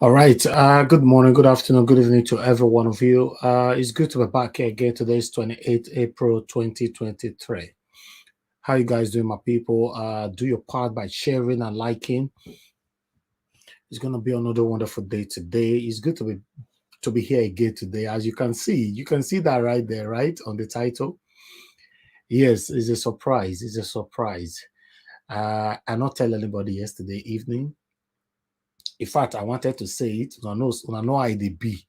All right. Good morning, good afternoon, good evening to every one of you. It's good to be back here again. Today is 28th April 2023. How you guys doing, my people? Do your part by sharing and liking. It's gonna be another wonderful day today. It's good to be here again today. As you can see that right there, right on the title. Yes, it's a surprise. It's a surprise. I not tell anybody yesterday evening. In fact, I wanted to say it. I know how they be.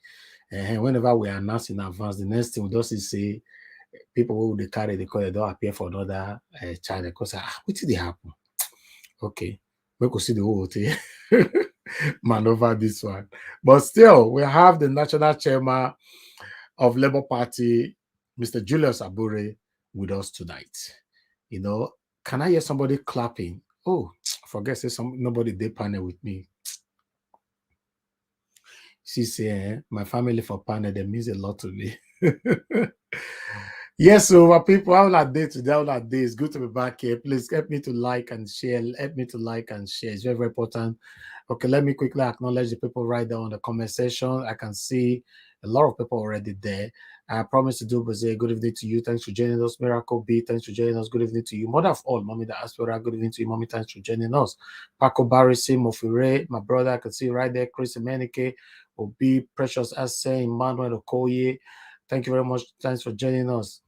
Whenever we announce in advance, the next thing we just is say people who they carry the call, they don't appear for another channel because what did they happen? Okay, we could see the whole thing maneuver this one, but still we have the national chairman of Labour Party, Mr. Julius Abure, with us tonight. You know, can I hear somebody clapping? Oh, I forget say nobody they panel with me. She say, my family for panel, they means a lot to me. Yes, so my people, how that day today, how that day. It's good to be back here. Please help me to like and share. Help me to like and share. It's very, very important. Okay, let me quickly acknowledge the people right there on the comment section. I can see a lot of people already there. I promise to do, but say good evening to you. Thanks for joining us. Miracle B, thanks for joining us. Good evening to you. Mother of all, Mommy the Aspera, good evening to you. Mommy, thanks for joining us. Paco Barisi, Mofure, my brother, I can see right there. Chris Emenike, Obi, Precious Ase, Emmanuel Okoye. Thank you very much. Thanks for joining us.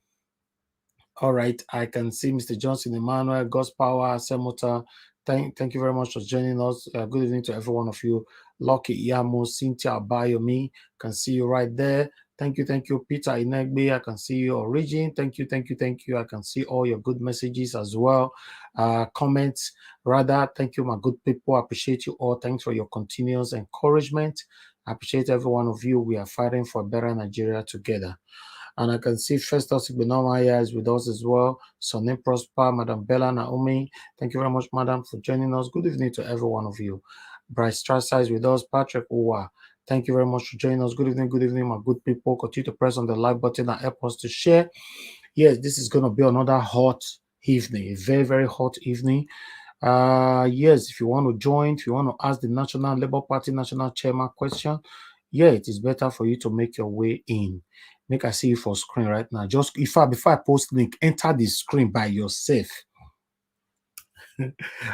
All right, I can see Mr. Johnson, Emmanuel, God's Power, Semota. Thank you very much for joining us. Good evening to every one of you. Lucky Yamo, Cynthia Abayomi, can see you right there. Thank you, Peter Inegbe. I can see you. Origin, thank you. I can see all your good messages as well. Comments, rather. Thank you, my good people. I appreciate you all. Thanks for your continuous encouragement. I appreciate every one of you. We are fighting for a better Nigeria together. And I can see Festus Igbenamaya is with us as well. Sonny Prosper, Madam Bella Naomi. Thank you very much, Madam, for joining us. Good evening to every one of you. Bryce Strasser is with us. Patrick Uwa. Thank you very much for joining us. Good evening, my good people. Continue to press on the like button and help us to share. Yes, this is going to be another hot evening, a very, very hot evening. Yes, if you want to join, if you want to ask the National Labour Party National Chairman question, yeah, it is better for you to make your way in. Make I see you for screen right now. Just before I post link, enter the screen by yourself.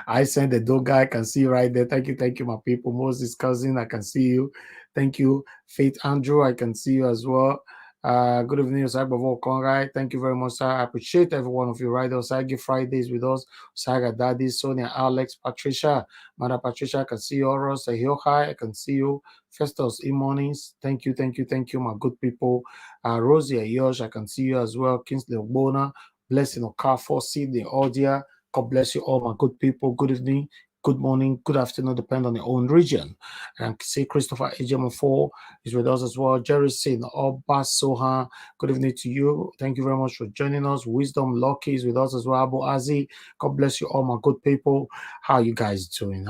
I send the dog guy. I can see you right there. Thank you, my people. Moses cousin, I can see you. Thank you, Faith Andrew. I can see you as well. Good evening, Cyber Conrad. Thank you very much, sir. I appreciate every one of you right there. Sagi Fridays with us. Saga Daddy, Sonia, Alex, Patricia, Mother Patricia. I can see you, Oros, Hi. I can see you. Festus E-Mornings. Thank you, my good people. Rosie Ayosh, I can see you as well. Kingsley Obona, Blessing Okafor, Sydney Audia. God bless you all, my good people. Good evening, good morning, good afternoon, depending on your own region. And see Christopher Ejemofo is with us as well. Jerry Sin, Oba Soha, good evening to you. Thank you very much for joining us. Wisdom Lucky is with us as well. Abu Azi, God bless you all, my good people. How are you guys doing?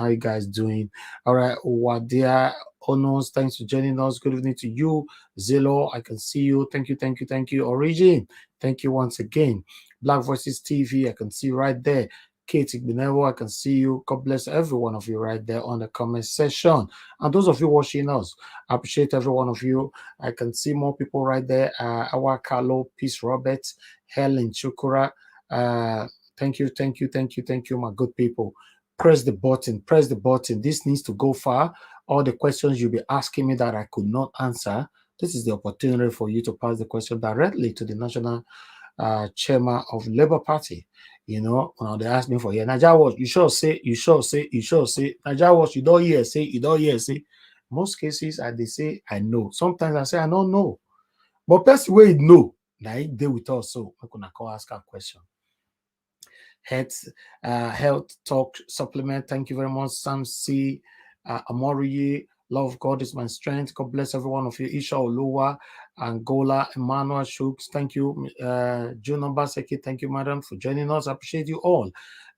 All right, Wadia Honors, thanks for joining us. Good evening to you. Zillow, I can see you. Thank you. Origin, thank you once again. Black Voices TV, I can see you right there. Katie Benevo, I can see you. God bless every one of you right there on the comment section. And those of you watching us, I appreciate every one of you. I can see more people right there. Awa Carlo, Peace Robert, Helen Chukura. Thank you, my good people. Press the button. This needs to go far. All the questions you'll be asking me that I could not answer, this is the opportunity for you to pass the question directly to the national chairman of Labour Party. You know, when they ask me for here, Nigeria what you sure say. Nigeria what you don't hear say. Most cases I they say I know. Sometimes I say I don't know. But person way know, now they with us. So I can call ask a question. Health talk supplement. Thank you very much, Sam C. Amoriye. Love of God is my strength. God bless every one of you. Isha Oluwa, Angola, Emmanuel Shooks. Thank you. June Baseki. Thank you, madam, for joining us. I appreciate you all.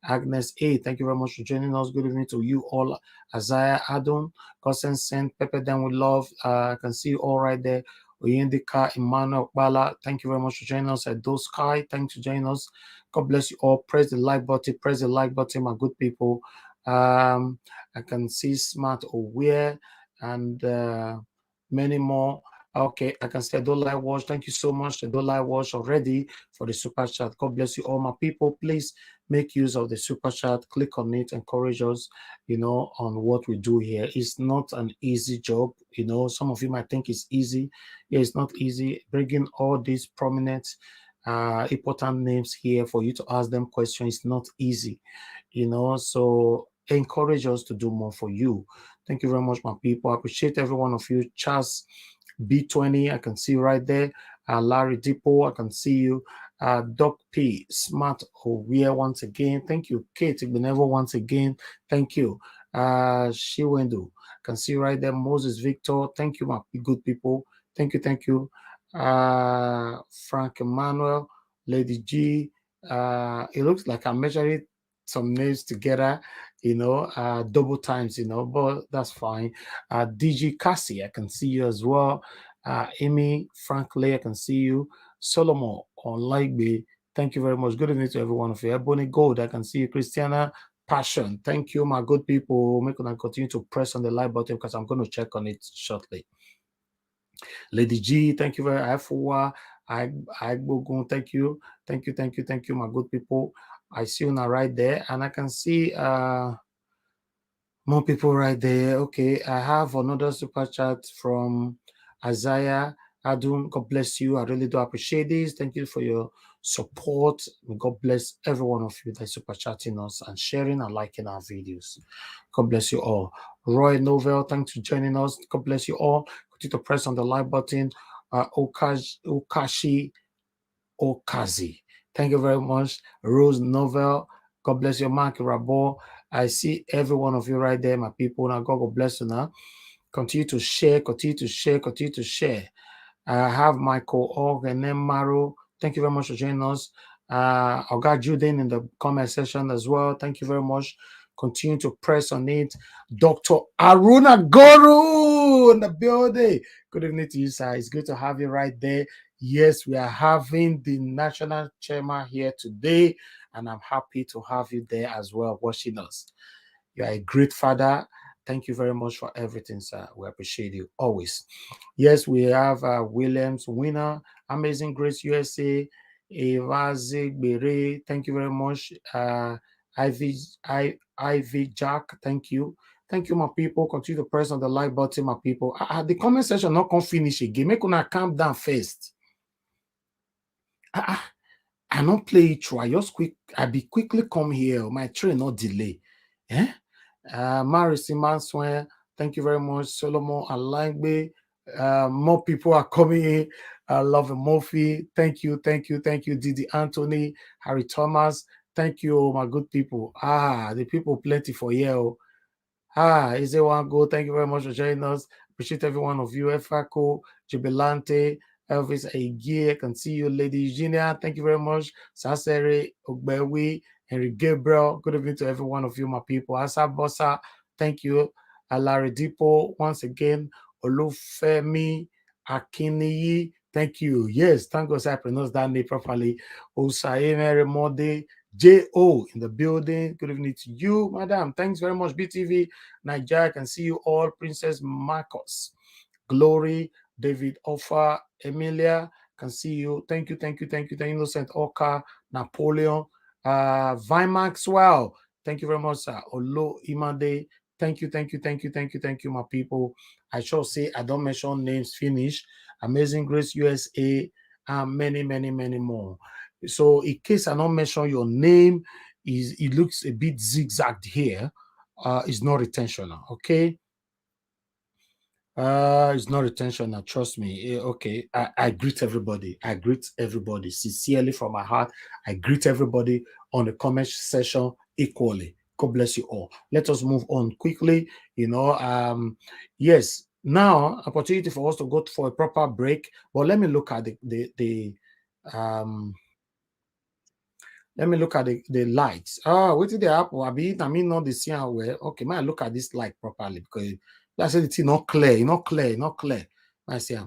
Agnes A. Thank you very much for joining us. Good evening to you all. Isaiah Adon, Gosen Sent, Pepper Them with love. I can see you all right there. Oyendika, Emmanuel Bala. Thank you very much for joining us. At Those Sky. Thanks for joining us. God bless you all. Press the like button, my good people. I can see Smart Aware. and many more. Okay, I can say I don't like watch. Thank you so much. I don't like watch already for the super chat. God bless you all, my people. Please make use of the super chat. Click on it. Encourage us, on what we do here. It's not an easy job. Some of you might think it's easy. Yeah, it's not easy. Bringing all these prominent, important names here for you to ask them questions is not easy. So encourage us to do more for you. Thank you very much, my people. I appreciate every one of you. Charles B20, I can see you right there. Larry Depot, I can see you. Doc P, Smart Owia once again. Thank you. Kate Igbenevo once again. Thank you. Shiwendu, I can see you right there. Moses Victor, thank you, my good people. Thank you, thank you. Frank Emmanuel, Lady G. It looks like I'm measuring some names together, double times, but that's fine. DG Cassie, I can see you as well. Amy, Frankly, I can see you. Solomon Onligbe, thank you very much. Good evening to every one of you. Ebony Gold, I can see you. Christiana Passion, thank you, my good people. Make sure I continue to press on the like button because I'm going to check on it shortly. Lady G, thank you very much. I thank you. Thank you, thank you, thank you, my good people. I see you now right there, and I can see more people right there. Okay, I have another super chat from Isaiah Adun. God bless you. I really do appreciate this. Thank you for your support. God bless every one of you that super chatting us and sharing and liking our videos. God bless you all. Roy Novel, thanks for joining us. God bless you all. Continue to press on the like button. Okashi Okazi, thank you very much. Rose Novel, God bless you. Mark Rabo, I see every one of you right there, my people. Now, God bless you now. Continue to share, continue to share, continue to share. I have Michael Maro. Thank you very much for joining us. I got Juden in the comment section as well. Thank you very much. Continue to press on it. Dr. Aruna Guru in the building. Good evening to you, sir. It's good to have you right there. Yes, we are having the national chairman here today, and I'm happy to have you there as well, watching us. You are a great father. Thank you very much for everything, sir. We appreciate you always. Yes, we have Williams winner, Amazing Grace USA, Evaze Bere. Thank you very much. Ivy Jack, thank you. Thank you, my people. Continue to press on the like button, my people. The comment section not going to finish again. Make una calm down first. I not play it through. I be quickly come here. My train not delay. Eh? Marisi Manswen, thank you very much. Solomon Alangbe, more people are coming in. Love Murphy, thank you, thank you, thank you. Didi Anthony, Harry Thomas, thank you, my good people. The people plenty for you. Is there one go? Thank you very much for joining us. Appreciate every one of you. Efako, Jubilante, Elvis Aiguier, I can see you, Lady Eugenia. Thank you very much. Sasere Ogbewi, Henry Gabriel. Good evening to every one of you, my people. Asa Bossa, thank you. Larry Depot, once again. Olufemi Akiniyi, thank you. Yes, thank God I pronounced that name properly. Osaime Remode, J.O. in the building. Good evening to you, madam. Thanks very much, BTV Nigeria. I can see you all. Princess Marcos, Glory, David Offa, Emilia, can see you. Thank you, thank you, thank you. Thank you, Innocent Oka, Napoleon, Vine Maxwell. Thank you very much, sir. Olo Imade. Thank you, thank you, thank you, thank you, thank you, my people. I shall say I don't mention names. Finish. Amazing Grace USA, and many, many, many more. So in case I don't mention your name, it looks a bit zigzagged here. It's not intentional, okay? It's not intentional, trust me. Okay, I greet everybody. I greet everybody sincerely from my heart. I greet everybody on the comment section equally. God bless you all. Let us move on quickly. Yes, now opportunity for us to go for a proper break. But let me look at let me look at the lights. What did they happen? I mean, not the same well. Okay, man, look at this light properly because that's it. Not clear, not clear, not clear. I see.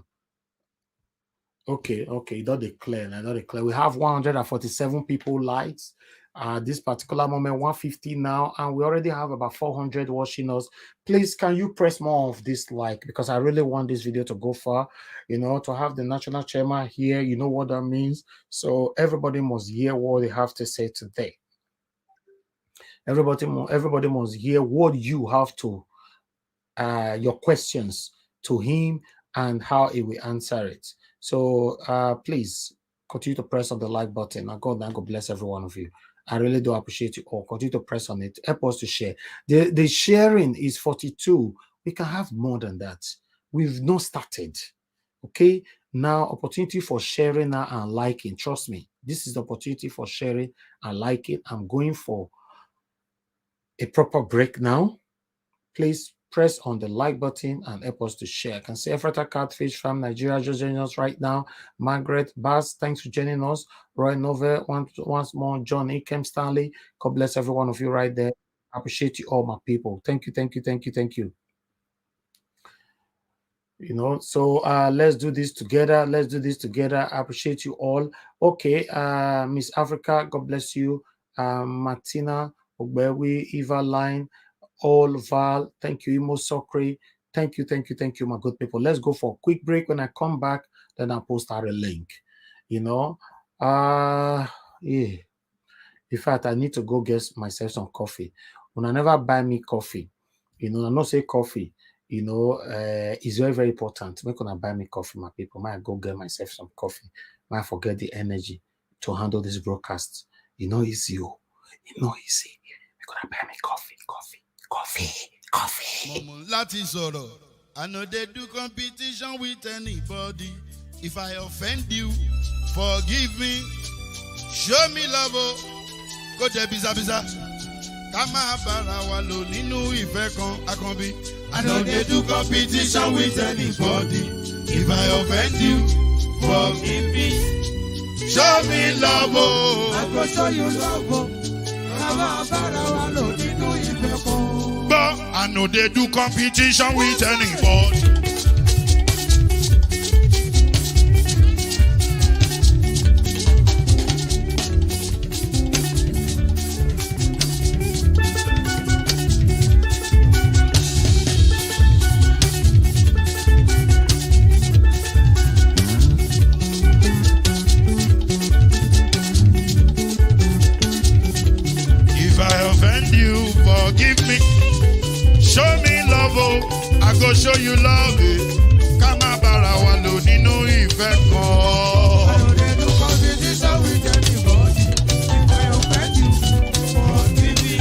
Okay, don't declare. I don't declare. We have 147 people likes. This particular moment, 150 now, and we already have about 400 watching us. Please, can you press more of this like, because I really want this video to go far. You know, to have the national chairman here, you know what that means. So everybody must hear what they have to say today. Everybody must hear what you have to your questions to him and how he will answer it. So please continue to press on the like button. And God bless every one of you. I really do appreciate you all. Continue to press on it. Help us to share. The sharing is 42. We can have more than that. We've not started. Okay. Now, opportunity for sharing now and liking. Trust me, this is the opportunity for sharing and liking. I'm going for a proper break now. Please press on the like button and help us to share. I can see Efrata Catfish from Nigeria just joining us right now. Margaret Bass, thanks for joining us. Roy Novel, once more. John Ikem Stanley, God bless every one of you right there. I appreciate you all, my people. Thank you, thank you, thank you, thank you. You know, so let's do this together. Let's do this together. I appreciate you all. Okay, Miss Africa, God bless you. Martina Ogbewi, Eva Line, all Val, thank you. Imo Sokri, thank you, thank you, thank you, my good people. Let's go for a quick break. When I come back, then I'll post out a link. You know, yeah. In fact, I need to go get myself some coffee. When I never buy me coffee, you know, I not say coffee, you know, it's very, very important. When can I buy me coffee, my people? Might go get myself some coffee. Might forget the energy to handle this broadcast. You know, easy. You know, easy. We're gonna buy me coffee. I know they do competition with anybody. If I offend you, forgive me. Show me love. Go there, biza. Kama bara wa lo ninu ife kan akanbi. I know they do competition with anybody. If I offend you, forgive me. Show me love. I go show you love. Kama bara wa lo ninu ife kan. But I know they do competition with anybody. Forgive me, show me love, oh, I go show you love, eh. Kama bara wa lo ninu ife kan. I know they do competition with anybody. If I offend you, forgive me,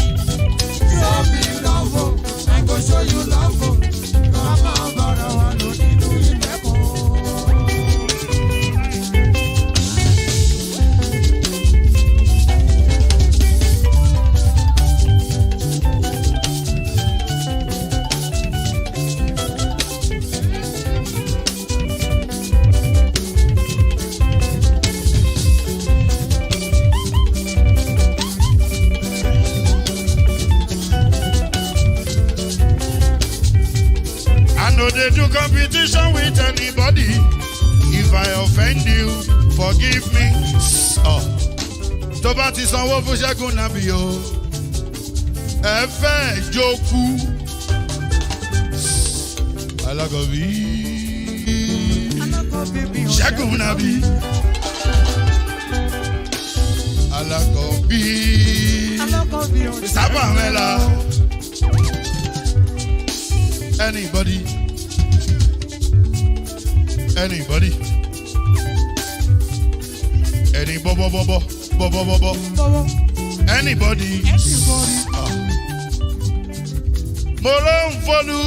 show me love, oh, I go show you love, oh. Kama bara wa lo ninu ife kan. They do competition with anybody. If I offend you, forgive me. Tó bá ti sanwó fún Ṣẹ́gun nàbí o, ẹ fẹ́ jókù. Alákọ̀bí Ṣẹ́gun nàbí. Alákọ̀bí sábà mẹ́la. Anybody? Any bobo. Anybody? Mo ló ń fọlú,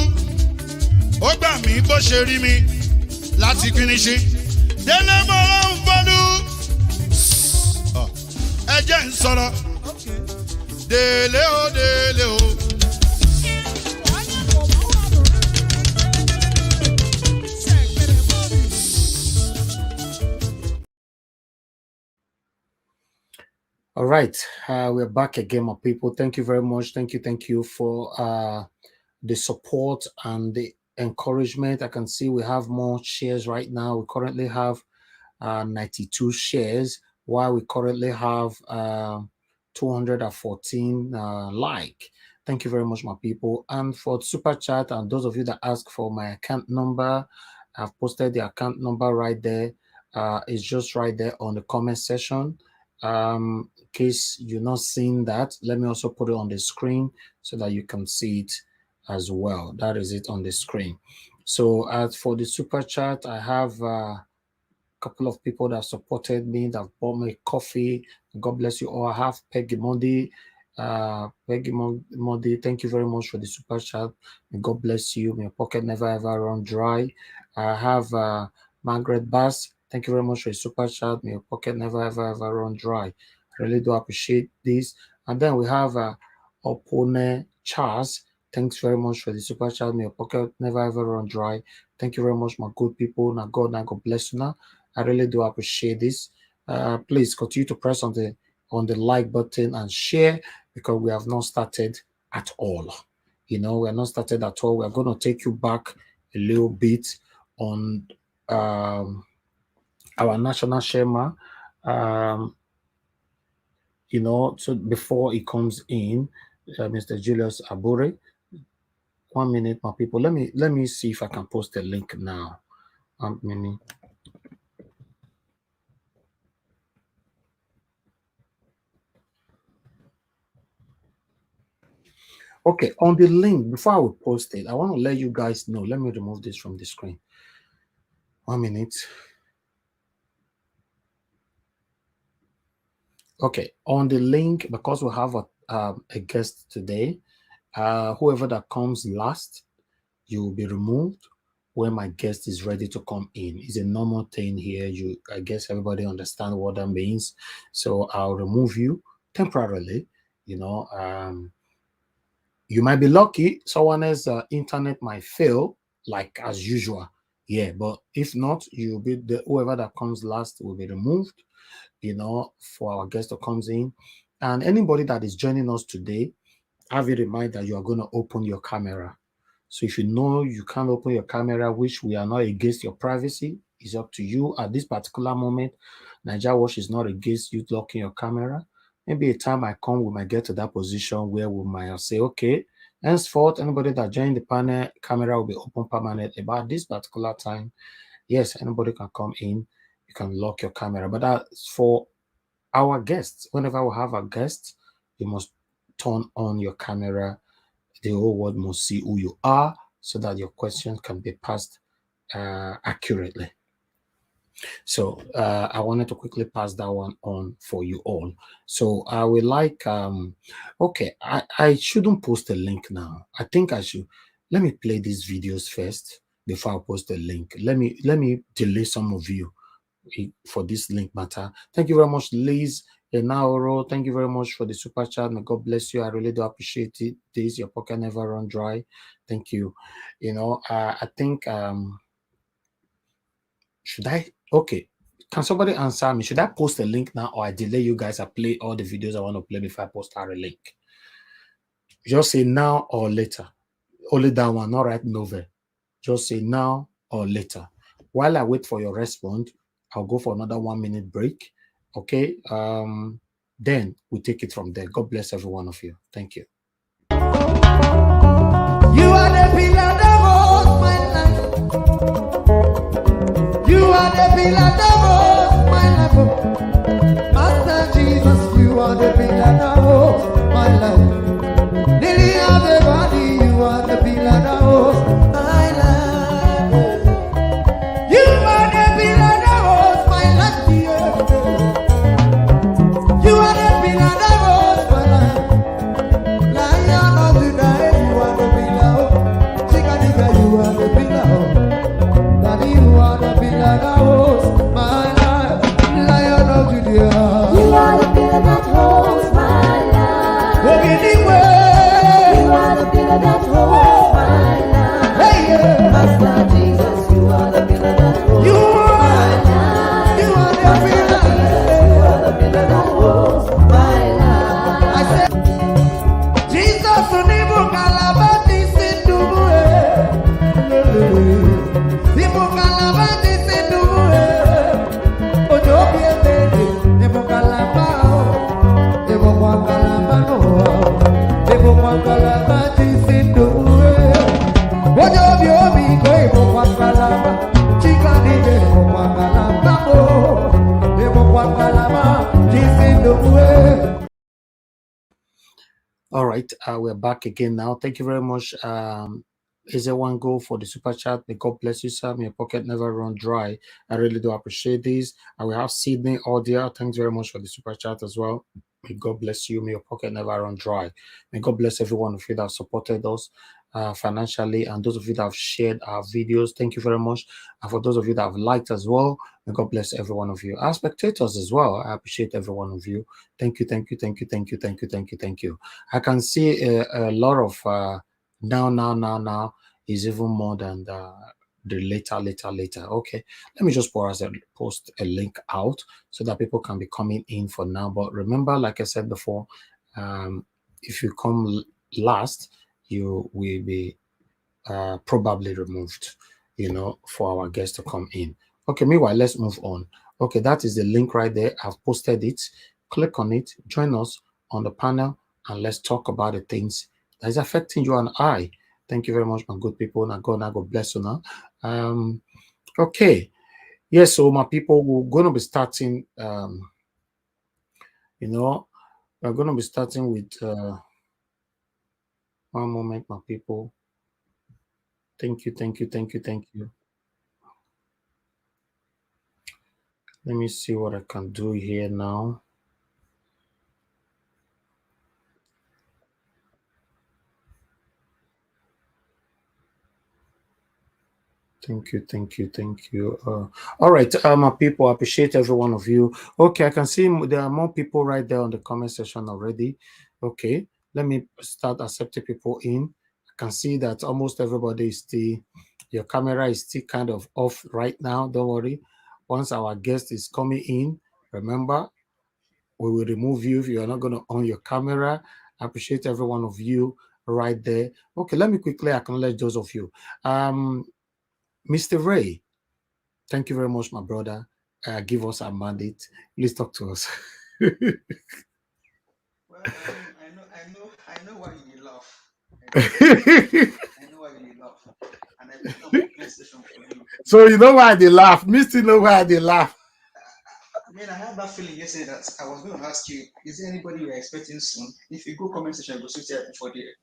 ó gbà mí bó ṣe rí mi láti kíníṣí. Délé mo ló ń fọlú, ẹ jẹ́ ń sọ̀rọ̀. Délé o. All right, we're back again, my people. Thank you very much. Thank you for the support and the encouragement. I can see we have more shares right now. We currently have 92 shares, while we currently have 214 like. Thank you very much, my people. And for super chat, and those of you that ask for my account number, I've posted the account number right there. It's just right there on the comment section. In case you're not seeing that, let me also put it on the screen so that you can see it as well. That is it on the screen. So as for the super chat, I have couple of people that supported me, that bought me coffee. God bless you all. I have Peggy Mondi. Peggy Mondi, thank you very much for the super chat. May God bless you. May your pocket never ever run dry. I have Margaret Bass. Thank you very much for the super chat. May your pocket never ever run dry. I really do appreciate this. And then we have Opone Charles. Thanks very much for the super chat. May your pocket never ever run dry. Thank you very much, my good people. Now God bless you now. I really do appreciate this. Please continue to press on the like button and share, because we have not started at all. You know, we are not started at all. We are going to take you back a little bit on our national schema. You know, so before it comes in, Mr. Julius Abure. 1 minute, my people. Let me see if I can post a link now. 1 minute. Okay, on the link, before I will post it, I want to let you guys know. Let me remove this from the screen. 1 minute. Okay, on the link, because we have a guest today, whoever that comes last, you will be removed when my guest is ready to come in. It's a normal thing here. I guess everybody understands what that means. So I'll remove you temporarily. You know, you might be lucky. Someone else's internet might fail, like as usual. Yeah, but if not, you'll be whoever that comes last will be removed. You know, for our guest that comes in, and anybody that is joining us today, have it in mind that you are going to open your camera. So if you know you can't open your camera, which we are not against your privacy, it's up to you at this particular moment. Nigeria Watch is not against you locking your camera. Maybe a time I come, we might get to that position where we might say, okay, henceforth, anybody that joined the panel, camera will be open permanently. But at this particular time, yes, anybody can come in. You can lock your camera. But that's for our guests. Whenever we have a guest, you must turn on your camera. The whole world must see who you are so that your questions can be passed accurately. So I wanted to quickly pass that one on for you all. So I would like, okay, I shouldn't post a link now. I think I should. Let me play these videos first before I post a link. Let me delay some of you for this link matter. Thank you very much, Liz Enaoro. Thank you very much for the super chat. May God bless you. I really do appreciate it. This, your pocket never run dry. Thank you. You know, I think should I? Okay, can somebody answer me? Should I post a link now, or I delay you guys? I play all the videos I want to play before I post out a link. Just say now or later. Only that one, not right novel. Just say now or later. While I wait for your response, I'll go for another 1 minute break. Okay. Then we take it from there. God bless every one of you. Thank you. You are the pillar that holds my life. You are the pillar that holds my life. Master Jesus, you are the pillar that holds my life. Lily of the body, you are the pillar that holds my life. You are the pillar that holds my life. You are the pillar that holds my life. Lion of the night, you are the pillar. Chica, you are the pillar. Daddy, you are the pillar that holds my life. All right, we're back again now. Thank you very much. Is there one goal for the super chat? May God bless you, sir. May your pocket never run dry. I really do appreciate this. And we have Sydney Audio. Thanks very much for the super chat as well. May God bless you. May your pocket never run dry. May God bless every one of you that have supported us financially, and those of you that have shared our videos. Thank you very much. And for those of you that have liked as well, may God bless every one of you. Our spectators as well. I appreciate every one of you. Thank you, thank you, thank you, thank you, thank you, thank you, thank you. I can see a lot of now is even more than the later. Okay, let me just post a link out so that people can be coming in for now. But remember, like I said before, if you come last, you will be probably removed, for our guests to come in. Okay, meanwhile, let's move on. Okay, that is the link right there. I've posted it. Click on it, join us on the panel, and let's talk about the things that is affecting you and I. Thank you very much, my good people. Now God bless you now. Okay. Yes, so my people, we're going to be starting, we're going to be starting with, one moment, my people. Thank you. Let me see what I can do here now. Thank you. All right, my people, I appreciate every one of you. Okay, I can see there are more people right there on the comment section already. Okay, let me start accepting people in. I can see that almost everybody is still, your camera is still kind of off right now. Don't worry. Once our guest is coming in, remember, we will remove you if you are not going to on your camera. I appreciate every one of you right there. Okay, let me quickly acknowledge those of you. Mr. Ray, thank you very much, my brother. Give us a mandate. Please talk to us. Well, I know why you laugh. I know why you laugh, and I put up a PlayStation for you. So you know why they laugh. Mister know why they laugh. I mean, I had that feeling yesterday that I was going to ask you, is there anybody you're expecting soon? If you go comment section, go see before there.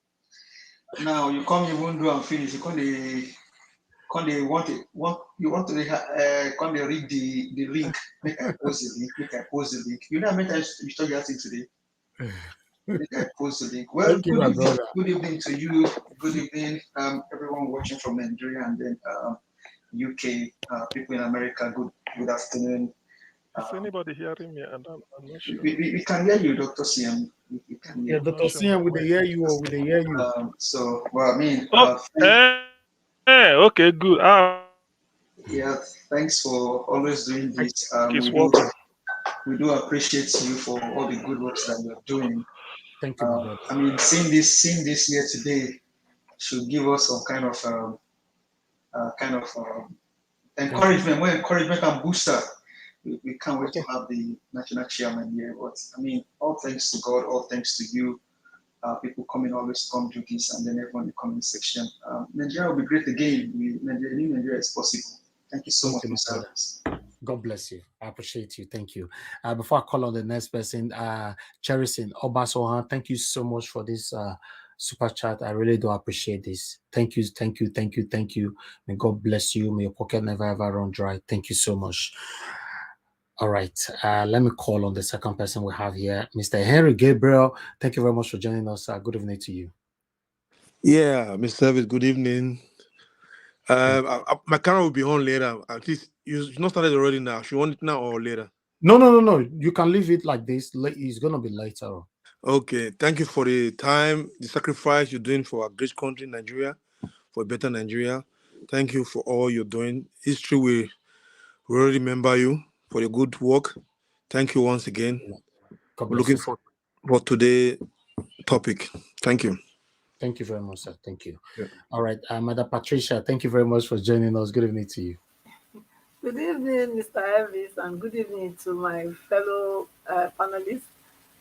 Now you come, you won't do and finish. You come, they want to come, they read the link. Make I post the link. You know how many times you talk that thing today? Make I post the link. Well, Thank you, my brother. Good evening to you. Good evening, everyone watching from Nigeria and then UK, people in America. Good afternoon. Is anybody hearing me? And I'm not sure. We can hear you, Dr. CM. We can hear. Yeah, Dr. CM, we hear you. Or we hear you. So, well, I mean, okay, good. Yeah, thanks for always doing this. We do appreciate you for all the good works that you're doing. Thank you, my brother. I mean, seeing this here today should give us some kind of encouragement. More encouragement and booster. We can't wait to have the national chairman here. But I mean, all thanks to God, all thanks to you. People always come do this, and then everyone in the comment section. Nigeria will be great again. Nigeria is possible. Thank you so much for your service. God bless you. I appreciate you. Thank you. Before I call on the next person, Cherisin Obasohan, thank you so much for this super chat. I really do appreciate this. Thank you. May God bless you. May your pocket never ever run dry. Thank you so much. All right. Let me call on the second person we have here, Mr. Henry Gabriel. Thank you very much for joining us. Good evening to you. Yeah, Mr. Service, good evening. My camera will be on later. At least you've not started already now. Should you want it now or later? No. You can leave it like this. It's going to be later. Okay. Thank you for the time, the sacrifice you're doing for our great country, Nigeria, for a better Nigeria. Thank you for all you're doing. History will really remember you for your good work. Thank you once again. We're looking for today's topic. Thank you. Thank you very much, sir. Thank you. Yeah. All right. Madam Patricia, thank you very much for joining us. Good evening to you. Good evening, Mr. Elvis, and good evening to my fellow panelists.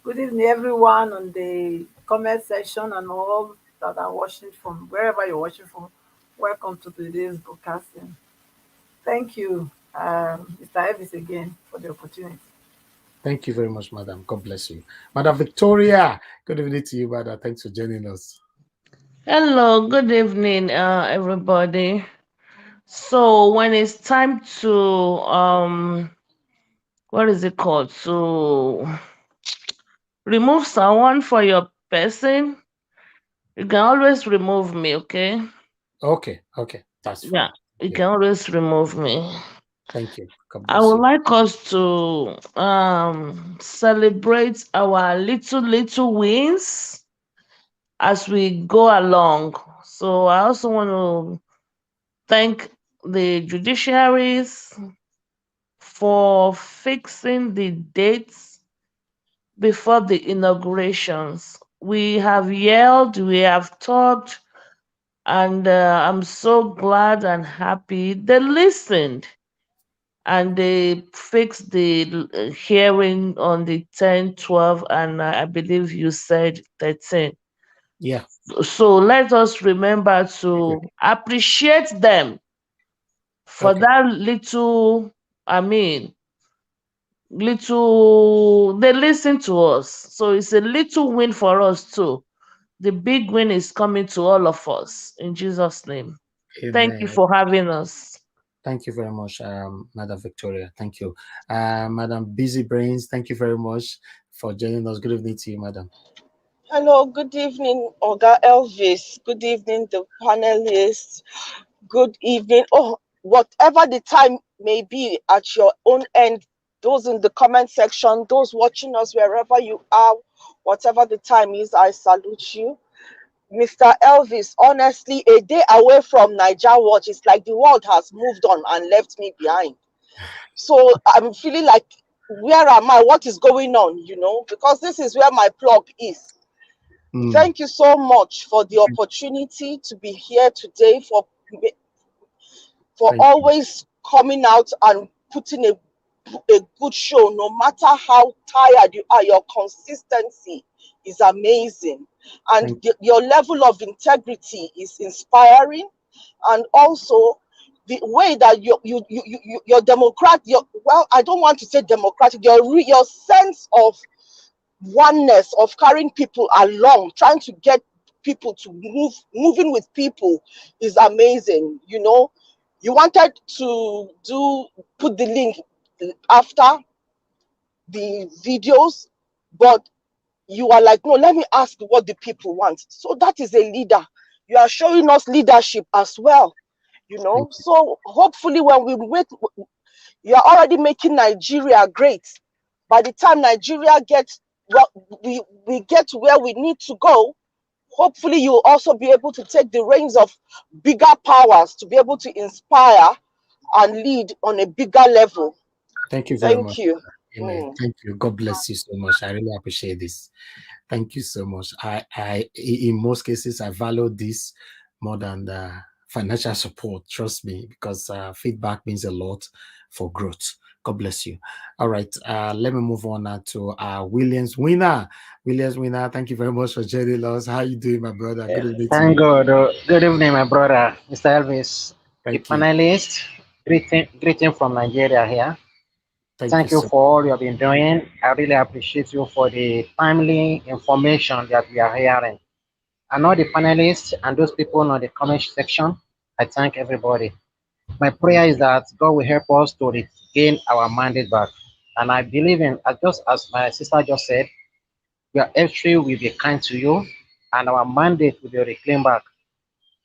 Good evening, everyone on the comment section and all that are watching from wherever you're watching from. Welcome to today's broadcasting. Thank you, Mr. Elvis, again for the opportunity. Thank you very much, Madam. God bless you. Madam Victoria, good evening to you, Madam. Thanks for joining us. Hello, good evening, everybody. So when it's time to what is it called? To remove someone for your person, you can always remove me, okay? Okay, that's Yeah, fine. you Yeah, can always remove me. thank you. God I bless would you. like us to celebrate our little wins as we go along. So I also want to thank the judiciaries for fixing the dates before the inaugurations. We have yelled, we have talked, and I'm so glad and happy they listened and they fixed the hearing on the 10, 12, and I believe you said 13. Yeah. So let us remember to appreciate them for Okay. that little, I mean, little, they listen to us. So it's a little win for us too. The big win is coming to all of us in Jesus' name. Thank you Amen. for having us. Thank you very much, Madam Victoria. Thank you. Madam Busy Brains, thank you very much for joining us. Good evening to you, Madam. Hello, good evening, Oga Elvis. Good evening, the panelists. Good evening. Oh, whatever the time may be at your own end, those in the comment section, those watching us wherever you are, whatever the time is, I salute you. Mr. Elvis, honestly, a day away from Niger Watch, it's like the world has moved on and left me behind. So I'm feeling like, where am I? What is going on? Because this is where my plug is. Mm, Thank you so much for the opportunity to be here today, for thank you. always coming out and putting a good show. No matter how tired you are, your consistency is amazing. And Thank your level of integrity is inspiring. And also, the way that your well, I don't want to say democratic, your sense of oneness, of carrying people along, trying to get people to moving with people is amazing. You wanted to put the link after the videos, but you are like, no, let me ask what the people want. So that is a leader. You are showing us leadership as well. thank you. So hopefully when we wait, you are already making Nigeria great. By the time Nigeria gets, well, we get to where we need to go, hopefully you'll also be able to take the reins of bigger powers to be able to inspire and lead on a bigger level. Thank you very Thank much. you. Amen. Mm. Thank you. God bless you so much. I really appreciate this. Thank you so much. In most cases, I value this more than the financial support. Trust me, because feedback means a lot for growth. God bless you. All right. Let me move on now to Williams Winner. Williams Winner, thank you very much for joining us. How you doing, my brother? Good evening to Thank you. God. Good evening, my brother, Mr. Elvis, the Thank you. panelist. Greeting from Nigeria here. Thank you Thank you so for all you have been doing. I really appreciate you for the timely information that we are hearing. And all the panelists and those people on the comment section, I thank everybody. My Thank prayer is you. that God will help us to regain our mandate back. And I believe in, just as my sister just said, your history will be kind to you and our mandate will be reclaimed back.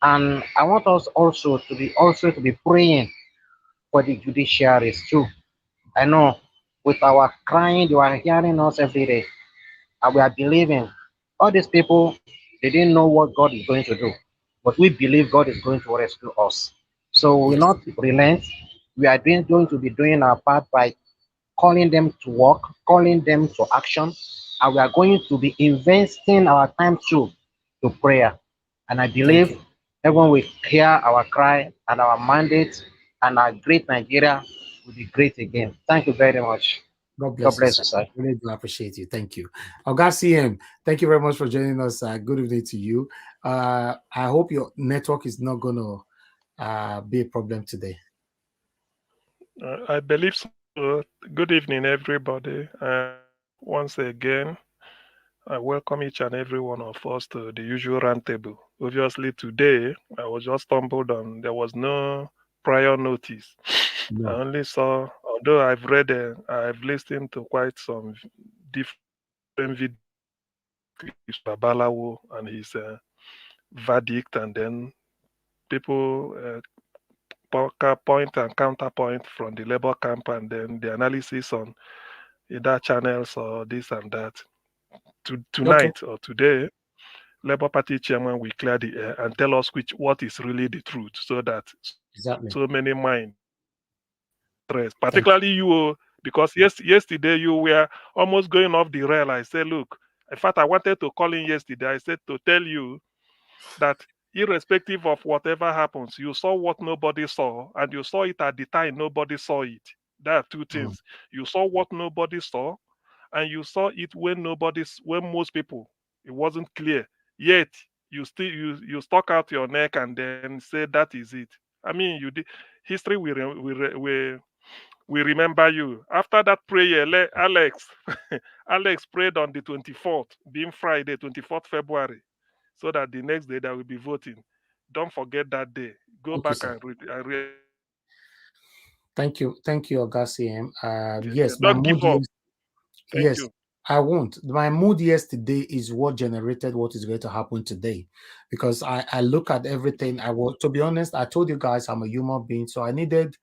And I want us also to be praying for the judiciaries too. I know with our crying, you are hearing us every day, and we are believing. All these people, they didn't know what God is going to do, but we believe God is going to rescue us. So we will Yes. not relent. We are going to be doing our part by calling them to work, calling them to action, and we are going to be investing our time too to prayer. And I Thank believe you. everyone will hear our cry and our mandate, and our great Nigeria will be great again. Thank you very much. God God bless you, bless sir. you, sir. Really do appreciate you. Thank you. Oga CM, thank you very much for joining us. Good evening to you. I hope your network is not going to be a problem today. I believe so. Good evening, everybody. Once again, I welcome each and every one of us to the usual roundtable. Obviously, today I was just stumbled on. There was no prior notice. I No. only saw, although I've listened to quite some different videos clips of Babalawo and his verdict, and then people point and counterpoint from the labor camp, and then the analysis on either channels or this and that. Okay. Tonight or today, Labour Party chairman will clear the air and tell us what is really the truth, so that Exactly. so many minds rest. Thank Particularly you, because yesterday you were almost going off the rail. I said, look, in fact, I wanted to call in yesterday. I said to tell you that irrespective of whatever happens, you saw what nobody saw, and you saw it at the time nobody saw it. There are two things. You saw what nobody saw, and you saw it when most people, it wasn't clear. Yet you stuck out your neck and then said that is it. I mean, you did. History we remember you after that prayer. Alex Alex prayed on the 24th, being Friday, 24th February, so that the next day there will be voting. Don't forget that day. Go Thank you, back sir. and read. Thank you, Oga CM. Okay. Yes, my Don't mood. give up. Thank Yes, you. I won't. My mood yesterday is what generated what is going to happen today, because I look at everything. To be honest, I told you guys I'm a human being, so I needed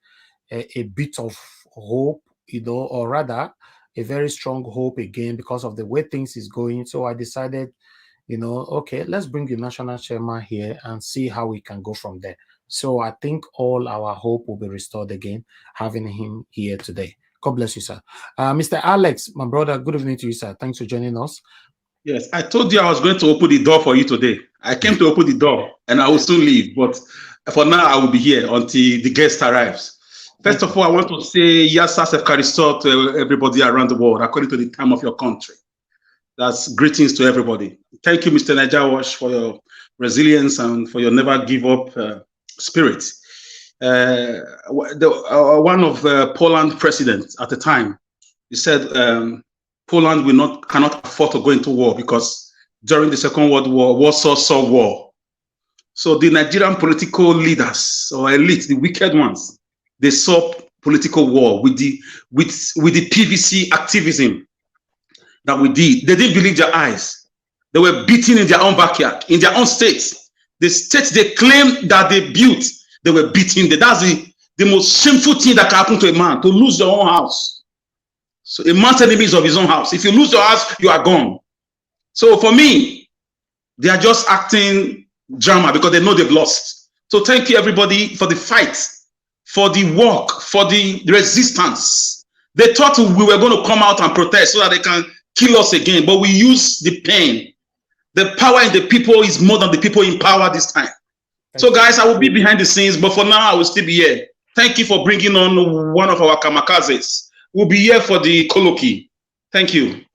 a bit of hope, or rather a very strong hope again because of the way things is going. So I decided, okay, let's bring the national chairman here and see how we can go from there. So I think all our hope will be restored again, having him here today. God bless you, sir. Mr. Alex, my brother, good evening to you, sir. Thanks for joining us. Yes, I told you I was going to open the door for you today. I came to open the door and I will soon leave, but for now I will be here until the guest arrives. First of all, I want to say Yasa Sefkaristo to everybody around the world, according to the time of your country. That's greetings to everybody. Thank you, Mr. Najawash, for your resilience and for your never give up spirit. One of Poland presidents at the time, he said Poland cannot afford to go into war because during the Second World War, Warsaw saw war. So the Nigerian political leaders or elite, the wicked ones, they saw political war with the PVC activism that we did. They didn't believe their eyes. They were beaten in their own backyard, in their own states. The states they claimed that they built, they were beaten. That's the most shameful thing that can happen to a man, to lose your own house. So a man's enemy is of his own house. If you lose your house, you are gone. So for me, they are just acting drama because they know they've lost. So thank you everybody for the fight, for the work, for the resistance. They thought we were going to come out and protest so that they can kill us again, but we use the pain. The power in the people is more than the people in power this time. So guys, I will be behind the scenes, but for now I will still be here. Thank you for bringing on one of our kamakazes. We'll be here for the colloquy. Thank you.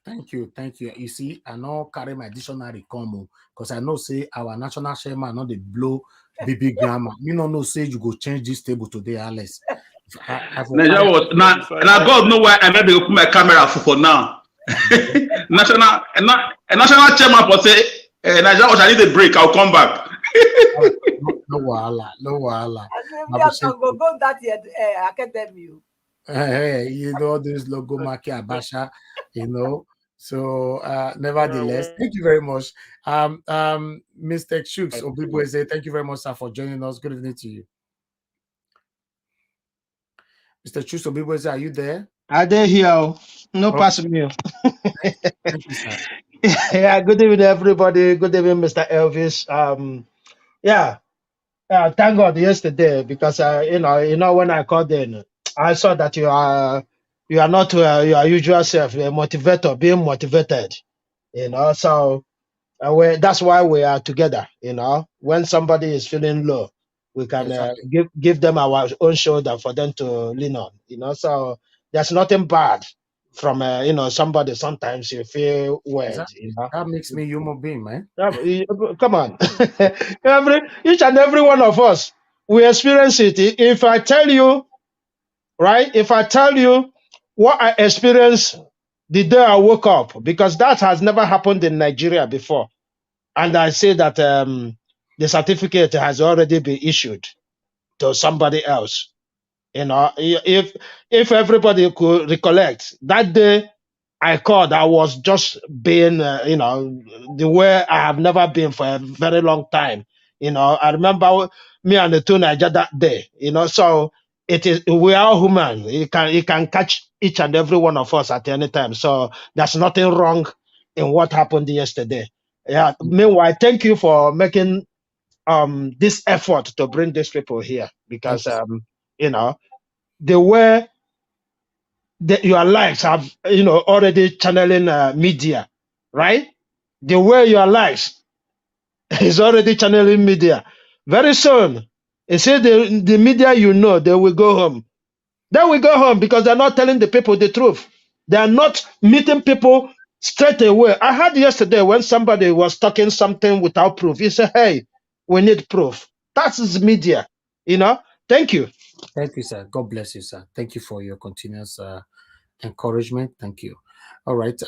Thank you. You see, I know carry my dictionary come because I know say our national chairman not the blow baby grammar. You know say you go change this table today, Alice. Now God know why I made open my camera for now. national chairman for say Nigeria, I need a break. I'll come back. No wahala. Go that academy. Hey, this logo Maki Abasha, So nevertheless, thank you very much. Mr. Shooks Obibweze, thank you very much, sir, for joining us. Good evening to you. Mr. Shooks Obibweze, are you there? Are they here? No pass me. Thank you, sir. Yeah, good evening, everybody. Good evening, Mr. Elvis. Thank God yesterday because when I called in, I saw that you are not your usual self. You're a motivator, being motivated. So that's why we are together. When somebody is feeling low, we can give them our own shoulder for them to lean on. So there's nothing bad from somebody. Sometimes you feel weird. That makes me human being, man. Come on. Each and every one of us, we experience it. If I tell you what I experienced the day I woke up, because that has never happened in Nigeria before. And I say that the certificate has already been issued to somebody else. You know, if everybody could recollect that day I called, I was just being, the way I have never been for a very long time. You know, I remember me and the two Niger that day. You know, so we are human. It can catch each and every one of us at any time. So there's nothing wrong in what happened yesterday. Yeah. Meanwhile, thank you for making this effort to bring these people here, because you know, the way your lives have, already channeling media, right? The way your lives is already channeling media. Very soon, you see the media, they will go home. They will go home because they're not telling the people the truth. They are not meeting people straight away. I heard yesterday when somebody was talking something without proof. He said, hey, we need proof. That is media, Thank you. Thank you, sir. God bless you, sir. Thank you for your continuous encouragement. Thank you. All right.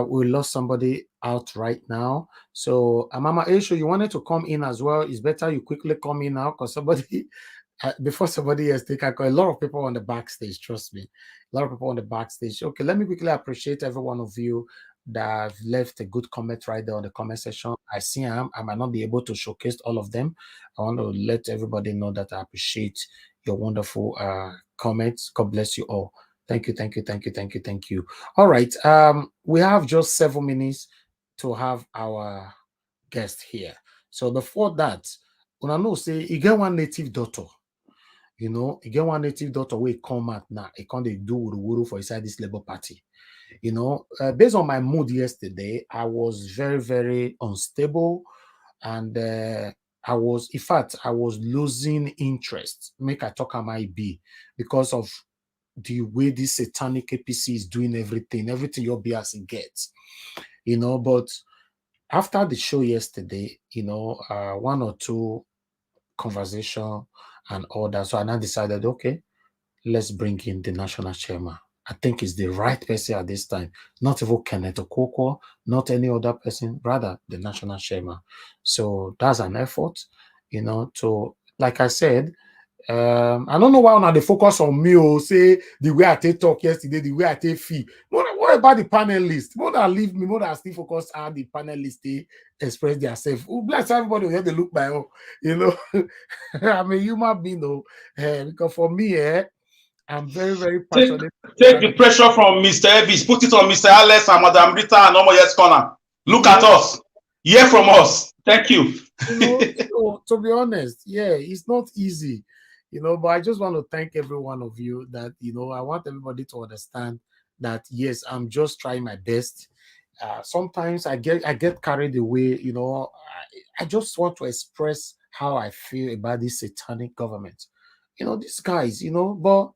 We lost somebody out right now. So, Mama Aisha, you wanted to come in as well. It's better you quickly come in now, because somebody, before somebody else take a lot of people on the backstage. Trust me, a lot of people on the backstage. Okay, let me quickly appreciate every one of you that have left a good comment right there on the comment section. I see I might not be able to showcase all of them. I want to let everybody know that I appreciate your wonderful comments. God bless you all. Thank you, thank you, thank you, thank you, thank you. All right. We have just 7 minutes to have our guest here. So before that, when I know say you get one native daughter, you get one native daughter where come out now, it can't do wuru for inside this Labour Party. Based on my mood yesterday, I was very, very unstable, and I was losing interest. Make I talk I might be because of the way this satanic APC is doing everything your BS gets, but after the show yesterday, one or two conversation and all that. So I now decided, okay, let's bring in the national chairman. I think it's the right person at this time, not even Kenneth Okoko, not any other person, rather the national chairman. So that's an effort, to, like I said, I don't know why now they focus on me or say the way I take talk yesterday, the way I take fee. What about the panelists? More than leave me, more than still focus on the panelists, they express themselves. Bless everybody where they look by, I'm a human being, though, because for me, I'm very, very passionate. Take the pressure from Mr. Evis, put it on Mr. Alex and Madam Rita and Omo Yes Corner. Look at us. Hear from us. Thank you. So, to be honest, it's not easy, but I just want to thank every one of you that, I want everybody to understand that, yes, I'm just trying my best. Sometimes I get carried away, I just want to express how I feel about this satanic government. These guys, but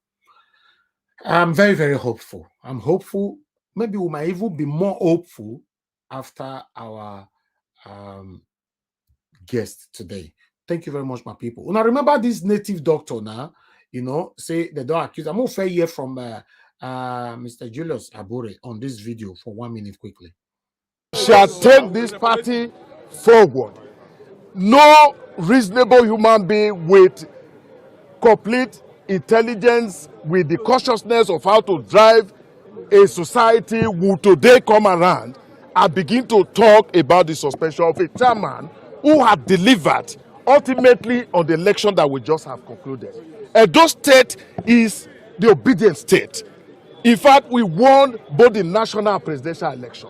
I'm very, very hopeful. I'm hopeful. Maybe we might even be more hopeful after our guest today. Thank you very much, my people. Now, remember this native doctor now, say they don't accuse. I'm going to hear from Mr. Julius Abure on this video for 1 minute quickly. Shall take this party forward. No reasonable human being with complete intelligence, with the consciousness of how to drive a society, will today come around and begin to talk about the suspension of a chairman who had delivered ultimately on the election that we just have concluded. Edo State is the obedient state. In fact, we won both the national and presidential election.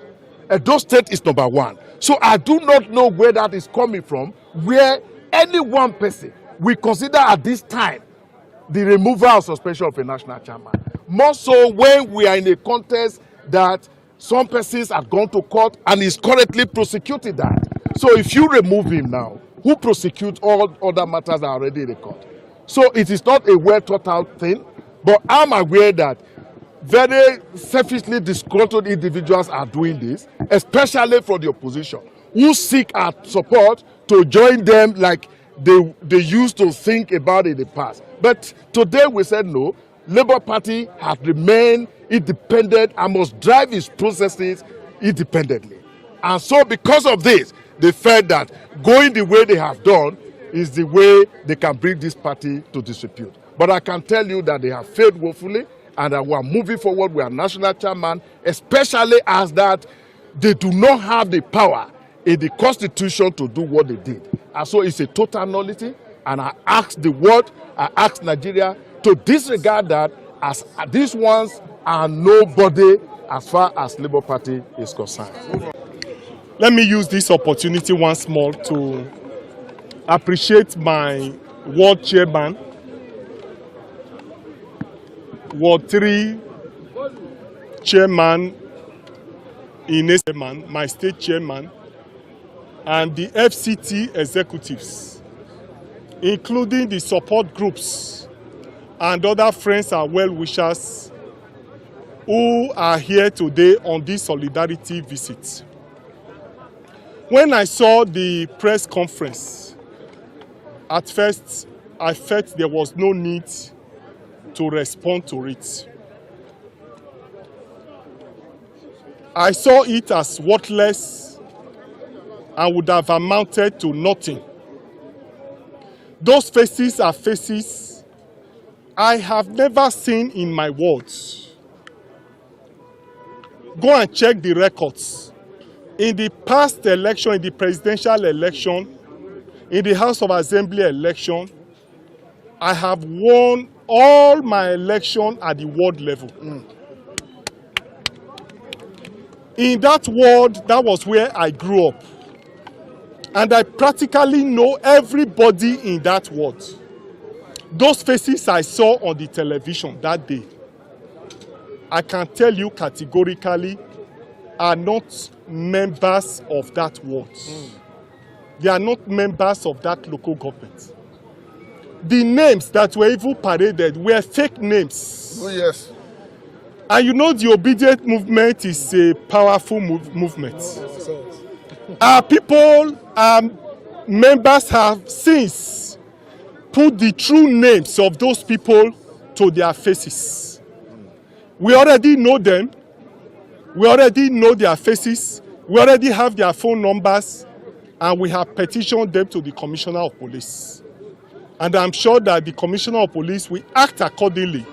Edo State is number 1. So I do not know where that is coming from, where any one person we consider at this time the removal of suspension of a national chairman. More so when we are in a context that some persons have gone to court and is currently prosecuting that. So if you remove him now, who prosecutes all other matters that are already in the court? So it is not a well thought out thing, but I'm aware that very selfishly disgruntled individuals are doing this, especially from the opposition, who seek our support to join them like they used to think about in the past. But today we said no. Labour Party has remained independent and must drive its processes independently. And so because of this, they felt that going the way they have done is the way they can bring this party to disrepute. But I can tell you that they have failed woefully and that we are moving forward. We are national chairman, especially as that they do not have the power in the constitution to do what they did. And so it's a total nullity. And I ask the world, I ask Nigeria to disregard that, as these ones are nobody as far as Labour Party is concerned. Let me use this opportunity once more to appreciate my ward chairman, Ward 3 chairman, my state chairman, and the FCT executives, including the support groups and other friends and well-wishers who are here today on this solidarity visit. When I saw the press conference, at first I felt there was no need to respond to it. I saw it as worthless and would have amounted to nothing. Those faces are faces I have never seen in my words. Go and check the records. In the past election, in the presidential election, in the House of Assembly election, I have won all my election at the ward level. In that ward, that was where I grew up. And I practically know everybody in that ward. Those faces I saw on the television that day, I can tell you categorically, are not members of that ward. They are not members of that local government. The names that were even paraded were fake names. Oh, yes. And you know the obedient movement is a powerful movement. Our people, members have since put the true names of those people to their faces. We already know them. We already know their faces. We already have their phone numbers. And we have petitioned them to the Commissioner of Police. And I'm sure that the Commissioner of Police will act accordingly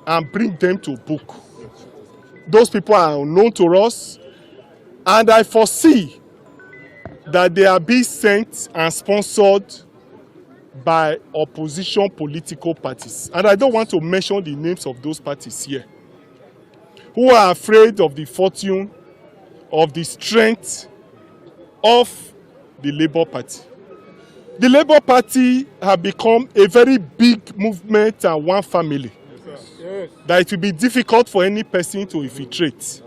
and bring them to book. Those people are unknown to us. And I foresee that they are being sent and sponsored by opposition political parties. And I don't want to mention the names of those parties here, who are afraid of the fortune, of the strength of the Labour Party. The Labour Party have become a very big movement and one family that it will be difficult for any person to infiltrate.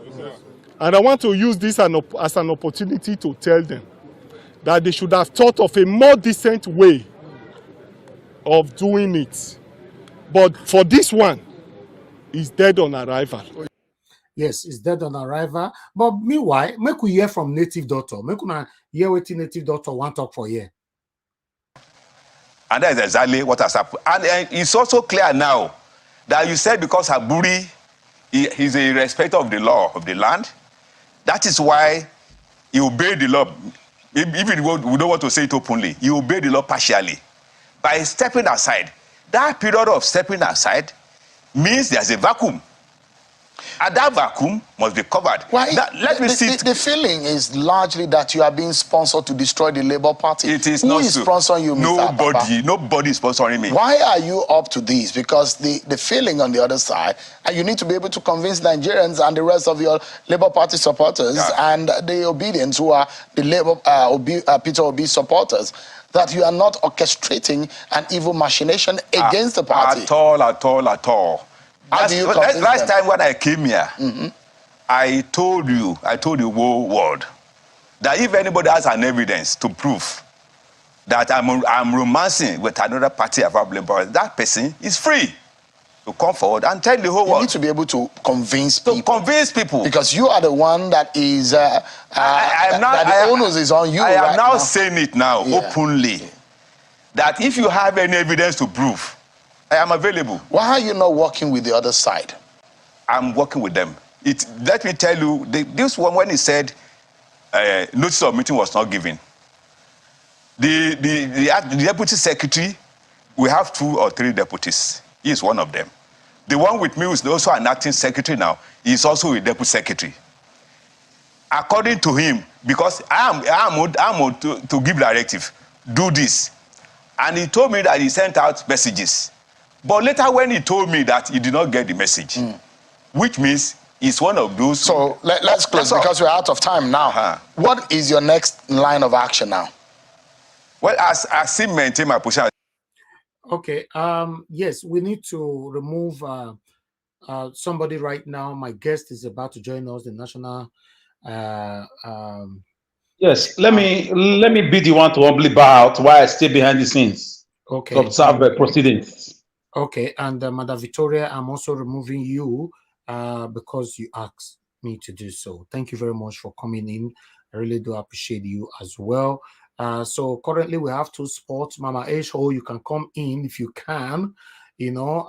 And I want to use this as an opportunity to tell them that they should have thought of a more decent way of doing it. But for this one, it's dead on arrival. Yes, it's dead on arrival. But meanwhile, make we hear from native doctor. Make we hear what native doctor want talk for here. And that is exactly what has happened. And it's also clear now that you said because Abure is a respecter of the law of the land, that is why he obeyed the law. Even we don't want to say it openly, he obeyed the law partially by stepping aside. That period of stepping aside means there's a vacuum. And that vacuum must be covered. Why? Let me see. The feeling is largely that you are being sponsored to destroy the Labour Party. It is Who not is so. sponsoring you, Mr. Papa? Nobody is sponsoring me. Why are you up to this? Because the feeling on the other side, and you need to be able to convince Nigerians and the rest of your Labour Party supporters and the obedience who are the Labour Peter Obi supporters, that you are not orchestrating an evil machination against the party. At all. Last time when I came here, I told the whole world that if anybody has an evidence to prove that I'm romancing with another party of our Labour, that person is free to come forward and tell the whole world. You need to be able to convince people. To convince people. Because you are the one that is, the onus is on you. I am now saying it now openly, that if you have any evidence to prove I am available. Why are you not working with the other side? I'm working with them. Let me tell you, this one, when he said notice of meeting was not given, the deputy secretary, we have 2 or 3 deputies. He is one of them. The one with me is also an acting secretary now. He is also a deputy secretary. According to him, because I'm to give directive, do this. And he told me that he sent out messages. But later when he told me that he did not get the message, which means he's one of those... So let's close because we're out of time now. What is your next line of action now? Well, I still maintain my position. Okay. Yes, we need to remove somebody right now. My guest is about to join us, the national. Yes, let me be the one to humbly bow out while I stay behind the scenes to observe the proceedings. Okay, and Madam Victoria, I'm also removing you because you asked me to do so. Thank you very much for coming in. I really do appreciate you as well. So currently we have 2 spots. Mama Esho, you can come in if you can. You know,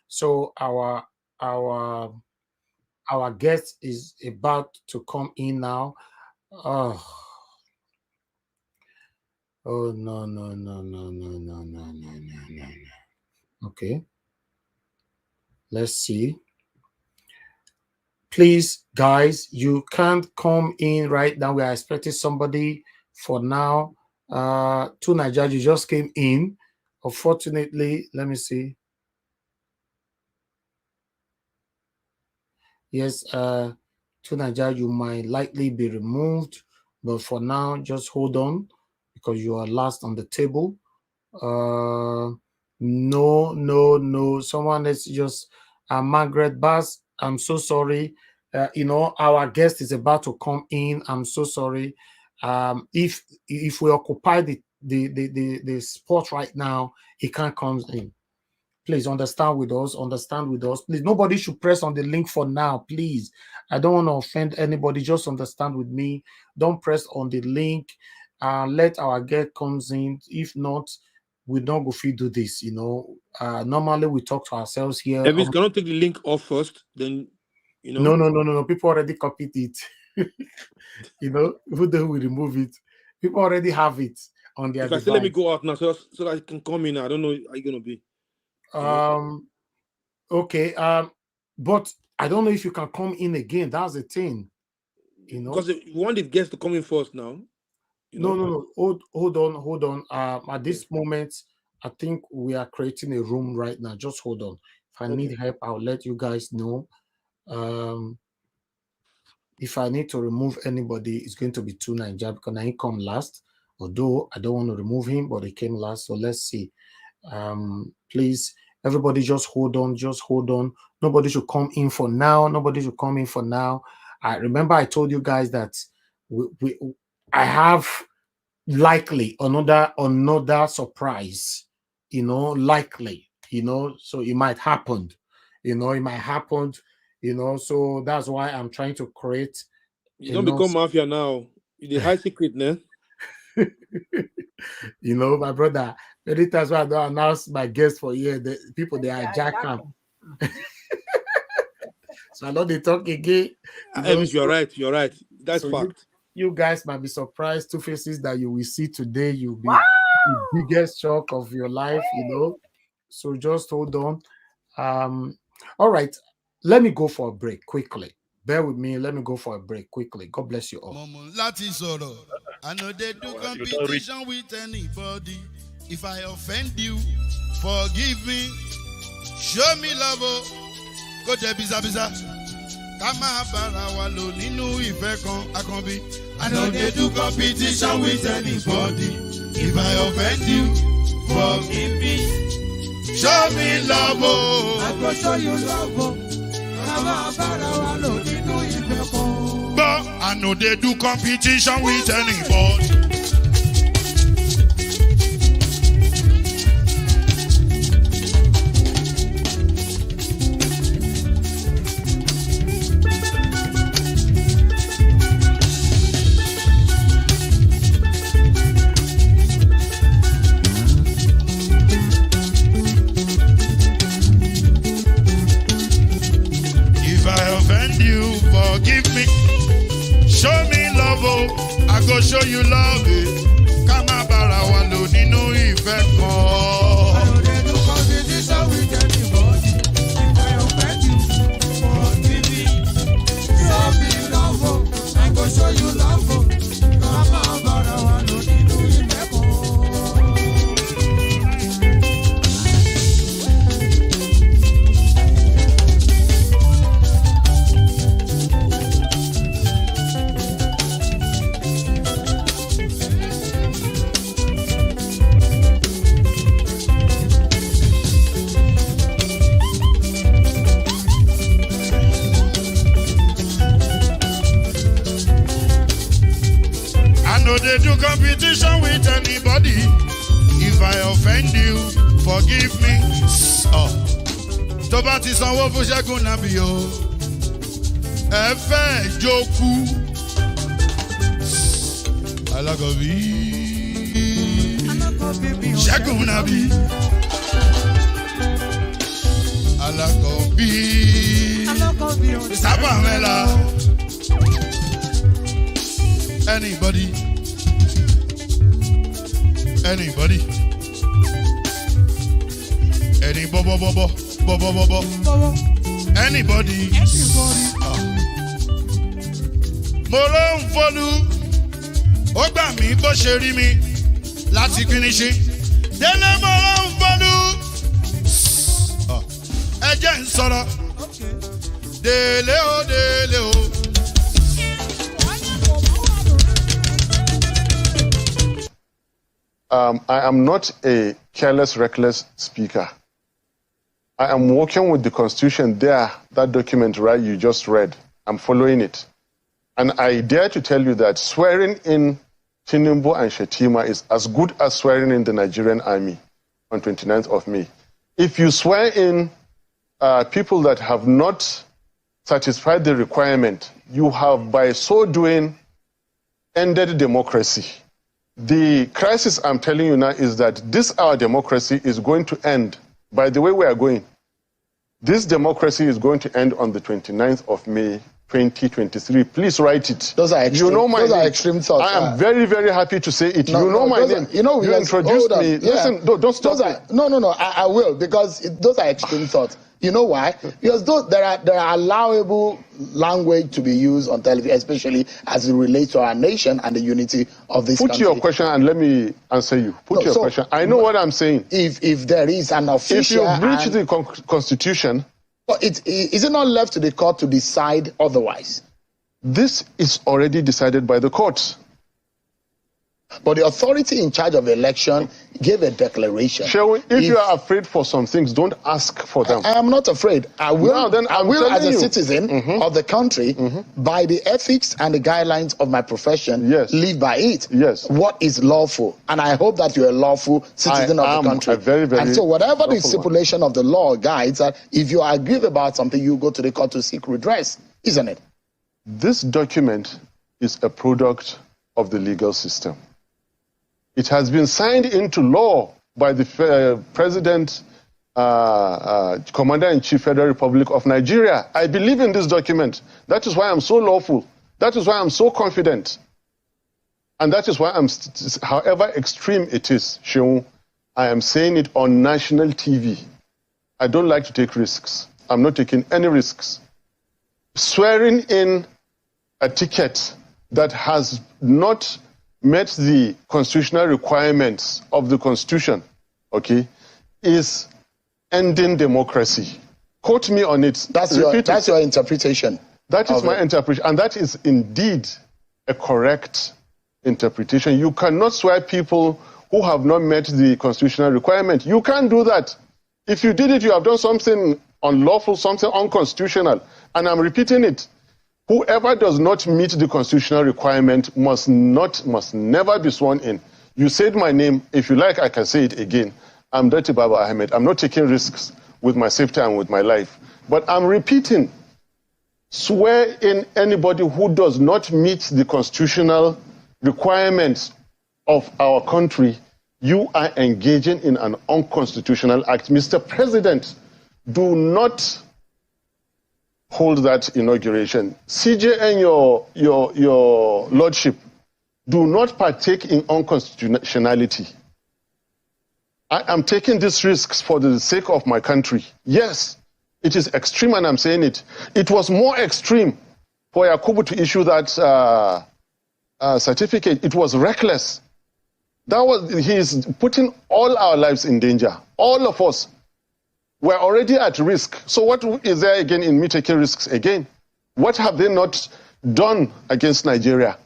so our guest is about to come in now. Oh no. Okay, let's see. Please, guys, you can't come in right now. We are expecting somebody for now. 2 Nigerians just came in. Unfortunately, let me see. Yes, 2 Nigerians, you might likely be removed, but for now, just hold on because you are last on the table. No. Someone is just Margaret Bass. I'm so sorry. You know, our guest is about to come in. I'm so sorry. If we occupy the spot right now, he can't come in. Please understand with us. Please, nobody should press on the link for now. Please, I don't want to offend anybody. Just understand with me. Don't press on the link. Let our guest comes in. If not, we don't go free do this. You know, normally we talk to ourselves here. Elvis, cannot take the link off first, then you know. No. People already copied it. You know, who then will remove it? People already have it on their device. Let me go out now so that I can come in. I don't know how you're gonna be. Okay. But I don't know if you can come in again. That's the thing. You know, because you want the guests to come in first now. No. Hold on. At this moment, I think we are creating a room right now. Just hold on. If I need help, I'll let you guys know. If I need to remove anybody, it's going to be 2 Nigerians because I come last. Although I don't want to remove him, but he came last. So let's see. Please, everybody, just hold on. Nobody should come in for now. I remember I told you guys that I have likely another surprise. You know, likely. You know, so it might happen. So that's why I'm trying to create. You don't become mafia now. It's the high secret, man. You know, my brother, many times when I don't announce my guest for here, the people they hijack them. So I know they talk again. You're right. That's fact. You guys might be surprised. 2 faces that you will see today. You'll be the biggest shock of your life, you know. So just hold on. All right. Let me go for a break quickly. Bear with me. Let me go for a break quickly. God bless you all. I know they do competition with anybody. If I offend you, forgive me. Show me love. Go there, biza. Kama bara walo ninu ife kan akanbi. I know they do competition with anybody. If I offend you, forgive me. Show me love. I go show you love. Kama bara walo ninu ife kan. But I know they do competition with anybody. forgive me. Show me love, oh, I go show you love. Kama bara wa lo nínú ìfẹ́ kan. I know they do competition with anybody. If I offend you, forgive me. Show me love, oh, I go show you love. Kama bara wa lo nínú ìfẹ́ kan. No, they do competition with anybody. If I offend you, forgive me. Oh, tó bá ti sanwó fún Ṣẹ́gun Nàbí o, ẹ fẹ́ jókù. Alákọ̀bí Ṣẹ́gun Nàbí. Alákọ̀bí Sábàmẹ́là. Anybody? Anybody? Any bobo bobo bobo bobo? Anybody? Mo ló ń fọlú, ó gbà mí bó ṣe rí mi láti kíníṣí. Délé mo ló ń fọlú, ẹ jẹ́ ń sọ̀rọ̀. Délé o, délé o. I am not a careless, reckless speaker. I am working with the Constitution there, that document, right, you just read. I'm following it. And I dare to tell you that swearing in Tinubu and Shetima is as good as swearing in the Nigerian army on 29th of May. If you swear in people that have not satisfied the requirement, you have, by so doing, ended democracy. The crisis I'm telling you now is that this, our democracy, is going to end by the way we are going. This democracy is going to end on the 29th of May, 2023. Please write it. Those are extreme, you know my those name. are extreme thoughts. I am very, very happy to say it. You know my name. You introduced me. Yeah. Listen, don't stop me. No. I will, because those are extreme thoughts. You know why? Because there are allowable language to be used on television, especially as it relates to our nation and the unity of this country. Put your question and let me answer you. Put your question. I know what I'm saying. If there is an official... If you breach the Constitution... But is it not left to the court to decide otherwise? This is already decided by the courts. But the authority in charge of election gave a declaration. If you are afraid for some things, don't ask for them. I am not afraid. I will, as a citizen of the country, by the ethics and the guidelines of my profession, live by it. Yes. What is lawful? And I hope that you're a lawful citizen of the country. And so whatever the stipulation of the law guides, if you are aggrieved about something, you go to the court to seek redress, isn't it? This document is a product of the legal system. It has been signed into law by the President, Commander-in-Chief, Federal Republic of Nigeria. I believe in this document. That is why I'm so lawful. That is why I'm so confident. And that is why however extreme it is, Sheung, I am saying it on national TV. I don't like to take risks. I'm not taking any risks. Swearing in a ticket that has not met the constitutional requirements of the Constitution, okay, is ending democracy. Quote me on it. That's your interpretation. That is my interpretation, and that is indeed a correct interpretation. You cannot swear people who have not met the constitutional requirement. You can't do that. If you did it, you have done something unlawful, something unconstitutional. And I'm repeating it. Whoever does not meet the constitutional requirement must never be sworn in. You said my name. If you like, I can say it again. I'm Dr. Baba Ahmed. I'm not taking risks with my safety and with my life. But I'm repeating, swear in anybody who does not meet the constitutional requirements of our country. You are engaging in an unconstitutional act. Mr. President, do not hold that inauguration. CJ and your lordship do not partake in unconstitutionality. I am taking these risks for the sake of my country. Yes, it is extreme, and I'm saying it. It was more extreme for Yakubu to issue that certificate. It was reckless. He is putting all our lives in danger. All of us were already at risk. So what is there again in me taking risks again? What have they not done against Nigeria?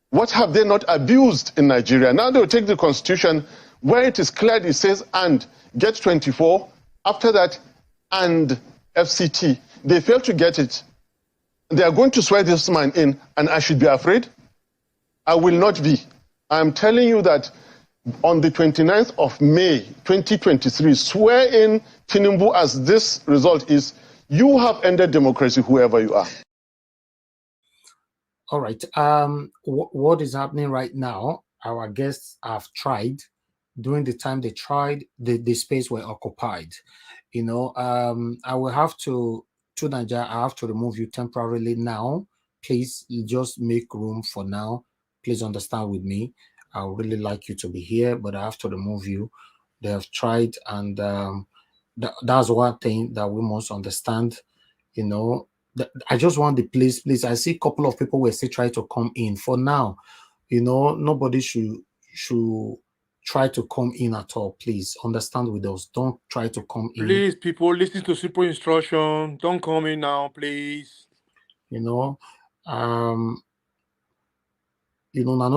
What have they not abused in Nigeria? Now they will take the constitution where it is clear, it says, and get 24. After that, and FCT. They fail to get it. They are going to swear this man in, and I should be afraid? I will not be. I am telling you that on the 29th of May, 2023, swear in Tinubu as this result is, you have ended democracy, whoever you are. All right. What is happening right now? Our guests have tried. During the time they tried, the space were occupied. I will have to Nigeria, I have to remove you temporarily now. Please just make room for now. Please understand with me. I would really like you to be here, but I have to remove you. They have tried, and that's one thing that we must understand. I just want the please. I see a couple of people will still try to come in. For now, nobody should try to come in at all. Please understand with us. Don't try to come in. Please, people, listen to simple instruction. Don't come in now, please. I know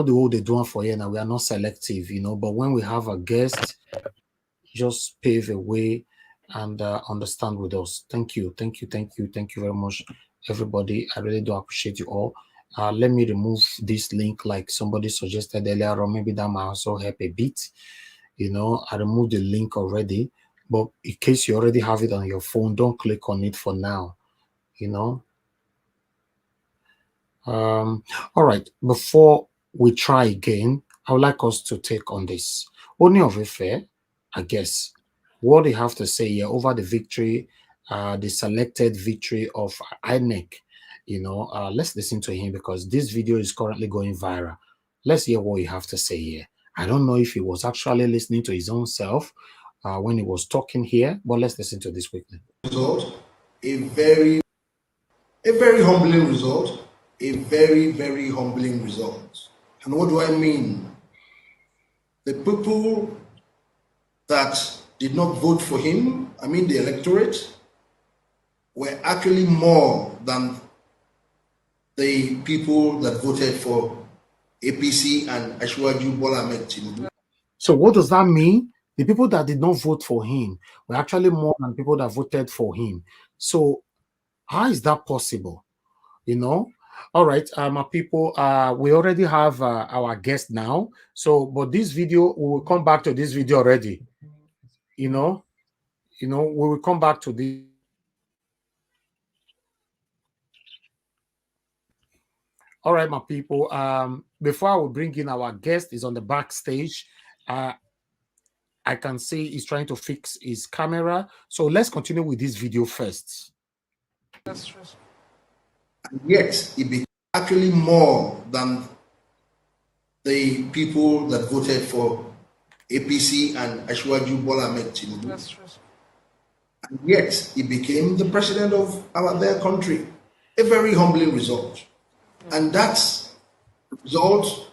the whole they doing for you now. We are not selective, but when we have a guest, just pave a way and understand with us. Thank you very much, everybody. I really do appreciate you all. Let me remove this link like somebody suggested earlier, or maybe that might also help a bit. I removed the link already, but in case you already have it on your phone, don't click on it for now. All right, before we try again, I would like us to take on this. Only of Ife, I guess, what they have to say here over the victory, the selected victory of INEC. Let's listen to him because this video is currently going viral. Let's hear what you have to say here. I don't know if he was actually listening to his own self when he was talking here, but let's listen to this quickly. Result, a very humbling result, a very, very humbling result. And what do I mean? The people that did not vote for him, the electorate, were actually more than the people that voted for APC and Ashwaju Bola Ahmed Tinubu. So what does that mean? The people that did not vote for him were actually more than people that voted for him. So how is that possible? All right, my people, we already have our guest now. So, but this video, we will come back to this video already. We will come back to this. All right, my people. Before I will bring in our guest, is on the backstage. I can see he's trying to fix his camera. So let's continue with this video first. That's true. And yet, it became actually more than the people that voted for APC and Ashwaju Bola Ahmed Tinubu. That's true. And yet, he became the president of their country. A very humbling result. And that result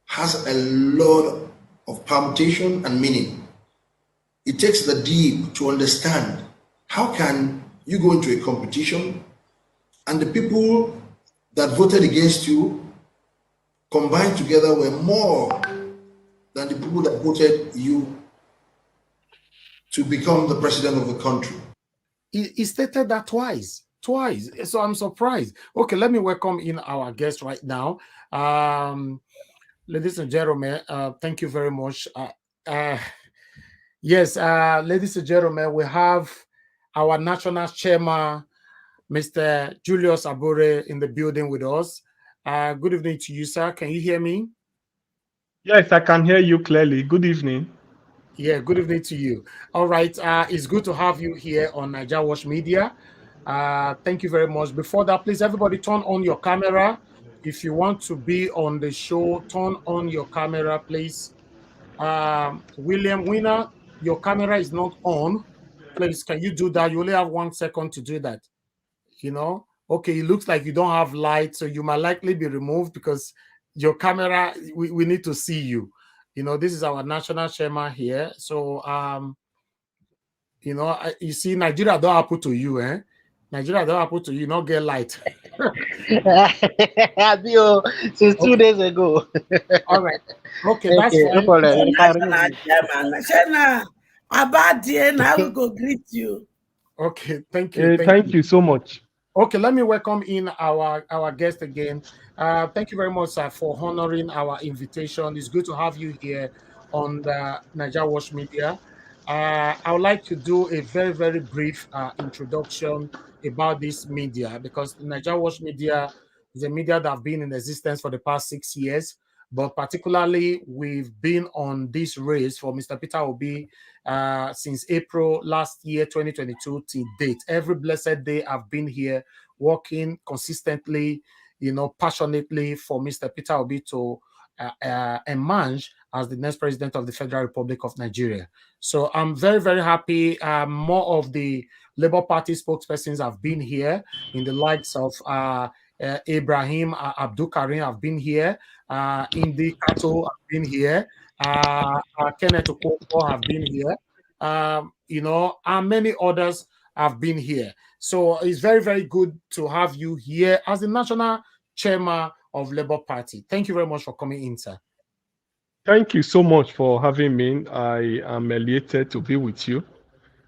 has a lot of permutation and meaning. It takes the deep to understand how can you go into a competition and the people that voted against you combined together were more than the people that voted you to become the president of the country. He stated that twice. So I'm surprised. Okay, let me welcome in our guest right now. Ladies and gentlemen, thank you very much. Yes, ladies and gentlemen, we have our national chairman, Mr. Julius Abure, in the building with us. Good evening to you, sir. Can you hear me? Yes, I can hear you clearly. Good evening. Yeah, good evening to you. All right, it's good to have you here on Niger Watch Media. Thank you very much. Before that, please, everybody turn on your camera. If you want to be on the show, turn on your camera, please. William Winner, your camera is not on. Please, can you do that? You only have 1 second to do that. Okay, it looks like you don't have light, so you might likely be removed because your camera, we need to see you. This is our national chairman here. So, you see, Nigeria don't happen to you, eh? Nigeria don't happen to you, not get light. Since 2 days ago. All right. Okay, that's fine. No problem. National Abadie, now we go greet you. Okay, thank you. Thank you so much. Okay, let me welcome in our guest again. Thank you very much, sir, for honoring our invitation. It's good to have you here on the Niger Watch Media. I would like to do a very, very brief introduction about this media, because the Niger Watch Media is a media that have been in existence for the past 6 years. But particularly, we've been on this race for Mr. Peter Obi since April last year, 2022, till date. Every blessed day I've been here working consistently, passionately for Mr. Peter Obi to emerge as the next president of the Federal Republic of Nigeria. So I'm very, very happy. More of the Labour Party spokespersons have been here, in the likes of Ibrahim Abdul Karim have been here, Indi Kato have been here, Kenneth Okonkwo have been here, and many others have been here. So it's very, very good to have you here as the national chairman of Labour Party. Thank you very much for coming in, sir. Thank you so much for having me. I am elated to be with you.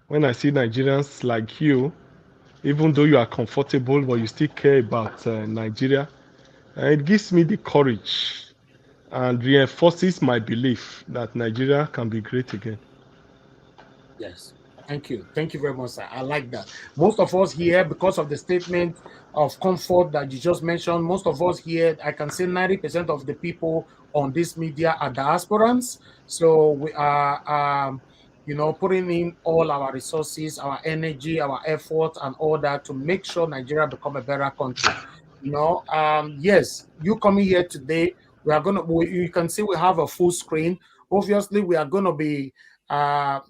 When I see Nigerians like you, even though you are comfortable, but you still care about Nigeria, it gives me the courage and reinforces my belief that Nigeria can be great again. Yes. Thank you. Thank you very much, sir. I like that. Most of us here, because of the statement of comfort that you just mentioned, most of us here, I can say 90% of the people on this media are diasporans. So we are, putting in all our resources, our energy, our effort, and all that to make sure Nigeria become a better country. Yes, you coming here today, you can see we have a full screen. Obviously, we are going to be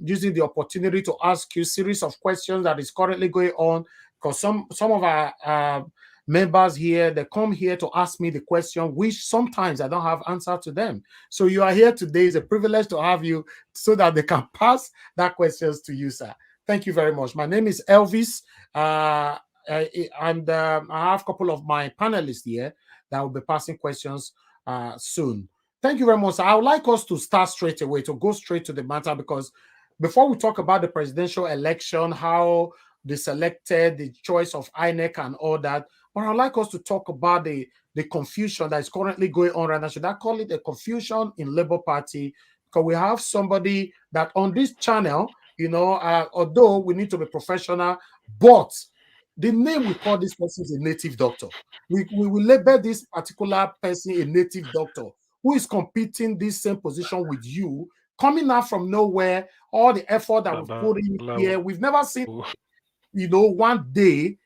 using the opportunity to ask you a series of questions that is currently going on, because some of our members here, they come here to ask me the question, which sometimes I don't have answer to them. So you are here today. It's a privilege to have you so that they can pass that questions to you, sir. Thank you very much. My name is Elvis, and I have a couple of my panelists here that will be passing questions soon. Thank you very much. I would like us to start straight away, to go straight to the matter, because before we talk about the presidential election, how they selected, the choice of INEC and all that, but I'd like us to talk about the confusion that is currently going on right now. Should I call it a confusion in Labour Party? Because we have somebody that on this channel, although we need to be professional, but the name we call this person is a native doctor. We will label this particular person a native doctor who is competing this same position with you, coming out from nowhere, all the effort that we've put in here. We've never seen, one day,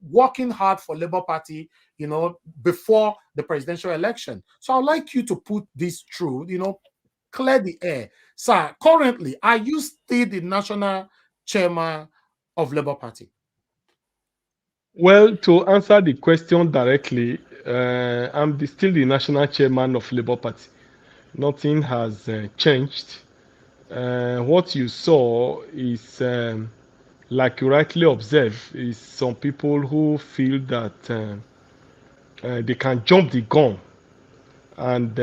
working hard for Labour Party, before the presidential election. So I'd like you to put this through, clear the air. Sir, currently, are you still the national chairman of Labour Party? Well, to answer the question directly, I'm still the national chairman of Labour Party. Nothing has changed. What you saw is, like you rightly observe, is some people who feel that they can jump the gun and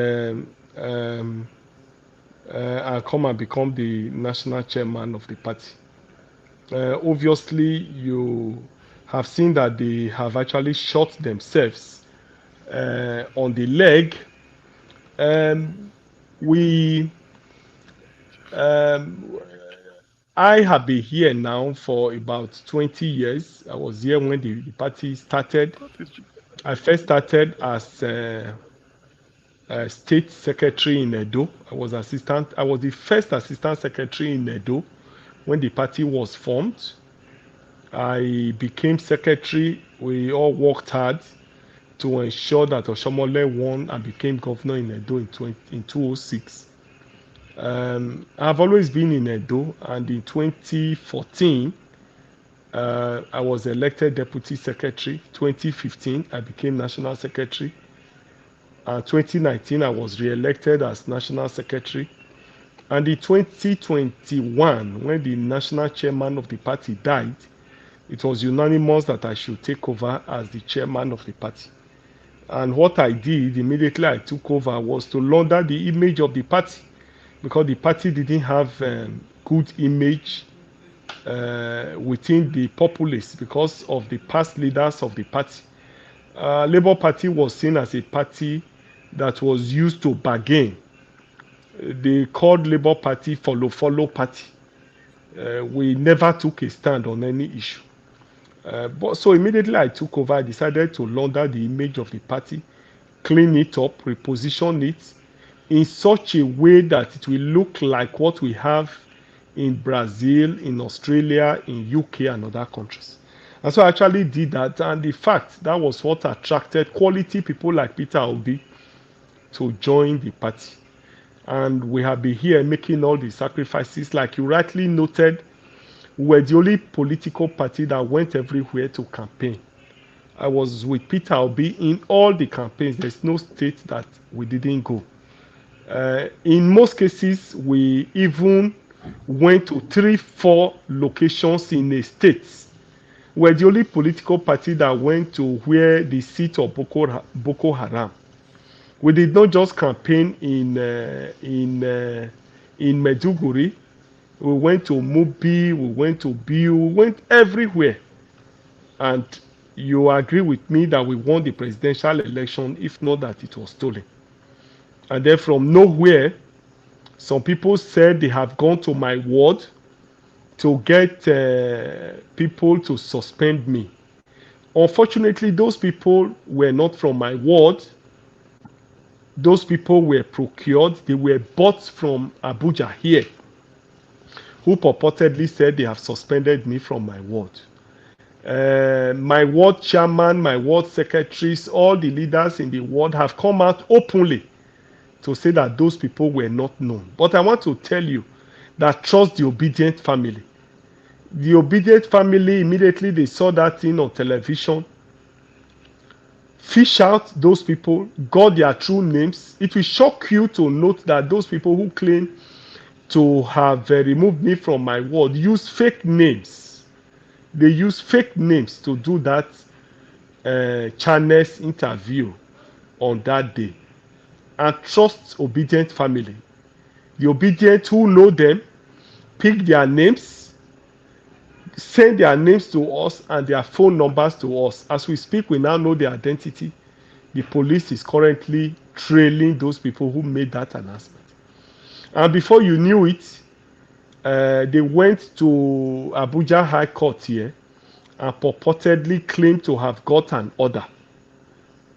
come and become the national chairman of the party. Obviously, you have seen that they have actually shot themselves on the leg. I have been here now for about 20 years. I was here when the party started. I first started as a state secretary in Edo. I was the first assistant secretary in Edo when the party was formed. I became secretary. We all worked hard to ensure that Oshomole won and became governor in Edo in 2006. I've always been in Edo, and in 2014, I was elected deputy secretary. 2015, I became national secretary. 2019, I was re-elected as national secretary. And in 2021, when the national chairman of the party died, it was unanimous that I should take over as the chairman of the party. And what I did immediately I took over was to launder the image of the party, because the party didn't have good image within the populace because of the past leaders of the party. Labour Party was seen as a party that was used to bargain. They called Labour Party follow party. We never took a stand on any issue. But so immediately I took over, I decided to launder the image of the party, clean it up, reposition it in such a way that it will look like what we have in Brazil, in Australia, in UK, and other countries. And so I actually did that, and in fact, that was what attracted quality people like Peter Obi to join the party. And we have been here making all the sacrifices. Like you rightly noted, we were the only political party that went everywhere to campaign. I was with Peter Obi in all the campaigns. There's no state that we didn't go. In most cases, we even went to 3-4 locations in a state. We're the only political party that went to where the seat of Boko Haram. We did not just campaign in Medjugorje. We went to Mubi, we went to Biu, we went everywhere. And you agree with me that we won the presidential election, if not that it was stolen. And then from nowhere, some people said they have gone to my ward to get people to suspend me. Unfortunately, those people were not from my ward. Those people were procured. They were bought from Abuja here, who purportedly said they have suspended me from my ward. My ward chairman, my ward secretaries, all the leaders in the ward have come out openly to say that those people were not known. But I want to tell you that trust the obedient family. The obedient family, immediately they saw that thing on television, fish out those people, got their true names. It will shock you to note that those people who claim to have removed me from my ward use fake names. They use fake names to do that channel's interview on that day. And trust obedient family. The obedient who know them, pick their names, send their names to us and their phone numbers to us. As we speak, we now know their identity. The police is currently trailing those people who made that announcement. And before you knew it, they went to Abuja High Court here and purportedly claimed to have got an order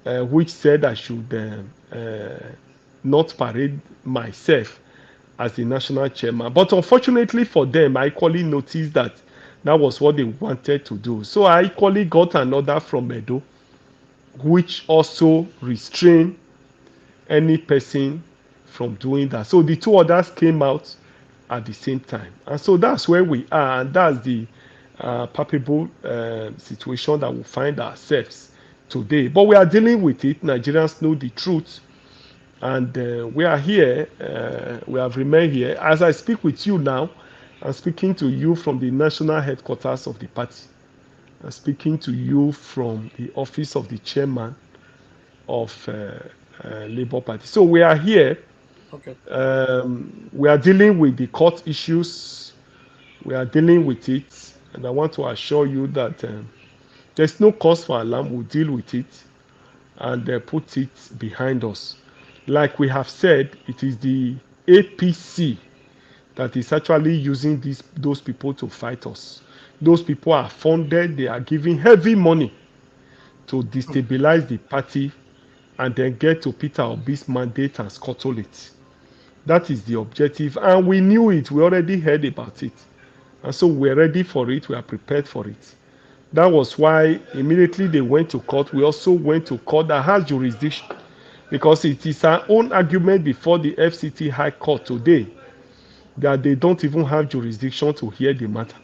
which said I should not parade myself as the national chairman. But unfortunately for them, I equally noticed that that was what they wanted to do. So I equally got an order from Edo, which also restrained any person from doing that. So the two orders came out at the same time. And so that's where we are, and that's the palpable situation that we find ourselves today. But we are dealing with it. Nigerians know the truth. And we are here. We have remained here. As I speak with you now, I'm speaking to you from the national headquarters of the party. I'm speaking to you from the office of the chairman of Labour Party. So we are here. Okay. We are dealing with the court issues. We are dealing with it. And I want to assure you that there's no cause for alarm. We'll deal with it and put it behind us. Like we have said, it is the APC that is actually using those people to fight us. Those people are funded. They are giving heavy money to destabilize the party and then get to Peter Obi's mandate and scuttle it. That is the objective. And we knew it. We already heard about it. And so we're ready for it. We are prepared for it. That was why immediately they went to court. We also went to court that has jurisdiction, because it is our own argument before the FCT High Court today that they don't even have jurisdiction to hear the matter.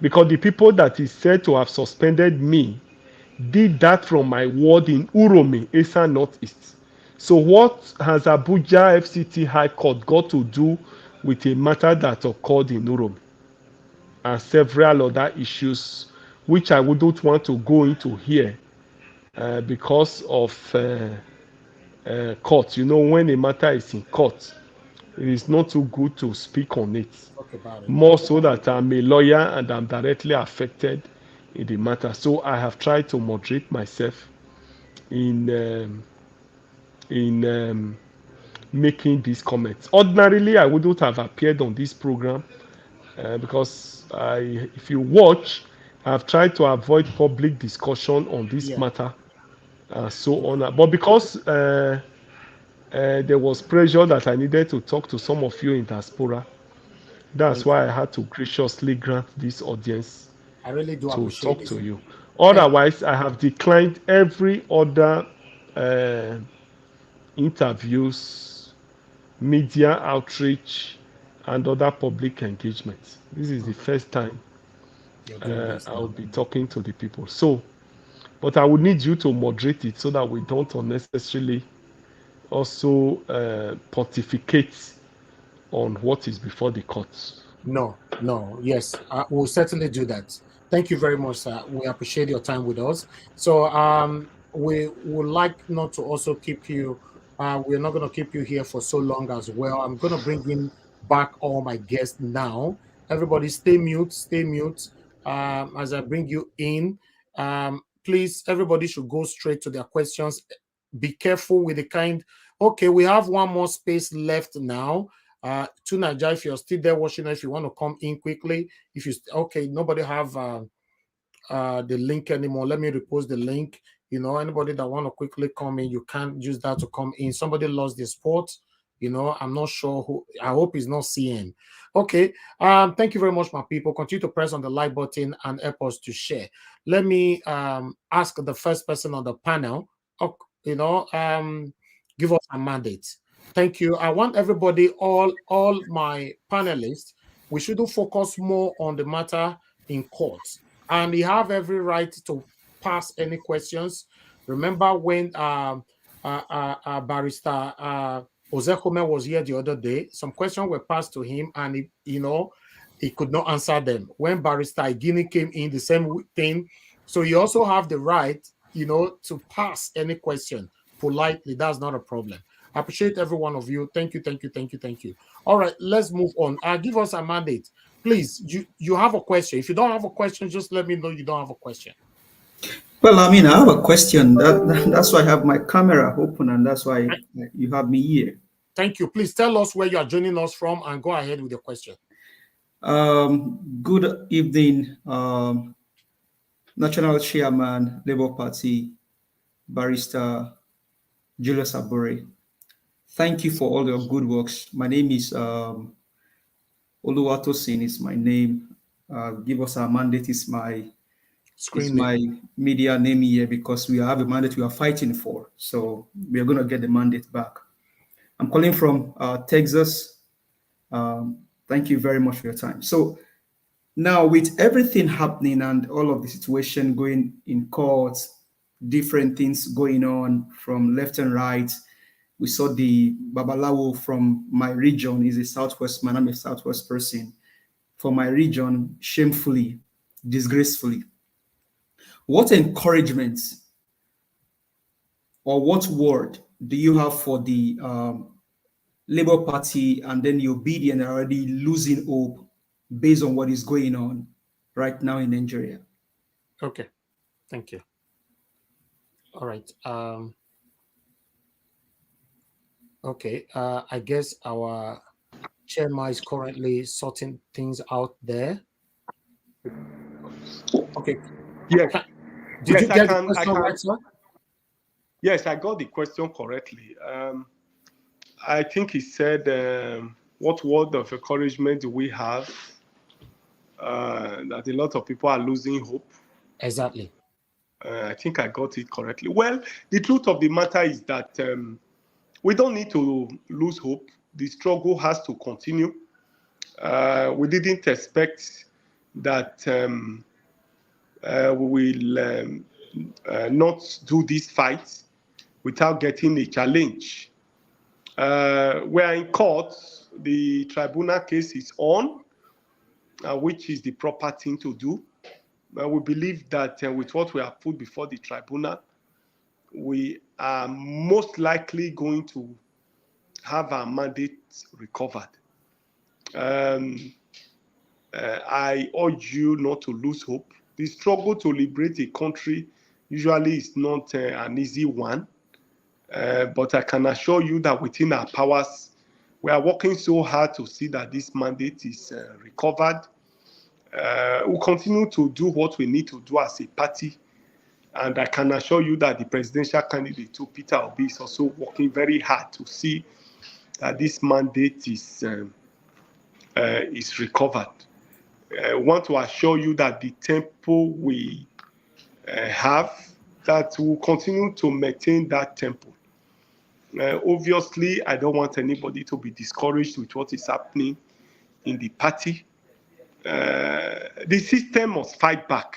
Because the people that is said to have suspended me did that from my ward in Uromi, Esa Northeast. So what has Abuja FCT High Court got to do with a matter that occurred in Uromi? And several other issues which I wouldn't want to go into here because of court. You know, when a matter is in court, it is not too good to speak on it. More so that I'm a lawyer and I'm directly affected in the matter. So I have tried to moderate myself in making these comments. Ordinarily, I wouldn't have appeared on this program because if you watch, I've tried to avoid public discussion on this matter, so on. But because there was pressure that I needed to talk to some of you in diaspora, that's why I had to graciously grant this audience I really do to appreciate talk it. to you. Otherwise, I have declined every other interviews, media outreach, and other public engagements. This is the first time I'll be talking to the people. So, but I would need you to moderate it so that we don't unnecessarily also pontificate on what is before the courts. No, yes, we'll certainly do that. Thank you very much, sir. We appreciate your time with us. So we would like not to also keep you, we're not going to keep you here for so long as well. I'm going to bring in back all my guests now. Everybody stay mute, as I bring you in. Please, everybody should go straight to their questions. Be careful with the kind. Okay, we have one more space left now. To Nigeria, if you're still there watching, if you want to come in quickly, if you okay, nobody have the link anymore. Let me repost the link. You know, anybody that want to quickly come in, you can't use that to come in. Somebody lost the spot. You know, I'm not sure who. I hope it's not CN. Okay. Thank you very much, my people. Continue to press on the like button and help us to share. Let me ask the first person on the panel. You know, give us a mandate. Thank you. I want everybody, all my panelists, we should focus more on the matter in court. And you have every right to pass any questions. Remember when Barrister Ozekome was here the other day, some questions were passed to him and he could not answer them. When Barrister Igini came in, the same thing. So you also have the right, to pass any question politely. That's not a problem. I appreciate every one of you. Thank you. All right, let's move on. Give us a mandate. Please, you have a question. If you don't have a question, just let me know you don't have a question. Well, I have a question. That's why I have my camera open, and that's why you have me here. Thank you. Please tell us where you are joining us from and go ahead with your question. Good evening, National Chairman, Labour Party, Barrister Julius Abure. Thank you for all your good works. My name is Oluwatosin is my name. Give us our mandate is my media name here because we have a mandate we are fighting for. So we are going to get the mandate back. I'm calling from Texas. Thank you very much for your time. So now with everything happening and all of the situation going in courts, different things going on from left and right, we saw the Babalawo from my region. He's a Southwest man. I'm a Southwest person. For my region, shamefully, disgracefully. What encouragement or what word do you have for the Labour Party and then the obedient are already losing hope based on what is going on right now in Nigeria? Okay, thank you. All right. Okay, I guess our chairman is currently sorting things out there. Okay. Yes. Did you get the question right, sir? Yes, I got the question correctly. I think he said, what word of encouragement do we have? That a lot of people are losing hope. Exactly. I think I got it correctly. Well, the truth of the matter is that we don't need to lose hope. The struggle has to continue. We didn't expect that we will not do this fight without getting a challenge. We are in court. The tribunal case is on, which is the proper thing to do. We believe that with what we have put before the tribunal, we are most likely going to have our mandate recovered. I urge you not to lose hope. The struggle to liberate a country usually is not an easy one, but I can assure you that within our powers, we are working so hard to see that this mandate is recovered. We'll continue to do what we need to do as a party, and I can assure you that the presidential candidate, too, Peter Obi, is also working very hard to see that this mandate is recovered. I want to assure you that the tempo we have, that we'll continue to maintain that tempo. Obviously, I don't want anybody to be discouraged with what is happening in the party. The system must fight back.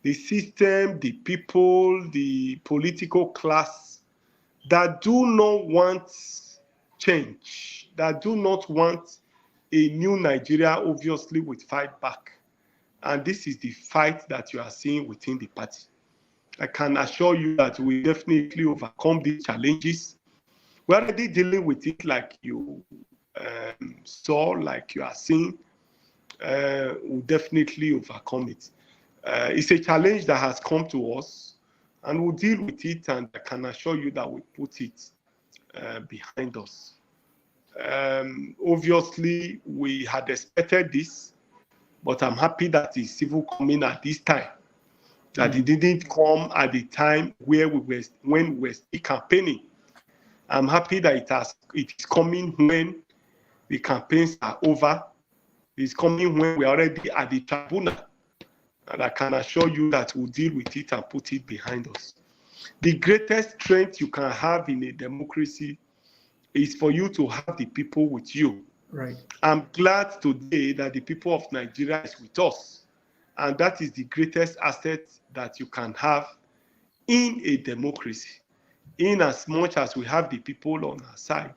The system, the people, the political class that do not want change, that do not want a new Nigeria, obviously will fight back. And this is the fight that you are seeing within the party. I can assure you that we definitely overcome these challenges. We're already dealing with it like you saw, like you are seeing. We'll definitely overcome it. It's a challenge that has come to us, and we'll deal with it, and I can assure you that we put it behind us. Obviously, we had expected this, but I'm happy that it's even coming at this time. That it didn't come at the time where when we were still campaigning. I'm happy that it is coming when the campaigns are over. It's coming when we're already at the tribunal. And I can assure you that we'll deal with it and put it behind us. The greatest strength you can have in a democracy is for you to have the people with you. Right. I'm glad today that the people of Nigeria is with us. And that is the greatest asset that you can have in a democracy. In as much as we have the people on our side,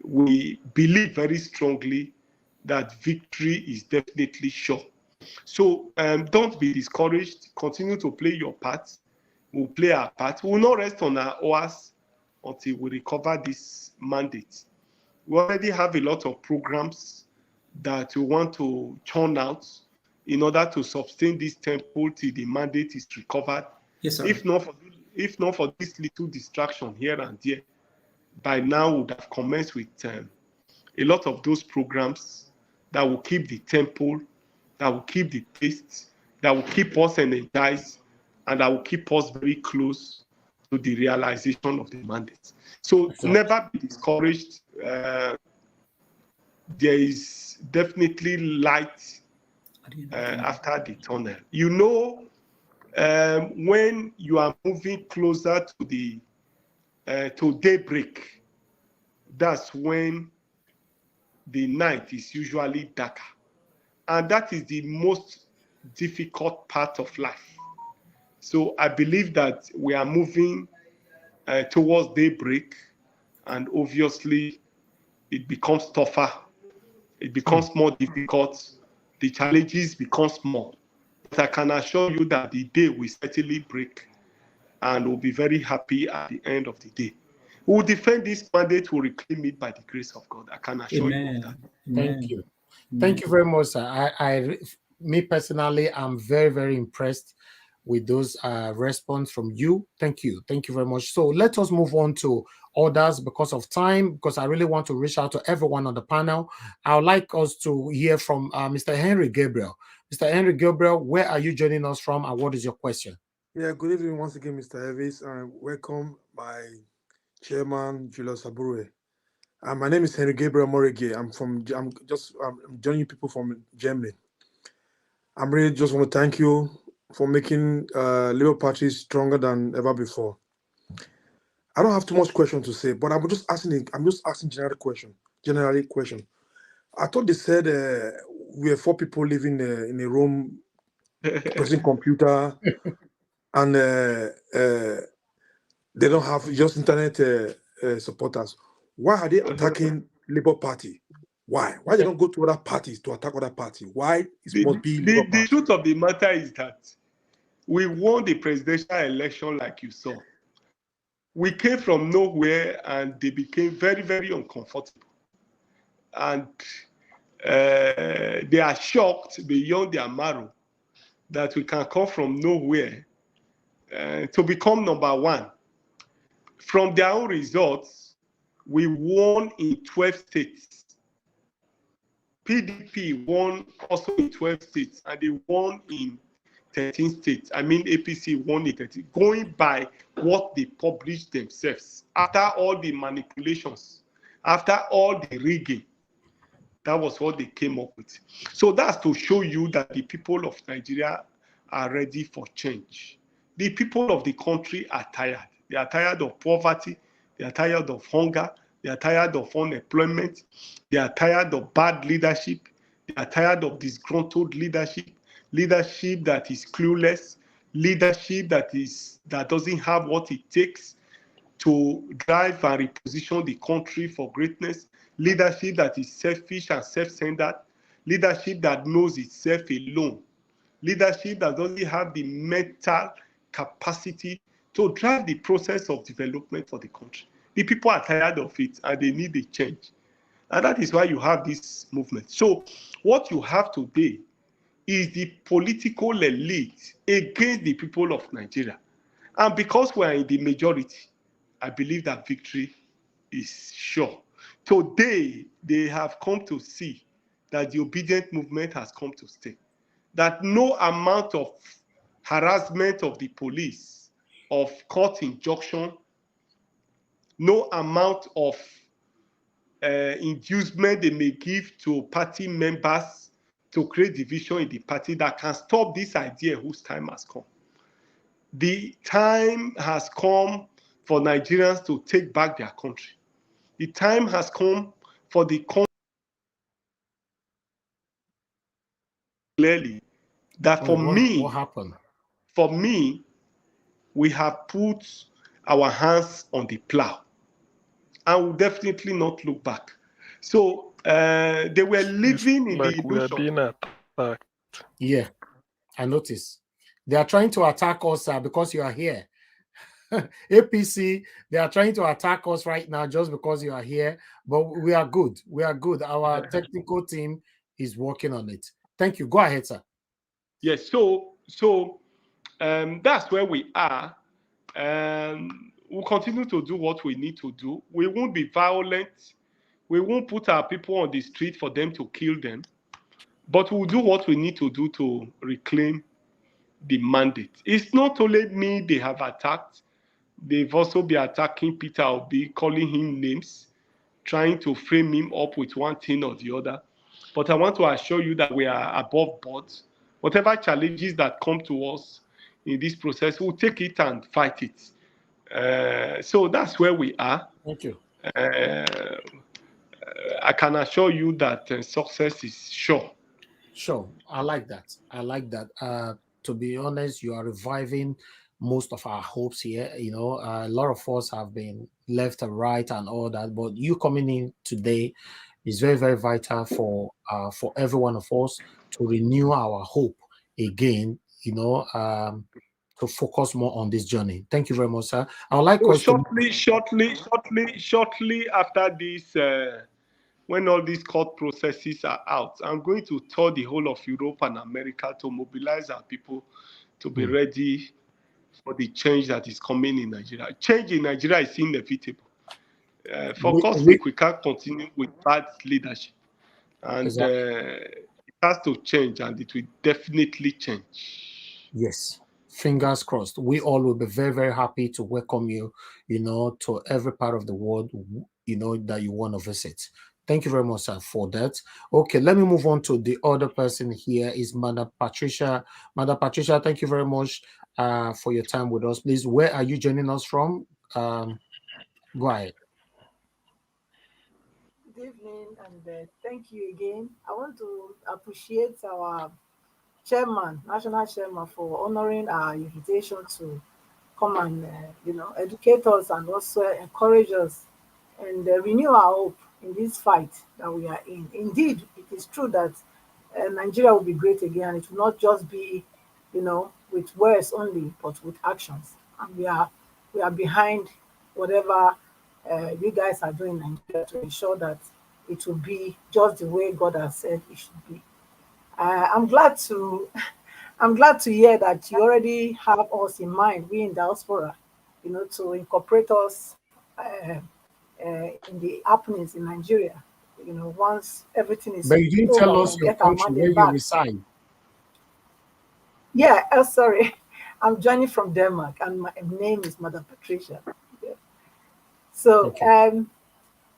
we believe very strongly that victory is definitely sure. So don't be discouraged. Continue to play your part. We'll play our part. We will not rest on our oars until we recover this mandate. We already have a lot of programs that we want to churn out in order to sustain this tempo till the mandate is recovered. Yes, sir. If not for this little distraction here and there, by now we would have commenced with a lot of those programs that will keep the tempo, that will keep the pace, that will keep us energized, and that will keep us very close to the realization of the mandate. So never be discouraged. There is definitely light after the tunnel. You know, when you are moving closer to the to daybreak, that's when the night is usually darker. And that is the most difficult part of life. So I believe that we are moving towards daybreak, and obviously it becomes tougher. It becomes more difficult. The challenges become more. But I can assure you that the day will certainly break, and we'll be very happy at the end of the day. We will defend this mandate, will reclaim it by the grace of God. I can assure you of that. Thank you. Thank you very much, sir. Me personally, I'm very, very impressed with those response from you. Thank you. Thank you very much. So let us move on to others because of time, because I really want to reach out to everyone on the panel. I would like us to hear from Mr. Henry Gabriel. Mr. Henry Gabriel, where are you joining us from, and what is your question? Yeah, good evening once again, Mr. Elvis, and welcome my chairman, Julius Abure. My name is Henry Gabriel Morege. I'm joining people from Germany. I'm really just want to thank you for making Labour Party stronger than ever before. I don't have too much question to say, but I'm just asking general question. I thought they said we are 4 people living in a room, pressing computer, and they don't have just internet supporters. Why are they attacking Labour Party? Why? Why they don't go to other parties to attack other parties? Why it must be Labour Party? The truth of the matter is that we won the presidential election like you saw. We came from nowhere and they became very, very uncomfortable. And they are shocked beyond their marrow that we can come from nowhere to become number 1. From their own results, we won in 12 states. PDP won also in 12 states, and they won in 13 states. I mean, APC won in 13, going by what they published themselves. After all the manipulations, after all the rigging, that was what they came up with. So that's to show you that the people of Nigeria are ready for change. The people of the country are tired. They are tired of poverty. They are tired of hunger. They are tired of unemployment. They are tired of bad leadership. They are tired of disgruntled leadership, leadership that is clueless, leadership that doesn't have what it takes to drive and reposition the country for greatness, leadership that is selfish and self-centered, leadership that knows itself alone, leadership that doesn't have the mental capacity to drive the process of development for the country. The people are tired of it and they need a change. And that is why you have this movement. So what you have today is the political elite against the people of Nigeria. And because we are in the majority, I believe that victory is sure. Today, they have come to see that the obedient movement has come to stay. That no amount of harassment of the police, of court injunction, no amount of inducement they may give to party members to create division in the party that can stop this idea whose time has come. The time has come for Nigerians to take back their country. The time has come for the country clearly that what happened? For me, we have put our hands on the plow and will definitely not look back. So they were living in the we are illusion. being attacked. Yeah, I noticed. They are trying to attack us because you are here. APC, they are trying to attack us right now just because you are here, but we are good. We are good. Our technical team is working on it. Thank you. Go ahead, sir. Yes, so that's where we are. We'll continue to do what we need to do. We won't be violent. We won't put our people on the street for them to kill them. But we'll do what we need to do to reclaim the mandate. It's not only me they have attacked. They've also been attacking Peter Obi, calling him names, trying to frame him up with one thing or the other. But I want to assure you that we are above board. Whatever challenges that come to us in this process, we'll take it and fight it. So that's where we are. Thank you. I can assure you that success is sure. Sure. I like that. I like that. To be honest, you are reviving most of our hopes here. You know, a lot of us have been left and right and all that, but you coming in today is very, very vital for every one of us to renew our hope again, you know, to focus more on this journey. Thank you very much, sir. I would like shortly after this, when all these court processes are out, I'm going to tour the whole of Europe and America to mobilize our people to be ready for the change that is coming in Nigeria. Change in Nigeria is inevitable. For God's sake, we can't continue with bad leadership. And it has to change, and it will definitely change. Yes. Fingers crossed. We all will be very, very happy to welcome you, you know, to every part of the world, you know, that you want to visit. Thank you very much, sir, for that. Okay, let me move on to the other person here is Madam Patricia. Madam Patricia, thank you very much for your time with us. Please, where are you joining us from? Go ahead. Good evening, and thank you again. I want to appreciate our chairman, national chairman, for honoring our invitation to come and educate us and also encourage us and renew our hope in this fight that we are in. Indeed, it is true that Nigeria will be great again. It will not just be, with words only, but with actions. And we are behind whatever you guys are doing in Nigeria to ensure that it will be just the way God has said it should be. I'm glad to I'm glad to hear that you already have us in mind, we in diaspora, to incorporate us in the happenings in Nigeria. Once everything is But you didn't over, tell we'll us your get our country where mandate you back. reside. Yeah, sorry. I'm joining from Denmark, and my name is Madam Patricia. Yeah. So, Okay.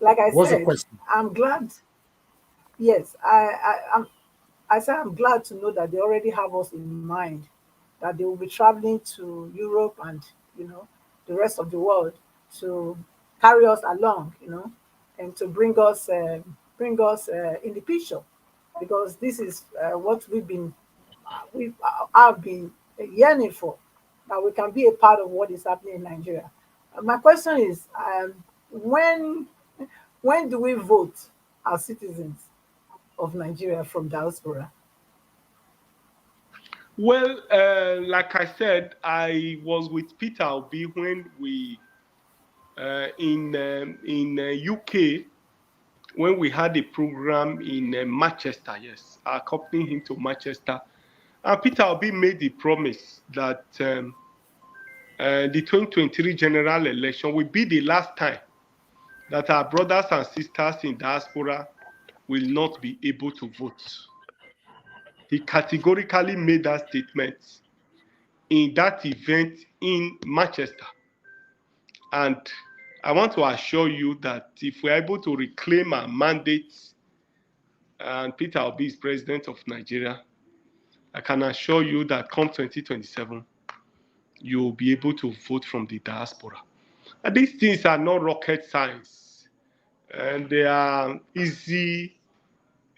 like I What's the said, question? I'm glad. Yes, I say I'm glad to know that they already have us in mind, that they will be traveling to Europe and the rest of the world to carry us along, and to bring us in the picture, because this is what we have been yearning for, that we can be a part of what is happening in Nigeria. My question is, when when do we vote as citizens of Nigeria from diaspora? Well, like I said, I was with Peter Obi when we in UK, when we had a program in Manchester. Yes, I accompanied him to Manchester, and Peter Obi made the promise that the 2023 general election will be the last time that our brothers and sisters in diaspora will not be able to vote. He categorically made that statement in that event in Manchester. And I want to assure you that if we're able to reclaim our mandates, and Peter Obi is president of Nigeria, I can assure you that come 2027, you will be able to vote from the diaspora. And these things are not rocket science, and they are easy.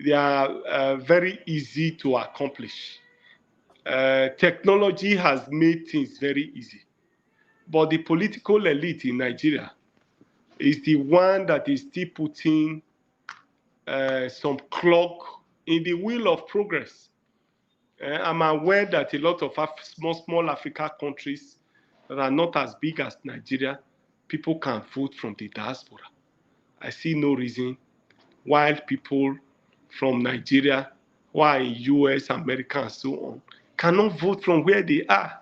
They are very easy to accomplish. Technology has made things very easy, but the political elite in Nigeria is the one that is still putting some clog in the wheel of progress. I'm aware that a lot of small African countries that are not as big as Nigeria, people can vote from the diaspora. I see no reason why people from Nigeria, who are in US, America, and so on, cannot vote from where they are.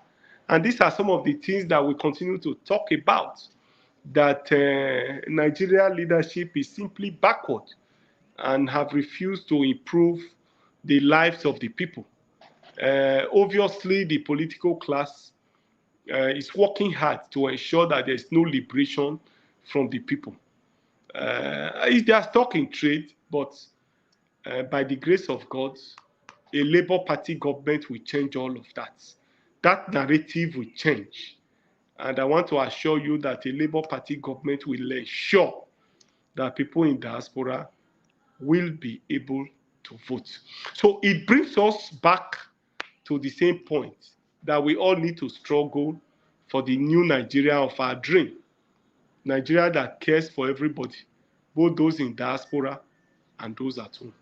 And these are some of the things that we continue to talk about, that Nigeria leadership is simply backward and have refused to improve the lives of the people. Obviously, the political class is working hard to ensure that there's no liberation from the people. They are stuck in trade, but by the grace of God, a Labour Party government will change all of that. That narrative will change. And I want to assure you that a Labour Party government will ensure that people in diaspora will be able to vote. So it brings us back to the same point that we all need to struggle for the new Nigeria of our dream. Nigeria that cares for everybody, both those in diaspora and those at home.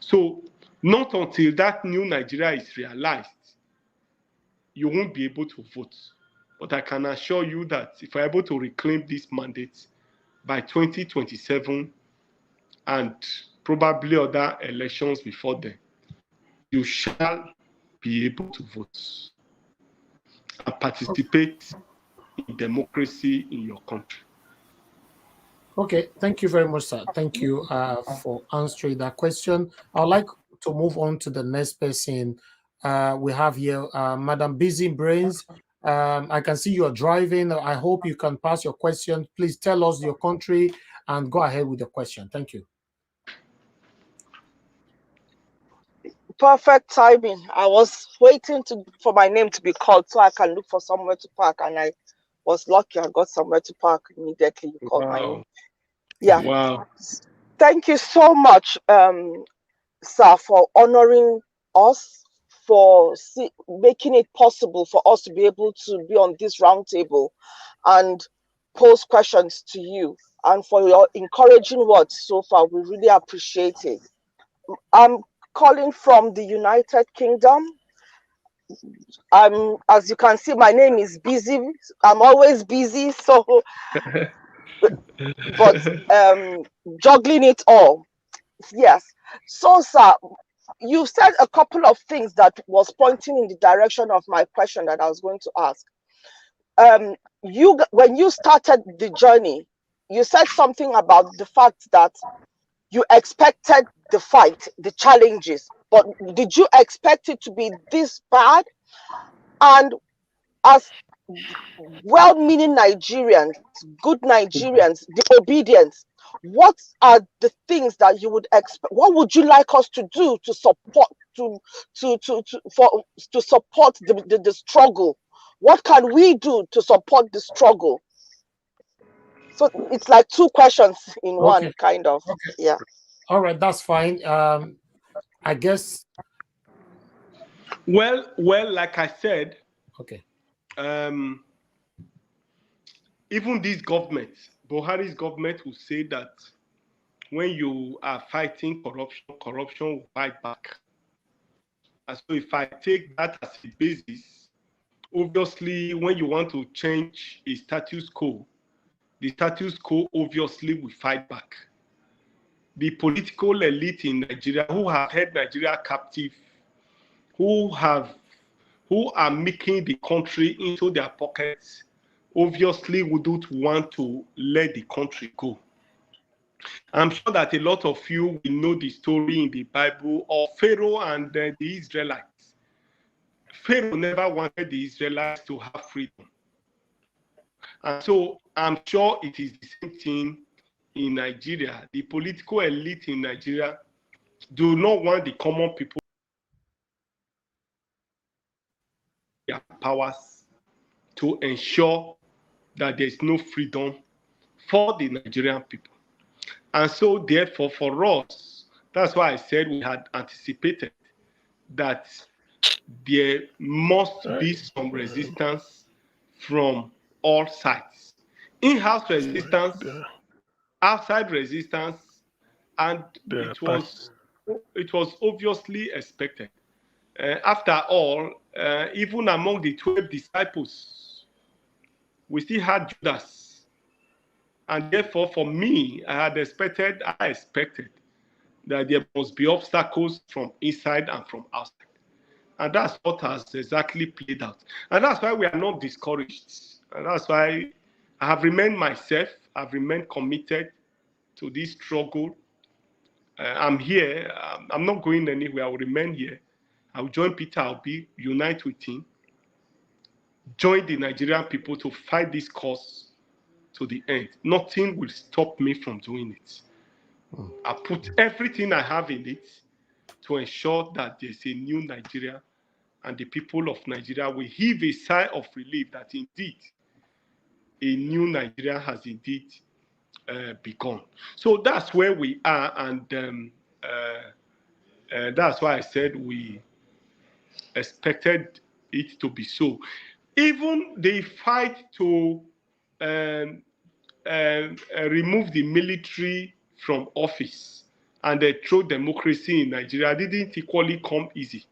So not until that new Nigeria is realized, you won't be able to vote. But I can assure you that if we're able to reclaim this mandate by 2027 and probably other elections before then, you shall be able to vote and participate in democracy in your country. Okay, thank you very much, sir. Thank you for answering that question. I'd like to move on to the next person we have here, Madam Busy Brains. I can see you are driving. I hope you can pass your question. Please tell us your country and go ahead with the question. Thank you. Perfect timing. I was waiting for my name to be called so I can look for somewhere to park, and I was lucky. I got somewhere to park immediately. You called my name. Yeah. Wow. Thank you so much, sir, for honoring us, for making it possible for us to be able to be on this round table and pose questions to you, and for your encouraging words so far. We really appreciate it. I'm calling from the United Kingdom. As you can see, my name is busy. I'm always busy, so but juggling it all. Yes. So, sir, you said a couple of things that was pointing in the direction of my question that I was going to ask. When you started the journey, you said something about the fact that you expected the fight, the challenges, but did you expect it to be this bad? And as well-meaning Nigerians, good Nigerians, the obedience, what are the things that you would expect? What would you like us to do to support to support the struggle? What can we do to support the struggle? So it's like two questions in one, kind of. Okay. Yeah. All right, that's fine. I guess. Well, like I said, okay. Even this government, Buhari's government, will say that when you are fighting corruption, corruption will fight back. And so if I take that as a basis, obviously, when you want to change a status quo, the status quo obviously will fight back. The political elite in Nigeria who have held Nigeria captive, who are making the country into their pockets, obviously wouldn't want to let the country go. I'm sure that a lot of you will know the story in the Bible of Pharaoh and the Israelites. Pharaoh never wanted the Israelites to have freedom. And so I'm sure it is the same thing in Nigeria. The political elite in Nigeria do not want the common people their powers to ensure that there is no freedom for the Nigerian people. And so therefore for us, that's why I said we had anticipated that there must be some resistance from all sides. In-house resistance, outside resistance, and it was obviously expected. After all, even among the 12 disciples, we still had Judas. And therefore, for me, I expected that there must be obstacles from inside and from outside. And that's what has exactly played out. And that's why we are not discouraged. And that's why I have remained myself. I've remained committed to this struggle. I'm here. I'm not going anywhere. I will remain here. I will join Peter Obi, unite with him, join the Nigerian people to fight this cause to the end. Nothing will stop me from doing it. I put everything I have in it to ensure that there's a new Nigeria and the people of Nigeria will heave a sigh of relief that indeed a new Nigeria has indeed begun. So that's where we are, and that's why I said we expected it to be so. Even the fight to remove the military from office and throw democracy in Nigeria didn't equally come easy.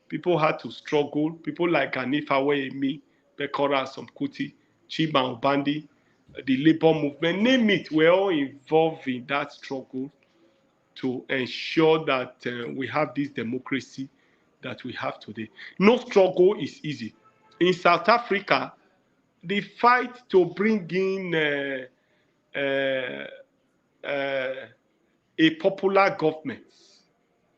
People had to struggle. People like Ganifa Weyemi, Bekora Somkuti, Chima Obandi, the labor movement, name it, we're all involved in that struggle to ensure that we have this democracy that we have today. No struggle is easy. In South Africa, the fight to bring in a popular government,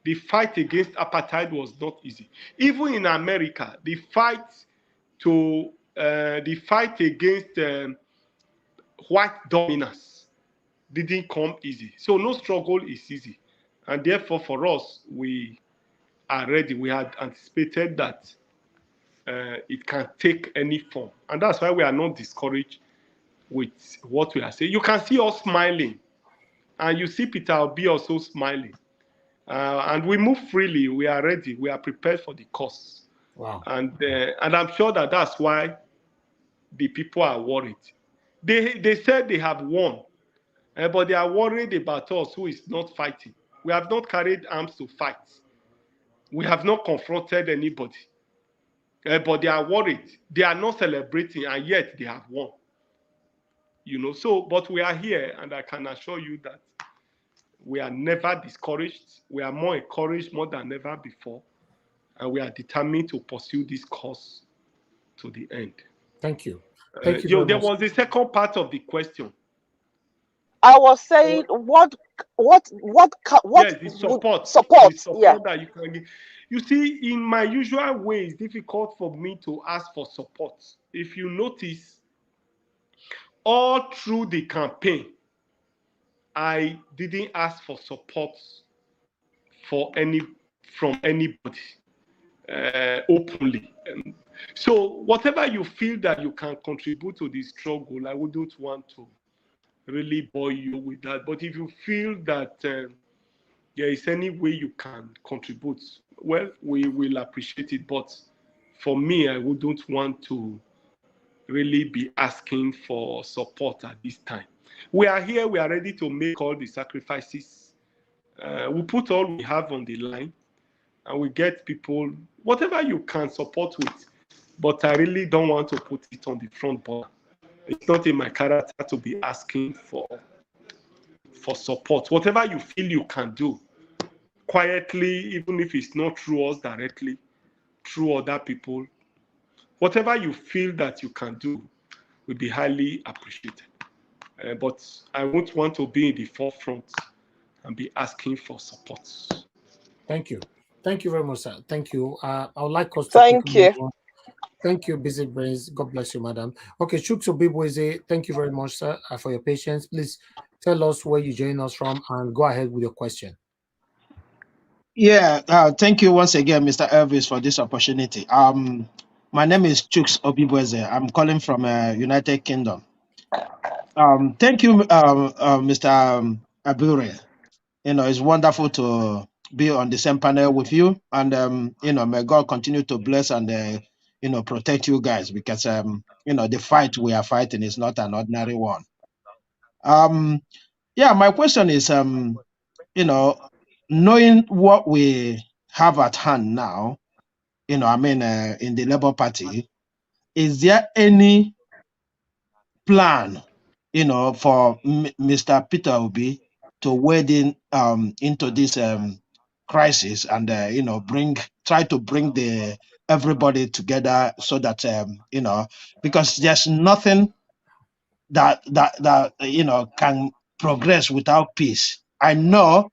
the fight against apartheid was not easy. Even in America, the fight against white dominance didn't come easy. So no struggle is easy. And therefore for us, we are ready. We had anticipated that it can take any form. And that's why we are not discouraged with what we are saying. You can see us smiling, and you see Peter Obi also smiling. And we move freely. We are ready. We are prepared for the cause. Wow. And I'm sure that that's why the people are worried. They said they have won, but they are worried about us who is not fighting. We have not carried arms to fight. We have not confronted anybody. But they are worried. They are not celebrating, and yet they have won. So, but we are here, and I can assure you that we are never discouraged. We are more encouraged more than ever before, and we are determined to pursue this cause to the end. Thank you. Thank you. There was the second part of the question. I was saying, what yes, the support yeah, that you can give. You see, in my usual way, it's difficult for me to ask for support. If you notice, all through the campaign, I didn't ask for support from anybody openly. So whatever you feel that you can contribute to the struggle, I wouldn't want to really bore you with that. But if you feel that there is any way you can contribute, well, we will appreciate it. But for me, I wouldn't want to really be asking for support at this time. We are here. We are ready to make all the sacrifices. We put all we have on the line, and we get people, whatever you can support with. But I really don't want to put it on the front burner. It's not in my character to be asking for support. Whatever you feel you can do, quietly, even if it's not through us directly, through other people, whatever you feel that you can do will be highly appreciated. But I won't want to be in the forefront and be asking for support. Thank you. Thank you very much, sir. Thank you. I would like us to thank you. Thank you, Busy Brains. God bless you, madam. Okay, Chukso Bibweze, thank you very much, sir, for your patience. Please tell us where you join us from and go ahead with your question. Yeah, thank you once again, Mr. Elvis, for this opportunity. My name is Chooks Obibweze. I'm calling from United Kingdom. Thank you, Mr. Abure. It's wonderful to be on the same panel with you, and may God continue to bless and protect you guys, because the fight we are fighting is not an ordinary one. Yeah, my question is, knowing what we have at hand now, in the Labour Party, is there any plan, for Mr. Peter Obi to wade in into this crisis and try to bring everybody together, so that because there's nothing that can progress without peace. I know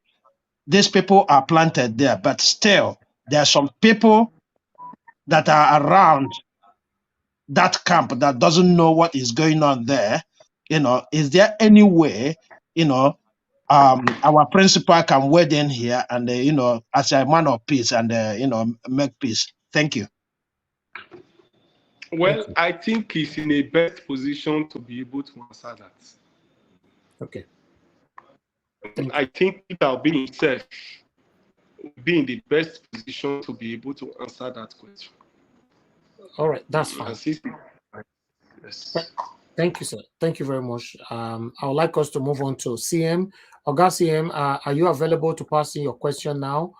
these people are planted there, but still there are some people that are around that camp that doesn't know what is going on there. Is there any way our principal can wade in here and as a man of peace and make peace? Thank you. Well, I think he's in a best position to be able to answer that. Okay. I think Peter will be himself be in the best position to be able to answer that question. All right, that's fine. Yes. Thank you, sir. Thank you very much. I would like us to move on to CM. Oga CM, are you available to pass in your question now?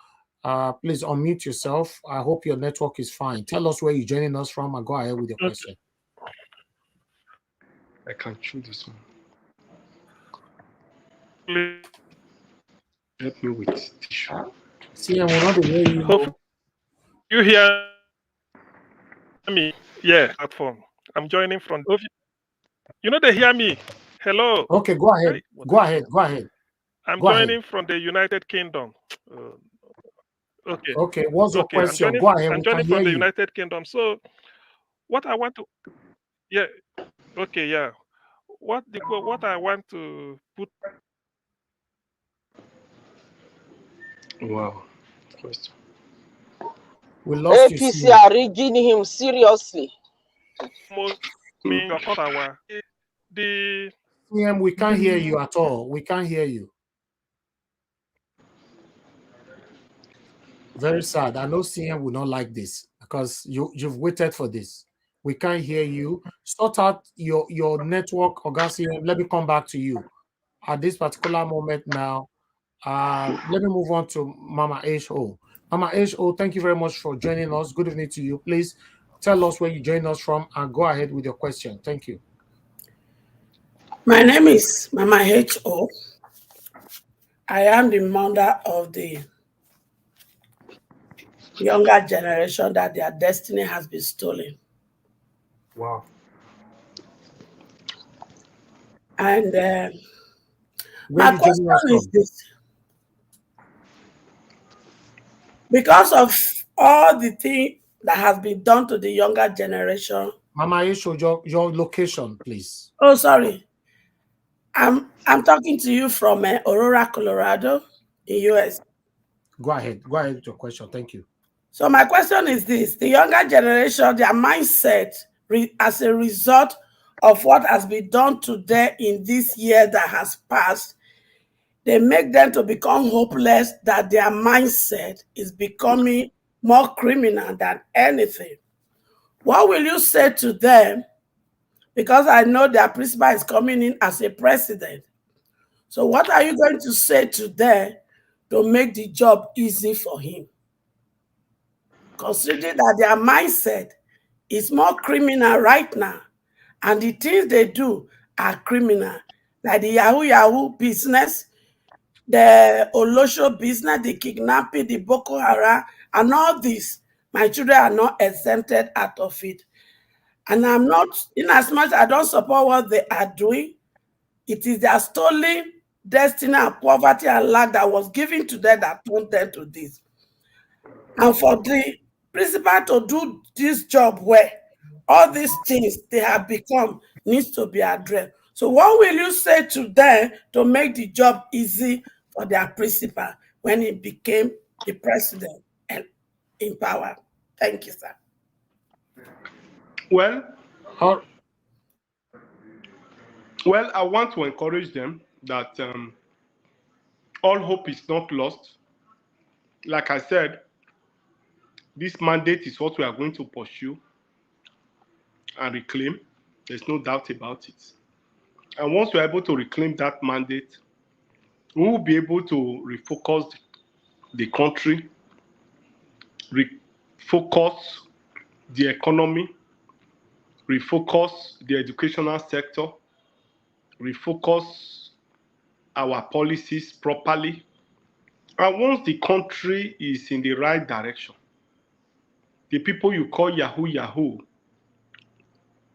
Please unmute yourself. I hope your network is fine. Tell us where you're joining us from and go ahead with your question. I can choose this one. Help me with tissue. CM, we're not hearing you. You hear me? Yeah, platform. I'm joining from. They hear me. Hello. Okay, go ahead. Go ahead. I'm joining from the United Kingdom. Okay. Okay, what's your question? Go ahead. I'm joining from the United Kingdom. So, what I want to, yeah, okay, yeah. What I want to put. Wow, question. We lost you, APC CM. are rigging him seriously. The CM, we can't hear you at all. We can't hear you. Very sad. I know CM will not like this because you've waited for this. We can't hear you. Sort out your network, CM. Let me come back to you at this particular moment now. Let me move on to Mama H.O. Mama H.O., thank you very much for joining us. Good evening to you. Please tell us where you join us from and go ahead with your question. Thank you. My name is Mama H.O. I am the mother of the younger generation that their destiny has been stolen. Wow. And my question is this. Because of all the things that has been done to the younger generation. Mama H.O., your location, please. Oh, sorry. I'm talking to you from Aurora, Colorado, in US. Go ahead. Go ahead with your question. Thank you. So my question is this. The younger generation, their mindset as a result of what has been done to them in this year that has passed, they make them to become hopeless, that their mindset is becoming more criminal than anything. What will you say to them? Because I know their principal is coming in as a president. So what are you going to say to them to make the job easy for him? Considering that their mindset is more criminal right now, and the things they do are criminal, like the Yahoo business, the Olosho business, the kidnapping, the Boko Haram, and all this. My children are not exempted out of it. And I'm not, in as much I don't support what they are doing, it is their stolen destiny and poverty and lack that was given to them that turned them to this. And for the principal to do this job well, all these things they have become needs to be addressed. So what will you say to them to make the job easy for their principal when he became the president and in power? Thank you, sir. Well, I want to encourage them that all hope is not lost. Like I said, this mandate is what we are going to pursue and reclaim. There's no doubt about it. And once we're able to reclaim that mandate, we will be able to refocus the country, refocus the economy, refocus the educational sector, refocus our policies properly. And once the country is in the right direction, the people you call Yahoo,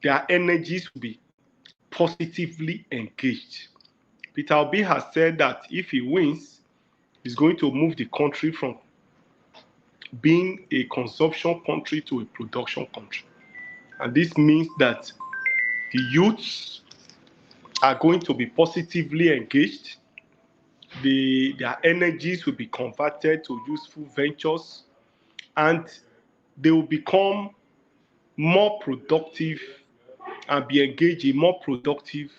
their energies will be positively engaged. Peter Obi has said that if he wins, he's going to move the country from being a consumption country to a production country. And this means that the youths are going to be positively engaged. Their energies will be converted to useful ventures, and they will become more productive and be engaged in more productive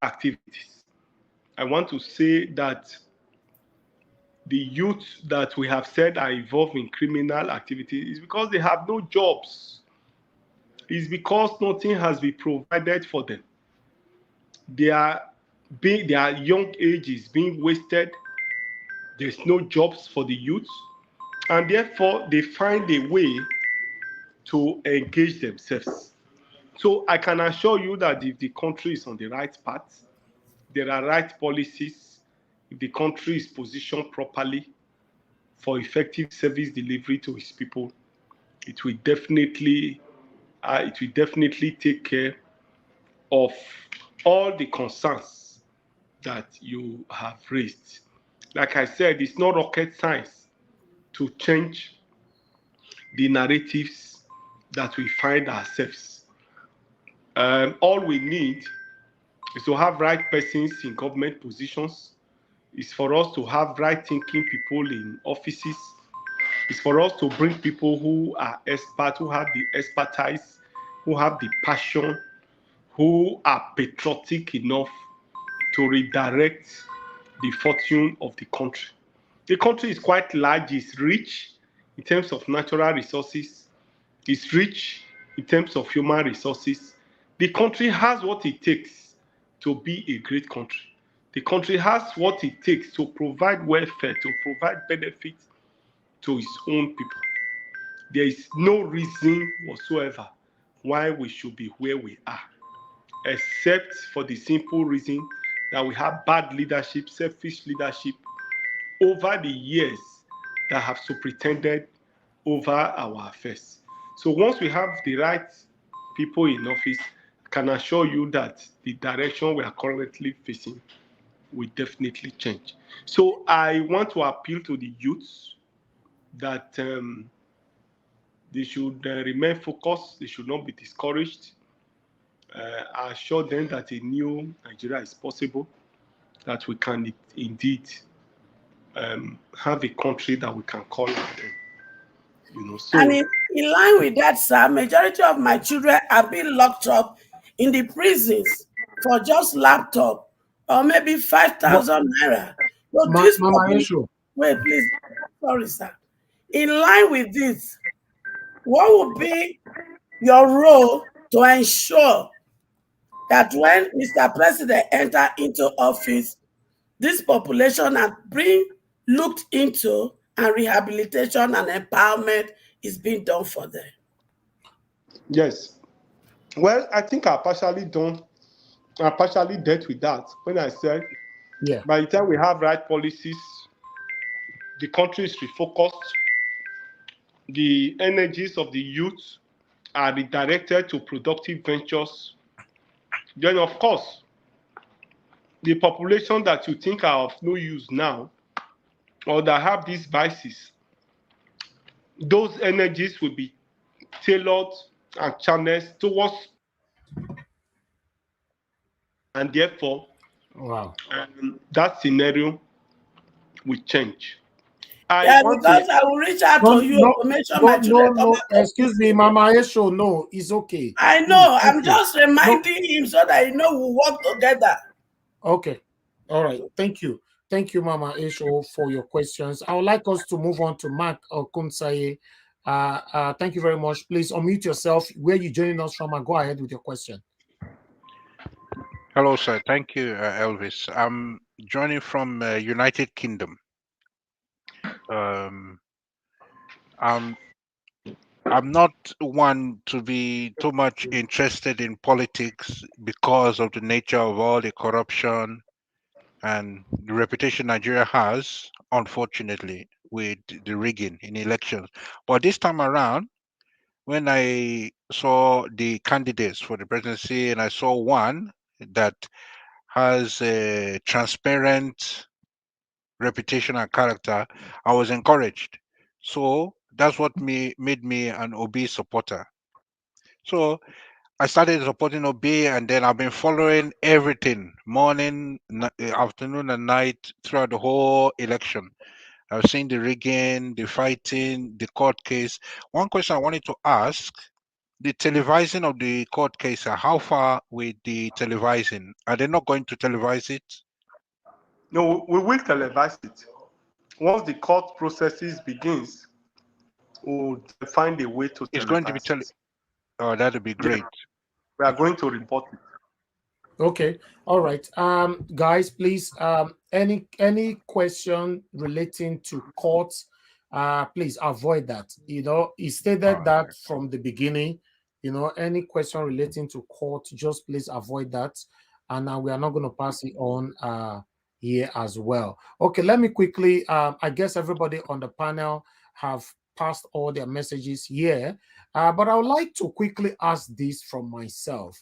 activities. I want to say that the youth that we have said are involved in criminal activity is because they have no jobs. It's because nothing has been provided for them. Their young age is being wasted. There's no jobs for the youth, and therefore they find a way to engage themselves. So I can assure you that if the country is on the right path, there are right policies, if the country is positioned properly for effective service delivery to its people, it will definitely take care of all the concerns that you have raised. Like I said, it's not rocket science to change the narratives that we find ourselves. All we need is to have right persons in government positions, is for us to have right thinking people in offices, It's for us to bring people who are experts, who have the expertise, who have the passion, who are patriotic enough to redirect the fortune of the country. The country is quite large, it's rich in terms of natural resources, it's rich in terms of human resources. The country has what it takes to be a great country. The country has what it takes to provide welfare, to provide benefits to its own people. There is no reason whatsoever why we should be where we are, except for the simple reason that we have bad leadership, selfish leadership over the years that have superintended over our affairs. So once we have the right people in office, I can assure you that the direction we are currently facing will definitely change. So I want to appeal to the youths that they should remain focused, they should not be discouraged. I assure them that a new Nigeria is possible, that we can indeed have a country that we can call our own. You know, so And in line with that, sir, majority of my children are being locked up in the prisons for just laptop or maybe 5,000 naira. So this wait, please, sorry, sir. In line with this, what would be your role to ensure that when Mr. President enter into office, this population are being looked into and rehabilitation and empowerment is being done for them? Yes. Well, I think I partially dealt with that when I said by the time we have right policies, the country is refocused, the energies of the youth are redirected to productive ventures, then of course, the population that you think are of no use now or that have these vices, those energies will be tailored and channeled towards, and therefore that scenario will change. Because I will reach out to you to mention my children. Excuse me, Mama Esho. No, it's okay. I know. I'm just reminding him so that we'll work together. Okay. All right. Thank you. Thank you, Mama Esho, for your questions. I would like us to move on to Mark Okunsaye. Thank you very much. Please unmute yourself. Where you joining us from? And go ahead with your question. Hello, sir. Thank you, Elvis. I'm joining from United Kingdom. I'm not one to be too much interested in politics because of the nature of all the corruption and the reputation Nigeria has, unfortunately, with the rigging in elections. But this time around, when I saw the candidates for the presidency and I saw one that has a transparent reputation and character, I was encouraged. So that's what made me an Obi supporter. So I started supporting Obi, and then I've been following everything, morning, afternoon, and night throughout the whole election. I've seen the rigging, the fighting, the court case. One question I wanted to ask: the televising of the court case, how far with the televising? Are they not going to televise it? No, we will televise it. Once the court processes begins, we'll find a way to televise. It's going to be Oh, that'd be great. Yeah. We are going to report it. Okay. All right. Guys, please, any question relating to courts, please avoid that. You know, he stated that from the beginning. You know, any question relating to court, just please avoid that. And we are not going to pass it on here as well. Okay, let me quickly, I guess everybody on the panel have passed all their messages here, but I would like to quickly ask this from myself,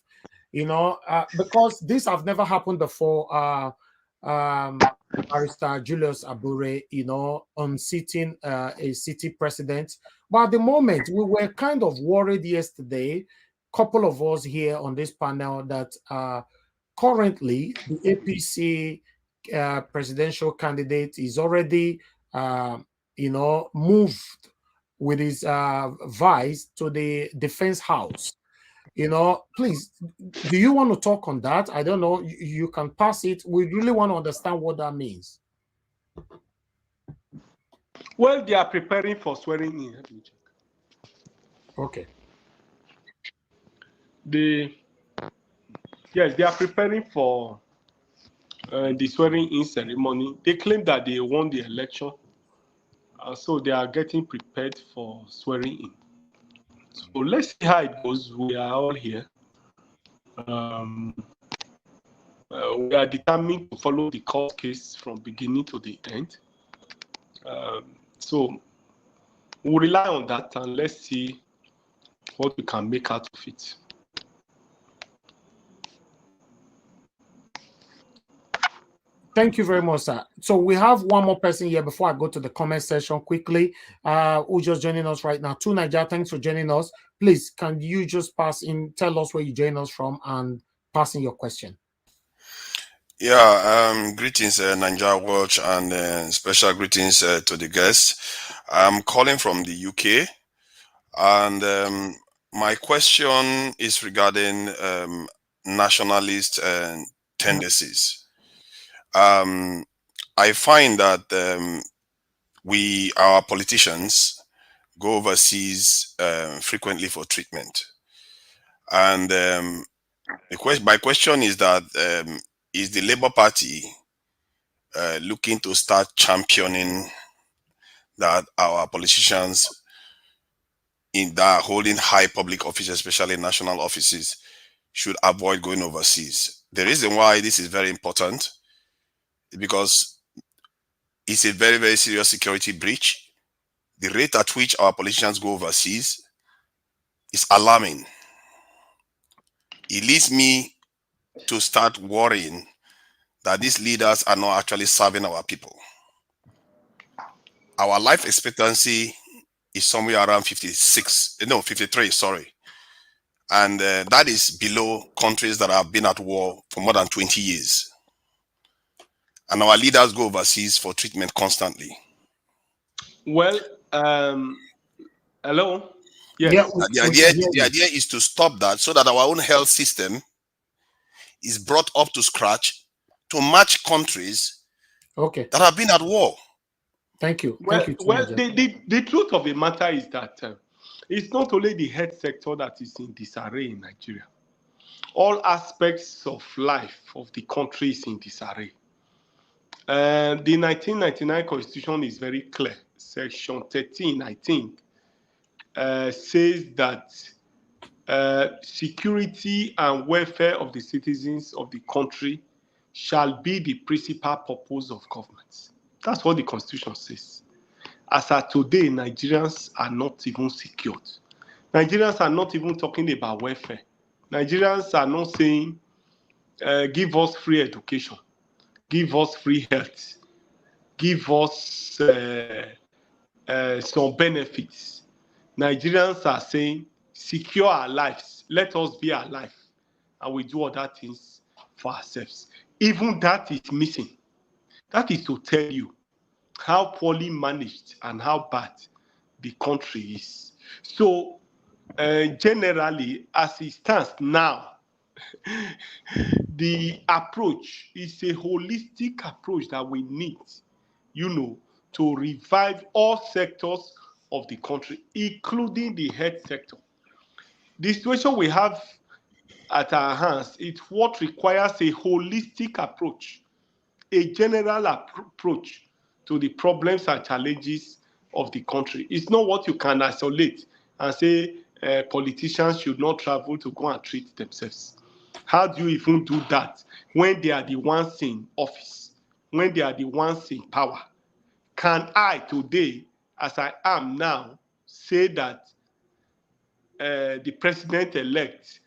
you know, because this have never happened before. Barrister Julius Abure, you know, unseating a city president. But at the moment, we were kind of worried yesterday, couple of us here on this panel, that currently the APC presidential candidate is already, you know, moved with his vice to the defense house. Please, do you want to talk on that? I don't know. You can pass it. We really want to understand what that means. Well, they are preparing for swearing in. Okay. Yes, they are preparing for the swearing in ceremony. They claim that they won the election, so they are getting prepared for swearing in. So let's see how it goes. We are all here. We are determined to follow the court case from beginning to the end. So we'll rely on that, and let's see what we can make out of it. Thank you very much, sir. So we have one more person here before I go to the comment section quickly. Who's just joining us right now? To Nigeria, thanks for joining us. Please, can you just tell us where you join us from and pass in your question? Yeah, greetings, Nigeria Watch, and special greetings to the guests. I'm calling from the UK, and my question is regarding nationalist tendencies. I find that our politicians go overseas frequently for treatment, and my question is that is the Labour Party looking to start championing that our politicians that are holding high public offices, especially national offices, should avoid going overseas? The reason why this is very important is because it's a very, very serious security breach. The rate at which our politicians go overseas is alarming. It leads me to start worrying that these leaders are not actually serving our people. Our life expectancy is somewhere around 53, sorry. And that is below countries that have been at war for more than 20 years. And our leaders go overseas for treatment constantly. Well, hello? Yes. Yeah, the idea is to stop that so that our own health system is brought up to scratch to match countries that have been at war. Thank you. Well, the truth of the matter is that it's not only the health sector that is in disarray in Nigeria. All aspects of life of the country is in disarray. The 1999 Constitution is very clear. Section 13, I think, says that security and welfare of the citizens of the country shall be the principal purpose of government. That's what the Constitution says. As of today, Nigerians are not even secured. Nigerians are not even talking about welfare. Nigerians are not saying, give us free education, give us free health, give us some benefits. Nigerians are saying, secure our lives, let us be alive, and we do other things for ourselves. Even that is missing. That is to tell you how poorly managed and how bad the country is. So, generally, as it stands now, the approach is a holistic approach that we need, to revive all sectors of the country, including the health sector. The situation we have at our hands is what requires a holistic approach, a general approach to the problems and challenges of the country. It's not what you can isolate and say politicians should not travel to go and treat themselves. How do you even do that when they are the ones in office, when they are the ones in power? Can I today, as I am now, say that the president-elect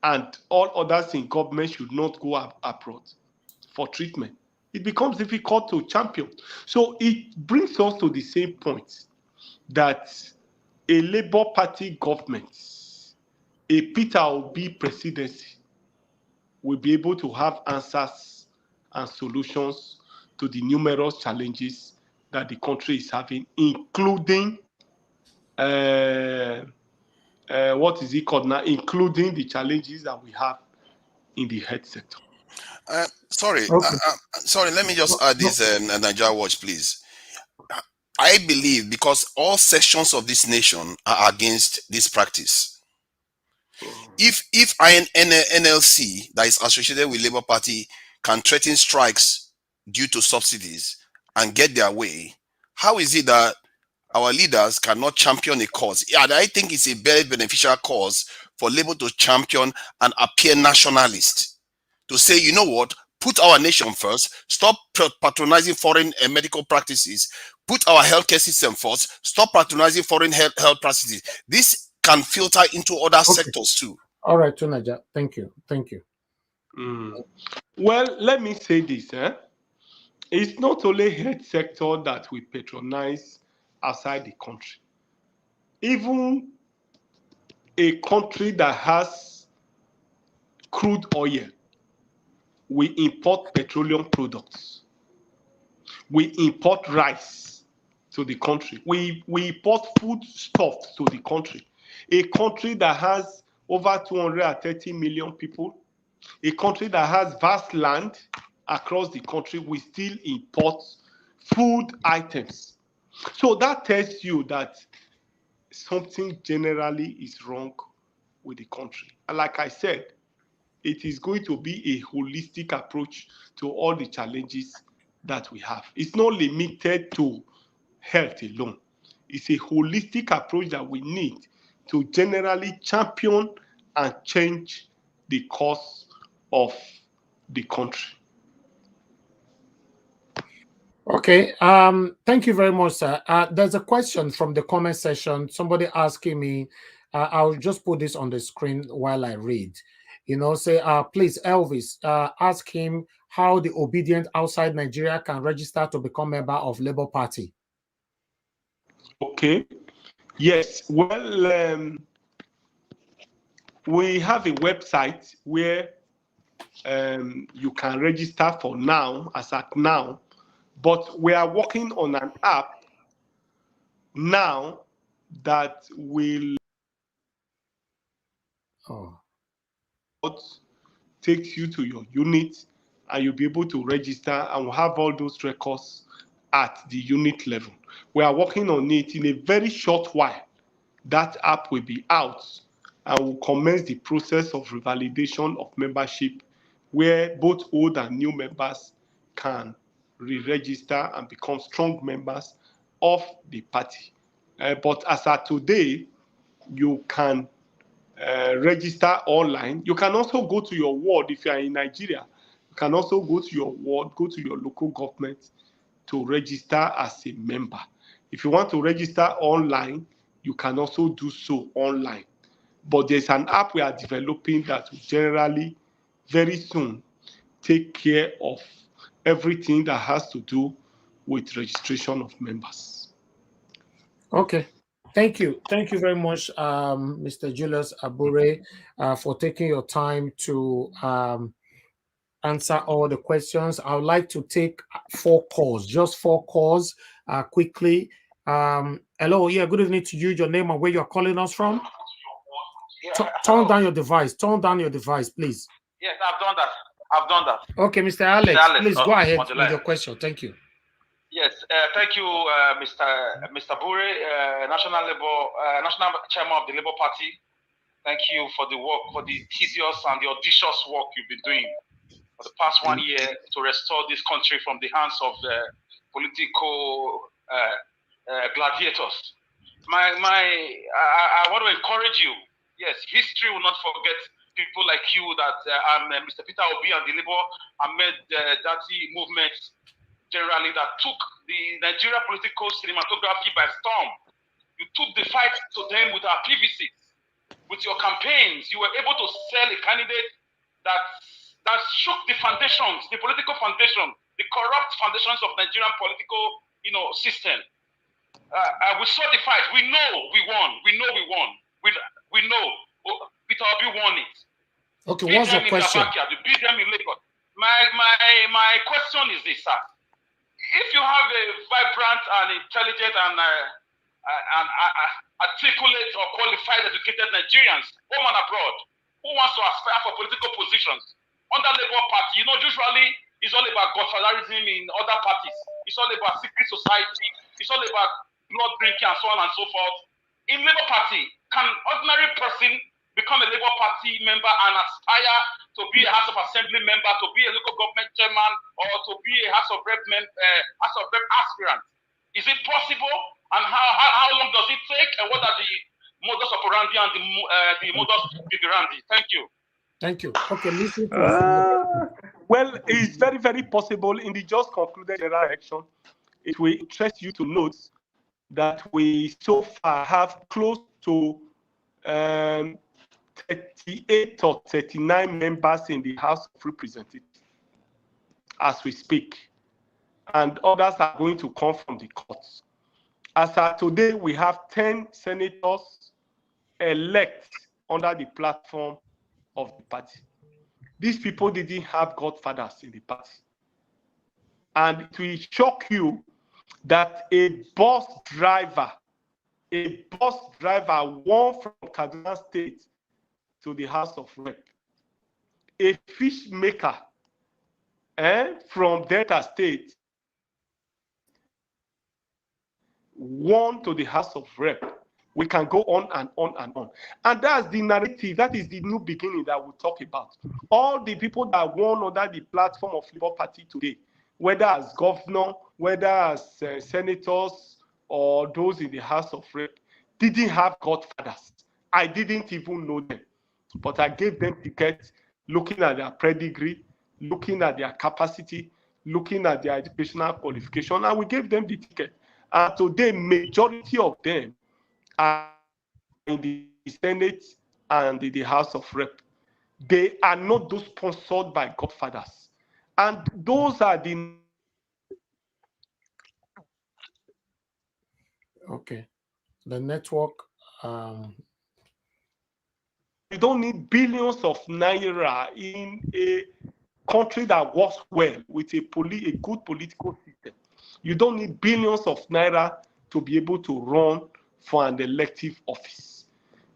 and all others in government should not go abroad for treatment? It becomes difficult to champion. So it brings us to the same point that a Labour Party government, a Peter Obi presidency, will be able to have answers and solutions to the numerous challenges that the country is having, including what is it called now, including the challenges that we have in the health sector. Sorry, Okay. sorry. Let me just add this, Nigeria Watch, please. I believe because all sections of this nation are against this practice. If NLC that is associated with Labour Party can threaten strikes due to subsidies and get their way, how is it that our leaders cannot champion a cause? Yeah, I think it's a very beneficial cause for Labour to champion and appear nationalist, to say, you know what, put our nation first, stop patronizing foreign medical practices, put our healthcare system first, stop patronizing foreign health practices. This can filter into other sectors too. All right, Tunaja, thank you. Thank you. Well, let me say this. It's not only health sector that we patronize outside the country. Even a country that has crude oil, we import petroleum products. We import rice to the country. We import food stuff to the country. A country that has over 230 million people, a country that has vast land across the country, we still import food items. So that tells you that something generally is wrong with the country. And like I said, it is going to be a holistic approach to all the challenges that we have. It's not limited to health alone. It's a holistic approach that we need to generally champion and change the course of the country. Okay. Thank you very much, sir. There's a question from the comment section. Somebody asking me. I'll just put this on the screen while I read. You know, say, please, Elvis, ask him how the obedient outside Nigeria can register to become member of Labour Party. Okay. Yes. Well, we have a website where you can register for now, as at now, but we are working on an app now that will take you to your unit, and you'll be able to register, and we'll have all those records at the unit level. We are working on it. In a very short while, that app will be out and will commence the process of revalidation of membership, where both old and new members can re-register and become strong members of the party. But as of today, you can register online. You can also go to your ward if you are in Nigeria. You can also go to your ward, go to your local government to register as a member. If you want to register online, you can also do so online. But there's an app we are developing that will generally, very soon, take care of everything that has to do with registration of members. Okay. Thank you. Thank you very much, Mr. Julius Abure, for taking your time to answer all the questions. I would like to take 4 calls, just 4 calls quickly. Hello, yeah, good evening to you. Your name and where you're calling us from? Turn down your device. Turn down your device, please. Yes, I've done that. Okay, Mr. Alex, please go ahead with your question. Thank you. Yes, thank you, Mr. Bure, National Chairman of the Labour Party. Thank you for the work, for the tedious and the audacious work you've been doing for the past 1 year to restore this country from the hands of political gladiators. I want to encourage you. Yes, history will not forget people like you that Mr. Peter Obi and the Labour Ahmed Dati movement generally that took the Nigeria political cinematography by storm. You took the fight to them with our PVCs, with your campaigns. You were able to sell a candidate that shook the foundations, the political foundation, the corrupt foundations of Nigerian political, system. We saw the fight. We know we won. We know we won. We know Peter Obi won it. Okay, what's your question? You beat them in Lagos. My question is this, sir. If you have a vibrant and intelligent and articulate or qualified, educated Nigerians, home and abroad, who wants to aspire for political positions under Labour Party. Usually it's all about godfatherism in other parties. It's all about secret society. It's all about blood drinking and so on and so forth. In Labour Party, can ordinary person become a Labour Party member and aspire to be a House of Assembly member, to be a local government chairman, or to be a House of Rep aspirant? Is it possible? And how long does it take? And what are the modus operandi and the modus vivendi? Thank you. Thank you. Okay, listen. Well, it's very, very possible. In the just concluded general election, it will interest you to note that we so far have close to 38 or 39 members in the House of Representatives as we speak, and others are going to come from the courts. As of today, we have 10 senators elect under the platform of the party. These people didn't have godfathers in the party. And it will shock you that a bus driver won from Kaduna State to the House of Rep. A fish maker from Delta State won to the House of Rep. We can go on and on and on. And that's the narrative. That is the new beginning that we'll talk about. All the people that won under the platform of Labour Party today, whether as governor, whether as senators, or those in the House of Rep, didn't have godfathers. I didn't even know them. But I gave them tickets, looking at their pedigree, looking at their capacity, looking at their educational qualification, and we gave them the ticket. And today, majority of them are in the Senate and in the House of Rep. They are not those sponsored by godfathers. And those are the... Okay. The network... You don't need billions of naira in a country that works well with a good political system. You don't need billions of naira to be able to run for an elective office.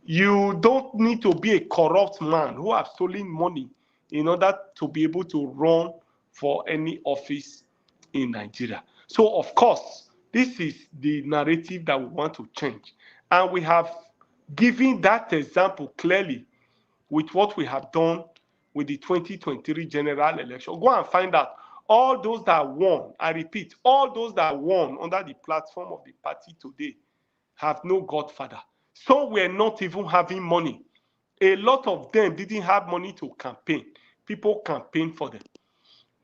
You don't need to be a corrupt man who has stolen money in order to be able to run for any office in Nigeria. So, of course, this is the narrative that we want to change. And we have given that example clearly with what we have done with the 2023 general election. Go and find out. All those that won, I repeat, all those that won under the platform of the party today have no godfather. Some were not even having money. A lot of them didn't have money to campaign. People campaigned for them.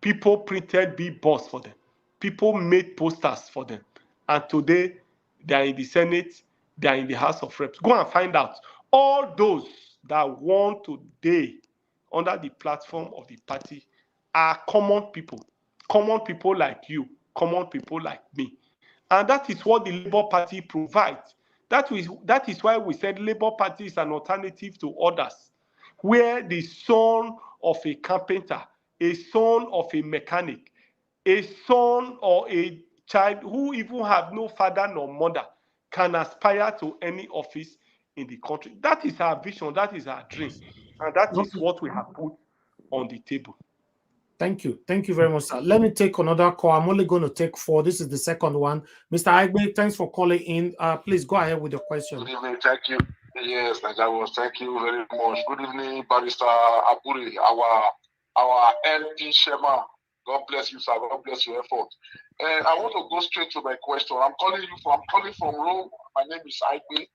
People printed billboards for them. People made posters for them. And today, they are in the Senate, they are in the House of Reps. Go and find out. All those that won today under the platform of the party are common people like you, common people like me. And that is what the Labour Party provides. That is why we said Labour Party is an alternative to others, where the son of a carpenter, a son of a mechanic, a son or a child who even have no father nor mother can aspire to any office in the country. That is our vision, that is our dream, and that is what we have put on the table. Thank you. Thank you very much, sir. Let me take another call. I'm only going to take 4. This is the second one. Mr. Aigbe, thanks for calling in. Please go ahead with your question. Good evening. Thank you. Yes, Nigerians, thank you very much. Good evening, Barrister Abure, our LP Shema. God bless you, sir. God bless your effort. And I want to go straight to my question. I'm calling from Rome. My name is Aigbe.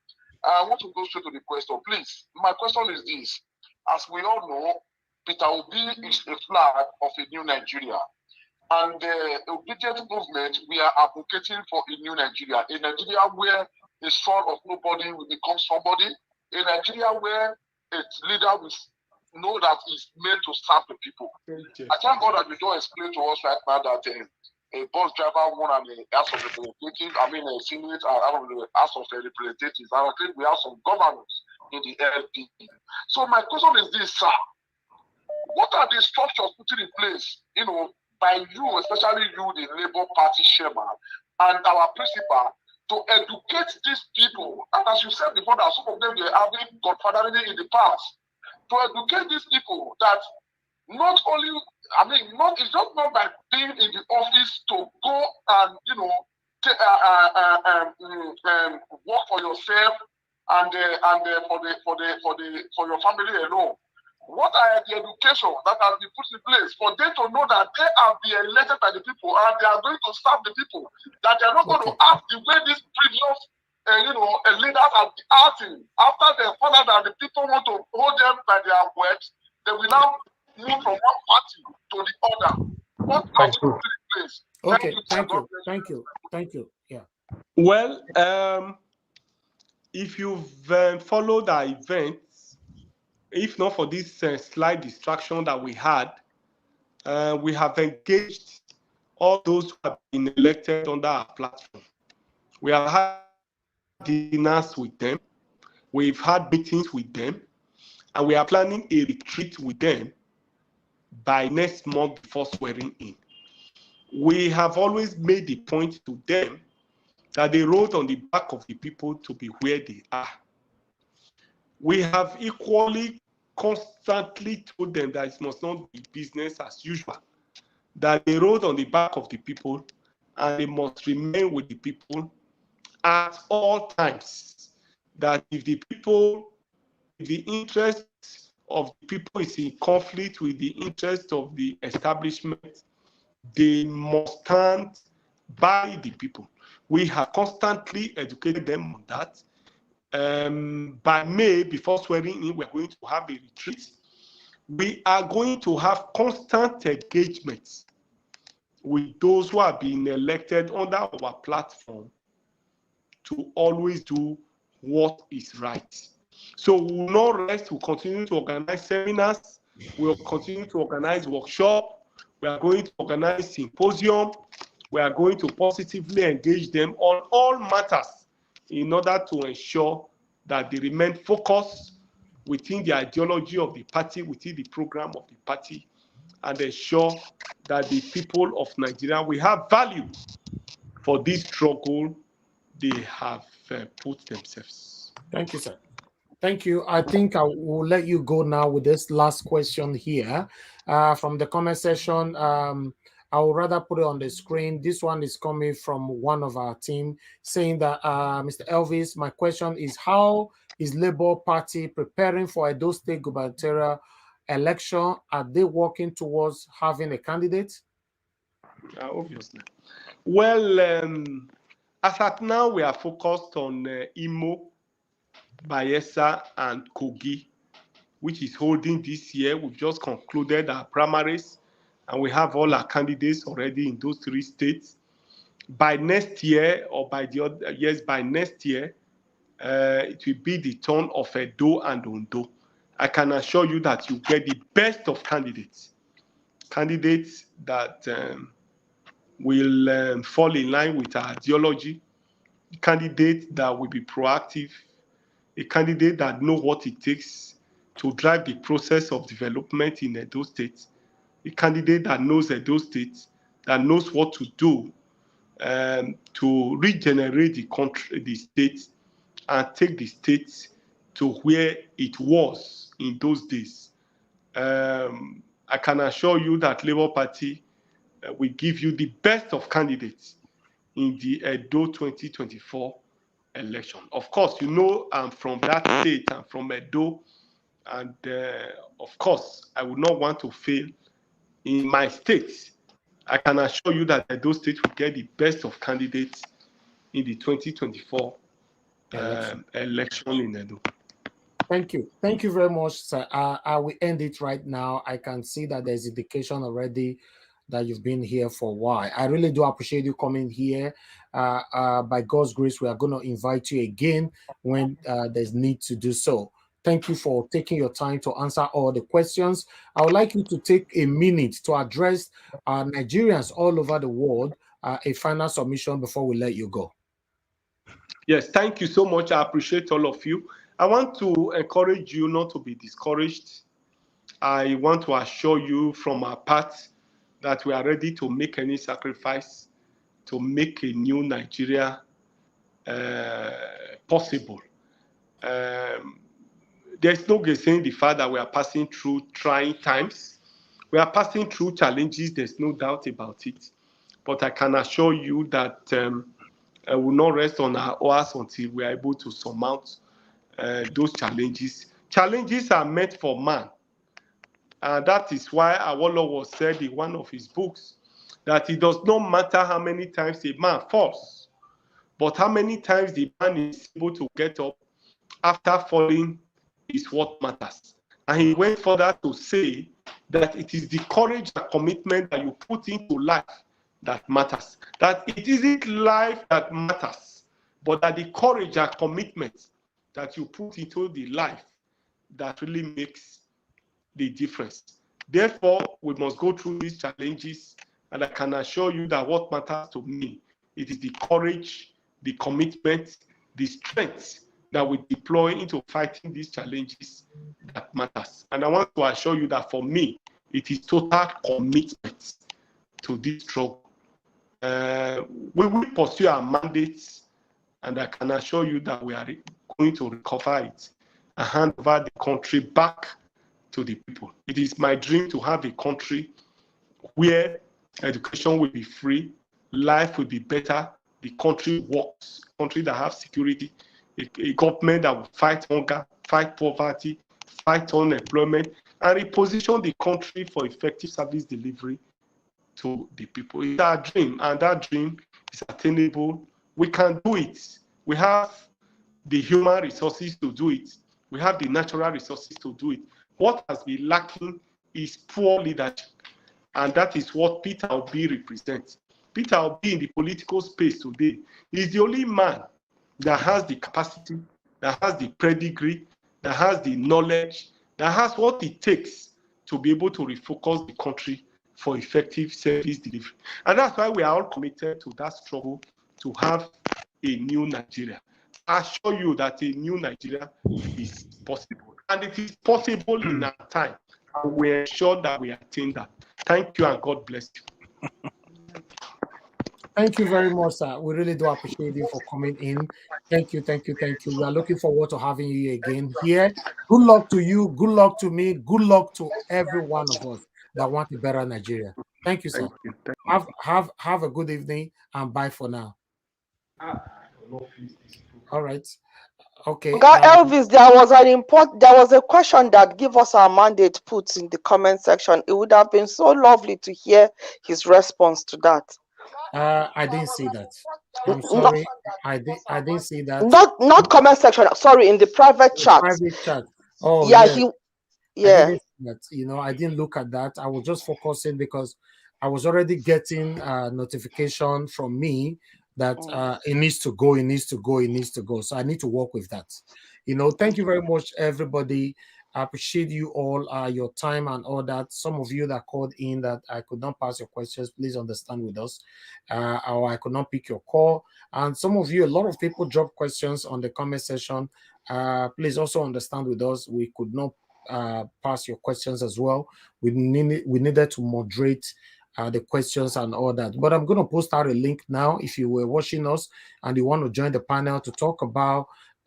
I want to go straight to the question. Please, my question is this. As we all know, Peter Obi is a flag of a new Nigeria. And the obedient movement, we are advocating for a new Nigeria. A Nigeria where the son of nobody will become somebody. A Nigeria where its leader will know that he's made to serve the people. I thank God that you don't explain to us right now that a bus driver won an House of Representatives, a Senate out of the House of Representatives. And I think we have some governors in the LP. So my question is this, sir. What are the structures put in place, by you, especially you, the Labour Party chairman, and our principal, to educate these people. And as you said before, that some of them were having godfathering in the past. To educate these people that not only, it's just not by being in the office to go and, work for yourself and for your family alone. What are the education that has been put in place for them to know that they have been elected by the people and they are going to serve the people, that they are not going to act the way these previous leaders have been acting. After they found out that the people want to hold them by their words, they will now move from one party to the other. What are we putting in place? Okay, thank you. Yeah. Well, if you've followed our events, if not for this slight distraction that we had, we have engaged all those who have been elected under our platform. We have had dinners with them, we've had meetings with them, and we are planning a retreat with them by next month before swearing in. We have always made the point to them that the road on the back of the people to be where they are. We have equally constantly told them that it must not be business as usual, that they rode on the back of the people and they must remain with the people at all times. That if the interest of the people is in conflict with the interest of the establishment, they must stand by the people. We have constantly educated them on that. By May, before swearing in, we're going to have a retreat. We are going to have constant engagements with those who have been elected under our platform to always do what is right. So we will not rest. We'll continue to organize seminars. We'll continue to organize workshops. We are going to organize symposium. We are going to positively engage them on all matters in order to ensure that they remain focused within the ideology of the party, within the program of the party, and ensure that the people of Nigeria will have value for this struggle they have put themselves. Thank you, sir. Thank you. I think I will let you go now with this last question here from the comment section. I would rather put it on the screen. This one is coming from one of our team saying that, Mr. Elvis, my question is, how is Labour Party preparing for Edo State gubernatorial election? Are they working towards having a candidate? Obviously. Well, as at now, we are focused on Imo, Bayelsa, and Kogi, which is holding this year. We've just concluded our primaries, and we have all our candidates already in those three states. By next year, or by the other years, by next year, it will be the turn of Edo and Ondo. I can assure you that you get the best of candidates that will fall in line with our ideology, a candidate that will be proactive, a candidate that knows what it takes to drive the process of development in Edo State, a candidate that knows Edo State, that knows what to do to regenerate the country, the state, and take the state to where it was in those days. I can assure you that Labour Party will give you the best of candidates in the Edo 2024 election. Of course, you know I'm from that state, I'm from Edo, and of course, I would not want to fail in my state. I can assure you that Edo State will get the best of candidates in the 2024 election in Edo. Thank you. Thank you very much, sir. I will end it right now. I can see that there's indication already that you've been here for a while. I really do appreciate you coming here. By God's grace, we are going to invite you again when there's need to do so. Thank you for taking your time to answer all the questions. I would like you to take a minute to address Nigerians all over the world, a final submission before we let you go. Yes, thank you so much. I appreciate all of you. I want to encourage you not to be discouraged. I want to assure you from our part that we are ready to make any sacrifice to make a new Nigeria possible. There's no saying the fact that we are passing through trying times. We are passing through challenges, there's no doubt about it. But I can assure you that I will not rest on our oars until we are able to surmount those challenges. Challenges are meant for man. And that is why Awolowo said in one of his books that it does not matter how many times a man falls, but how many times the man is able to get up after falling is what matters. And he went further to say that it is the courage and commitment that you put into life that matters. That it isn't life that matters, but that the courage and commitment that you put into the life that really makes the difference. Therefore, we must go through these challenges, and I can assure you that what matters to me, it is the courage, the commitment, the strength that we deploy into fighting these challenges that matters. And I want to assure you that for me, it is total commitment to this struggle. We will pursue our mandates, and I can assure you that we are going to recover it and hand over the country back to the people. It is my dream to have a country where education will be free, life will be better, the country works, a country that has security, a government that will fight hunger, fight poverty, fight unemployment, and reposition the country for effective service delivery to the people. It's our dream, and that dream is attainable. We can do it. We have the human resources to do it. We have the natural resources to do it. What has been lacking is poor leadership, and that is what Peter Obi represents. Peter Obi in the political space today is the only man that has the capacity, that has the pedigree, that has the knowledge, that has what it takes to be able to refocus the country for effective service delivery. And that's why we are all committed to that struggle to have a new Nigeria. I assure you that a new Nigeria is possible. And it is possible in our time. And we ensure that we attain that. Thank you, and God bless you. Thank you very much, sir. We really do appreciate you for coming in. Thank you, thank you, thank you. We are looking forward to having you again here. Good luck to you. Good luck to me. Good luck to every one of us that want a better Nigeria. Thank you, sir. Thank you. Have a good evening, and bye for now. All right. Okay. Elvis, there was a question that give us our mandate put in the comment section. It would have been so lovely to hear his response to that. I didn't see that. I'm sorry. I didn't see that. Not comment section. Sorry, in the private chat. Private chat. Oh yeah, I didn't see that. I didn't look at that. I was just focusing because I was already getting a notification from me that it needs to go, it needs to go, it needs to go. So I need to work with that. Thank you very much, everybody. I appreciate you all, your time and all that. Some of you that called in that I could not pass your questions, please understand with us, or I could not pick your call. And some of you, a lot of people dropped questions on the comment section. Please also understand with us, we could not pass your questions as well. We needed to moderate the questions and all that. But I'm going to post out a link now. If you were watching us and you want to join the panel to talk about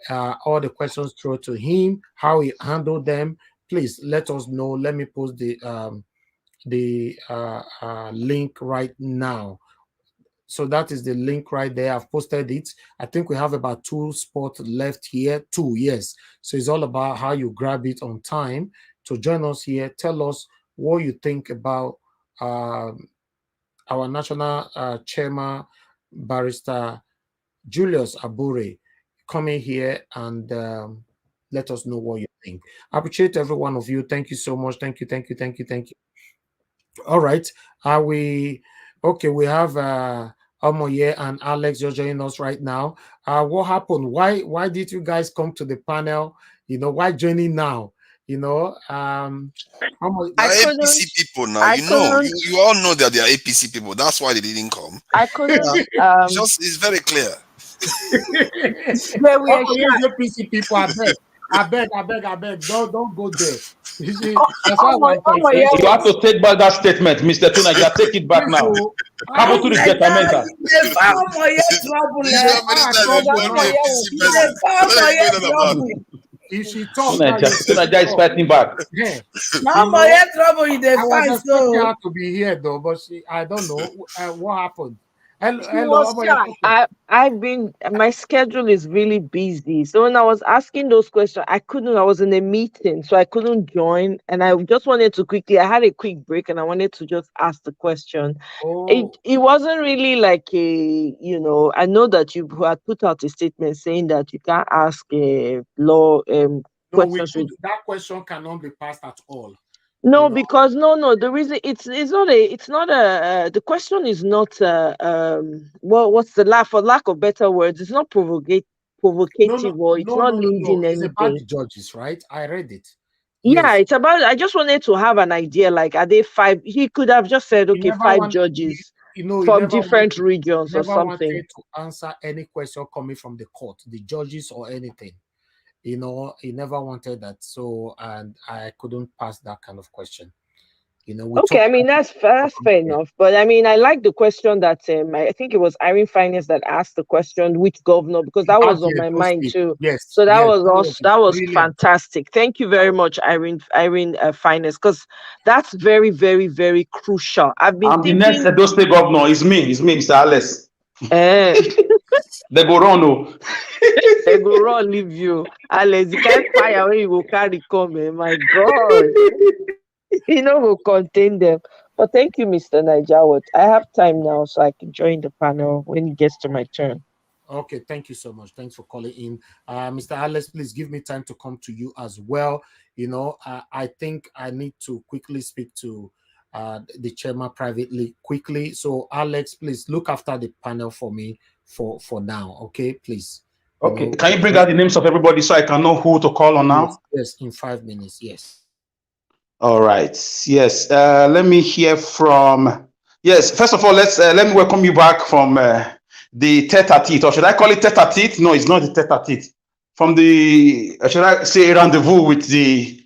all the questions through to him, how he handled them, please let us know. Let me post the link right now. So that is the link right there. I've posted it. I think we have about 2 spots left here. 2, yes. So it's all about how you grab it on time to join us here. Tell us what you think about our national chairman, Barrister Julius Abure, coming here and let us know what you think. I appreciate every one of you. Thank you so much. Thank you, thank you, thank you, thank you. All right. We have Omoye and Alex, you're joining us right now. What happened? Why did you guys come to the panel? Why joining now? APC people now. You all know that they are APC people. That's why they didn't come. I couldn't. It's very clear. APC people, I beg. Don't go there. You have to take back that statement, Mr. Tunaja. Take it back now. How to reject Amenta? If she talks, Tunaja is fighting back. Now my trouble in the I was fight, expecting so her to be here though, but I don't know what happened. Hello, She was shy. I've been, my schedule is really busy. So when I was asking those questions, I was in a meeting, so I couldn't join. And I just wanted to quickly, I had a quick break and I wanted to just ask the question. It wasn't really like I know that you had put out a statement saying that you can't ask law questions. That question cannot be passed at all. No, because no. The reason it's not the question is not what's the for lack of better words, it's not provocative or it's not leading anything. It's about the judges, right? I read it. Yeah, it's about. I just wanted to have an idea. Like, are they 5? He could have just said, okay, 5 judges from different regions or something. Wanted to answer any question coming from the court, the judges or anything. He never wanted that. So, and I couldn't pass that kind of question. Okay, I mean that's fair enough. But I mean, I like the question that I think it was Irene Finance that asked the question, which governor, because that was on my mind too. Yes. So that was fantastic. Thank you very much, Irene Finance, because that's very, very, very crucial. I've been thinking. The next Edo State governor is me, Mr. Alice. They go run, they go run, leave you. Alice, you can't fire when you go carry come, my God. Will contain them. But thank you, Mr. Nigerian. I have time now, so I can join the panel when it gets to my turn. Okay, thank you so much. Thanks for calling in. Mr. Alex, please give me time to come to you as well. I think I need to quickly speak to the chairman privately quickly. So, Alex, please look after the panel for me for now. Okay, please. Okay. Can you bring out the names of everybody so I can know who to call on now? Yes, in 5 minutes. Yes. All right. Yes. Let me hear from. Yes. First of all, let me welcome you back from the tete-a-tete, or should I call it tete-a-tete? No, it's not the tete-a-tete. From the should I say rendezvous with the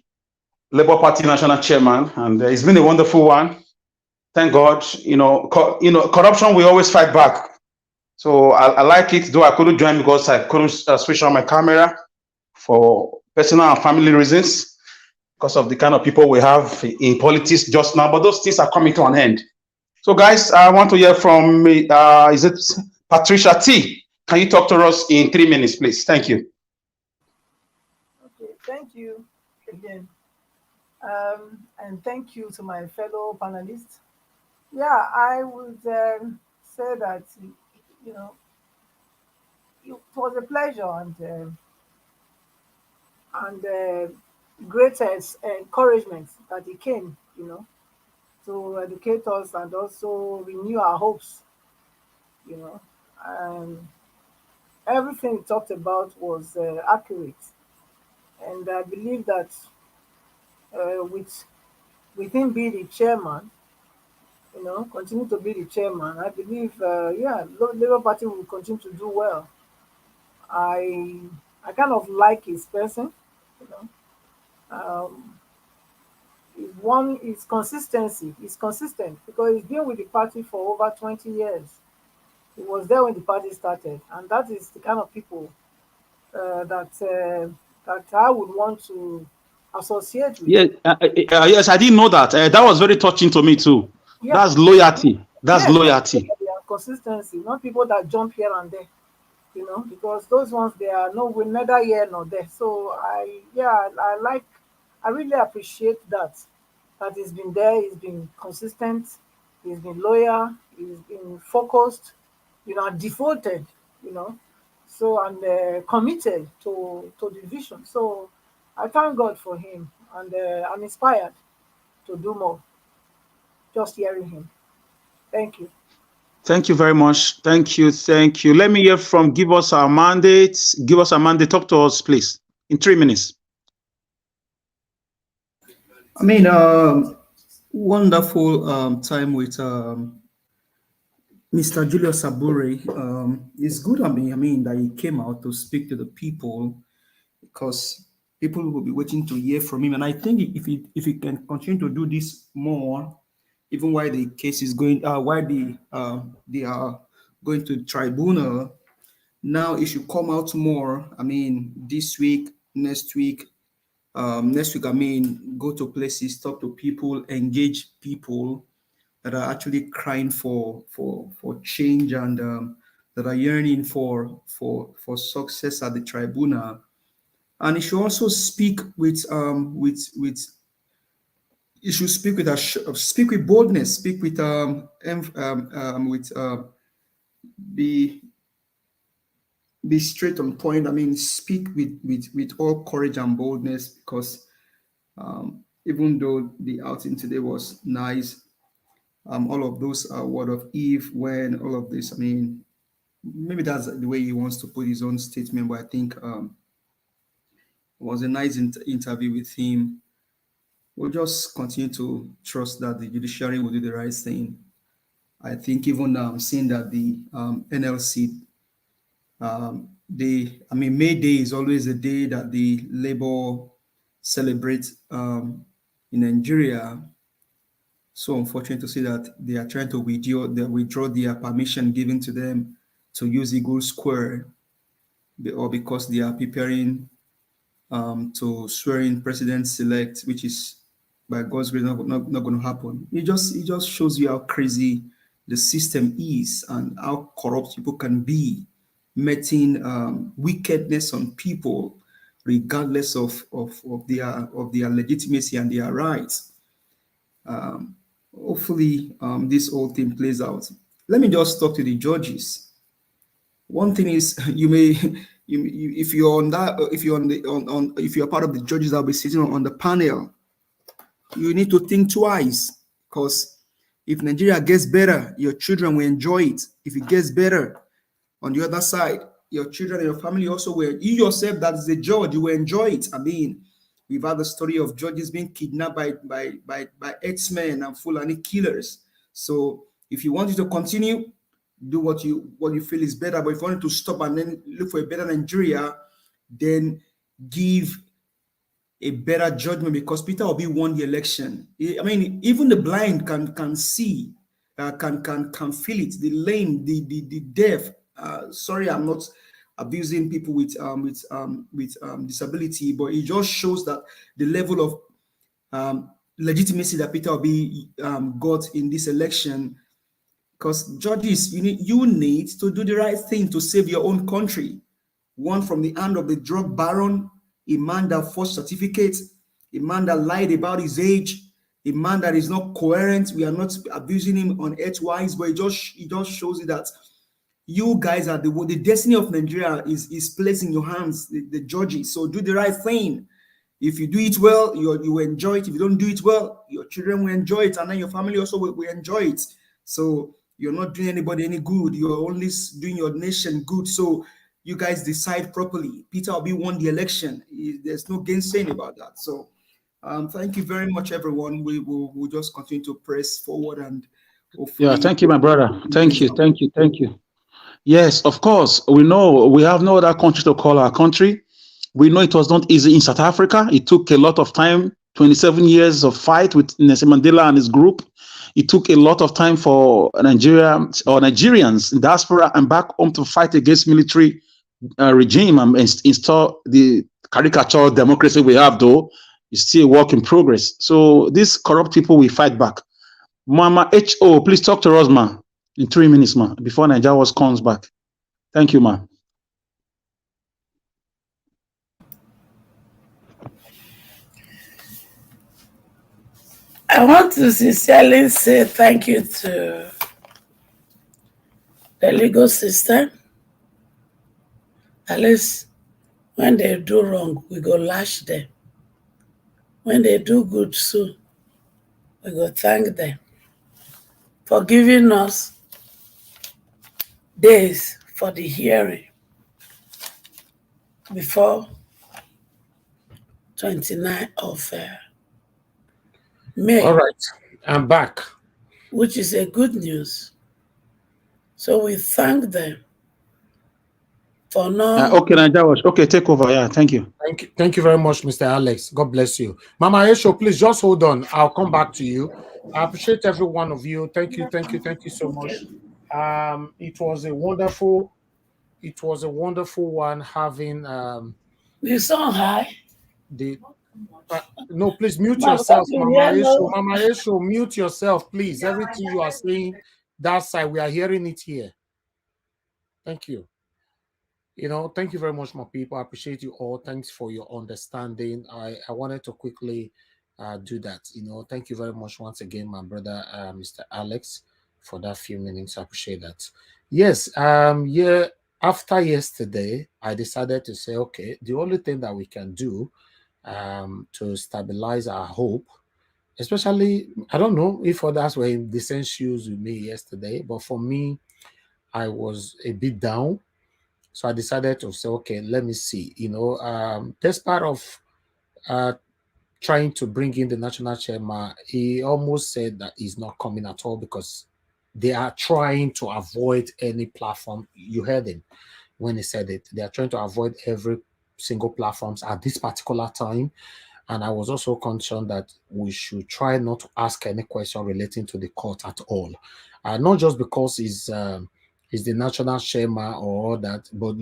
Labour Party national chairman, and it's been a wonderful one. Thank God. Corruption we always fight back. So I like it, though I couldn't join because I couldn't switch on my camera for personal and family reasons, because of the kind of people we have in politics just now, but those things are coming to an end. So guys, I want to hear from, is it Patricia T? Can you talk to us in 3 minutes, please? Thank you. Okay, thank you again. And thank you to my fellow panelists. Yeah, I would say that, it was a pleasure and greatest encouragement that he came, to educate us and also renew our hopes, everything he talked about was accurate. And I believe that with him being the chairman, continue to be the chairman, I believe, Labour Party will continue to do well. I kind of like his person, his consistency. He's consistent because he's been with the party for over 20 years. He was there when the party started, and that is the kind of people that I would want to associate with. Yes, I didn't know that. That was very touching to me too. Yeah. That's loyalty. That's loyalty. Consistency, not people that jump here and there. Because those ones, they are neither here nor there. So I really appreciate that he's been there, he's been consistent, he's been loyal, he's been focused, devoted, so and committed to the vision. So I thank God for him, and I'm inspired to do more just hearing him. Thank you. Thank you very much. Thank you. Let me hear from Give Us Our Mandate. Give us a mandate. Talk to us, please, in 3 minutes. I mean, wonderful time with Mr. Julius Abure. It's good, that he came out to speak to the people, because people will be waiting to hear from him. And I think if he can continue to do this more, even while the case is going, while they are going to tribunal, now it should come out more. I mean, this week, next week, I mean, go to places, talk to people, engage people that are actually crying for change and that are yearning for success at the tribunal. And it should also speak with you should speak with speak with boldness, speak with be straight on point. I mean, speak with all courage and boldness, because even though the outing today was nice, all of those are word of Eve when all of this, I mean, maybe that's the way he wants to put his own statement, but I think it was a nice interview with him. We'll just continue to trust that the judiciary will do the right thing. I think even seeing that the NLC, May Day is always a day that the labor celebrates in Nigeria. So unfortunate to see that they are trying to withdraw their permission given to them to use Eagle Square, or because they are preparing to swear in president-elect, which is by God's grace not going to happen. It just shows you how crazy the system is and how corrupt people can be, meting wickedness on people regardless of their legitimacy and their rights. Hopefully, this whole thing plays out. Let me just talk to the judges. One thing is, if you're on that, if you're part of the judges that'll be sitting on the panel, you need to think twice, because if Nigeria gets better, your children will enjoy it. If it gets better on the other side, your children and your family also will. You yourself, that is a judge, you will enjoy it. I mean, we've had the story of judges being kidnapped by X-men and Fulani killers. So if you want it to continue, do what you feel is better. But if you want it to stop and then look for a better Nigeria, then give a better judgment, because Peter Obi won the election. I mean, even the blind can see, can feel it. The lame, the deaf. Sorry, I'm not abusing people with disability, but it just shows that the level of legitimacy that Peter Obi got in this election. Because judges, you need to do the right thing to save your own country. One from the hand of the drug baron, a man that forged certificates, a man that lied about his age, a man that is not coherent. We are not abusing him on earthwise, but it just shows you that you guys are the destiny of Nigeria is placed in your hands, the judges. So do the right thing. If you do it well, you will enjoy it. If you don't do it well, your children will enjoy it, and then your family also will enjoy it. So you're not doing anybody any good. You're only doing your nation good. So you guys decide properly. Peter Obi won the election. There's no gainsaying about that. So thank you very much, everyone. We'll just continue to press forward, and hopefully. Yeah, thank you, my brother. Thank you. Yes, of course. We know we have no other country to call our country. We know it was not easy in South Africa. It took a lot of time, 27 years of fight with Nelson Mandela and his group. It took a lot of time for Nigerians in diaspora and back home to fight against military regime and install the caricature democracy we have, though. It's still a work in progress. So these corrupt people, we fight back. Mama H.O., please talk to us, ma, in 3 minutes, ma, before Nigeria comes back. Thank you, ma. I want to sincerely say thank you to the legal system. At least when they do wrong, we go lash them. When they do good too, we go thank them for giving us days for the hearing before 29th of May. All right, I'm back. Which is a good news. So we thank them. For now. Okay, Najawash. Okay, take over. Yeah, thank you. Thank you very much, Mr. Alex. God bless you. Mama Esho, please just hold on. I'll come back to you. I appreciate every one of you. Thank you so much. It was a wonderful one having the sun high. No, please mute Mama, yourself, you Mama hear Esho. no? Mama Esho, mute yourself, please. Everything you are saying that side, we are hearing it here. Thank you. Thank you very much, my people. I appreciate you all. Thanks for your understanding. I wanted to quickly do that. Thank you very much once again, my brother, Mr. Alex, for that few minutes. I appreciate that. Yes, yeah. After yesterday, I decided to say, okay, the only thing that we can do to stabilize our hope, especially, I don't know if others were in the same shoes with me yesterday, but for me, I was a bit down. So I decided to say, okay, let me see. Despite of trying to bring in the national chairman, he almost said that he's not coming at all because they are trying to avoid any platform. You heard him when he said it. They are trying to avoid every single platforms at this particular time. And I was also concerned that we should try not to ask any question relating to the court at all. Not just because he's the national chairman or all that, but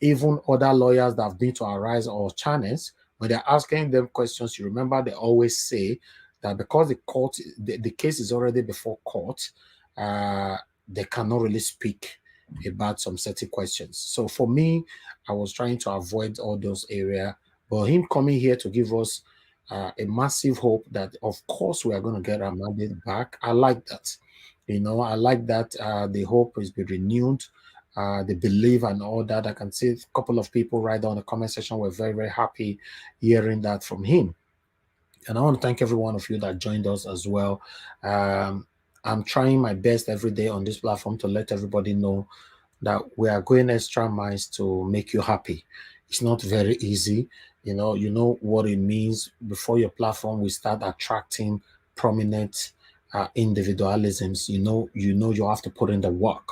even other lawyers that have been to Arise or channels, when they're asking them questions, you remember they always say that because the case is already before court, they cannot really speak about some certain questions. So for me, I was trying to avoid all those areas. But him coming here to give us a massive hope that, of course, we are going to get our mandate back. I like that. I like that the hope is be renewed, the belief and all that. I can see a couple of people right down in the comment section were very, very happy hearing that from him. And I want to thank every one of you that joined us as well. I'm trying my best every day on this platform to let everybody know that we are going extra miles to make you happy. It's not very easy. You know what it means. Before your platform will start attracting prominent individualisms, you have to put in the work.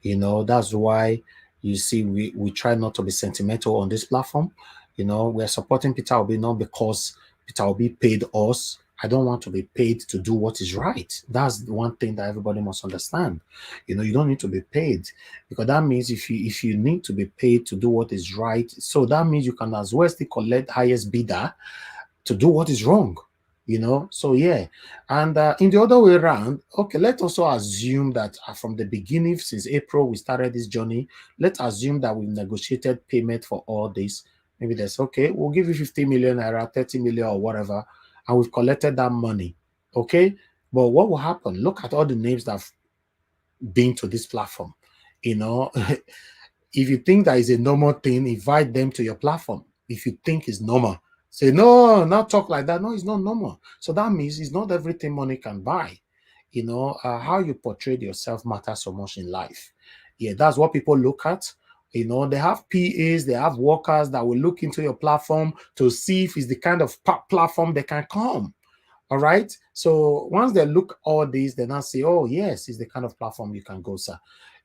That's why you see we try not to be sentimental on this platform. We're supporting Peter Obi not because Peter Obi paid us. I don't want to be paid to do what is right. That's the one thing that everybody must understand. You don't need to be paid, because that means if you need to be paid to do what is right, so that means you can as well still collect highest bidder to do what is wrong. So yeah. And in the other way around, okay, let's also assume that from the beginning, since April we started this journey, let's assume that we've negotiated payment for all this. Maybe that's okay, we'll give you 50 million naira, 30 million or whatever, and we've collected that money. Okay, but what will happen? Look at all the names that have been to this platform. If you think that is a normal thing, invite them to your platform. If you think it's normal, say no, not talk like that. No, it's not normal. So that means it's not everything money can buy. How you portray yourself matters so much in life. Yeah, that's what people look at. They have PAs, they have workers that will look into your platform to see if it's the kind of platform they can come. All right. So once they look all these, they now say, oh, yes, it's the kind of platform you can go, sir.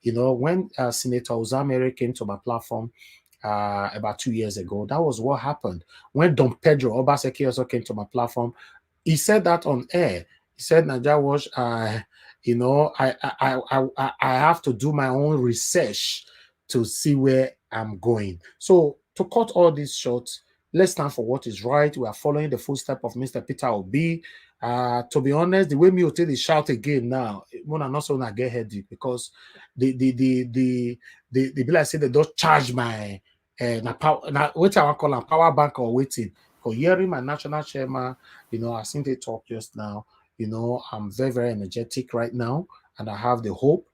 When Senator Uzamere came to my platform about 2 years ago, that was what happened. When Don Pedro Obaseki also came to my platform, he said that on air. He said, Najawash, I have to do my own research to see where I'm going. So to cut all this short, let's stand for what is right. We are following the footsteps of Mr. Peter Obi. To be honest, the way me will shout again now, when I'm not so I get headache, because the bill I say they don't charge my what I want call a power bank or waiting. For hearing my national chairman, I think they talk just now. I'm very, very energetic right now, and I have the hope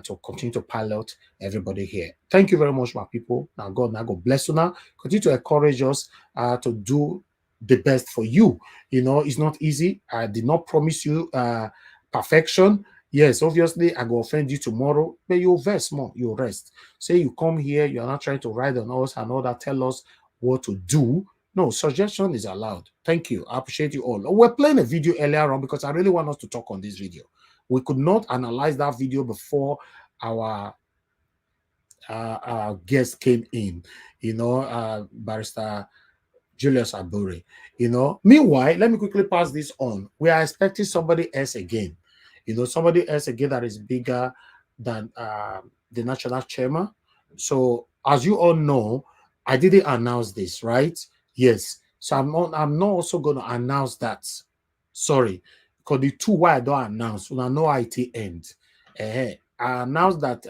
to continue to pilot everybody here. Thank you very much, my people. Now God bless you. Now continue to encourage us to do the best for you. It's not easy. I did not promise you perfection. Yes, obviously I go offend you tomorrow, but you'll rest more. You'll rest. Say you come here, you're not trying to ride on us and all that. Tell us what to do. No, suggestion is allowed. Thank you. I appreciate you all. We're playing a video earlier on because I really want us to talk on this video. We could not analyze that video before our guest came in, Barrister Julius Abure. Meanwhile, let me quickly pass this on. We are expecting somebody else again, somebody else again that is bigger than the national chairman. So, as you all know, I didn't announce this, right? Yes. So I'm not also going to announce that. Sorry, because the two why I don't announce when I know it end. I announced that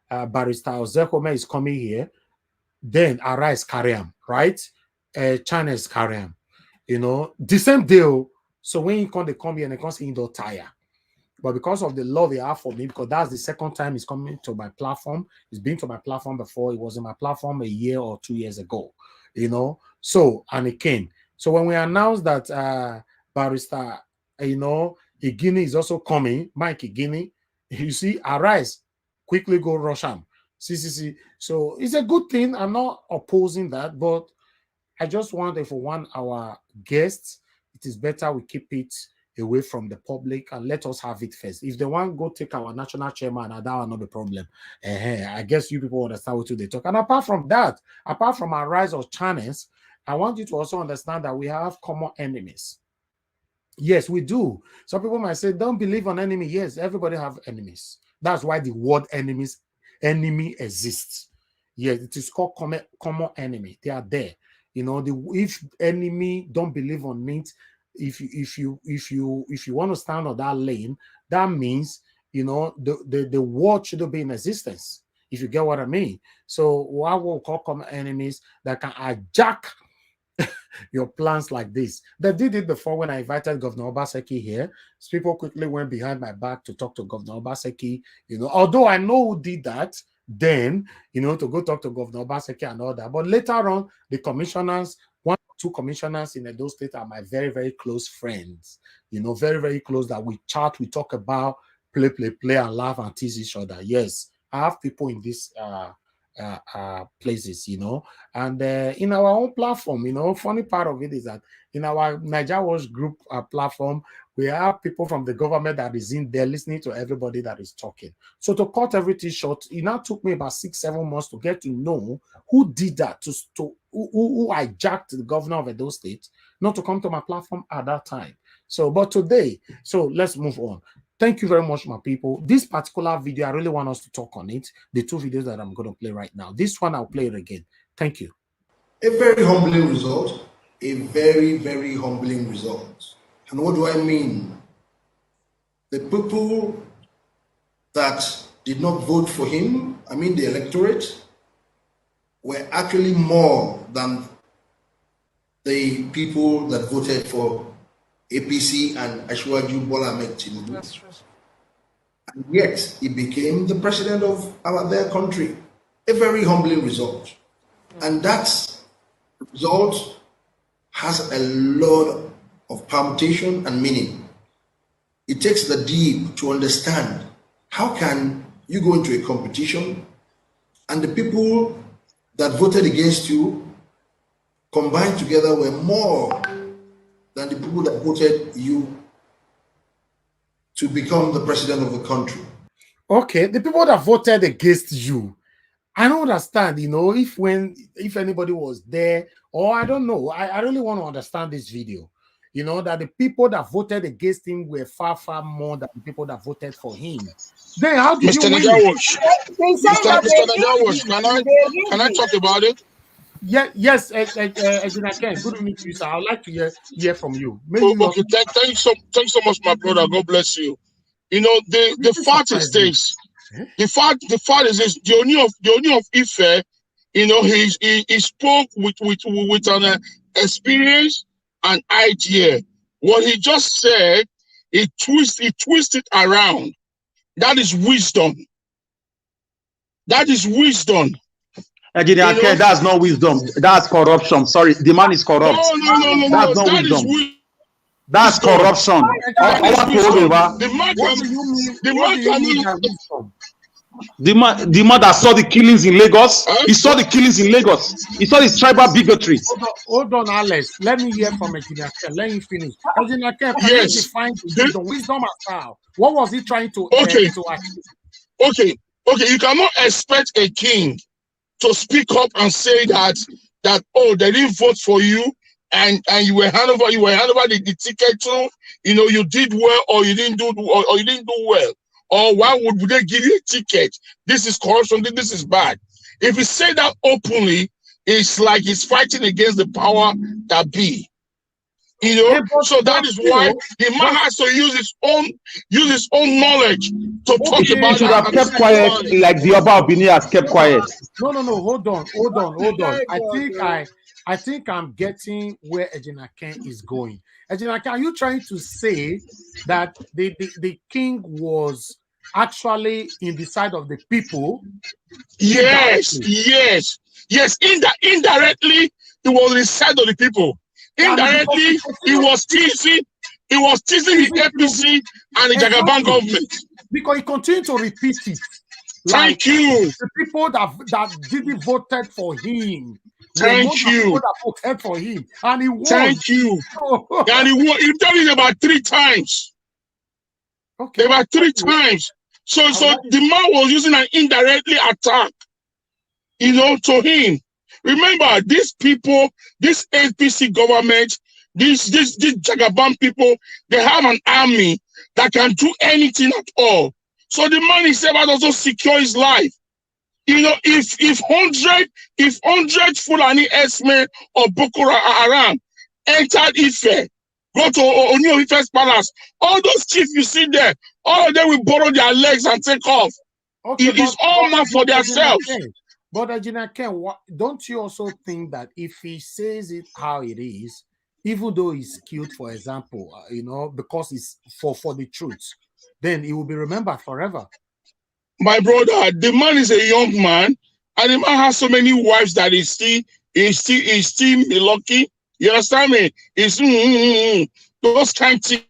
Barrister Ozekome is coming here. Then Arise carry him, right? China is carry him. The same deal. So when you come, they come here and they come see indoor tire. But because of the love they have for me, because that's the second time he's coming to my platform. He's been to my platform before. It was in my platform a year or 2 years ago, So, and it came. So when we announced that Barrister, Igini is also coming, Mike Igini, you see, Arise, quickly go rush him. See. So it's a good thing. I'm not opposing that, but I just want, if we want our guests, it is better we keep it away from the public and let us have it first. If they want to go take our national chairman, that will not be a problem. I guess you people understand what they talk. And apart from that, apart from our rise of channels, I want you to also understand that we have common enemies. Yes, we do. Some people might say, don't believe on enemy. Yes, everybody have enemies. That's why the word enemy exists. Yes, it is called common enemy. They are there. If enemy don't believe on it, if you want to stand on that lane, that means the word shouldn't be in existence. If you get what I mean. So what we'll call common enemies that can hijack your plans like this. They did it before when I invited Governor Obaseki here. People quickly went behind my back to talk to Governor Obaseki. Although I know who did that then, to go talk to Governor Obaseki and all that. But later on, the commissioners, 1 or 2 commissioners in Edo State are my very, very close friends. Very, very close, that we chat, we talk about, play, and laugh and tease each other. Yes, I have people in this places, and in our own platform, funny part of it is that in our Nigerians group platform, we have people from the government that is in there listening to everybody that is talking. So to cut everything short, it now took me about 6-7 months to get to know who did that, who hijacked the governor of Edo State not to come to my platform at that time. So, but today, so let's move on. Thank you very much, my people. This particular video, I really want us to talk on it. The 2 videos that I'm going to play right now. This one, I'll play it again. Thank you. A very humbling result. A very, very humbling result. And what do I mean? The people that did not vote for him, the electorate, were actually more than the people that voted for APC and Ashwaju Bola Ahmed Tinubu. And yet, he became the president of their country. A very humbling result. And that result has a lot of permutation and meaning. It takes the deep to understand how can you go into a competition and the people that voted against you combined together were more than the people that voted you to become the president of the country. Okay, the people that voted against you, I don't understand, if anybody was there, or I don't know. I really want to understand this video. That the people that voted against him were far, far more than the people that voted for him. Then how did Mr. you win? Mr. Najawosh, can I talk about it? Yeah, yes, I can. Good evening to you, sir. I'd like to hear from you. Okay, thanks so much, my brother. God bless you. The fact is this. The fact is this. The Oni of Ife, he spoke with an experience and idea. What he just said, he twisted around. That is wisdom. That is wisdom. That's not wisdom. That's corruption. Sorry, the man is corrupt. No. That's not wisdom. That's corruption. The man that saw the killings in Lagos. He saw the killings in Lagos. He saw this tribal bigotry. Hold on, Alex. Let me hear from Ejinake. Let him finish. Ejinake, can you define the wisdom as how? What was he trying to achieve? Okay. Okay, you cannot expect a king to speak up and say that oh, they didn't vote for you and you were hand over the ticket to, you did well or you didn't do or you didn't do well. Or why would they give you a ticket? This is corruption, this is bad. If you say that openly, it's like he's fighting against the power that be. So that is why the man has to use his own knowledge to talk He about should that. have kept quiet like the Oba of Benin has kept quiet. No, hold on. I think I'm getting where Ejina Ken is going. Ejina Ken, are you trying to say that the king was actually in the side of the people? Yes. Indirectly, it was in the side of the people. Indirectly, he was teasing the APC and the Jagaban government. Because he continued to repeat it. Thank you. The people that didn't voted for him. Thank you. People that voted for him, and he won. Thank you. And he won. He done it about 3 times. Okay. About 3 times. So the man was using an indirectly attack, to him. Remember, these people, this APC government, these Jagaban people, they have an army that can do anything at all. So the man himself has also secure his life. If 100 Fulani Esme or Boko Haram entered Ife, go to Onyo Ife's palace, all those chiefs you see there, all of them will borrow their legs and take off. Okay, it is all meant for themselves. But Ejina Ken, don't you also think that if he says it how it is, even though he's killed, for example, because it's for the truth, then he will be remembered forever? My brother, the man is a young man, and the man has so many wives that he's still lucky. You understand me? It's those kind of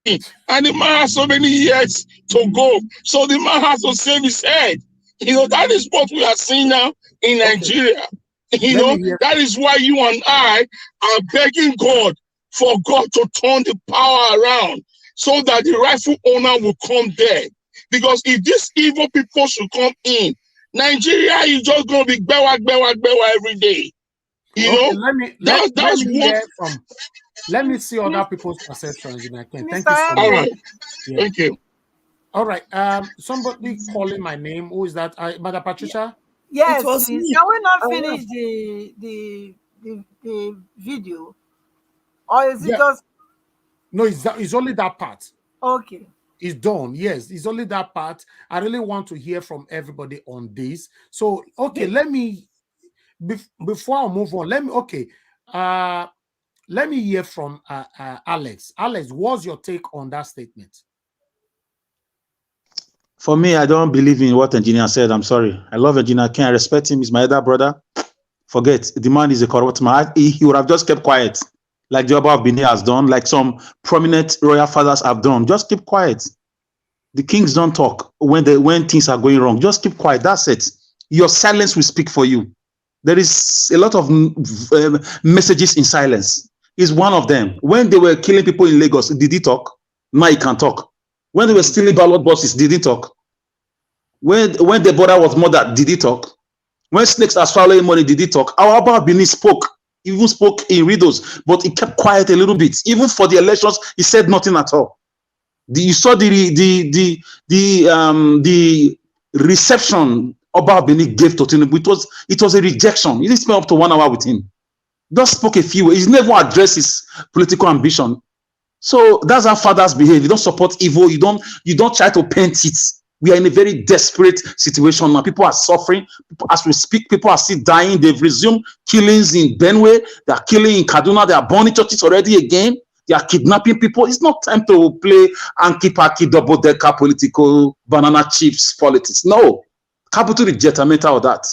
things. And the man has so many years to go. So the man has to save his head. That is what we are seeing now in Nigeria. That is why you and I are begging God for God to turn the power around so that the rightful owner will come there. Because if these evil people should come in, Nigeria is just going to be bewa every day. Let me see other people's perceptions. Thank you so much. All right. Yeah. Thank you. All right. Somebody calling my name. Who is that? Mother Patricia? Yes, please. Can we not finish the video? Or is it just... No, it's only that part. Okay. It's done. Yes, it's only that part. I really want to hear from everybody on this. So, okay, let me, before I move on, let me hear from Alex. Alex, what's your take on that statement? For me, I don't believe in what engineer said. I'm sorry. I love engineer Ken. I respect him. He's my elder brother. Forget, the man is a corrupt man. He would have just kept quiet, like the Oba of Benin has done, like some prominent royal fathers have done. Just keep quiet. The kings don't talk when things are going wrong. Just keep quiet. That's it. Your silence will speak for you. There is a lot of messages in silence. Is one of them. When they were killing people in Lagos, did he talk? Now he can talk. When they were stealing ballot boxes, did he talk? When the border was murdered, did he talk? When snakes are swallowing money, did he talk? Our Oba Benin spoke, even spoke in riddles, but he kept quiet a little bit. Even for the elections, he said nothing at all. You saw the reception Oba Benin gave to Tinubu. It was a rejection. He didn't spend up to 1 hour with him. Just spoke a few words. He never addressed his political ambition. So that's how fathers behave. You don't support evil. You don't try to paint it. We are in a very desperate situation now. People are suffering. As we speak, people are still dying. They've resumed killings in Benue. They are killing in Kaduna. They are burning churches already again. They are kidnapping people. It's not time to play anki-paki double-decker political banana chips politics. No. Capital reject of that.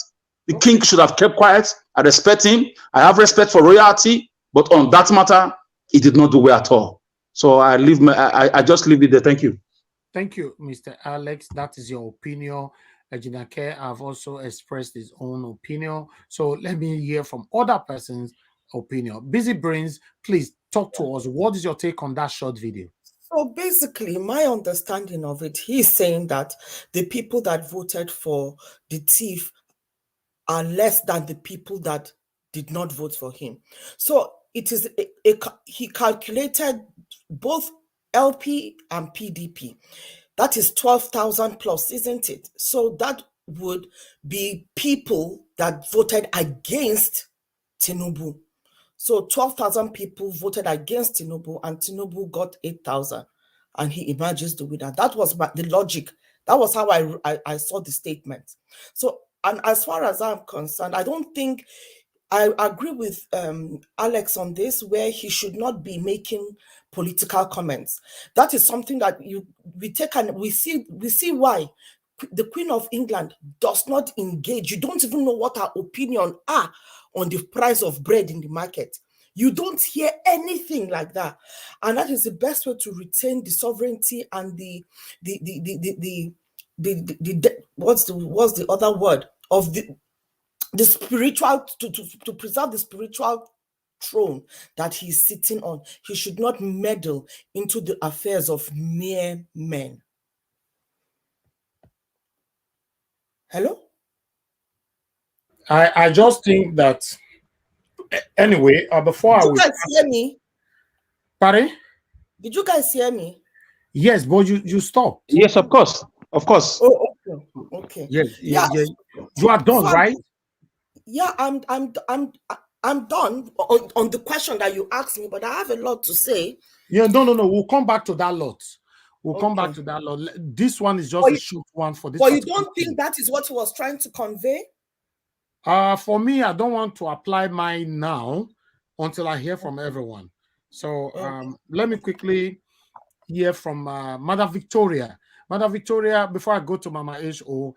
The king should have kept quiet. I respect him. I have respect for royalty. But on that matter, he did not do well at all. So I just leave it there. Thank you. Thank you, Mr. Alex. That is your opinion. Ejinake have also expressed his own opinion. So let me hear from other persons' opinion. Busy Brains, please talk to us. What is your take on that short video? So basically, my understanding of it, he's saying that the people that voted for the thief are less than the people that did not vote for him. So it is he calculated both LP and PDP. That is 12,000 plus, isn't it? So that would be people that voted against Tinubu. So 12,000 people voted against Tinubu, and Tinubu got 8,000, and he emerges the winner. That was the logic. That was how I saw the statement. So, and as far as I'm concerned, I don't think I agree with Alex on this, where he should not be making political comments. That is something that we take and we see why the Queen of England does not engage. You don't even know what her opinion are on the price of bread in the market. You don't hear anything like that, and that is the best way to retain the sovereignty and the what's the other word of the spiritual, to preserve the spiritual throne that he's sitting on. He should not meddle into the affairs of mere men. Hello? I just think that anyway, before Did you guys hear me? Pardon? Did you guys hear me? Yes, but you stopped. Yes, of course. Of course. Oh, okay. Yes, Yeah. You are done, right? Yeah, I'm done on the question that you asked me, but I have a lot to say. Yeah, no. We'll come back to that lot. We'll come back to that lot. This one is just a short one for this. But you don't think that is what he was trying to convey? For me, I don't want to apply mine now until I hear from everyone. So let me quickly hear from Mother Victoria. Mother Victoria, before I go to Mama H.O.,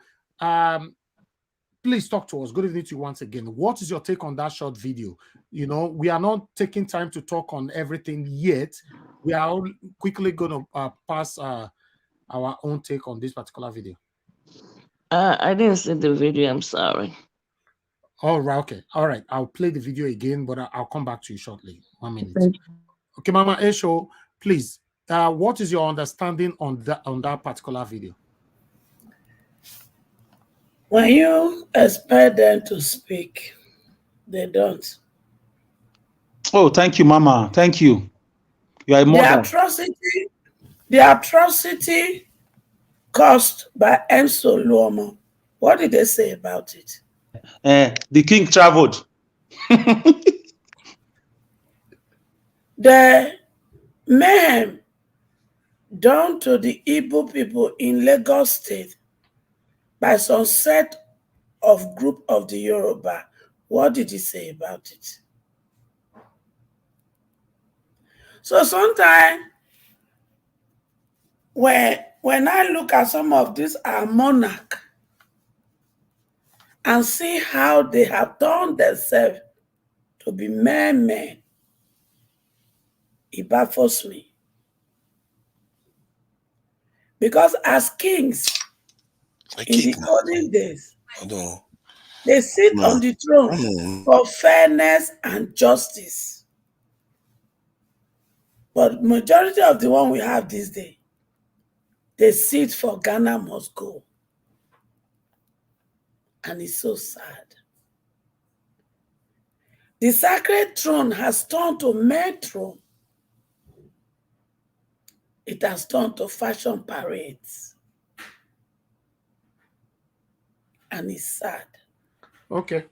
please talk to us. Good evening to you once again. What is your take on that short video? You know, we are not taking time to talk on everything yet. We are all quickly going to pass our own take on this particular video. I didn't see the video. I'm sorry. All right. Okay. All right. I'll play the video again, but I'll come back to you shortly. 1 minute. Okay, Mama Esho, please. What is your understanding on that particular video? When you expect them to speak, they don't. Oh, thank you, Mama. Thank you. You are a mother. The atrocity caused by Enso Luomo. What did they say about it? The king traveled. The mayhem done to the Igbo people in Lagos State by some set of group of the Yoruba. What did he say about it? So sometimes when I look at some of these our monarch and see how they have turned themselves to be men, it baffles me. Because as kings in the olden days, they sit on the throne for fairness and justice. But majority of the one we have this day, they sit for Ghana must go. And it's so sad. The sacred throne has turned to men throne. It has turned to fashion parades. And it's sad. Okay.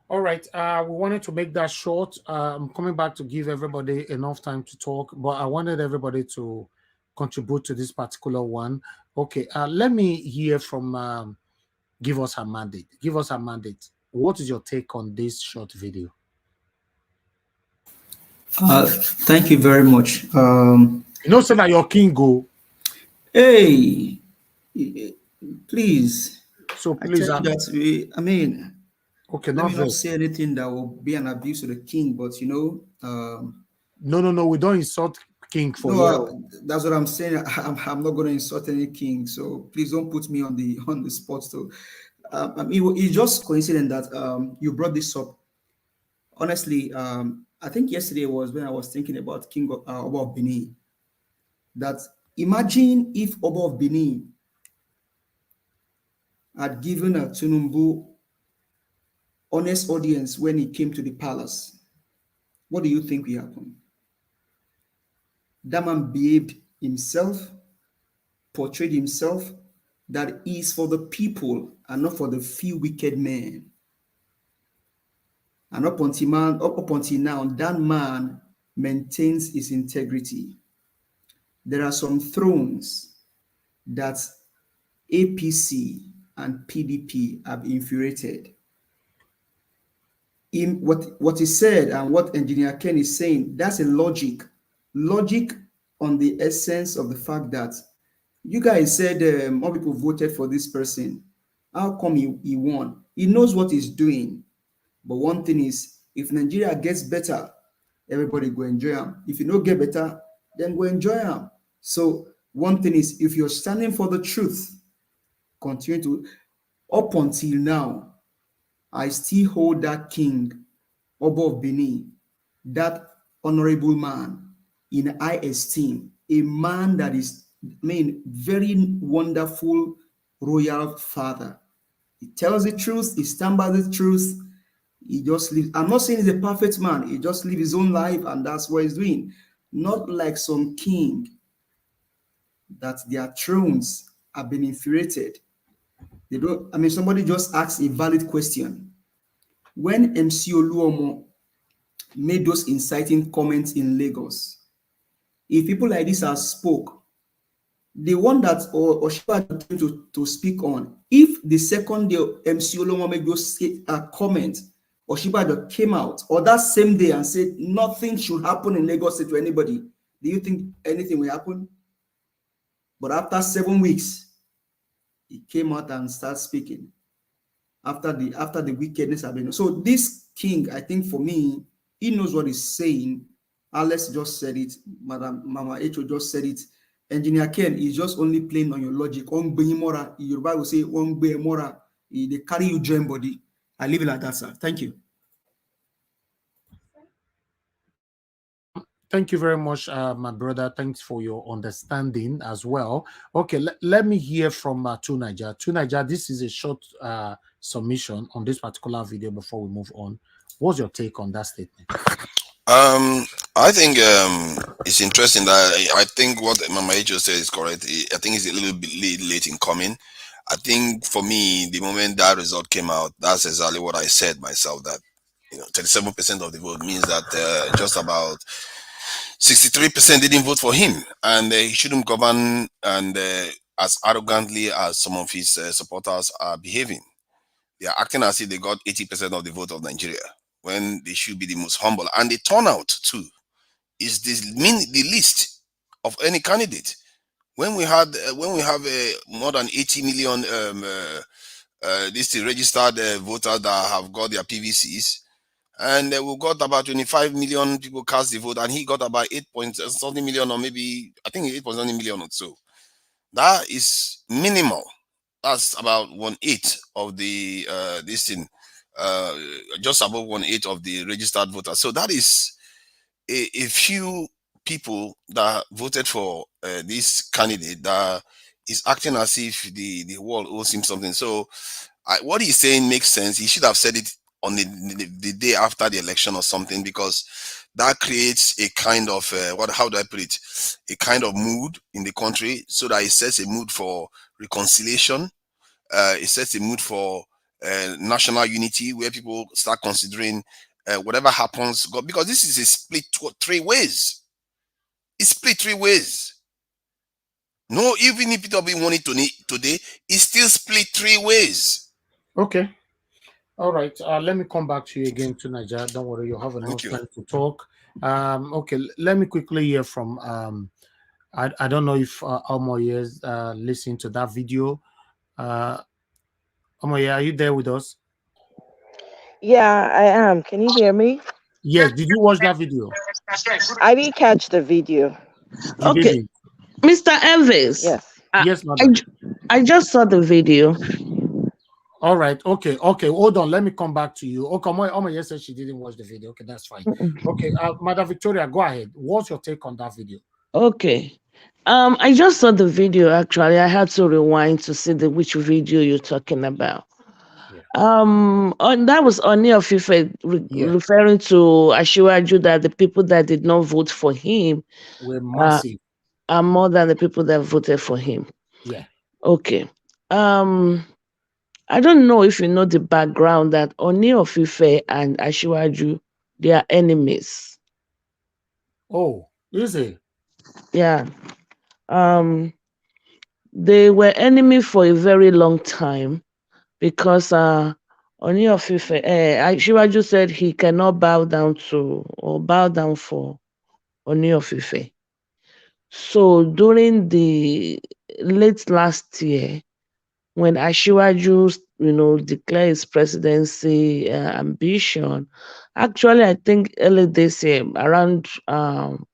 All right. We wanted to make that short. I'm coming back to give everybody enough time to talk, but I wanted everybody to contribute to this particular one. Okay. Let me hear from Give Us Her Mandate. Give Us Her Mandate. What is your take on this short video? Thank you very much. Say that your king go. Hey, please. So please, I tell you that I mean, okay, let me not say anything that will be an abuse of the king, but no, we don't insult king for you. That's what I'm saying. I'm not going to insult any king, so please don't put me on the spot. So, it's just coincident that you brought this up. Honestly, I think yesterday was when I was thinking about King of Benin. that imagine if Oba of Benin had given a Tunumbu honest audience when he came to the palace. What do you think will happen? That man behaved himself, portrayed himself, that is for the people and not for the few wicked men. And up until now, that man maintains his integrity. There are some thrones that APC and PDP have infuriated. In what is said and what Engineer Ken is saying, that's a logic on the essence of the fact that you guys said more people voted for this person. How come he won? He knows what he's doing. But one thing is, if Nigeria gets better, everybody go enjoy them. If you don't get better, then go enjoy them. So one thing is, if you're standing for the truth, continue to. Up until now, I still hold that king, Oba of Benin, that honorable man in high esteem, a man that is, very wonderful royal father. He tells the truth, he stands by the truth. He just lives. I'm not saying he's a perfect man. He just lives his own life, and that's what he's doing. Not like some king that their thrones have been infuriated. They don't. Somebody just asked a valid question. When MC Oluomo made those inciting comments in Lagos, if people like this have spoke, the one that Oshiba to speak on, if the second day MC Oluomo made those comments, Oshiba came out, or that same day, and said nothing should happen in Lagos State to anybody, do you think anything will happen? But after 7 weeks, he came out and started speaking. After the wickedness had been. So this king, I think for me, he knows what he's saying. Alex just said it. Mama Echo just said it. Engineer Ken is just only playing on your logic. Your Bible will say, they carry you join body. I leave it like that, sir. Thank you. Thank you very much, my brother. Thanks for your understanding as well. Okay, let me hear from Tunaja. Tunaja, this is a short submission on this particular video before we move on. What's your take on that statement? I think it's interesting that I think what Mama Ejo said is correct. I think it's a little bit late in coming. I think for me, the moment that result came out, that's exactly what I said myself, that 37% of the vote means that just about 63% didn't vote for him, and he shouldn't govern and as arrogantly as some of his supporters are behaving. They are acting as if they got 80% of the vote of Nigeria when they should be the most humble. And the turnout too is the least of any candidate. When we have more than 80 million registered voters that have got their PVCs, and we got about 25 million people cast the vote, and he got about 8.something million, or maybe I think 8.something million or so. That is minimal. That's about 1/8 of the just above 1/8 of the registered voters. So that is a few people that voted for this candidate that is acting as if the world owes him something. So what he's saying makes sense. He should have said it on the day after the election or something, because that creates a kind of how do I put it, a kind of mood in the country, so that it sets a mood for reconciliation. It sets a mood for national unity, where people start considering whatever happens, because this is a split 3 ways. It's split 3 ways. No, even if it will be won it today, it's still split 3 ways. Okay. All right. Let me come back to you again to Nigeria. Don't worry, you'll have enough time to talk. Okay. Let me quickly hear from. I don't know if Omoye is listening to that video. Omoye, are you there with us? Yeah, I am. Can you hear me? Yes. Did you watch that video? I didn't catch the video. Okay, Mr. Elvis. Yes. Yes, madam. I just saw the video. All right. Okay. Hold on. Let me come back to you. Okay. Omoye said she didn't watch the video. Okay, that's fine. Okay. Madam Victoria, go ahead. What's your take on that video? Okay. I just saw the video actually. I had to rewind to see which video you're talking about. Yeah. That was Oni of Ife Yeah. referring to Ashiwaju, that the people that did not vote for him We're massive. are more than the people that voted for him. Yeah. Okay. I don't know if you know the background that Oni of Ife and Ashiwaju, they are enemies. Oh, is it? Yeah. They were enemy for a very long time because Oni of Ife, Ashiwaju said he cannot bow down to or bow down for Oni of Ife. So during the late last year, when Ashiwaju, declared his presidency ambition, actually, I think early this year, around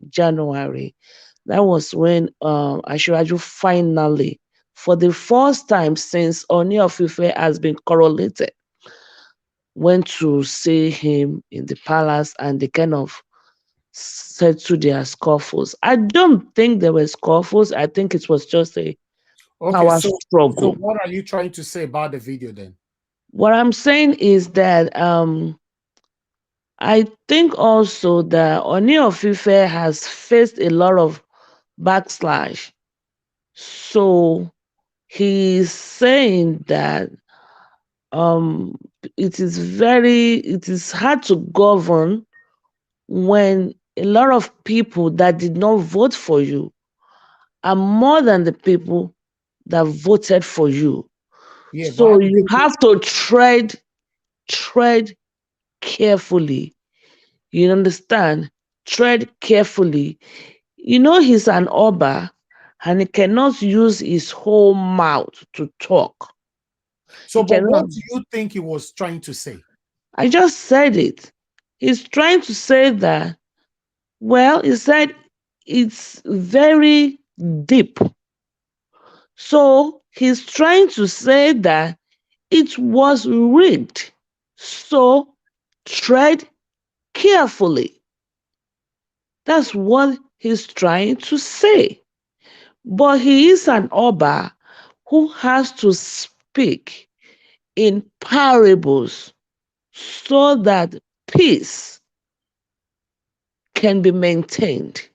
January, that was when Ashiwaju finally, for the first time since Oni of Ife has been correlated, went to see him in the palace, and they kind of settled their scuffles. I don't think there were scuffles. I think it was just a power So struggle. what are you trying to say about the video then? What I'm saying is that I think also that Oni of Ife has faced a lot of backslash. So he's saying that it is hard to govern when a lot of people that did not vote for you are more than the people that voted for you. Yeah, So you have to tread carefully. You understand? Tread carefully. He's an Oba and he cannot use his whole mouth to talk. So, but what do you think he was trying to say? I just said it. He's trying to say that, well, he said it's very deep. So he's trying to say that it was rigged. So tread carefully. That's what he's trying to say. But he is an Oba who has to speak in parables so that peace can be maintained.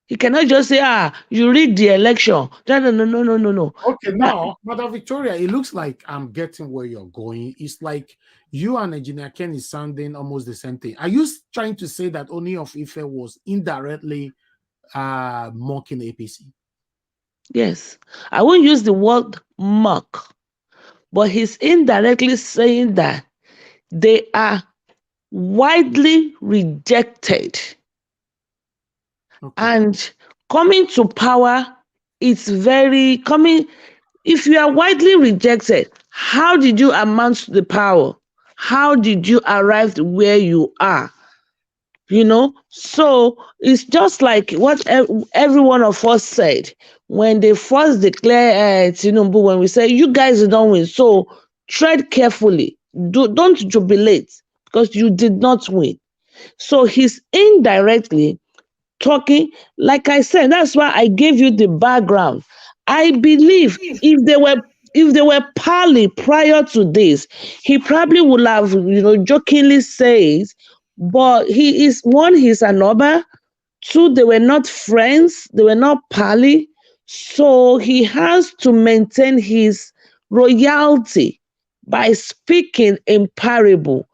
He cannot just say, you read the election. No. Okay, now, Mother Victoria, it looks like I'm getting where you're going. It's like you and Engineer Ken is sounding almost the same thing. Are you trying to say that Oni of Ife was indirectly mocking APC? Yes. I won't use the word mock, but he's indirectly saying that they are widely rejected. Okay. And coming to power, it's very coming. If you are widely rejected, how did you amount to the power? How did you arrive where you are? So it's just like what every one of us said when they first declare Tinubu, when we say, you guys don't win, so tread carefully. Don't jubilate because you did not win. So he's indirectly talking, like I said, that's why I gave you the background. I believe if they were pally prior to this, he probably would have, jokingly says, but he's an Oba. Two, they were not friends, they were not pally. So he has to maintain his royalty by speaking in parable.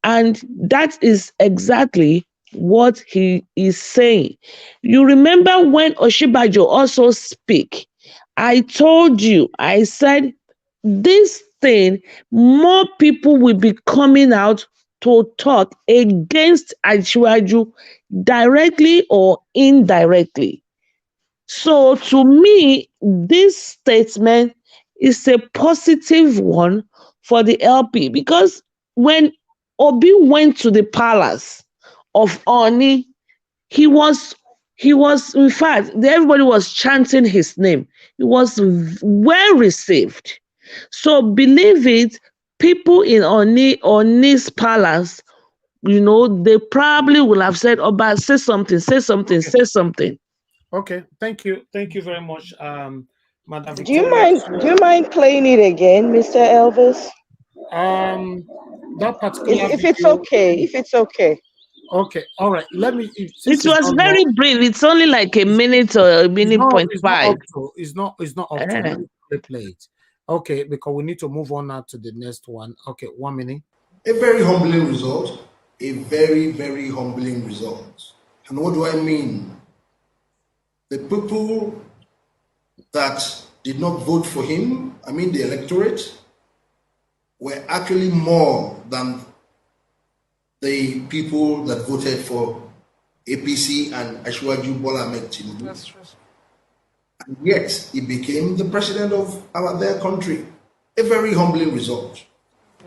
And that is exactly what he is saying. You remember when Oshibajo also speak, I told you, I said, this thing, more people will be coming out to talk against Ashiwaju directly or indirectly. So to me, this statement is a positive one for the LP, because when Obi went to the palace of Oni, he was in fact, everybody was chanting his name. He was well received. So believe it, people in Oni's palace, they probably will have said, Oba, say something. Okay, thank you very much, Madam Do you Victoria. mind? Do you mind playing it again, Mr. Elvis? That particular If it's video. okay. If it's okay. Okay, all right. Let me. It Since it's was not very long, brief. It's only like a minute or a minute point it's not five. up to. It's not up to. Eh. Let me play it. Okay, because we need to move on now to the next one. Okay, 1 minute. A very humbling result. A very, very humbling result. And what do I mean? The people that did not vote for him, I mean the electorate, were actually more than the people that voted for APC and Ashwaju Bola Ahmed Tinubu. That's true. And yet, he became the president of their country. A very humbling result.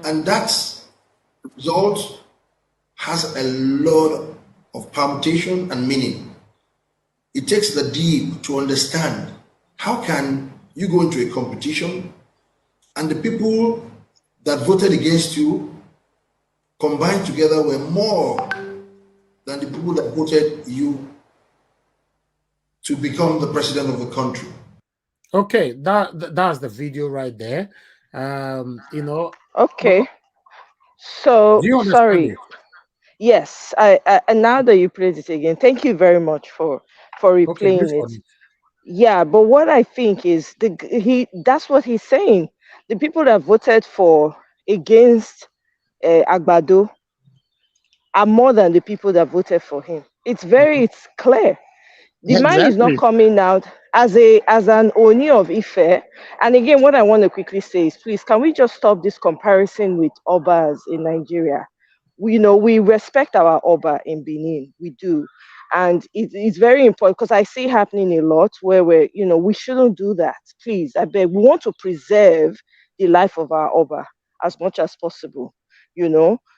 And that result has a lot of permutation and meaning. It takes the deep to understand how can you go into a competition and the people that voted against you combined together were more than the people that voted you to become the president of the country. Okay, that's the video right there. You know. Okay. So Do you understand sorry. it? Yes, I and now that you played it again, thank you very much for Okay, replaying breathe it. on it. Yeah, but what I think is that's what he's saying. The people that voted for against Agbado are more than the people that voted for him. It's clear. The man is not Exactly. coming out as an Oni of Ife. And again, what I want to quickly say is, please, can we just stop this comparison with Obas in Nigeria? We respect our Oba in Benin, we do, and it's very important because I see happening a lot where we shouldn't do that. Please, I beg, we want to preserve the life of our Oba as much as possible.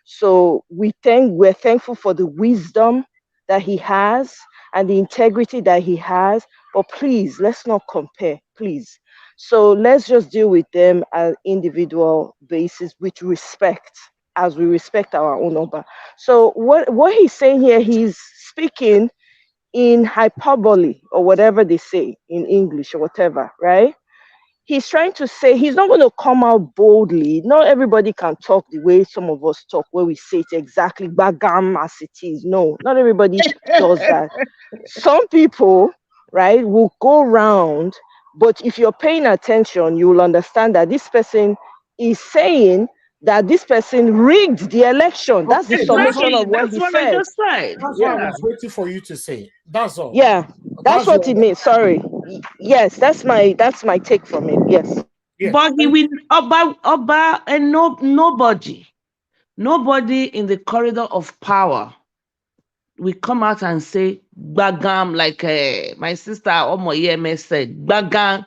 So we're thankful for the wisdom that he has and the integrity that he has. But please, let's not compare, please. So let's just deal with them as individual basis with respect, as we respect our own Oba. So what he's saying here, he's speaking in hyperbole or whatever they say in English or whatever, right? He's trying to say he's not going to come out boldly. Not everybody can talk the way some of us talk, where we say it exactly bagam as it is. No, not everybody does that. Some people, right, will go around, but if you're paying attention, you will understand that this person is saying that this person rigged the election. That's the Okay, summation of what That's he what I said. just said. That's what I Yeah. was waiting for you to say. That's all. Yeah, that's That's what it your. means. Sorry. Yes, that's my take from it. Yes. Yeah. But he will Oba and nobody in the corridor of power will come out and say bagam, like my sister Omoyeme said, bagam,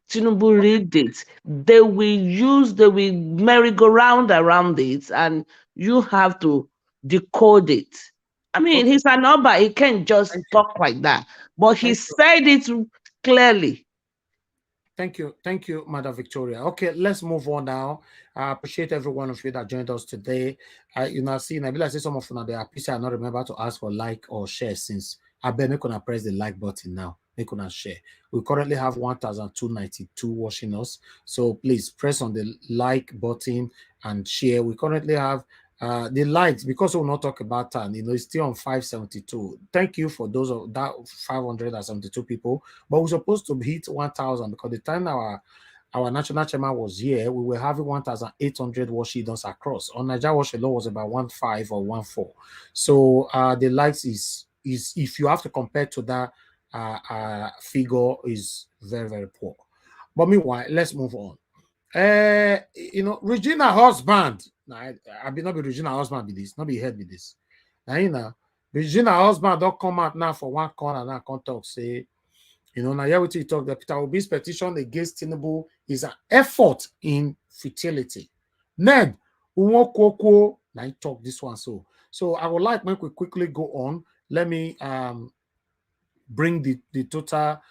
Tinubu rigged it. They will merry-go-round around it, and you have to decode it. I mean, Okay. he's an Oba, he can't just Thank you. talk like that. But he Thank you. said it clearly. Thank you, Madam Victoria. Okay, let's move on now. I appreciate every one of you that joined us today. I see, I say some of you they appreciate I not remember to ask for like or share since I bet make gonna press the like button now. Make gonna share. We currently have 1,292 watching us. So please press on the like button and share. We currently have the likes, because we'll not talk about that, it's still on 572. Thank you for those of that 572 people, but we're supposed to hit 1,000 because the time our national chairman was here, we were having 1,800 watching us across. On Nigeria Watch alone was about 1.5 or 1.4. So the likes is if you have to compare to that figure, is very, very poor. But meanwhile, let's move on. Regina husband. I be not be Regina husband be this, not be head be this. Now, Regina husband don't come out now for one corner now can't talk say, now here we talk that Peter Obi's petition against Tinubu is an effort in futility. Ned, now I talk this one so I would like make we quickly go on. Let me bring the total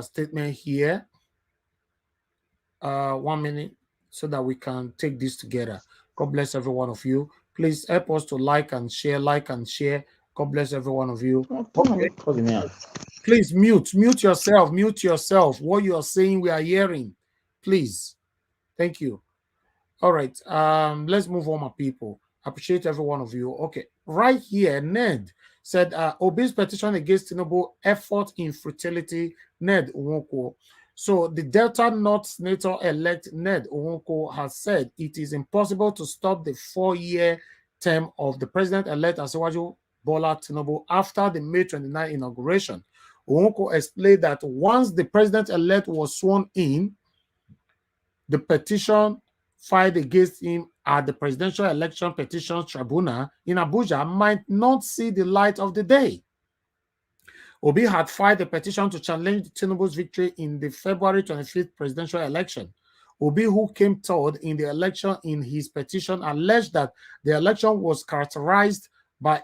statement here. 1 minute so that we can take this together. God bless every one of you. Please help us to like and share God bless every one of you. Okay. Please mute yourself. What you are saying, we are hearing. Please. Thank you. All right. Let's move on, my people. Appreciate every one of you. Okay. Right here, Ned said, Obi's petition against Tinubu effort in futility, Ned Nwoko. So the Delta North Senator-elect Ned Nwoko has said it is impossible to stop the 4-year term of the president-elect Asiwaju Bola Tinubu after the May 29 inauguration. Nwoko explained that once the president-elect was sworn in, the petition filed against him at the Presidential Election Petitions Tribunal in Abuja might not see the light of the day. Obi had filed a petition to challenge Tinubu's victory in the February 25th presidential election. Obi, who came third in the election in his petition, alleged that the election was characterized by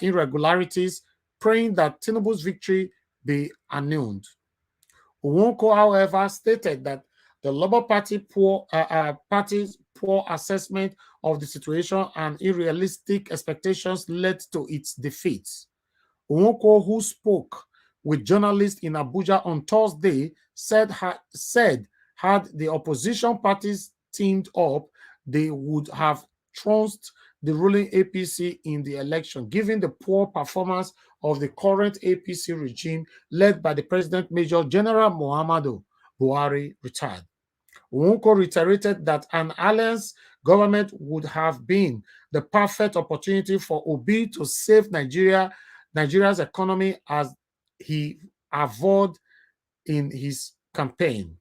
irregularities, praying that Tinubu's victory be annulled. Nwoko, however, stated that the Labour Party's poor assessment of the situation and unrealistic expectations led to its defeat. Nwoko, who spoke with journalists in Abuja on Thursday, said had the opposition parties teamed up, they would have trounced the ruling APC in the election, given the poor performance of the current APC regime led by the President Major General Muhammadu Buhari, retired. Nwoko reiterated that an alliance government would have been the perfect opportunity for Obi to save Nigeria's economy, as he avowed in his campaign.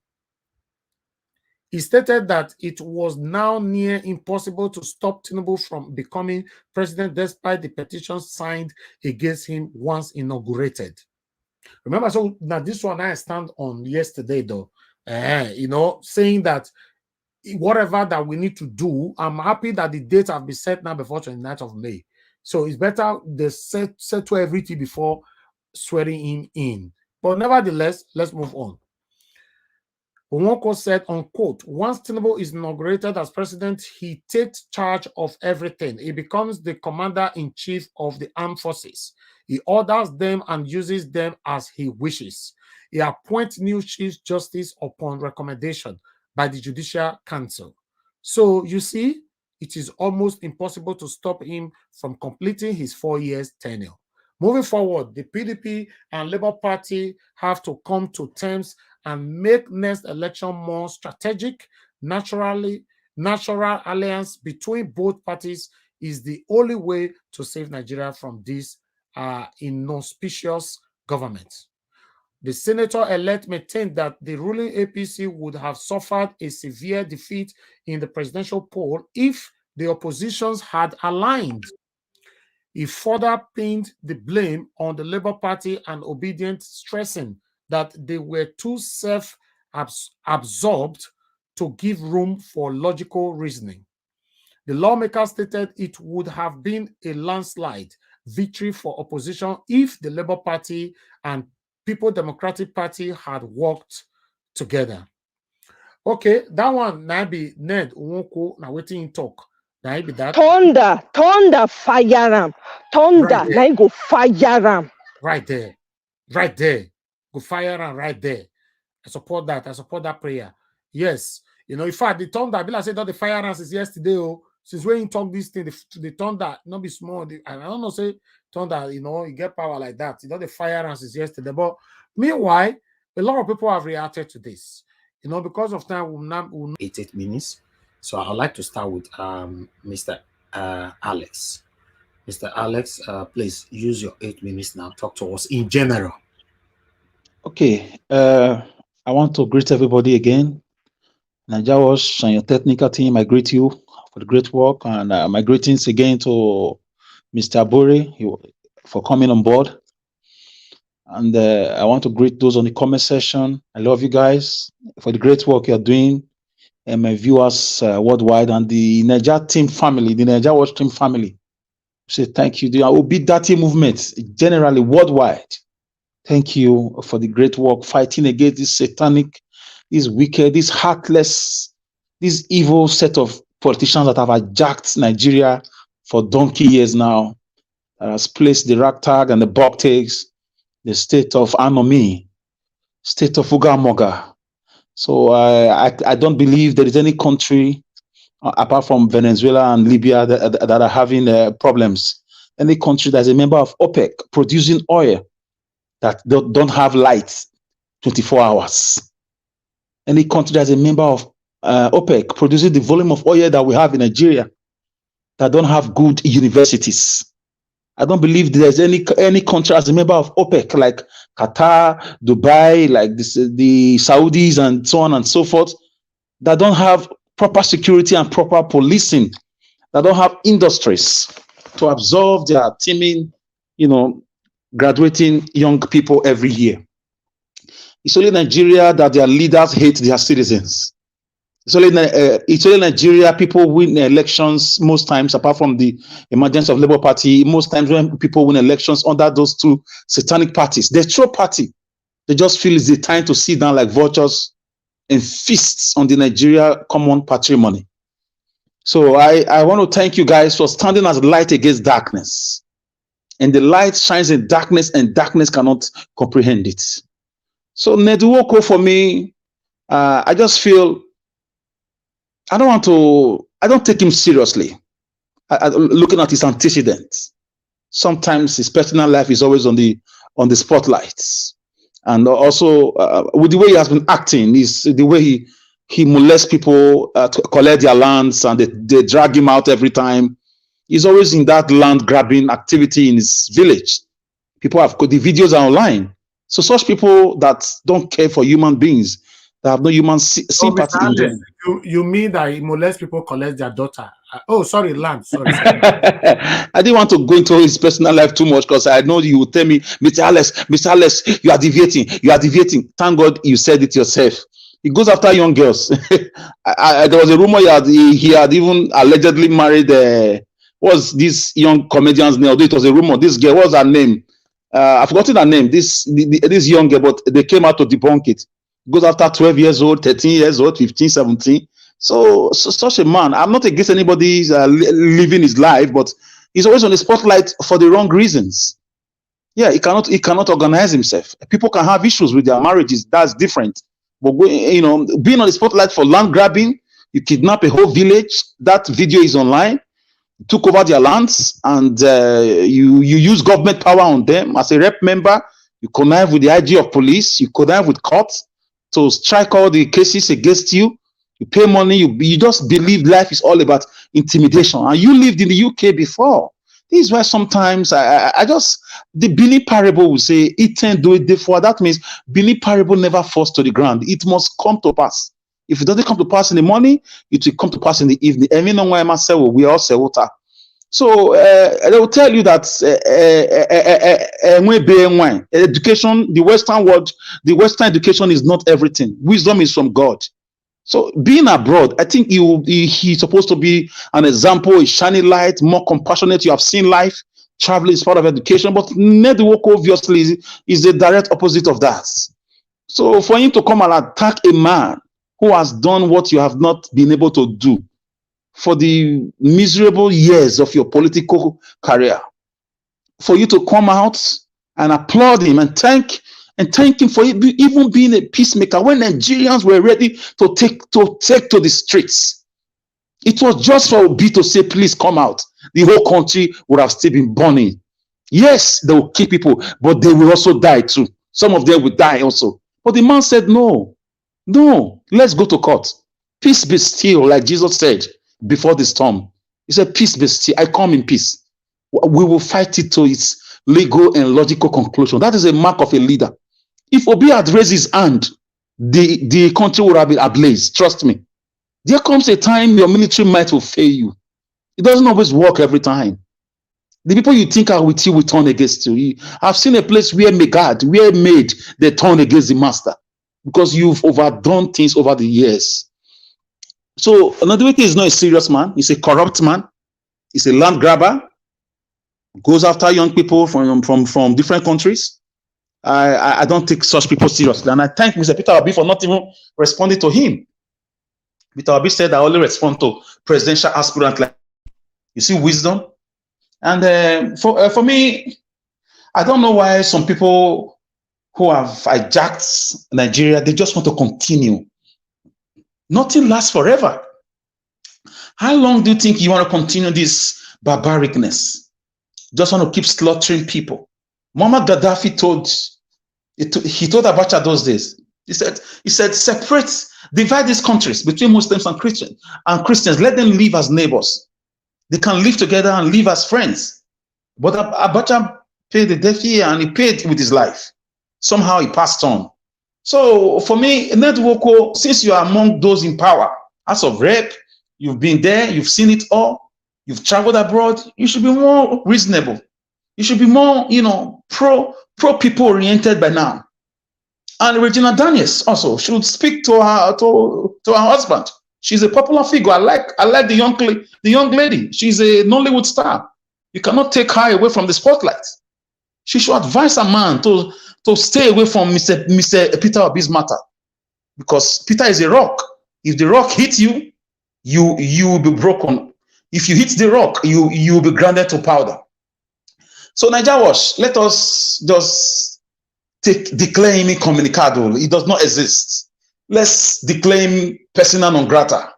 He stated that it was now near impossible to stop Tinubu from becoming president despite the petitions signed against him once inaugurated. Remember, so now this one I stand on yesterday, though, saying that whatever that we need to do, I'm happy that the date have been set now before 29th of May. So it's better they settle everything before swearing him in. But nevertheless, let's move on. Nwoko said, unquote, once Tinubu is inaugurated as president, he takes charge of everything. He becomes the commander-in-chief of the armed forces. He orders them and uses them as he wishes. He appoints new chief justice upon recommendation by the Judicial Council. So you see, it is almost impossible to stop him from completing his 4 years tenure. Moving forward, the PDP and Labour Party have to come to terms and make next election more strategic. Natural alliance between both parties is the only way to save Nigeria from this inauspicious government. The senator-elect maintained that the ruling APC would have suffered a severe defeat in the presidential poll if the oppositions had aligned. He further pinned the blame on the Labour Party and Obedient, stressing that they were too self-absorbed to give room for logical reasoning. The lawmaker stated it would have been a landslide victory for opposition if the Labour Party and People Democratic Party had worked together. Okay, that one now be Ned Nwoko, now waiting in talk. Now be that. Thunder, fire ram. Thunder, now go fire ram. Right there. Go fire ram right there. I support that prayer. Yes. In fact, the thunder, Bila said that the fire rams is yesterday. Since when you talk this thing, the thunder, not be small. I don't know, say thunder, you get power like that. The fire rams is yesterday. But meanwhile, a lot of people have reacted to this. Because of time, we'll not 8 minutes. So I'd like to start with Mr. Alex. Mr. Alex, please use your 8 minutes now. Talk to us in general. Okay. I want to greet everybody again. Najawash and your technical team, I greet you for the great work. And my greetings again to Mr. Abure for coming on board. And I want to greet those on the comment section. I love you guys for the great work you're doing. And my viewers worldwide and the Niger team family, the Niger Watch team family. Say thank you. I will be that team movement generally worldwide. Thank you for the great work fighting against this satanic, this wicked, this heartless, this evil set of politicians that have hijacked Nigeria for donkey years now. that has placed the ragtag and the bobtails, the state of Anomi, state of Ugamoga. So I don't believe there is any country apart from Venezuela and Libya that are having problems. Any country that's a member of OPEC producing oil that don't have light 24 hours. Any country that's a member of OPEC producing the volume of oil that we have in Nigeria that don't have good universities. I don't believe there's any country as a member of OPEC like Qatar, Dubai, like the Saudis and so on and so forth, that don't have proper security and proper policing, that don't have industries to absorb their teaming, graduating young people every year. It's only Nigeria that their leaders hate their citizens. It's only Nigeria people win elections most times, apart from the emergence of Labour Party, most times when people win elections under those two satanic parties. They throw party. They just feel it's the time to sit down like vultures and feast on the Nigeria common patrimony. So I want to thank you guys for standing as light against darkness. And the light shines in darkness and darkness cannot comprehend it. So Neduwoko for me, I just feel, I don't take him seriously. Looking at his antecedents. Sometimes his personal life is always on the spotlights. And also with the way he has been acting, is the way he molests people to collect their lands and they drag him out every time. He's always in that land grabbing activity in his village. People have the videos are online. So such people that don't care for human beings, that have no human sympathy in them. You mean that he molests people, collect their daughter? Oh, sorry, land. Sorry. I didn't want to go into his personal life too much because I know you will tell me, Mr. Alex, you are deviating. Thank God you said it yourself. He goes after young girls. There was a rumor he had even allegedly married, what's this young comedian's name? Although it was a rumor. This girl, what's her name? I've forgotten her name. This young girl, but they came out to debunk it. Goes after 12 years old, 13 years old, 15, 17. So such a man, I'm not against anybody living his life, but he's always on the spotlight for the wrong reasons. Yeah, he cannot organize himself. People can have issues with their marriages. That's different. But being on the spotlight for land grabbing, you kidnap a whole village. That video is online. You took over their lands, and you use government power on them as a rep member. You connive with the IG of police. You connive with courts to strike all the cases against you. You pay money. You just believe life is all about intimidation. And you lived in the UK before. This is why sometimes I just, the Bini parable will say, eat and do it therefore. That means Bini parable never falls to the ground. It must come to pass. If it doesn't come to pass in the morning, it will come to pass in the evening. And we know why we all say water. So they will tell you that education, the Western world, the Western education is not everything. Wisdom is from God. So being abroad, I think he's supposed to be an example, a shining light, more compassionate. You have seen life. Traveling is part of education, but Nedwoko obviously is the direct opposite of that. So for him to come and attack a man who has done what you have not been able to do for the miserable years of your political career, for you to come out and applaud him and thank him for even being a peacemaker when Nigerians were ready to take to the streets. It was just for Obi to say, please come out. The whole country would have still been burning. Yes, they will kill people, but they will also die too. Some of them will die also. But the man said, no, let's go to court. Peace be still, like Jesus said before the storm. He said, peace be still. I come in peace. We will fight it to its legal and logical conclusion. That is a mark of a leader. If Obi had raised his hand, the country would have been ablaze. Trust me. There comes a time your military might will fail you. It doesn't always work every time. The people you think are with you will turn against you. I've seen a place where they turn against the master because you've overdone things over the years. So Naduweke is not a serious man. He's a corrupt man. He's a land grabber. Goes after young people from different countries. I don't take such people seriously. And I thank Mr. Peter Obi for not even responding to him. Peter Obi said, I only respond to presidential aspirants. Like, you see wisdom? And for me, I don't know why some people who have hijacked Nigeria, they just want to continue. Nothing lasts forever. How long do you think you want to continue this barbaricness? Just want to keep slaughtering people. Muammar Gaddafi told Abacha those days. He said, separate, divide these countries between Muslims and Christians. Let them live as neighbors. They can live together and live as friends. But Abacha paid the debt here, and he paid with his life. Somehow he passed on. So for me, Netwoko, since you are among those in power, as of rep, you've been there, you've seen it all, you've traveled abroad, you should be more reasonable. You should be more, pro people oriented by now. And Regina Daniels also should speak to her husband. She's a popular figure. I like the young lady. She's a Nollywood star. You cannot take her away from the spotlight. She should advise a man to stay away from Mr. Peter Obi's matter, because Peter is a rock. If the rock hits you, you will be broken. If you hit the rock, you will be grounded to powder. So Naija Wash, let us just declare him incommunicado. It does not exist. Let's declare him persona non grata.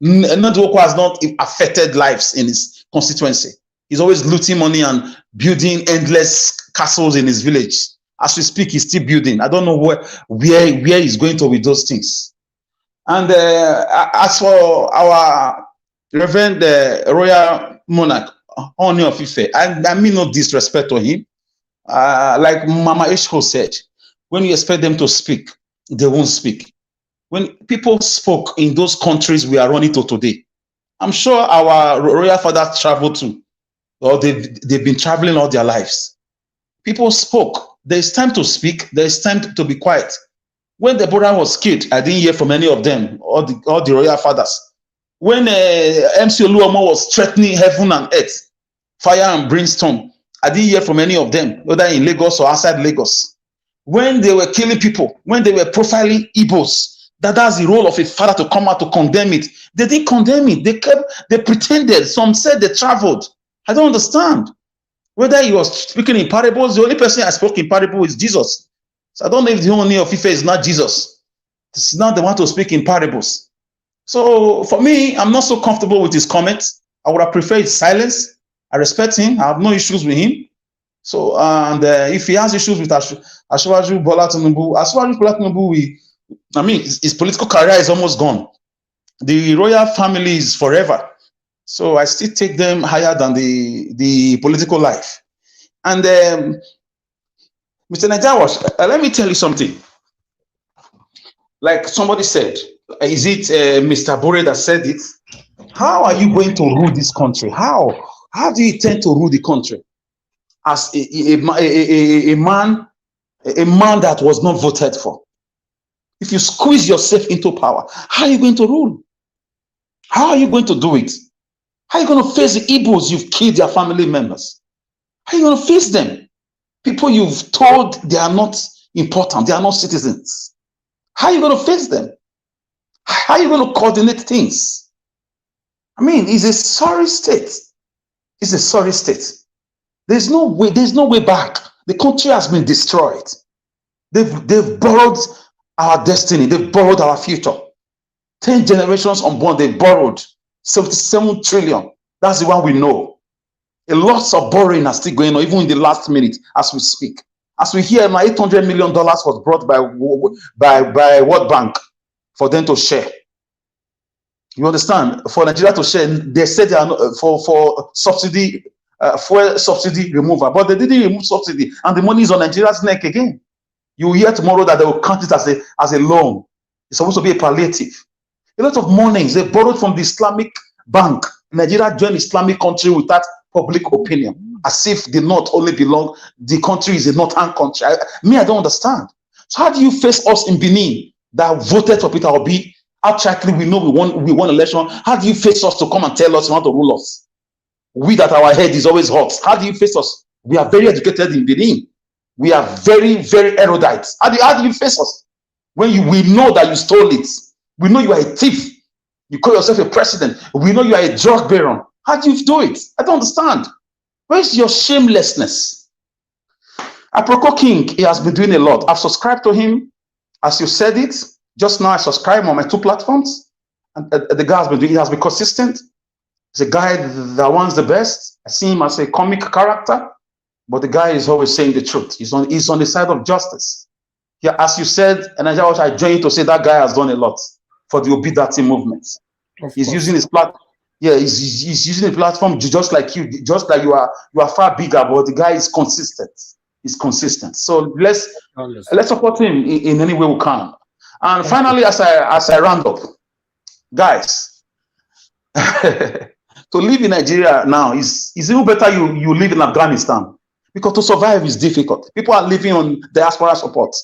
Ndwoko has not affected lives in his constituency. He's always looting money and building endless castles in his village. As we speak, he's still building. I don't know where he's going to with those things. And as for our Reverend Royal Monarch, Honor of Ife, I mean no disrespect to him. Like Mama Ishko said, when you expect them to speak, they won't speak. When people spoke in those countries we are running to today, I'm sure our royal fathers traveled to, or they've been traveling all their lives. People spoke. There's time to speak. There's time to be quiet. When Deborah was killed, I didn't hear from any of them, all the royal fathers. When MC Oluomo was threatening heaven and earth, fire and brimstone, I didn't hear from any of them, whether in Lagos or outside Lagos. When they were killing people, when they were profiling Igbos, that's the role of a father to come out to condemn it. They didn't condemn it. They pretended. Some said they traveled. I don't understand. Whether he was speaking in parables, the only person I spoke in parable is Jesus. So I don't know if the only of Ife is not Jesus. It's not the one to speak in parables. So for me, I'm not so comfortable with his comments. I would have preferred his silence. I respect him. I have no issues with him. So, and if he has issues with Asiwaju Bola Tinubu, his political career is almost gone. The royal family is forever. So I still take them higher than the political life. And Mr. Naija Wash, let me tell you something. Like somebody said, is it Mr. Abure that said it? How are you going to rule this country? How do you intend to rule the country as a man that was not voted for? If you squeeze yourself into power, how are you going to rule? How are you going to do it? How are you going to face the Igbos you've killed their family members? How are you going to face them? People you've told they are not important, they are not citizens. How are you going to face them? How are you going to coordinate things? I mean, it's a sorry state. It's a sorry state. There's no way back. The country has been destroyed. They've borrowed our destiny. They've borrowed our future. 10 generations unborn, they've borrowed 77 trillion. That's the one we know. A lot of borrowing are still going on, even in the last minute as we speak. As we hear, my $800 million was brought by World Bank for them to share. You understand? For Nigeria to share, they said they are not, for subsidy, fuel subsidy removal, but they didn't remove subsidy, and the money is on Nigeria's neck again. You will hear tomorrow that they will count it as a loan. It's supposed to be a palliative. A lot of monies they borrowed from the Islamic Bank. Nigeria joined Islamic country without public opinion, as if the North only belong. The country is a northern country. I don't understand. So how do you face us in Benin that voted for Peter Obi? Outrightly, we know we won election. How do you face us to come and tell us you want to rule us? We that our head is always hot. How do you face us? We are very educated in Benin. We are very, very erudite. How do you face us? When we know that you stole it. We know you are a thief. You call yourself a president. We know you are a drug baron. How do you do it? I don't understand. Where's your shamelessness? Aproko King, he has been doing a lot. I've subscribed to him. As you said it, just now I subscribe on my 2 platforms. And the guy has been doing, he has been consistent. He's a guy that wants the best. I see him as a comic character, but the guy is always saying the truth. He's on the side of justice. Yeah, as you said, and I join you to say that guy has done a lot for the Obidati movement. He's using his platform. Yeah, he's using the platform just like you, just like you are far bigger, but the guy is consistent. He's consistent. So let's support him in any way we can. And finally, as I round up, guys, to live in Nigeria now is even better you live in Afghanistan, because to survive is difficult. People are living on diaspora support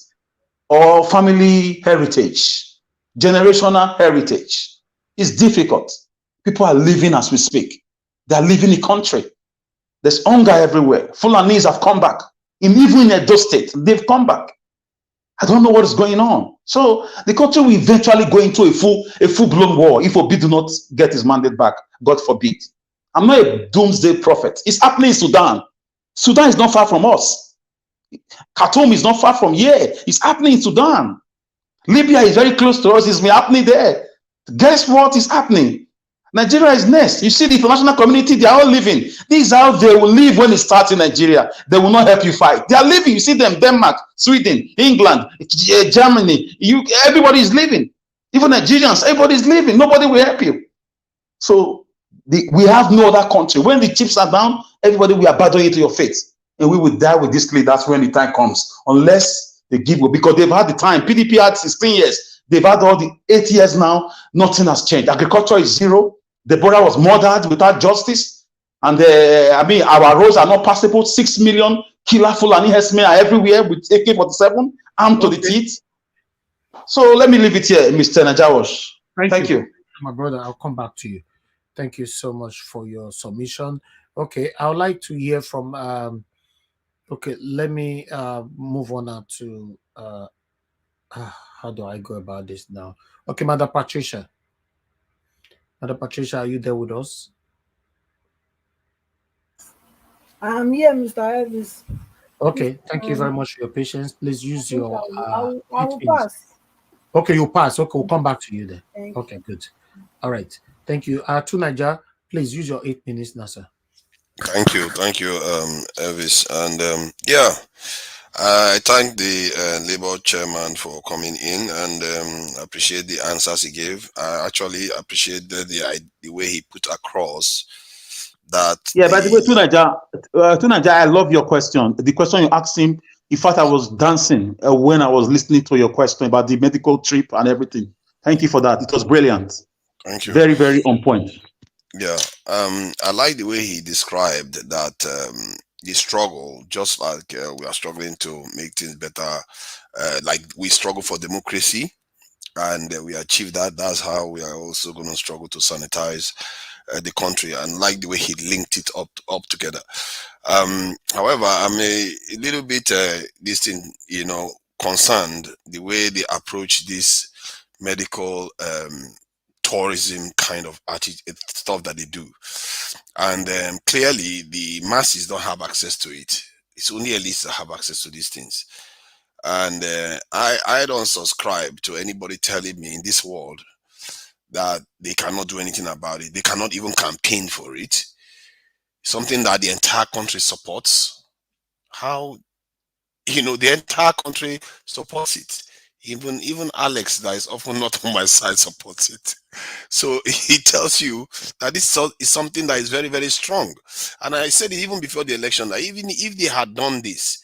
or family heritage, generational heritage. It's difficult. People are living as we speak. They are leaving the country. There's hunger everywhere. Fulanis have come back. Even in Edo State, they've come back. I don't know what is going on. So the country will eventually go into a full-blown war if Obi do not get his mandate back, God forbid. I'm not a doomsday prophet. It's happening in Sudan. Sudan is not far from us. Khartoum is not far from here. It's happening in Sudan. Libya is very close to us. It's been happening there. Guess what is happening? Nigeria is next. You see the international community, they are all living. This is how they will live when it starts in Nigeria. They will not help you fight. They are living. You see them, Denmark, Sweden, England, Germany. Everybody is living. Even Nigerians, everybody is living. Nobody will help you. So we have no other country. When the chips are down, everybody will abandon you to your fate. And we will die with this lead. That's when the time comes. Unless they give up. Because they've had the time. PDP had 16 years. They've had all the 8 years now. Nothing has changed. Agriculture is zero. The border was murdered without justice. And our roads are not passable. 6 million killer Fulani herdsmen are everywhere with AK-47 armed to the teeth. So let me leave it here, Mr. Najawash. Thank you. My brother, I'll come back to you. Thank you so much for your submission. Okay, I would like to hear from okay, let me move on now to how do I go about this now? Okay, Mother Patricia. Mother Patricia, are you there with us? I'm here, Mr. Elvis. Okay, thank you very much for your patience. Please use your. I will pass. Okay, you pass. Okay, we'll come back to you then. Okay, good. All right, thank you. To Niger, please use your 8 minutes now, sir. Thank you, Elvis, and yeah. I thank the Labour chairman for coming in and appreciate the answers he gave. I actually appreciate the way he put across that. Yeah, by the way, Tunaja, I love your question. The question you asked him, in fact, I was dancing when I was listening to your question about the medical trip and everything. Thank you for that. It was brilliant. Thank you. Very, very on point. Yeah, I like the way he described that the struggle, just like we are struggling to make things better, like we struggle for democracy and we achieve that. That's how we are also going to struggle to sanitize the country, and like the way he linked it up together. However, I'm a little bit concerned the way they approach this medical tourism kind of stuff that they do, and clearly the masses don't have access to it. It's only elites that have access to these things, and I don't subscribe to anybody telling me in this world that they cannot do anything about it. They cannot even campaign for it. Something that the entire country supports. How, the entire country supports it. Even Alex, that is often not on my side, supports it. So he tells you that this is something that is very, very strong. And I said it even before the election, that even if they had done this,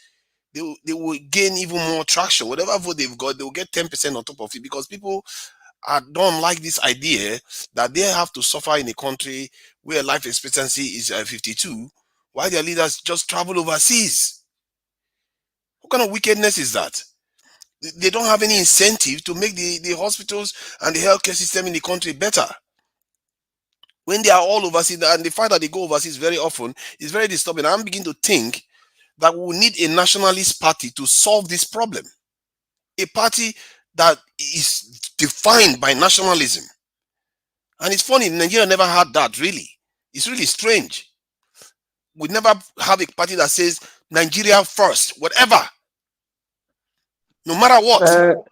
they will gain even more traction. Whatever vote they've got, they will get 10% on top of it, because people don't like this idea that they have to suffer in a country where life expectancy is 52, while their leaders just travel overseas. What kind of wickedness is that? They don't have any incentive to make the hospitals and the healthcare system in the country better. When they are all overseas, and the fact that they go overseas very often is very disturbing. I'm beginning to think that we will need a nationalist party to solve this problem. A party that is defined by nationalism. And it's funny, Nigeria never had that, really. It's really strange. we never have a party that says Nigeria first, whatever, no matter what.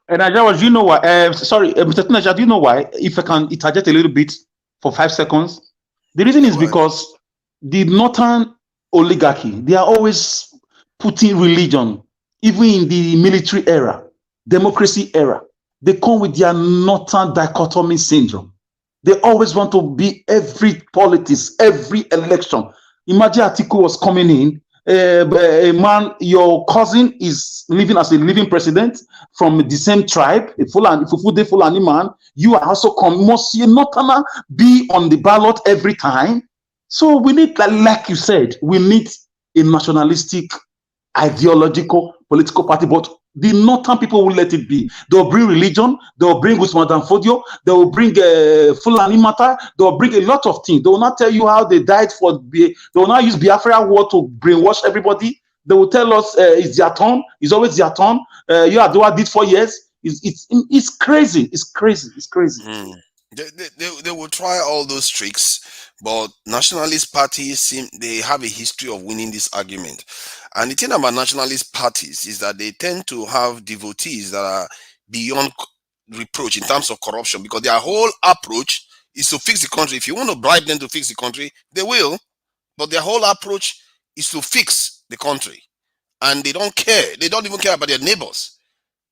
And Naja, do you know why? Sorry, Mr. Tunaja, do you know why? If I can interject a little bit for 5 seconds, the reason is because the northern oligarchy, they are always putting religion, even in the military era, democracy era. They come with their northern dichotomy syndrome. They always want to be every politics, every election. Imagine Atiku was coming in. Man, your cousin is living as a living president from the same tribe, a Fulani man. You are also must you not be on the ballot every time. So we need, like you said, we need a nationalistic, ideological, political party, but the northern people will let it be. They'll bring religion, they'll bring Usman Dan Fodio, they'll bring Fulani matter, they'll bring a lot of things. They will not tell you how they died for, they will not use Biafra war to brainwash everybody. They will tell us it's their turn, it's always their turn. You Adua did 4 years. It's crazy, it's crazy, it's crazy. They will try all those tricks, but nationalist parties they have a history of winning this argument. And the thing about nationalist parties is that they tend to have devotees that are beyond reproach in terms of corruption, because their whole approach is to fix the country. If you want to bribe them to fix the country, they will, but their whole approach is to fix the country, and they don't care. They don't even care about their neighbors.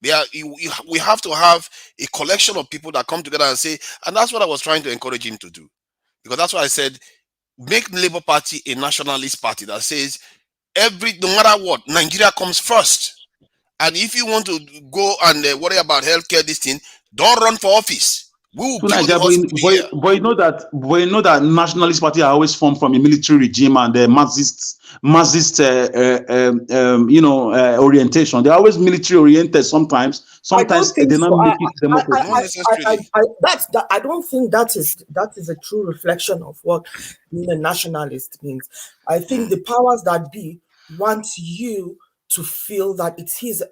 We have to have a collection of people that come together and say, and that's what I was trying to encourage him to do, because that's why I said make Labour Party a nationalist party that says no matter what, Nigeria comes first. And if you want to go and worry about healthcare, this thing, don't run for office. We will build the hospital. But you know that nationalist party are always formed from a military regime and Marxist orientation. They're always military oriented. Sometimes they don't make it democracy. I don't think that is a true reflection of what being a nationalist means. I think the powers that be want you to feel that it is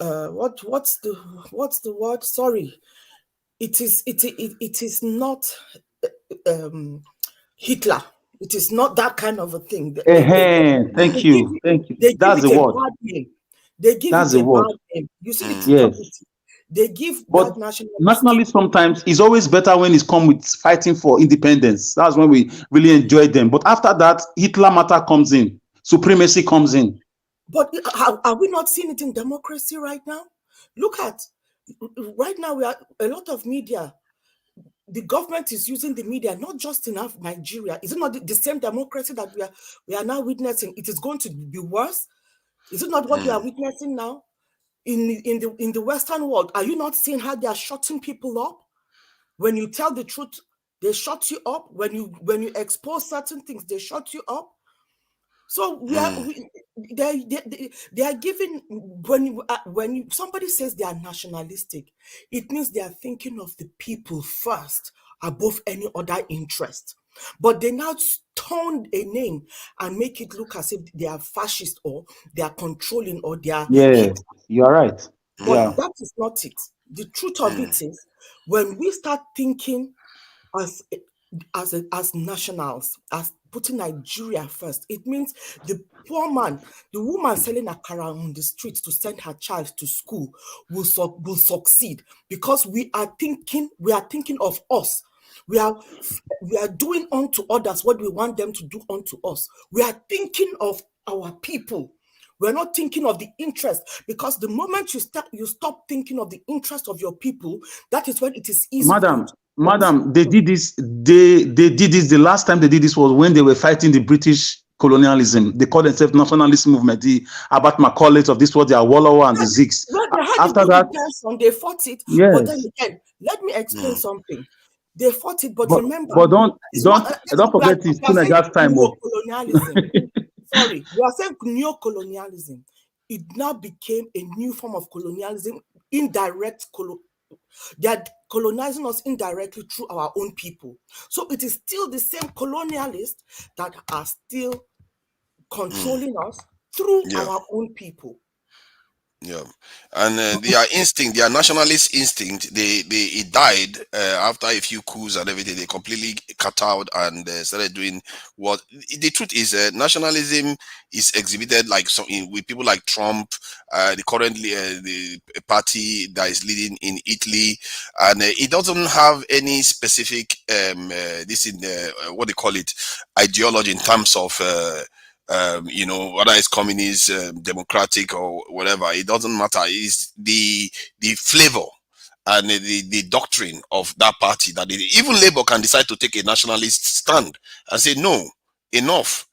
what's the word? Sorry, it is not Hitler. It is not that kind of a thing. Thank you. That's the word. They give it a bad name. You see the truth of it. They give that nationalism sometimes is always better when it's come with fighting for independence. That's when we really enjoy them. But after that, Hitler matter comes in, supremacy comes in. But are we not seeing it in democracy right now? Look at right now. We are a lot of media. The government is using the media not just in Nigeria. Is it not the same democracy that we are now witnessing? It is going to be worse. Is it not what we are witnessing now in the Western world? Are you not seeing how they are shutting people up? When you tell the truth, they shut you up. When you expose certain things, they shut you up. So they are giving, when somebody says they are nationalistic, it means they are thinking of the people first above any other interest. But they now turn a name and make it look as if they are fascist or they are controlling or they are. Yeah, you're right. But that is not it. The truth of it is, when we start thinking as nationals, as putting Nigeria first, it means the poor man, the woman selling akara on the street to send her child to school will succeed, because we are thinking of us. We are doing unto others what we want them to do unto us. We are thinking of our people. We're not thinking of the interest, because the moment you stop thinking of the interest of your people, that is when it is easy. Madam, they did this. They did this. The last time they did this was when they were fighting the British colonialism. They called themselves nationalist movement. The Abat Macaulay of this was their Wallowa and the Zigs. After that, they fought it. Yes. But then again, let me explain something. They fought it, but remember. But don't forget it's Senegal's time. Colonialism. Sorry, we are saying neo-colonialism. It now became a new form of colonialism, indirect They are colonizing us indirectly through our own people. So it is still the same colonialists that are still controlling us through our own people. Yeah, and their instinct, their nationalist instinct, it died after a few coups and everything. They completely cut out and started doing what. The truth is, nationalism is exhibited like with people like Trump, the currently the party that is leading in Italy, and it doesn't have any specific this in what they call it ideology in terms of. Whether it's communist, democratic, or whatever, it doesn't matter. It's the flavor and the doctrine of that party that even Labour can decide to take a nationalist stand and say no, enough.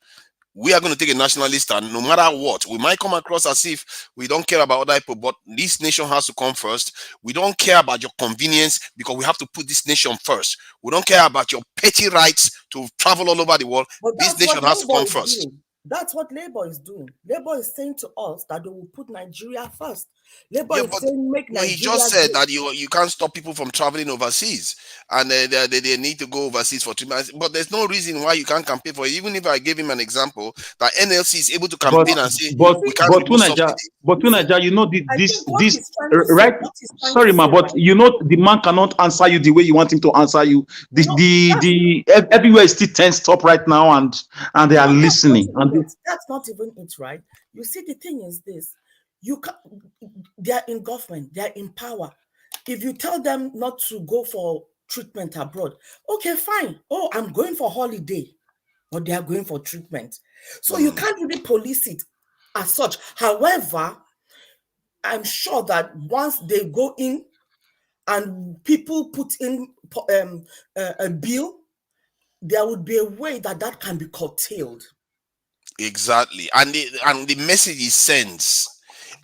We are going to take a nationalist stand no matter what. We might come across as if we don't care about other people, but this nation has to come first. We don't care about your convenience because we have to put this nation first. We don't care about your petty rights to travel all over the world. But This that's what nation has to Labour come is first. doing. That's what Labour is doing. Labour is saying to us that they will put Nigeria first. Labour is saying make But he Nigeria just said great. that you can't stop people from traveling overseas, and they need to go overseas for treatment. But there's no reason why you can't campaign for it. Even if I gave him an example that NLC is able to campaign and say we can't remove subsidy. Naija, you know I this think what this he's trying to say, right. what he's trying Sorry, to ma, say but right you know the man cannot answer you the way you want him to answer you. Everywhere is still tensed up right now, and they are listening. That's not even it, right? You see, the thing is this: they are in government, they are in power. If you tell them not to go for treatment abroad, okay, fine. Oh, I'm going for holiday, or they are going for treatment. So you can't really police it as such. However, I'm sure that once they go in and people put in a bill, there would be a way that can be curtailed. Exactly, and the message is sends.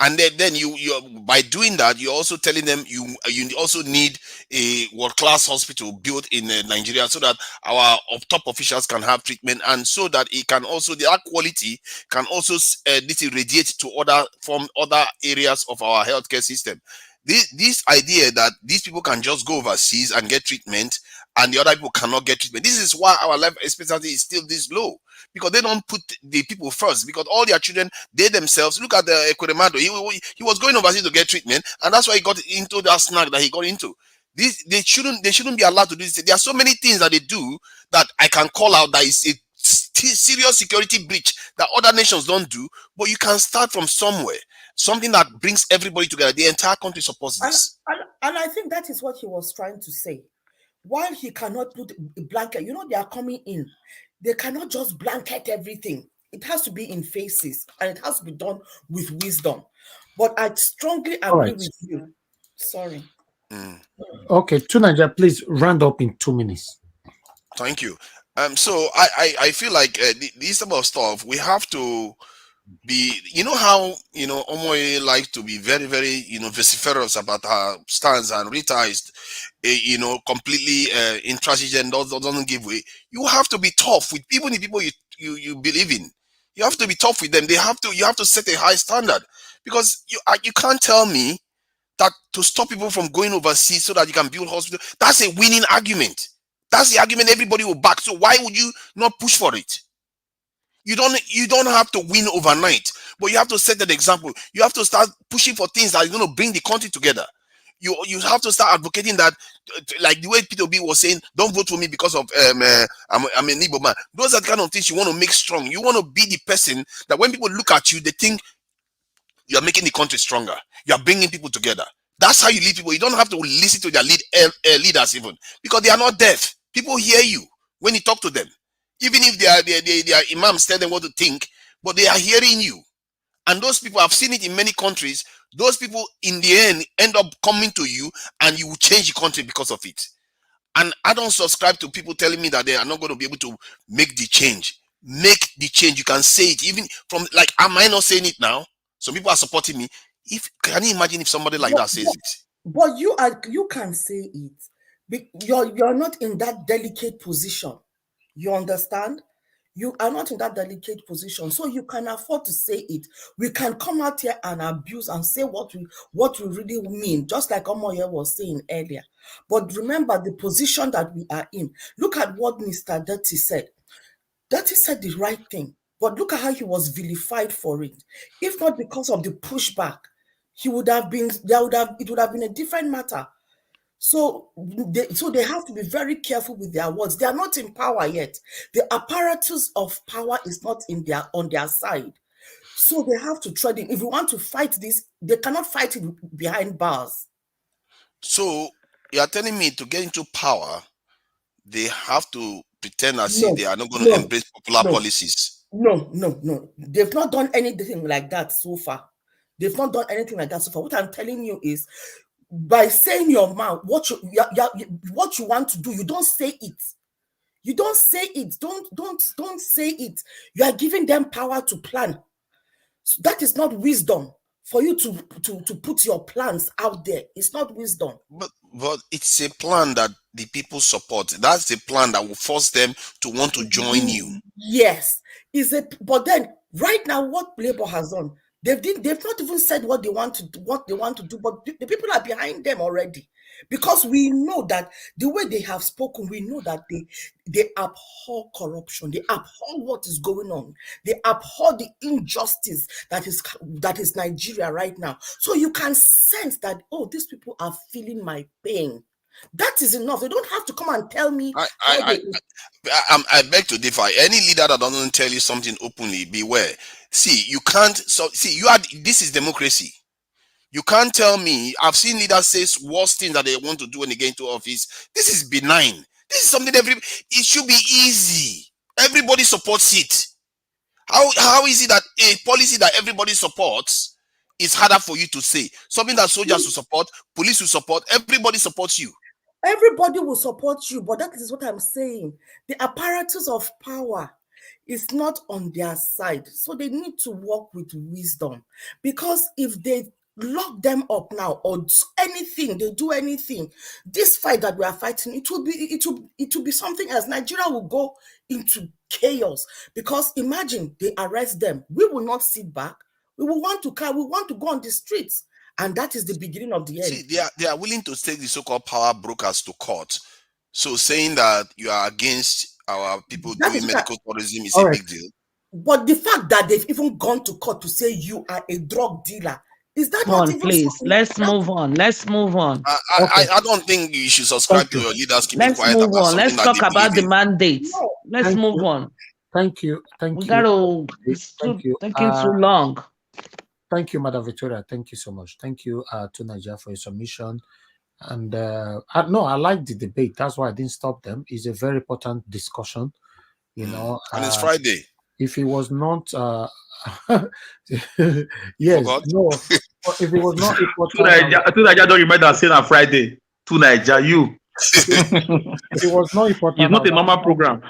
And then you by doing that, you're also telling them you also need a world-class hospital built in Nigeria so that our top officials can have treatment, and so that it can also that quality can also this radiate to other areas of our healthcare system. This idea that these people can just go overseas and get treatment and the other people cannot get treatment. This is why our life expectancy is still this low, because they don't put the people first, because all their children, they themselves, look at the Ekweremadu, he was going overseas to get treatment, and that's why he got into that snag that he got into. They shouldn't be allowed to do this. There are so many things that they do that I can call out that is a serious security breach that other nations don't do, but you can start from somewhere, something that brings everybody together. The entire country supports this. And I think that is what he was trying to say. While he cannot put a blanket, they are coming in. They cannot just blanket everything. It has to be in phases, and it has to be done with wisdom. But I strongly agree with you. Sorry. Okay, Tunaja, please round up in 2 minutes. Thank you. So I feel like this type of stuff we have to be, how Omoye likes to be very, very vociferous about her stance, and Rita is completely intransigent, doesn't give way. You have to be tough with even the people you believe in. You have to be tough with them. You have to set a high standard, because you can't tell me that to stop people from going overseas so that you can build hospitals, that's a winning argument. That's the argument everybody will back. So why would you not push for it? You don't have to win overnight, but you have to set an example. You have to start pushing for things that are going to bring the country together. You have to start advocating that, like the way Peter B was saying, don't vote for me because of I'm an Igbo man. Those are the kind of things you want to make strong. You want to be the person that when people look at you, they think you are making the country stronger. You are bringing people together. That's how you lead people. You don't have to listen to their leaders even, because they are not deaf. People hear you when you talk to them. Even if they are imams, tell them what to think, but they are hearing you. And those people, I've seen it in many countries, those people in the end up coming to you, and you will change the country because of it. And I don't subscribe to people telling me that they are not going to be able to make the change. Make the change. You can say it even from, like, am I not saying it now? Some people are supporting me. Can you imagine if somebody like that says it? But you can say it. You're not in that delicate position. You understand? You are not in that delicate position, so you can afford to say it. We can come out here and abuse and say what we really mean, just like Omoye was saying earlier. But remember the position that we are in. Look at what Mr. Dirty said. Dirty said the right thing, but look at how he was vilified for it. If not because of the pushback he would have been, it would have been a different matter. So they have to be very careful with their words. They are not in power yet. The apparatus of power is not on their side. So they have to tread in. If you want to fight this, they cannot fight it behind bars. So you are telling me to get into power, they have to pretend as if they are not going to embrace popular policies. No. They've not done anything like that so far. They've not done anything like that so far. What I'm telling you is, by saying your mouth, what you want to do, you don't say it. You don't say it. Don't say it. You are giving them power to plan. So that is not wisdom. For you to put your plans out there, it's not wisdom. But it's a plan that the people support. That's the plan that will force them to want to join you. Yes, but then right now, what Labour has done, they've not even said what they want to do, but the people are behind them already, because we know that the way they have spoken, we know that they abhor corruption, they abhor what is going on, they abhor the injustice that is Nigeria right now. So you can sense that, oh, these people are feeling my pain. That is enough. They don't have to come and tell me. I beg to differ. Any leader that doesn't tell you something openly, beware. See, you can't. This is democracy. You can't tell me. I've seen leaders say worse things that they want to do when they get into office. This is benign. This is something it should be easy. Everybody supports it. How is it that a policy that everybody supports is harder for you to say? Something that soldiers will support, police will support, everybody supports you. Everybody will support you, but that is what I'm saying. The apparatus of power is not on their side. So they need to work with wisdom. Because if they lock them up now or do anything, this fight that we are fighting, it will be something else. Nigeria will go into chaos. Because imagine they arrest them. We will not sit back. We want to go on the streets. And that is the beginning of the end. See, they are willing to take the so-called power brokers to court. So saying that you are against our people doing medical tourism is a big deal. But the fact that they've even gone to court to say you are a drug dealer, is that not even please? Let's move on. Let's move on. I don't think you should subscribe to your leaders keeping quiet about something. Let's talk about the mandate. Let's move on. Thank you. We got to. It's taking too long. Thank you, Madam Victoria. Thank you so much. Thank you to Nigeria for your submission. And I like the debate. That's why I didn't stop them. It's a very important discussion, and it's Friday. If it was not, yes, no. If it was not important, to Nigeria don't remember that saying on Friday. To Nigeria, you. If it was not important, it's not a normal program.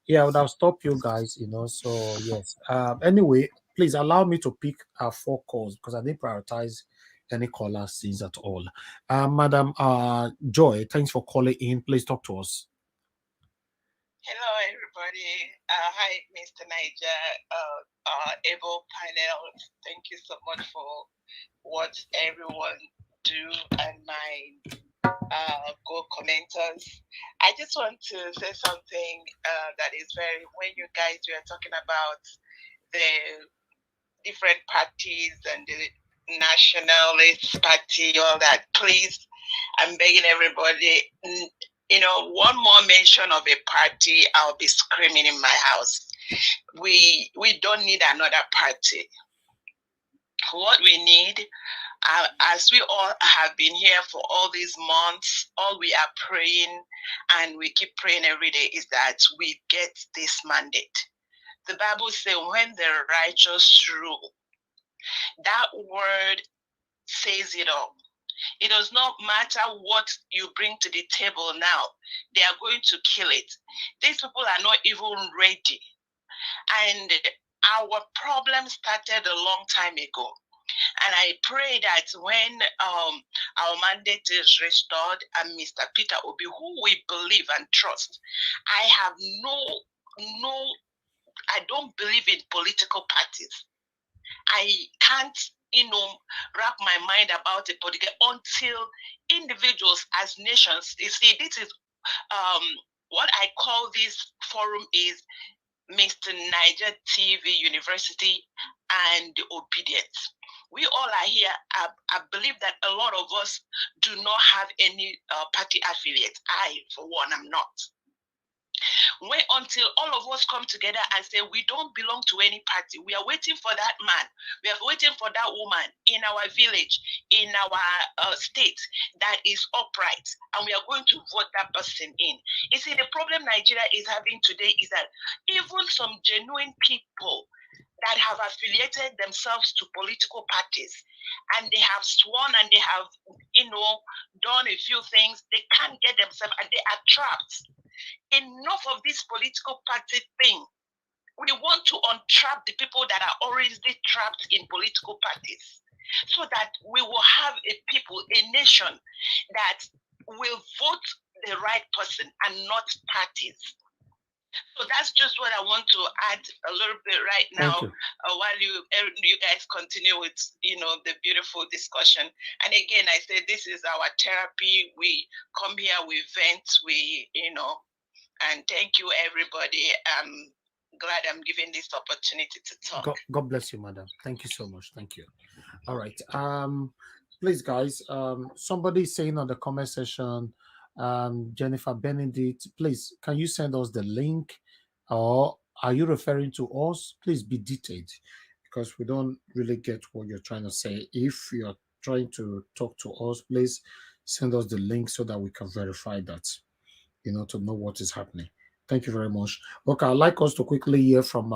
Yeah, I would have stopped you guys. So yes. Anyway, please allow me to pick 4 calls because I didn't prioritize any caller scenes at all. Madam Joy, thanks for calling in. Please talk to us. Hello, everybody. Hi, Mr. Niger, Able Panel. Thank you so much for what everyone do and my co-commenters. I just want to say something that is when you guys were talking about the different parties and the Nationalist Party, all that, please, I'm begging everybody, one more mention of a party, I'll be screaming in my house. We don't need another party. What we need, as we all have been here for all these months, all we are praying, and we keep praying every day, is that we get this mandate. The Bible says, when the righteous rule, that word says it all. It does not matter what you bring to the table now. They are going to kill it. These people are not even ready. And our problem started a long time ago. And I pray that when our mandate is restored and Mr. Peter Obi, who we believe and trust, I don't believe in political parties. I can't, wrap my mind about it until individuals as nations, you see, this is what I call this forum is Mr. Niger TV University and Obedience. We all are here. I believe that a lot of us do not have any party affiliate. I, for one, am not. Wait until all of us come together and say we don't belong to any party. We are waiting for that man. We are waiting for that woman in our village, in our state that is upright, and we are going to vote that person in. You see, the problem Nigeria is having today is that even some genuine people that have affiliated themselves to political parties and they have sworn and they have, done a few things, they can't get themselves and they are trapped. Enough of this political party thing. We want to untrap the people that are already trapped in political parties so that we will have a people, a nation that will vote the right person and not parties. So that's just what I want to add a little bit right now while you guys continue with, the beautiful discussion. And again, I say this is our therapy. We come here, we vent, and thank you, everybody. I'm glad I'm given this opportunity to talk. God bless you, madam. Thank you so much. Thank you. All right. Please, guys, somebody saying on the comment section, Jennifer Benedict, please, can you send us the link, or are you referring to us? Please be detailed, because we don't really get what you're trying to say. If you're trying to talk to us, please send us the link so that we can verify that, to know what is happening. Thank you very much. Okay, I'd like us to quickly hear from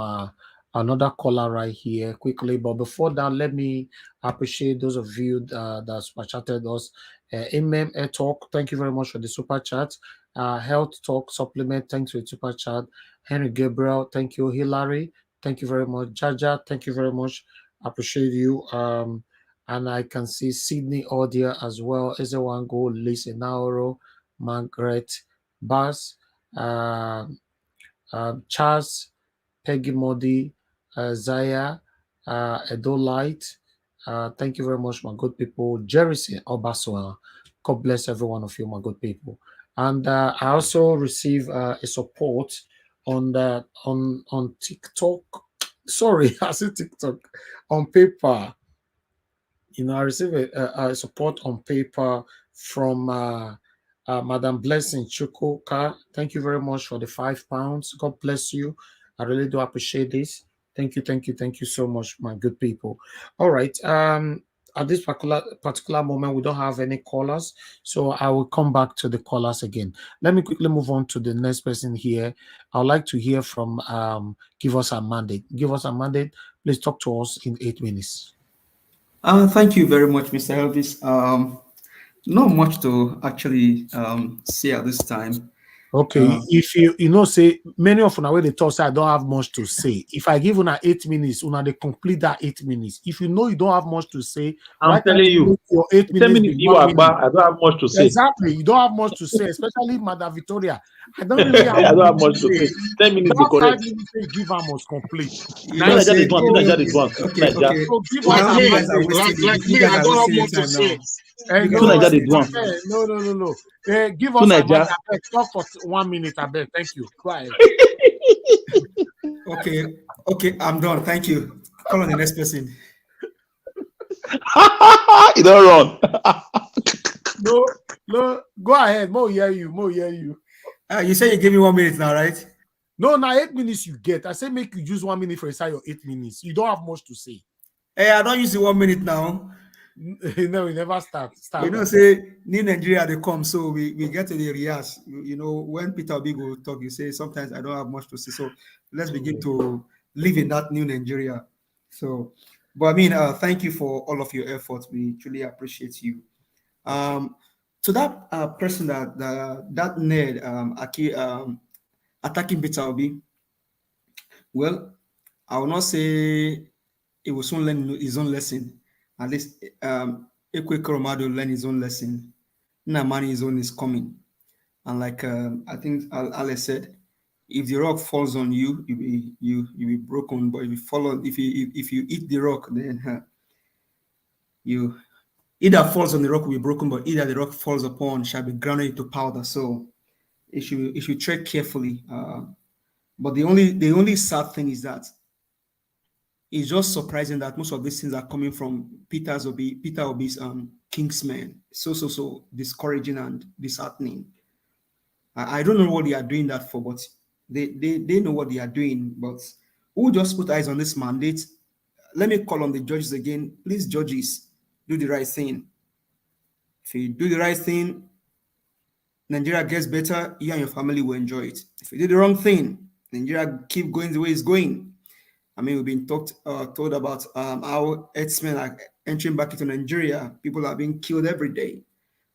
another caller right here quickly. But before that, let me appreciate those of you that super chatted us. MM Talk, thank you very much for the super chat. Health Talk Supplement, thanks for the super chat. Henry Gabriel, thank you. Hillary, thank you very much. Jaja, thank you very much. Appreciate you. And I can see Sydney Audia as well. Everyone go, Lisa Nauro, Margaret Bass, Charles, Peggy Modi, Zaya, Edo Light. Thank you very much, my good people. Jerison Obaswa. God bless every one of you, my good people. And I also receive a support on TikTok. Sorry, I said TikTok. On paper. I received a support on paper from Madam Blessing Chukwuka. Thank you very much for the £5. God bless you. I really do appreciate this. Thank you so much, my good people. All right. At this particular moment, we don't have any callers, so I will come back to the callers again. Let me quickly move on to the next person here. I would like to hear from Give Us a Mandate. Give Us a Mandate. Please talk to us in 8 minutes. Thank you very much, Mr. Elvis. Not much to actually say at this time. Okay, if you say many of una wey they talk say I don't have much to say. If I give una 8 minutes, una they complete that 8 minutes. If you know you don't have much to say, I'm telling you, your 8 minutes. I don't have much to say. Exactly, you don't have much to say, especially Madam Victoria. I don't really have I don't have much to say. 10 minutes that to correct. 5 minutes give her must complete. Nigeria is one. Okay. So give Like us me, I don't have much to say. No. Give us a minute. Talk for 1 minute. I beg. Thank you. Go ahead. Okay. I'm done. Thank you. Call on the next person. You don't run. No. Go ahead. Mo hear you. You say you give me 1 minute now, right? No, now 8 minutes you get. I say make you use 1 minute for inside your 8 minutes. You don't have much to say. Hey, I don't use the 1 minute now. No, we never start. Say New Nigeria they come, so we get to the rehearse. When Peter Obi go talk, you say sometimes I don't have much to say. So let's begin to live in that new Nigeria. So, but I mean, thank you for all of your efforts. We truly appreciate you. To that person that nerd attacking Peter Obi, well, I will not say he will soon learn his own lesson. At least Ekwe Koromado learn his own lesson. Nnamani his own is coming. And like I think Alex said, if the rock falls on you, you be broken. But if you eat the rock, then you either falls on the rock will be broken, but either the rock falls upon shall be ground into powder. So it should tread carefully. But the only sad thing is that it's just surprising that most of these things are coming from Peter Obi's Kingsmen. So discouraging and disheartening. I don't know what they are doing that for, but they know what they are doing. But who just put eyes on this mandate? Let me call on the judges again. Please, judges, do the right thing. If you do the right thing, Nigeria gets better, you and your family will enjoy it. If you do the wrong thing, Nigeria keep going the way it's going. I mean, we've been told about how herdsmen are entering back into Nigeria. People are being killed every day.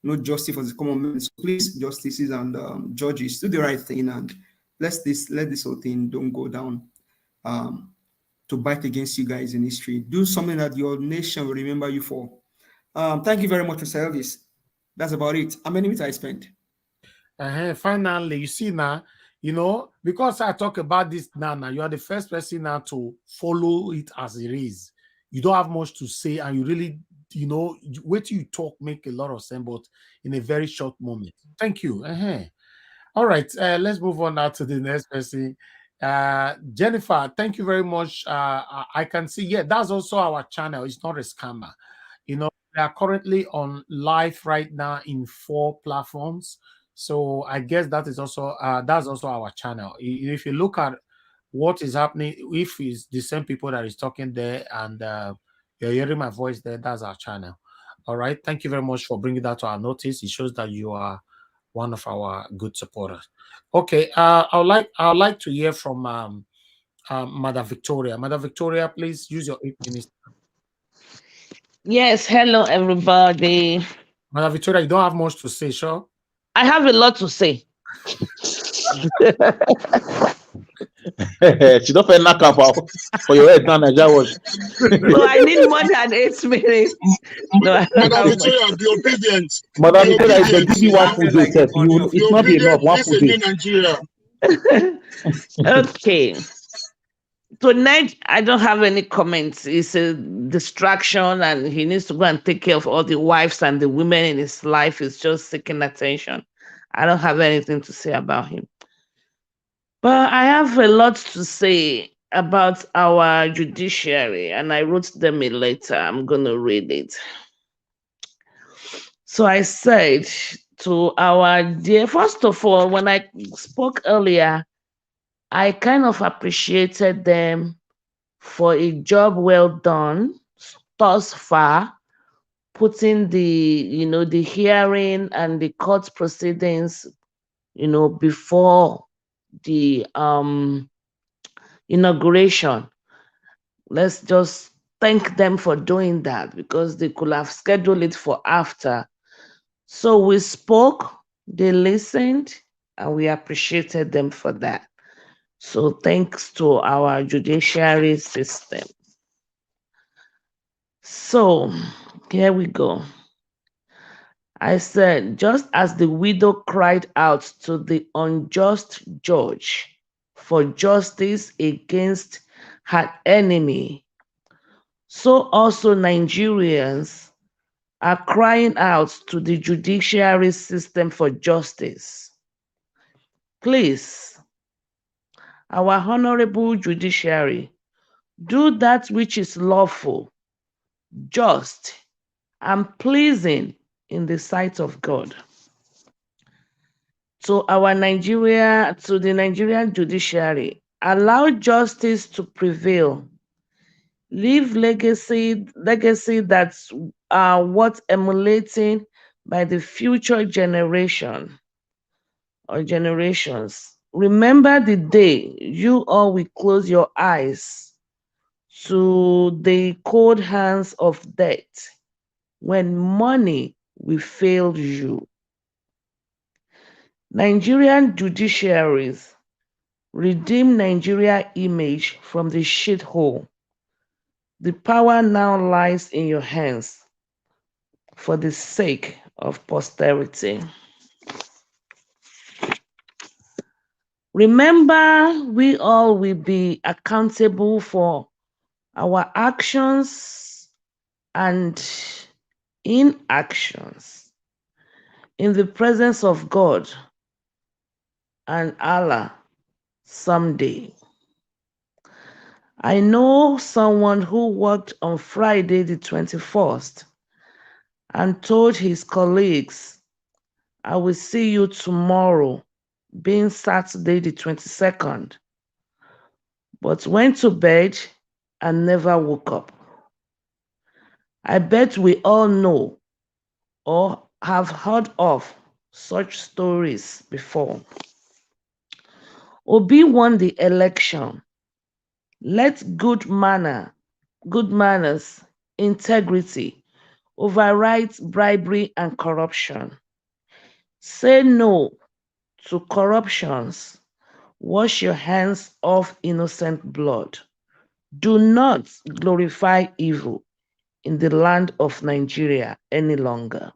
No justice for the common man. So please, justices and judges, do the right thing and let this whole thing don't go down to bite against you guys in history. Do something that your nation will remember you for. Thank you very much for service. That's about it. How many minutes I spent? Finally, you see now, because I talk about this now, you are the first person now to follow it as it is. You don't have much to say, and you really, wait till you talk, make a lot of sense, but in a very short moment. Thank you. All right, let's move on now to the next person. Jennifer, thank you very much. I can see, that's also our channel. It's not a scammer. We are currently on live right now in 4 platforms. So I guess that's also our channel. If you look at what is happening, if it's the same people that is talking there and you're hearing my voice there, that's our channel. All right. Thank you very much for bringing that to our notice. It shows that you are one of our good supporters. Okay. I'd like to hear from Mother Victoria. Mother Victoria, please use your 8 minutes. Yes, hello everybody. Mother Victoria, you don't have much to say, sure? I have a lot to say. She don't feel knock up for your head now, Nigeria watch. So I need more than 8 minutes. No, Madam Victoria, be obedient. Madam Victoria, if they give you one food, it's not be enough. One food. Nigeria. Okay. Tonight, I don't have any comments. It's a distraction, and he needs to go and take care of all the wives and the women in his life. It's just seeking attention. I don't have anything to say about him. But I have a lot to say about our judiciary, and I wrote them a letter. I'm going to read it. So I said to our dear, first of all, when I spoke earlier, I kind of appreciated them for a job well done thus far, putting the hearing and the court proceedings, before the inauguration. Let's just thank them for doing that, because they could have scheduled it for after. So we spoke, they listened, and we appreciated them for that. So thanks to our judiciary system. So here we go. I said, just as the widow cried out to the unjust judge for justice against her enemy, so also Nigerians are crying out to the judiciary system for justice. Please, our honorable judiciary, do that which is lawful, just, and pleasing in the sight of God. To the Nigerian judiciary, allow justice to prevail. Leave legacy that's worth emulating by the future generation or generations. Remember the day you all will close your eyes to the cold hands of death, when money will fail you. Nigerian judiciaries, redeem Nigeria image from the shithole. The power now lies in your hands for the sake of posterity. Remember, we all will be accountable for our actions and inactions in the presence of God and Allah someday. I know someone who worked on Friday the 21st and told his colleagues, I will see you tomorrow, being Saturday the 22nd, but went to bed and never woke up. I bet we all know or have heard of such stories before. Obi won the election. Let good manners, integrity override bribery and corruption. Say no to corruptions. Wash your hands of innocent blood. Do not glorify evil in the land of Nigeria any longer.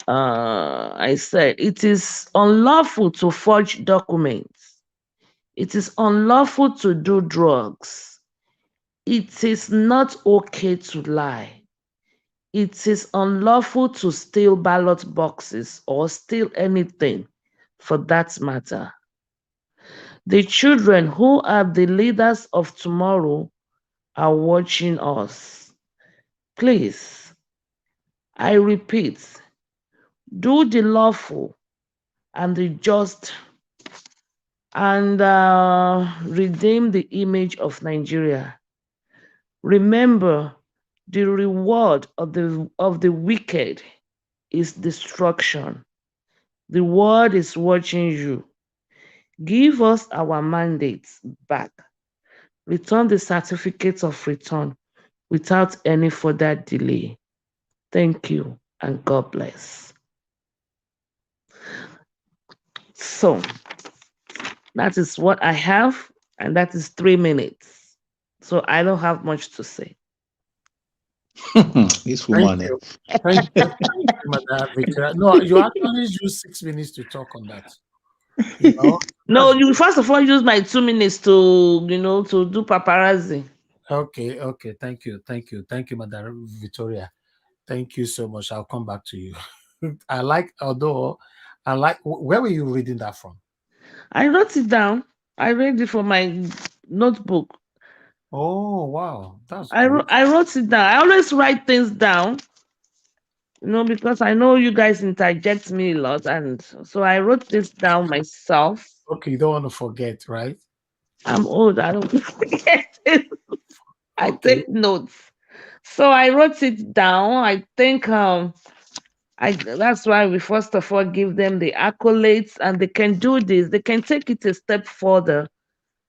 I said, it is unlawful to forge documents. It is unlawful to do drugs. It is not okay to lie. It is unlawful to steal ballot boxes or steal anything for that matter. The children who are the leaders of tomorrow are watching us. Please, I repeat, do the lawful and the just and redeem the image of Nigeria. Remember, the reward of the wicked is destruction. The world is watching you. Give us our mandates back. Return the certificates of return without any further delay. Thank you and God bless. So, that is what I have, and that is 3 minutes. So I don't have much to say. This Thank woman. you. Thank you, Madam Victoria. No, you actually use 6 minutes to talk on that. You know? No, you first of all use my 2 minutes to, to do paparazzi. Okay. Thank you, Madam Victoria. Thank you so much. I'll come back to you. Where were you reading that from? I wrote it down. I read it from my notebook. Oh, wow. I wrote it down. I always write things down, because I know you guys interject me a lot. And so I wrote this down myself. Okay, you don't want to forget, right? I'm old. I don't forget it. I take notes. So I wrote it down. I think that's why we first of all give them the accolades, and they can do this. They can take it a step further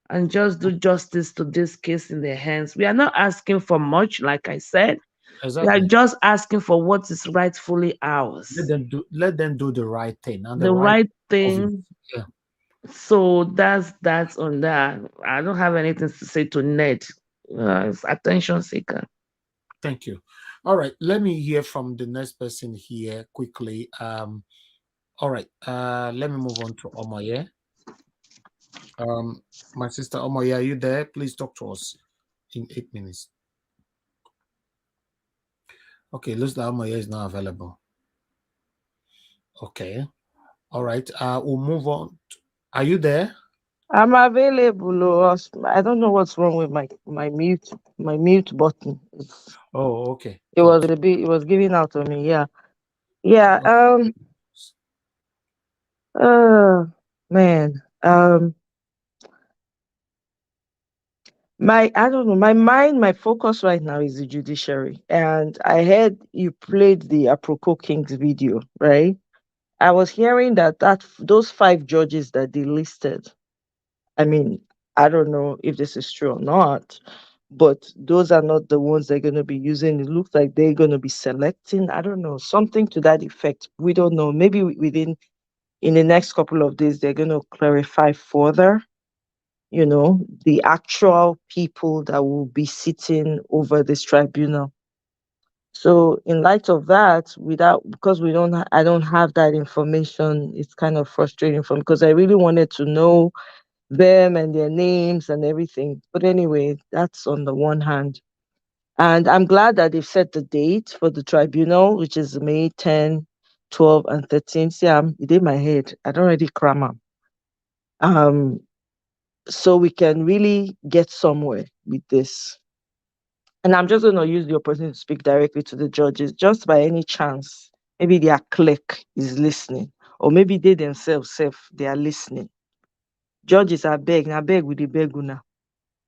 and just do justice to this case in their hands. We are not asking for much, like I said. Exactly. We are just asking for what is rightfully ours. Let them do the right thing. And the right thing. Yeah. So that's on that. I don't have anything to say to Ned. It's attention seeker. Thank you. All right, let me hear from the next person here quickly. All right, let me move on to Omoye. My sister Omoye, are you there? Please talk to us in 8 minutes. Okay, looks like Omoye is not available. Okay, all right. We'll move on. Are you there? I'm available. I don't know what's wrong with my mute button. Oh, okay. It was giving out on me. Yeah. Man. I don't know. My focus right now is the judiciary. And I heard you played the Aproko Kings video, right? I was hearing that those 5 judges that they listed, I mean, I don't know if this is true or not, but those are not the ones they're going to be using. It looks like they're going to be selecting, I don't know, something to that effect. We don't know. Maybe in the next couple of days, they're going to clarify further, the actual people that will be sitting over this tribunal. So in light of that, because I don't have that information, it's kind of frustrating for me because I really wanted to know them and their names and everything. But anyway, that's on the one hand. And I'm glad that they've set the date for the tribunal, which is May 10, 12, and 13. See, it in my head. I don't already cram them. so we can really get somewhere with this. And I'm just going to use the opportunity to speak directly to the judges, just by any chance. Maybe their clerk is listening, or maybe they themselves, they are listening. Judges are begging, I beg with the beguna.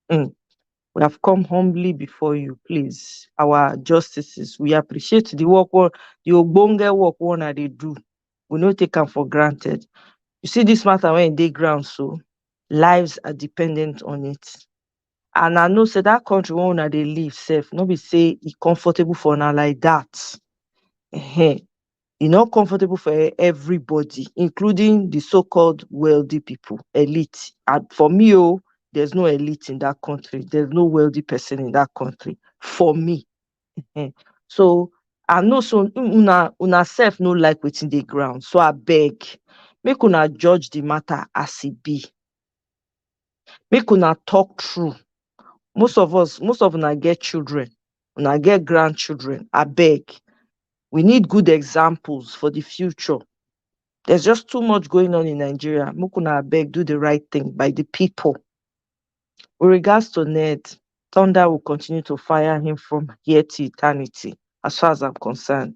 We have come humbly before you, please. Our justices, we appreciate the work, the ogbonge work one they do. We not take them for granted. You see this matter when they ground, so lives are dependent on it. And I know say that country where they live safe, no be say it's comfortable for now like that. It's not comfortable for everybody, including the so-called wealthy people, elite. And for me, there's no elite in that country. There's no wealthy person in that country. For me. So I know so una self no like within the ground. So I beg, make una judge the matter as it be. Make una talk true. Most of una get children, una get grandchildren. I beg. We need good examples for the future. There's just too much going on in Nigeria. Make una beg, do the right thing by the people. With regards to Ned, thunder will continue to fire him from here to eternity, as far as I'm concerned.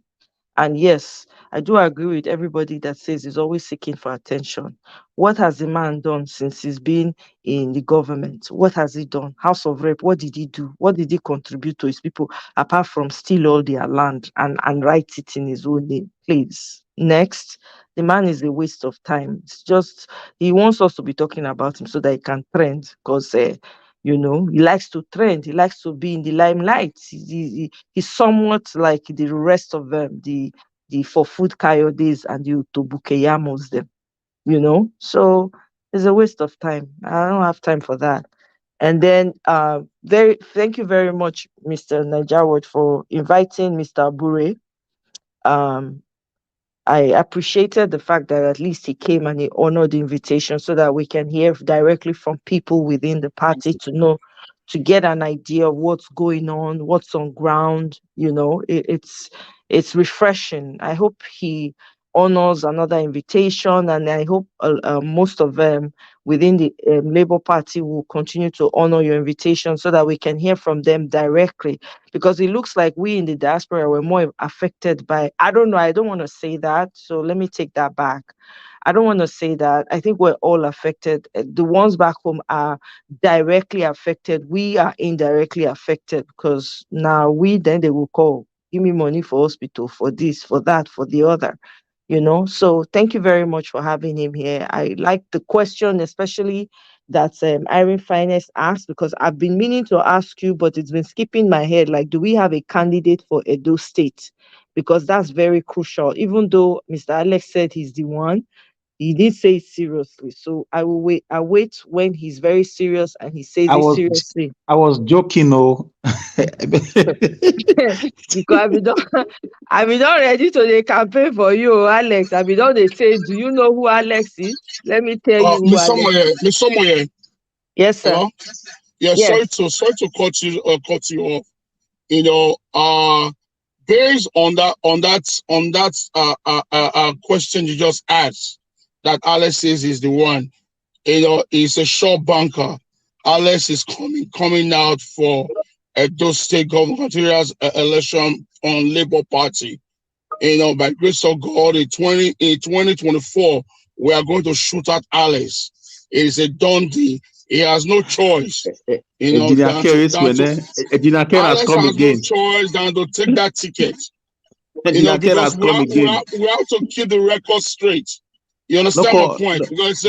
And yes, I do agree with everybody that says he's always seeking for attention. What has the man done since he's been in the government? What has he done? House of Rep, what did he do? What did he contribute to his people, apart from steal all their land and write it in his own name? Please. Next, the man is a waste of time. It's just, he wants us to be talking about him so that he can trend, because he likes to trend. He likes to be in the limelight. He's somewhat like the rest of them, the for food coyotes and the Utobukeyamos them, So it's a waste of time. I don't have time for that. And then thank you very much, Mr. Najawad, for inviting Mr. Abure. I appreciated the fact that at least he came and he honored the invitation so that we can hear directly from people within the party to get an idea of what's going on, what's on ground. It's refreshing. I hope he honors another invitation, and I hope most of them within the Labour Party will continue to honor your invitation so that we can hear from them directly, because it looks like we in the diaspora were more affected by, I don't know, I don't want to say that, so let me take that back. I don't want to say that. I think we're all affected. The ones back home are directly affected. We are indirectly affected, because now then they will call, give me money for hospital, for this, for that, for the other. So thank you very much for having him here. I like the question, especially that Irene Finest asked, because I've been meaning to ask you, but it's been skipping my head. Like, do we have a candidate for Edo State? Because that's very crucial. Even though Mr. Alex said he's the one, he did say it seriously. So I will wait. I wait when he's very serious and he says it seriously. I was joking, Because I be not ready to the campaign for you, Alex. I be not they say, do you know who Alex is? Let me tell you who Alex is. Somewhere. Yes, sir. Yeah, Yes. sorry to cut you off. Based on that question you just asked, that Alex says is the one, he's a short banker. Alex is coming out for Edo State gubernatorial election on Labour Party. By grace of God, in 2024, we are going to shoot at Alex. It is a done deal. He has no choice. Alex has no choice than to take that ticket. Because we have to keep the record straight. You understand my point? Because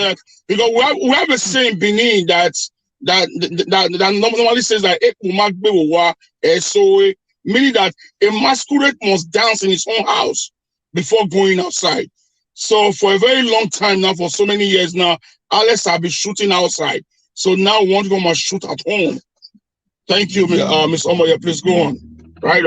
we have a saying in Benin that normally says that meaning that a masquerade must dance in his own house before going outside. So for a very long time now, for so many years now, Alex has been shooting outside. So now we want to go and shoot at home. Thank you, Ms. Omoye. Please go on. Right.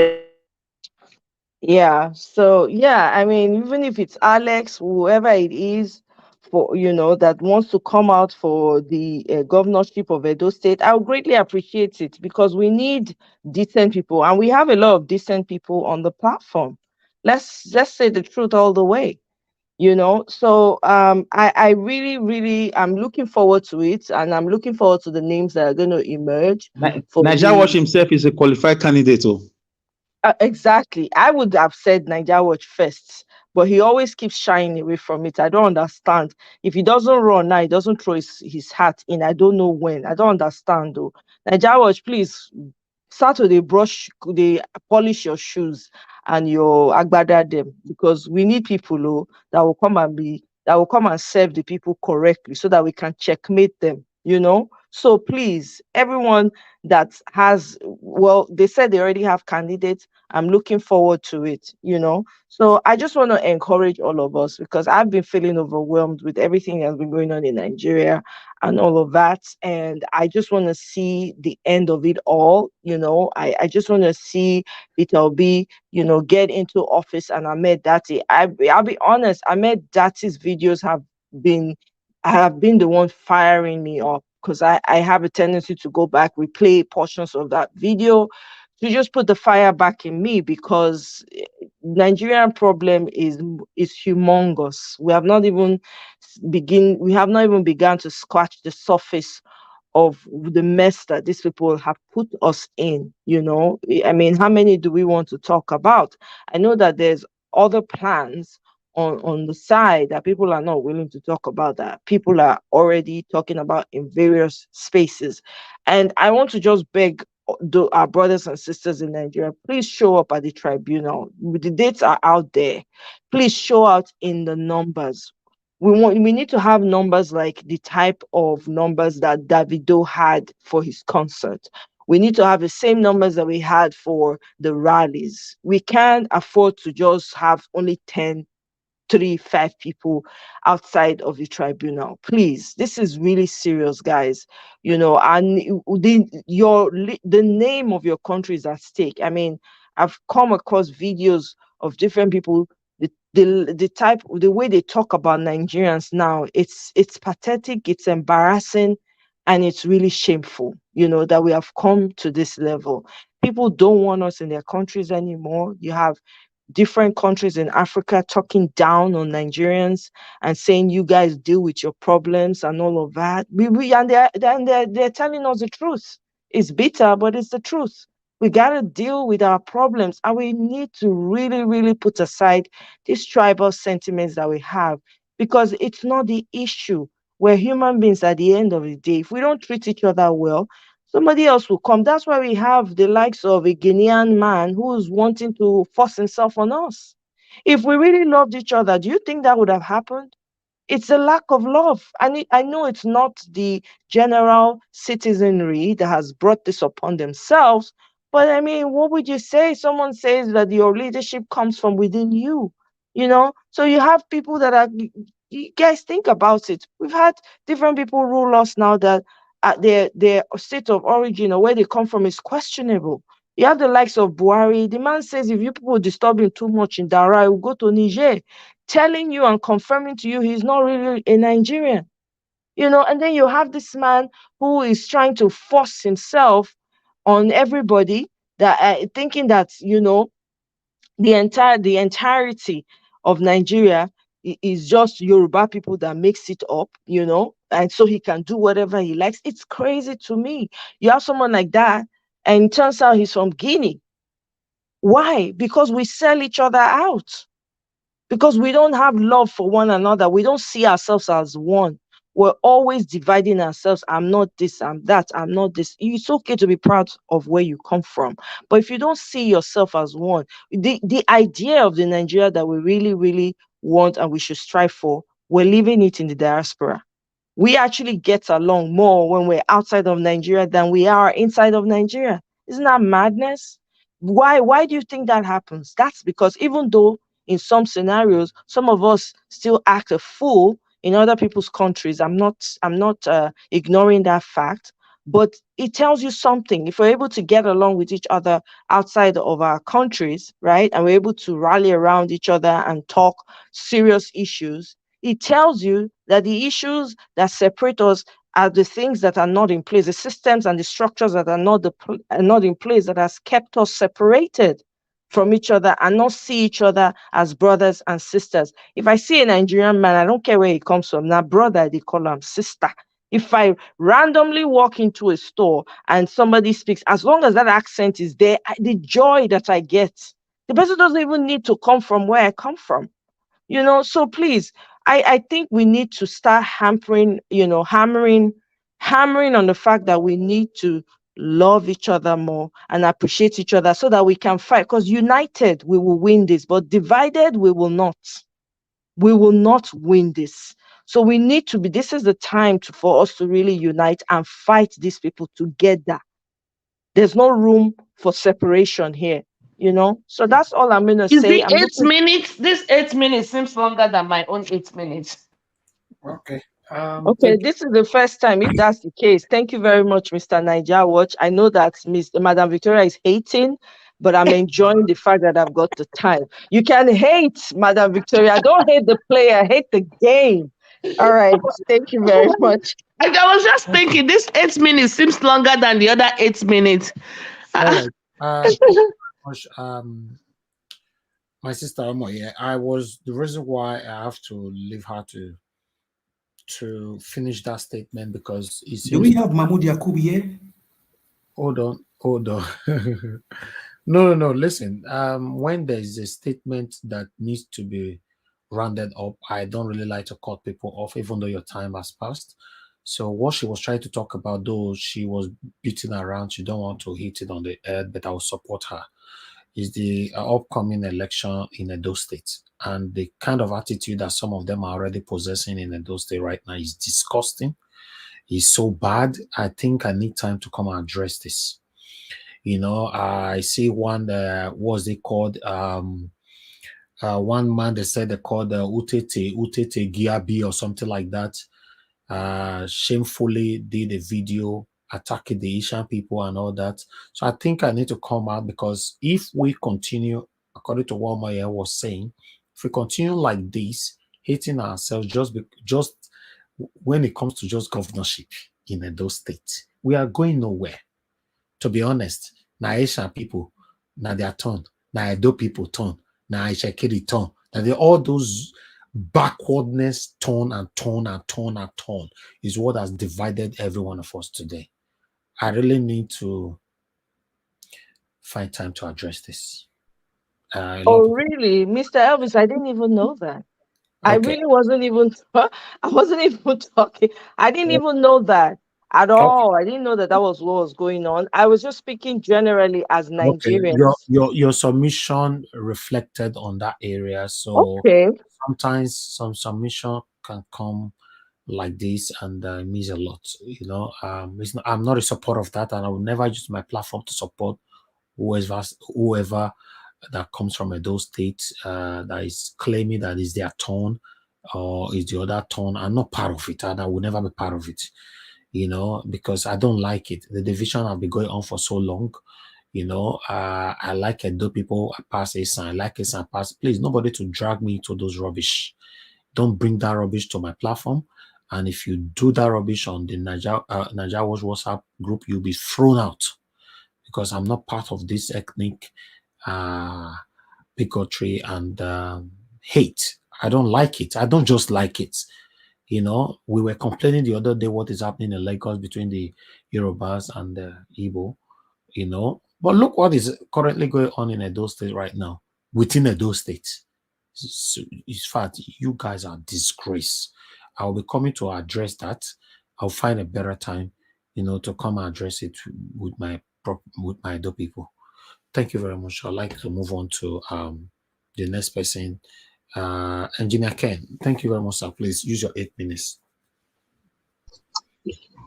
Yeah. So I mean, even if it's Alex, whoever it is, for that wants to come out for the governorship of Edo State, I would greatly appreciate it, because we need decent people, and we have a lot of decent people on the platform. Let's say the truth all the way. So I really, really, I'm looking forward to it, and I'm looking forward to the names that are going to emerge for Nigeria Watch the himself is a qualified candidate. Oh. exactly. I would have said Nigeria Watch first, but he always keeps shying away from it. I don't understand. If he doesn't run now, he doesn't throw his hat in. I don't know when. I don't understand though. Nigeria Watch, please start with a brush, they polish your shoes and your agbada them, because we need people that will come and serve the people correctly so that we can checkmate them. So please, everyone that has, well, they said they already have candidates. I'm looking forward to it. So I just want to encourage all of us, because I've been feeling overwhelmed with everything that's been going on in Nigeria and all of that. And I just want to see the end of it all. I just want to see Peter Obi, get into office, and Ahmed Dati. I'll be honest, Ahmed Dati's videos have been the one firing me up, because I have a tendency to go back, replay portions of that video to just put the fire back in me, because Nigerian problem is humongous. We have not even begun to scratch the surface of the mess that these people have put us in. I mean, how many do we want to talk about? I know that there's other plans on the side that people are not willing to talk about, that people are already talking about in various spaces. And I want to just beg our brothers and sisters in Nigeria, please show up at the tribunal. The dates are out there. Please show out in the numbers. We need to have numbers like the type of numbers that Davido had for his concert. We need to have the same numbers that we had for the rallies. We can't afford to just have only 10, 3, 5 people outside of the tribunal. Please, this is really serious, guys. And the name of your country is at stake. I mean, I've come across videos of different people. The way they talk about Nigerians now, it's pathetic, it's embarrassing, and it's really shameful, that we have come to this level. People don't want us in their countries anymore. You have different countries in Africa talking down on Nigerians and saying, you guys deal with your problems and all of that. And they're telling us the truth. It's bitter, but it's the truth. We got to deal with our problems, and we need to really, really put aside these tribal sentiments that we have, because it's not the issue. We're human beings at the end of the day. If we don't treat each other well, somebody else will come. That's why we have the likes of a Guinean man who's wanting to force himself on us. If we really loved each other, do you think that would have happened? It's a lack of love. I know it's not the general citizenry that has brought this upon themselves, but I mean, what would you say? Someone says that your leadership comes from within you. So you have people that are, you guys think about it. We've had different people rule us now that their state of origin or where they come from is questionable. You have the likes of Buhari. The man says if you people disturb him too much in Dara, he will go to Niger, telling you and confirming to you he's not really a Nigerian. And then you have this man who is trying to force himself on everybody, that thinking that the entirety of Nigeria is just Yoruba people that makes it up, and so he can do whatever he likes. It's crazy to me. You have someone like that, and it turns out he's from Guinea. Why? Because we sell each other out. Because we don't have love for one another. We don't see ourselves as one. We're always dividing ourselves. I'm not this, I'm that, I'm not this. It's okay to be proud of where you come from. But if you don't see yourself as one, the idea of the Nigeria that we really, really want and we should strive for, we're living it in the diaspora. We actually get along more when we're outside of Nigeria than we are inside of Nigeria. Isn't that madness? Why do you think that happens? That's because even though in some scenarios, some of us still act a fool in other people's countries. I'm not ignoring that fact, but it tells you something. If we're able to get along with each other outside of our countries, right, and we're able to rally around each other and talk serious issues, it tells you that the issues that separate us are the things that are not in place, the systems and the structures that are not in place that has kept us separated from each other and not see each other as brothers and sisters. If I see a Nigerian man, I don't care where he comes from. Now, brother, they call him sister. If I randomly walk into a store and somebody speaks, as long as that accent is there, the joy that I get, the person doesn't even need to come from where I come from. So please, I think we need to start hammering on the fact that we need to love each other more and appreciate each other so that we can fight. Because united, we will win this, but divided, we will not. We will not win this. So we need to this is the time for us to really unite and fight these people together. There's no room for separation here. So that's all I'm gonna Is say. it 8 minutes? This 8 minutes seems longer than my own 8 minutes. Okay. Okay, this is the first time. If that's the case, thank you very much, Mr. Niger Watch. I know that Madam Victoria is hating, but I'm enjoying the fact that I've got the time. You can hate, Madam Victoria. Don't hate the player, hate the game. All right, thank you very much. And I was just thinking, this 8 minutes seems longer than the other 8 minutes. All right. Thank you very much, my sister Omo here. The reason why I have to leave her to finish that statement because it seems. Do we have Mahmoud Yakubu here? Hold on. No. Listen, when there is a statement that needs to be rounded up, I don't really like to cut people off, even though your time has passed. So what she was trying to talk about, though she was beating around, she don't want to hit it on the head, but I will support her, is the upcoming election in Edo State. And the kind of attitude that some of them are already possessing in Edo State right now is disgusting. It's so bad. I think I need time to come and address this. I see one, what's it called? One man, they said they called Utete Giabi or something like that. Shamefully did a video attacking the Asian people and all that. So I think I need to come out because if we continue, according to what Maya was saying, if we continue like this, hating ourselves just when it comes to just governorship in those states, we are going nowhere. To be honest, now Asian people, now their turn, now Edo people turn, now Ishekiri turn, now all those backwardness turn is what has divided every one of us today. I really need to find time to address this. Really, Mr. Elvis? I didn't even know that. Okay. I really wasn't even. I wasn't even talking. I didn't even know that at all. I didn't know that was what was going on. I was just speaking generally as Nigerians. Okay. Your submission reflected on that area. So sometimes some submission can come like this and it means a lot. I'm not a supporter of that, and I will never use my platform to support whoever that comes from Edo State that is claiming that is their turn or is the other turn. I'm not part of it, and I will never be part of it. Because I don't like it. The division have been going on for so long. I like Edo people. I pass Esan. I like Esan. Pass. Please, nobody to drag me to those rubbish. Don't bring that rubbish to my platform. And if you do that rubbish on the Niger Watch WhatsApp group, you'll be thrown out because I'm not part of this ethnic bigotry and hate. I don't like it. I don't just like it. We were complaining the other day what is happening in Lagos between the Yorubas and the Igbo, But look what is currently going on in Edo State right now, within Edo State. In fact, you guys are disgrace. I'll be coming to address that. I'll find a better time, to come and address it with my Edo people. Thank you very much. I'd like to move on to the next person. Engineer Ken, thank you very much, sir. Please use your 8 minutes.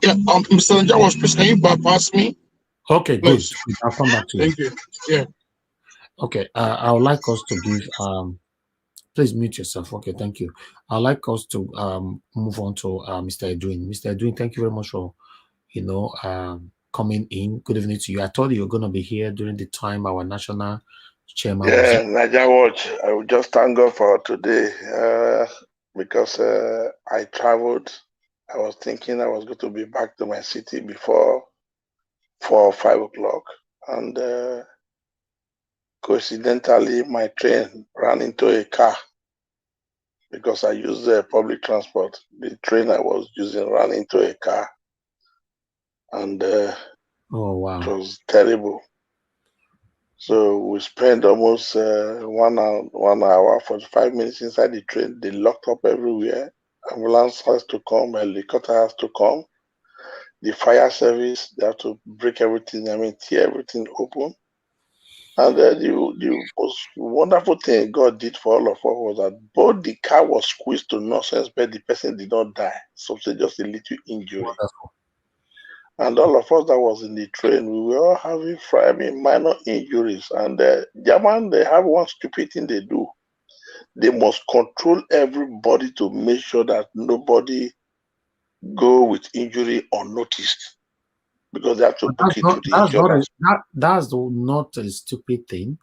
Yeah, Mr. Najawas, please, can you bypass me? Okay, please. Good. I'll come back to you. Thank you. Yeah. Okay, I would like us to give please mute yourself. Okay, thank you. I'd like us to move on to Mr. Edwin. Mr. Edwin, thank you very much for coming in. Good evening to you. I told you you're gonna be here during the time our national chairman. Yeah, Niger Watch. I will just thank God for today because I traveled. I was thinking I was going to be back to my city before 4 or 5 o'clock, and coincidentally, my train ran into a car because I used public transport. The train I was using ran into a car, and oh wow, it was terrible. So we spent almost 1 hour, 45 minutes inside the train. They locked up everywhere. Ambulance has to come, helicopter has to come. The fire service, they have to break everything, tear everything open. And the most wonderful thing God did for all of us was that both the car was squeezed to nonsense, but the person did not die. So just a little injury. Wonderful. And all of us that was in the train, we were all having minor injuries. And German, they have one stupid thing they do. They must control everybody to make sure that nobody go with injury unnoticed, because they have to book it to the insurance. That's not a stupid thing.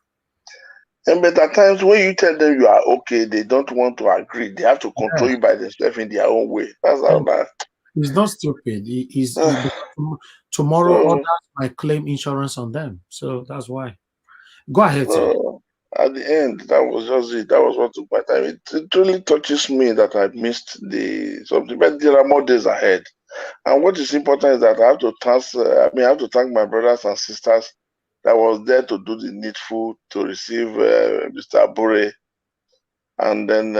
But at times when you tell them you are okay, they don't want to agree. They have to control you by themselves in their own way. That's how that. It's not stupid. Tomorrow others might claim insurance on them. So that's why. Go ahead, sir. At the end, that was just it. That was what took my time. It really touches me that I missed something, but there are more days ahead. And what is important is that I have to thank my brothers and sisters that was there to do the needful to receive Mr. Abure. And then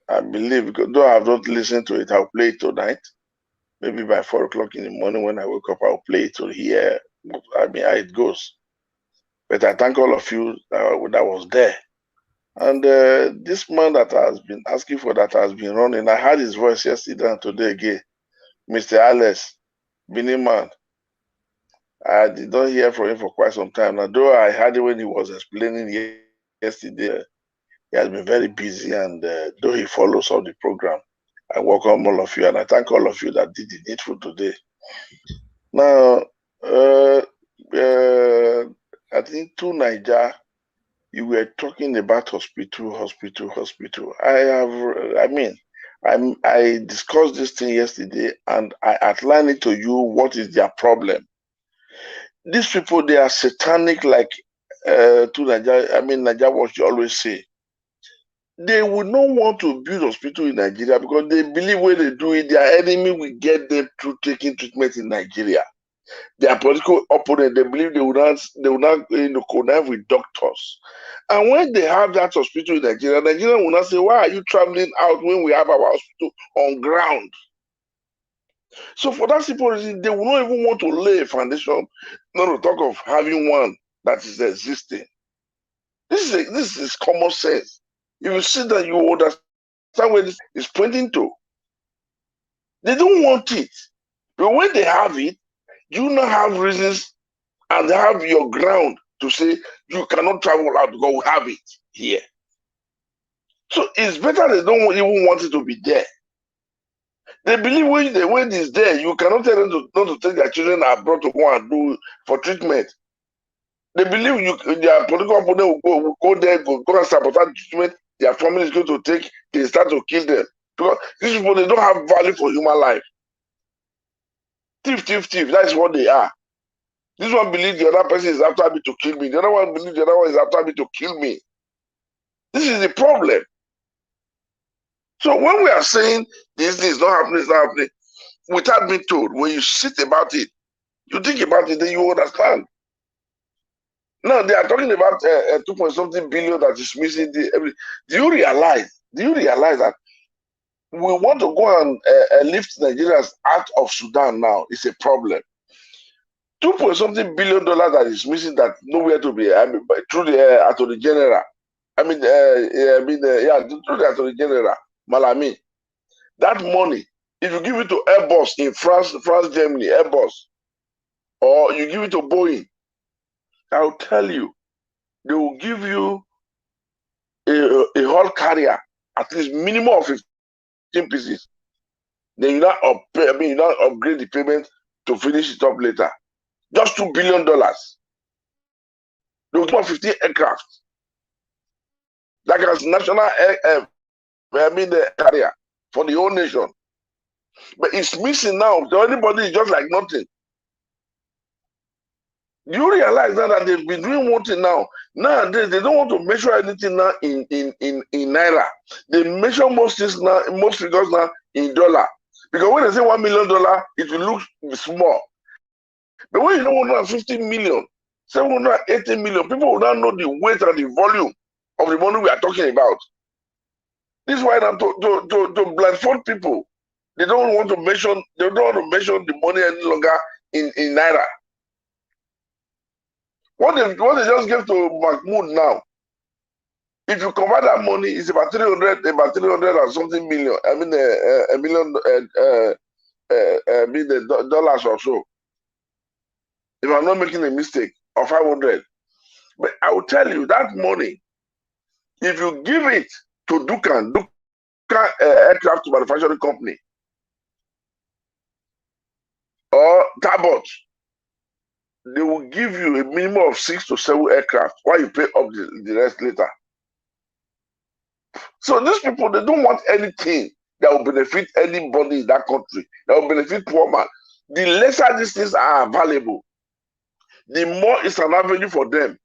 I believe, though I have not listened to it, I'll play it tonight. Maybe by 4 o'clock in the morning when I wake up, I'll play it to hear how it goes. But I thank all of you that was there. And this man that has been asking for that has been running. I heard his voice yesterday and today again. Mr. Alex, Biniman. I did not hear from him for quite some time. Now, though I heard it when he was explaining yesterday, he has been very busy, and though he follows all the program, I welcome all of you, and I thank all of you that did the needful today. Now, I think to Niger, you were talking about hospital. I discussed this thing yesterday, and I outlined it to you what is their problem. These people, they are satanic, like to Nigeria. Nigeria, what you always say. They would not want to build hospital in Nigeria because they believe when they do it, their enemy will get them through taking treatment in Nigeria. Their political opponent, they believe they will not connive with doctors. And when they have that hospital in Nigeria, Nigeria will not say, why are you traveling out when we have our hospital on ground? So for that simple reason, they will not even want to lay a foundation, not to talk of having one that is existing. This is common sense. If you see that, you understand where this is pointing to. They don't want it. But when they have it, you now have reasons and they have your ground to say you cannot travel out because we have it here. So it's better they don't even want it to be there. They believe when it's there, you cannot tell them not to take their children abroad to go and do for treatment. They believe their political opponent will go there, go and sabotage treatment. Their family is going to take, they start to kill them. Because these people, they don't have value for human life. Thief, that's what they are. This one believes the other person is after me to kill me. The other one believes the other one is after me to kill me. This is the problem. So when we are saying this is not happening, it's not happening, without being told, when you sit about it, you think about it, then you understand. Now they are talking about 2.something billion that is missing. Do you realize that we want to go and lift Nigerians out of Sudan now? It's a problem. 2.something billion that is missing, that nowhere to be. Through the Attorney General. Through the Attorney General, Malami. That money, if you give it to Airbus in France, Germany, Airbus, or you give it to Boeing, I'll tell you, they will give you a whole carrier, at least minimum of 15 pieces. Then you not upgrade the payment to finish it up later. Just $2 billion. They will give 15 aircraft. Like as national carrier for the whole nation. But it's missing now. So anybody is just like nothing. Do you realize now that they've been doing one thing now? Nowadays, they don't want to measure anything now in naira. They measure most things now, most figures now in dollar. Because when they say $1 million, it will look small. But when you know 150 million, 780 million, people will now know the weight and the volume of the money we are talking about. This is why now to blindfold people, they don't want to mention the money any longer in naira. What they just gave to Mahmoud now, if you convert that money, it's about 300 and something million. I mean, a million, dollars or so. If I'm not making a mistake, or 500. But I will tell you that money, if you give it to Dukan Aircraft Manufacturing Company or Tabot, they will give you a minimum of 6 to 7 aircraft while you pay up the rest later. So these people, they don't want anything that will benefit anybody in that country, that will benefit poor man. The lesser these things are available, the more it's an avenue for them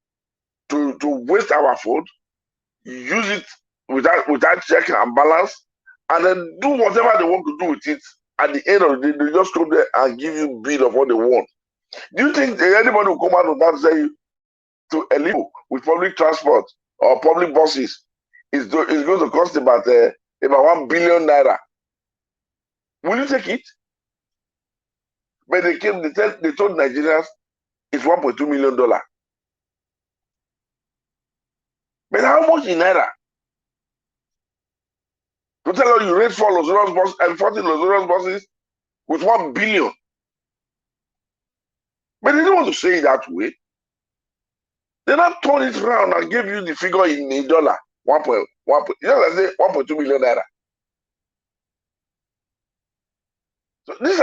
to waste our food, use it without check and balance, and then do whatever they want to do with it. At the end of the day, they just come there and give you bill of what they want. Do you think anybody will come out of that and say to a little with public transport or public buses is going to cost about 1 billion naira? Will you take it? But they told Nigerians it's $1.2 million. But how much in naira? To tell you rate for Los Angeles buses and 40 Los Angeles buses with 1 billion. But they don't want to say it that way. They not turn it around and give you the figure in dollar. 1.2 million naira. So these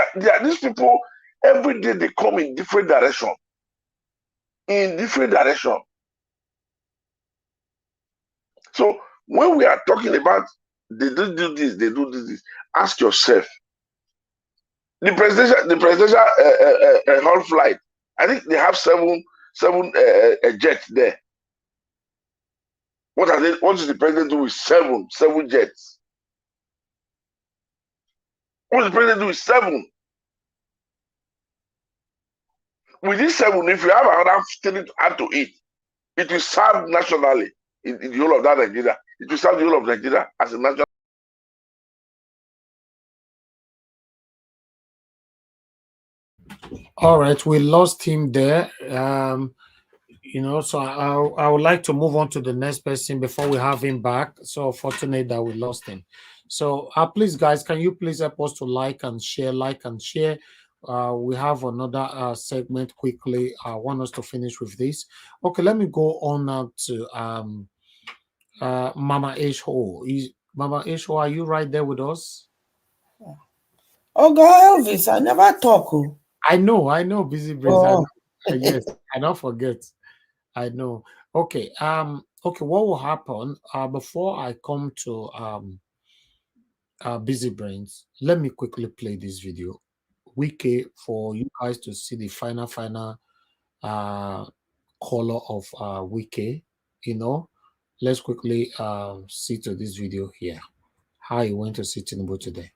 people, every day they come in different direction. In different direction. So when we are talking about they do this, they do this, ask yourself. The presidential whole flight, I think they have seven jets there. What is the president doing with seven jets? What does the president do with 7? With these 7, if you have another 3 to add to it, it will serve nationally in the whole of that Nigeria. It will serve the whole of Nigeria as a national. All right, we lost him there. So I would like to move on to the next person before we have him back. So fortunate that we lost him. So please, guys, can you please help us to like and share? We have another segment quickly. I want us to finish with this. Okay, let me go on now to Mama H-Ho. Mama H-Ho, are you right there with us? Oh, God, Elvis, I never talk. I know, busy brains. Oh. Yes, I don't forget. I know. Okay. Okay. What will happen? Before I come to busy brains, let me quickly play this video, Wike, for you guys to see the final color of Wike. Let's quickly see to this video here. How he went to see Tinubu today.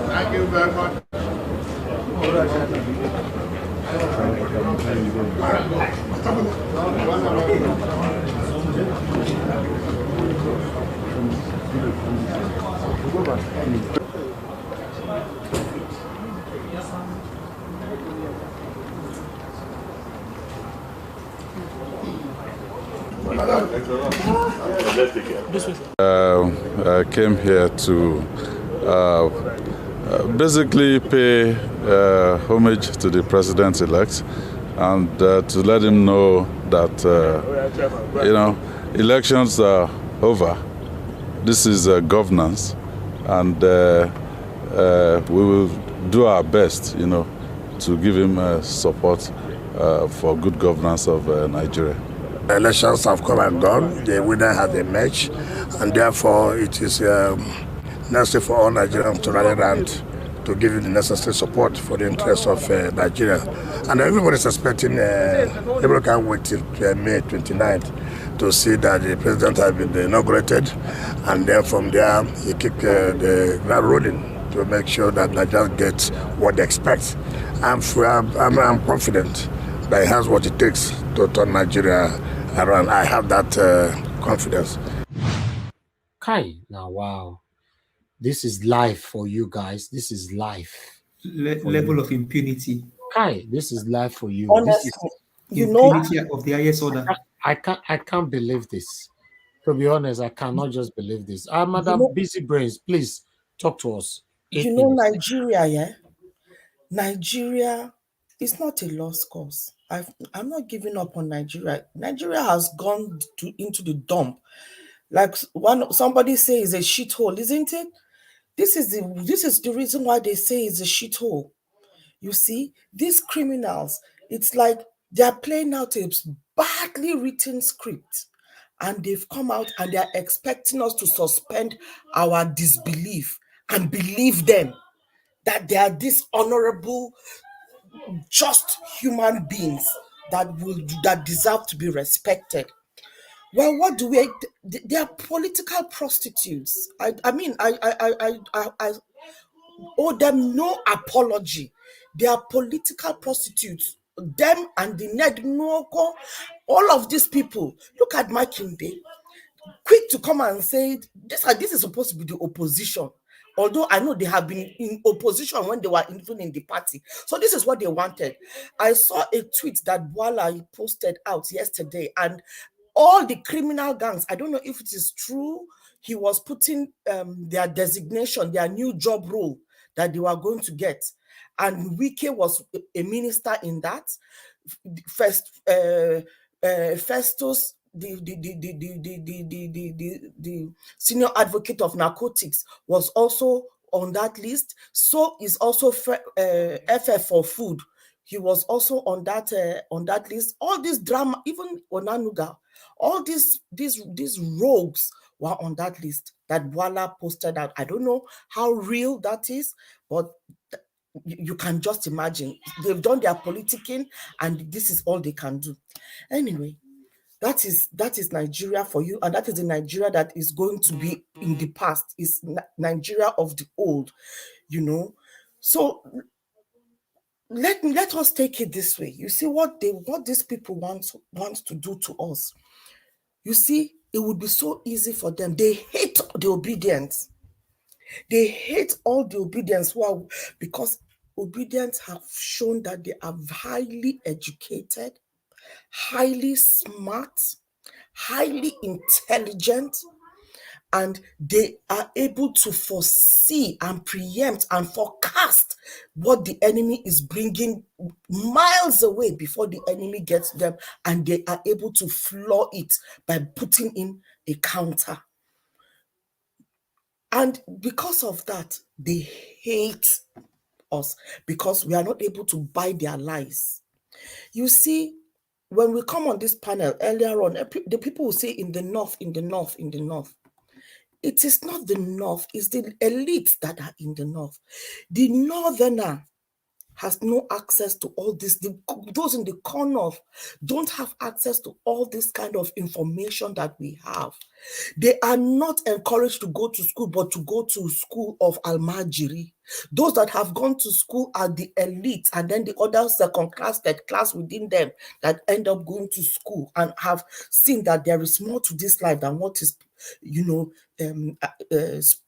Thank you very much. I came here to basically pay homage to the president-elect and to let him know that, elections are over. This is governance, and we will do our best, to give him support for good governance of Nigeria. Elections have come and gone. The winner has emerged, and therefore it is necessary for all Nigerians to rally around to give you the necessary support for the interests of Nigeria. And everybody is expecting, everybody can wait till May 29th to see that the president has been inaugurated, and then from there he kick the ground rolling to make sure that Nigerians get what they expect. I'm confident that he has what it takes to turn Nigeria around. I have that confidence. Kai, now wow. This is life for you guys. This is life. Level of impunity. Kai, this is life for you. Honestly, this is impunity of the highest order. I can't believe this. To be honest, I cannot just believe this. Madam Busy Brains, please talk to us. Nigeria, yeah? Nigeria is not a lost cause. I'm not giving up on Nigeria. Nigeria has gone into the dump. Like somebody say it's a shithole, isn't it? This is the reason why they say it's a shithole. You see, these criminals, it's like they're playing out a badly written script, and they've come out and they're expecting us to suspend our disbelief and believe them that they are dishonorable, just human beings that deserve to be respected. Well, what do we? They are political prostitutes. I owe them no apology. They are political prostitutes. Them and the Ned Nwoko, all of these people. Look at Makinde, quick to come and say this is supposed to be the opposition. Although I know they have been in opposition when they were even in the party. So this is what they wanted. I saw a tweet that Boala posted out yesterday, and all the criminal gangs, I don't know if it is true, he was putting their designation, their new job role that they were going to get. And Wike was a minister in that. Festus, the senior advocate of narcotics, was also on that list. So is also FF for food. He was also on that list. All this drama, even Onanuga, all these rogues were on that list that Boala posted out. I don't know how real that is, but you can just imagine. They've done their politicking, and this is all they can do. Anyway, that is Nigeria for you, and that is the Nigeria that is going to be in the past. Is Nigeria of the old, So let us take it this way. You see what these people want to do to us. You see, it would be so easy for them. They hate the obedience. They hate all the obedience. Well, because obedience have shown that they are highly educated, highly smart, highly intelligent, and they are able to foresee and preempt and forecast what the enemy is bringing miles away before the enemy gets them, and they are able to floor it by putting in a counter. And because of that, they hate us, because we are not able to buy their lies. You see, when we come on this panel earlier on, the people will say in the north. It is not the north, it's the elites that are in the north. The northerner has no access to all this. Those in the corner don't have access to all this kind of information that we have. They are not encouraged to go to school, but to go to school of Almajiri. Those that have gone to school are the elites, and then the other second class, third class within them that end up going to school and have seen that there is more to this life than what is,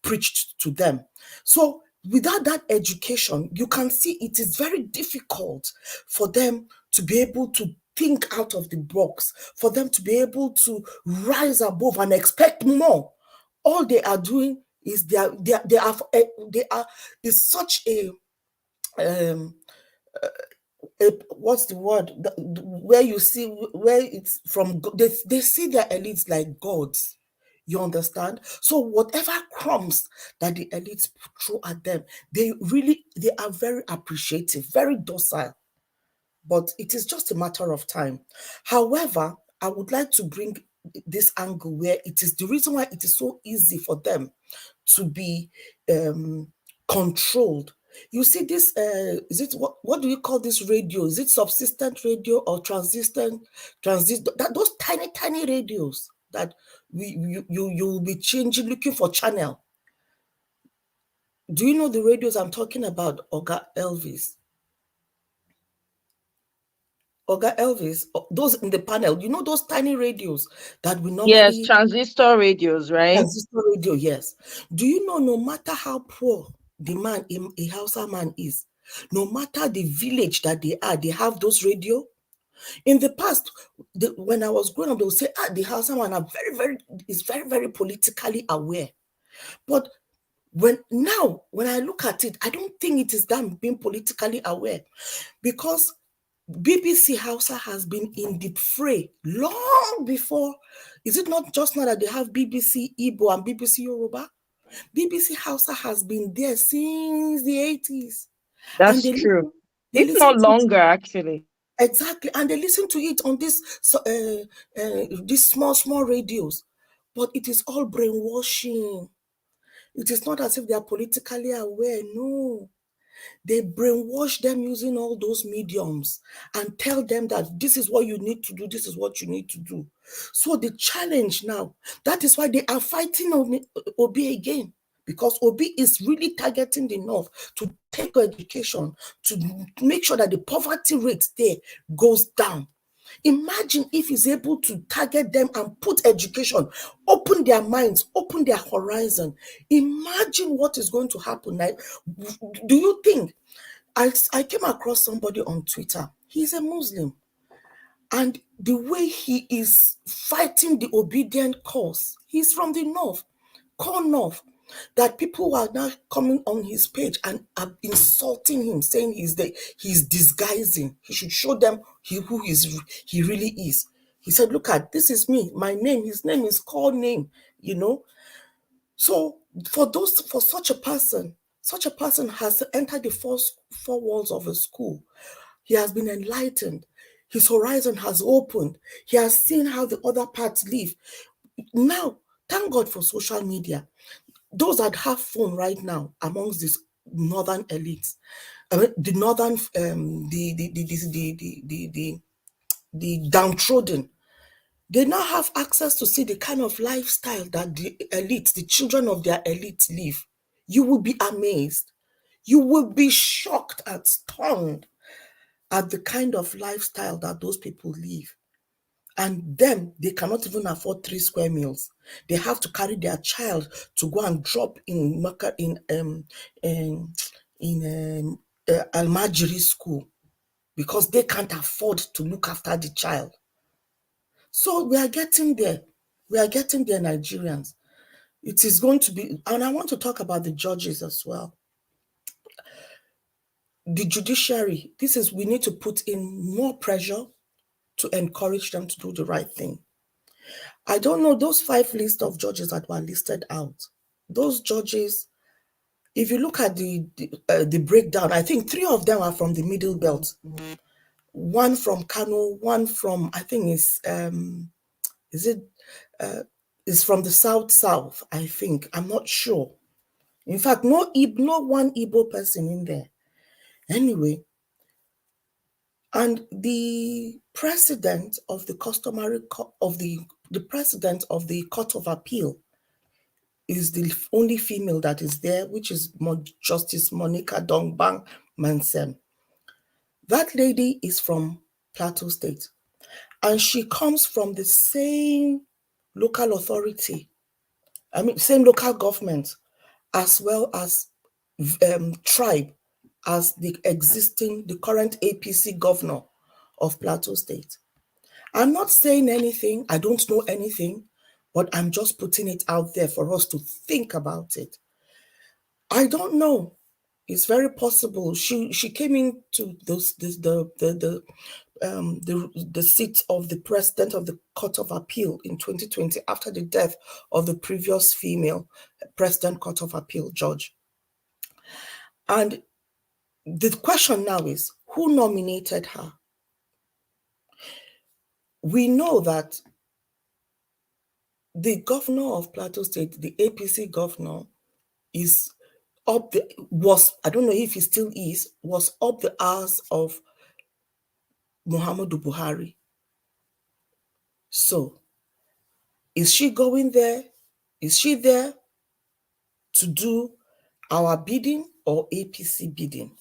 preached to them. So without that education, you can see it is very difficult for them to be able to think out of the box, for them to be able to rise above and expect more. All they are doing is they are is such a what's the word, where you see where it's from. They see their elites like gods. You understand? So whatever crumbs that the elites throw at them, they are very appreciative, very docile. But it is just a matter of time. However, I would like to bring this angle where it is the reason why it is so easy for them to be controlled. You see this, is it, what do you call this radio? Is it subsistent radio or transistor, those tiny radios that you will be changing, looking for channel. Do you know the radios I'm talking about, Oga Elvis? Oga Elvis, those in the panel, you know those tiny radios that we normally... Yes, transistor radios, right? Transistor radio, yes. Do you know, no matter how poor the man, a Hausa man is, no matter the village that they are, they have those radio? In the past, when I was growing up, they would say, the Hausa man are is very politically aware. But when I look at it, I don't think it is them being politically aware, because BBC Hausa has been in the fray long before. Is it not just now that they have BBC Igbo and BBC Yoruba? BBC Hausa has been there since the 80s. That's true. It's not longer, actually. Exactly. And they listen to it on these small radios. But it is all brainwashing. It is not as if they are politically aware. No. They brainwash them using all those mediums and tell them that this is what you need to do, this is what you need to do. So the challenge now, that is why they are fighting Obi again, because Obi is really targeting the North to take education, to make sure that the poverty rate there goes down. Imagine if he's able to target them and put education, open their minds, open their horizon. Imagine what is going to happen. Now, do you think, I came across somebody on Twitter, he's a Muslim, and the way he is fighting the obedient cause, he's from the North, core North, that people are now coming on his page and are insulting him, saying he's disguising. He should show them he really is. He said, look at, this is me, my name, his name is core name, you know. So for such a person has entered the four walls of a school. He has been enlightened. His horizon has opened. He has seen how the other parts live. Now, thank God for social media. Those that have phone right now amongst these northern elites, the northern, the downtrodden, they now have access to see the kind of lifestyle that the elites, the children of their elite live. You will be amazed. You will be shocked and stunned at the kind of lifestyle that those people live. And them, they cannot even afford 3 square meals. They have to carry their child to go and drop in Almajiri school because they can't afford to look after the child. So we are getting there. We are getting there, Nigerians. It is going to be, and I want to talk about the judges as well. The judiciary, we need to put in more pressure to encourage them to do the right thing. I don't know, those 5 lists of judges that were listed out, those judges, if you look at the breakdown, I think 3 of them are from the Middle Belt. One from Kano, one from, I think is from the South, I think. I'm not sure. In fact, no one Igbo person in there. Anyway, and the president of the the president of the Court of Appeal is the only female that is there, which is Justice Monica Dongbang Mansem. That lady is from Plateau State, and she comes from the same local authority, same local government, as well as tribe as the current APC governor of Plateau State. I'm not saying anything, I don't know anything, but I'm just putting it out there for us to think about it. I don't know. It's very possible. She came into the seat of the president of the Court of Appeal in 2020 after the death of the previous female president Court of Appeal judge. And the question now is, who nominated her? We know that the governor of Plateau State, the APC governor, is up the I don't know if he still is, was up the arse of Muhammadu Buhari. So, is she going there? Is she there to do our bidding or APC bidding?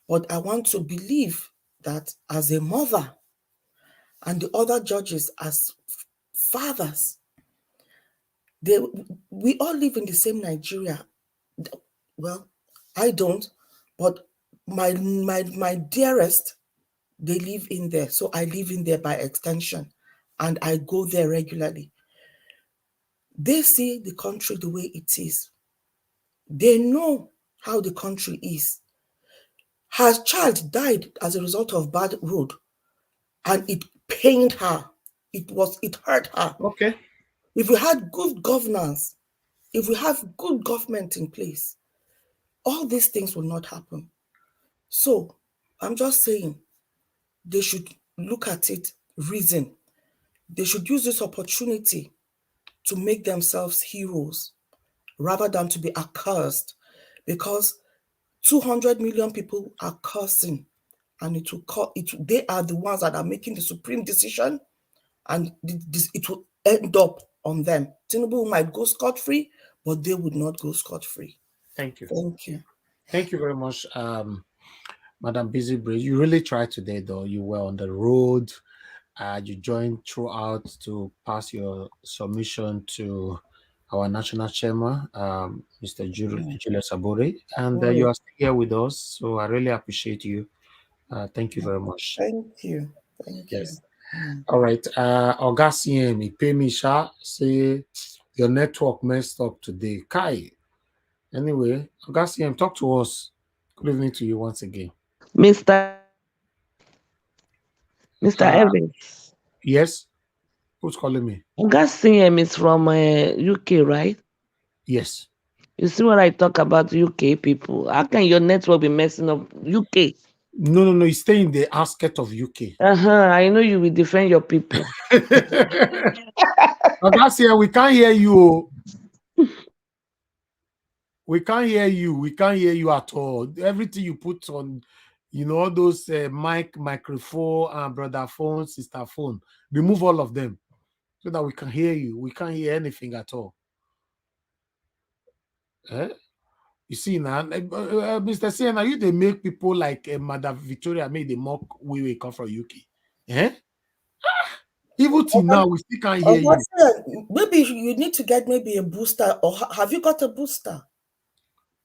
But I want to believe that as a mother and the other judges as fathers, we all live in the same Nigeria. Well, I don't, but my dearest, they live in there. So I live in there by extension, and I go there regularly. They see the country the way it is. They know how the country is. Her child died as a result of bad road, and it pained her. It hurt her. Okay. If we had good governance, if we have good government in place, all these things will not happen. So I'm just saying they should look at it, reason. They should use this opportunity to make themselves heroes rather than to be accursed, because 200 million people are cursing, and they are the ones that are making the supreme decision, and it will end up on them. Tinubu might go scot-free, but they would not go scot-free. Thank you. Thank you. Thank you very much, Madam Busy Bridge. You really tried today, though. You were on the road. You joined throughout to pass your submission to our national chairman, Mr. Julius Abure, and you are still here with us. So I really appreciate you. Thank you very much. Thank you. Thank yes. you. All right. Oga CM, he pay me sha, say your network messed up today. Kai. Anyway, Oga CM, talk to us. Good evening to you once again. Mr. Evans. Yes. Who's calling me? Oga CM is from UK, right? Yes. You see what I talk about UK people? How can your network be messing up UK? No. You stay in the outskirts of UK. I know you will defend your people. That's here. We can't hear you. We can't hear you. We can't hear you at all. Everything you put on, all those microphone, and brother phone, sister phone, remove all of them so that we can hear you. We can't hear anything at all. You see now, Mr. Siena, you they make people like Madam Victoria make the mock we come from UK. Even till now, we still can't hear you. Maybe you need to get maybe a booster, or have you got a booster?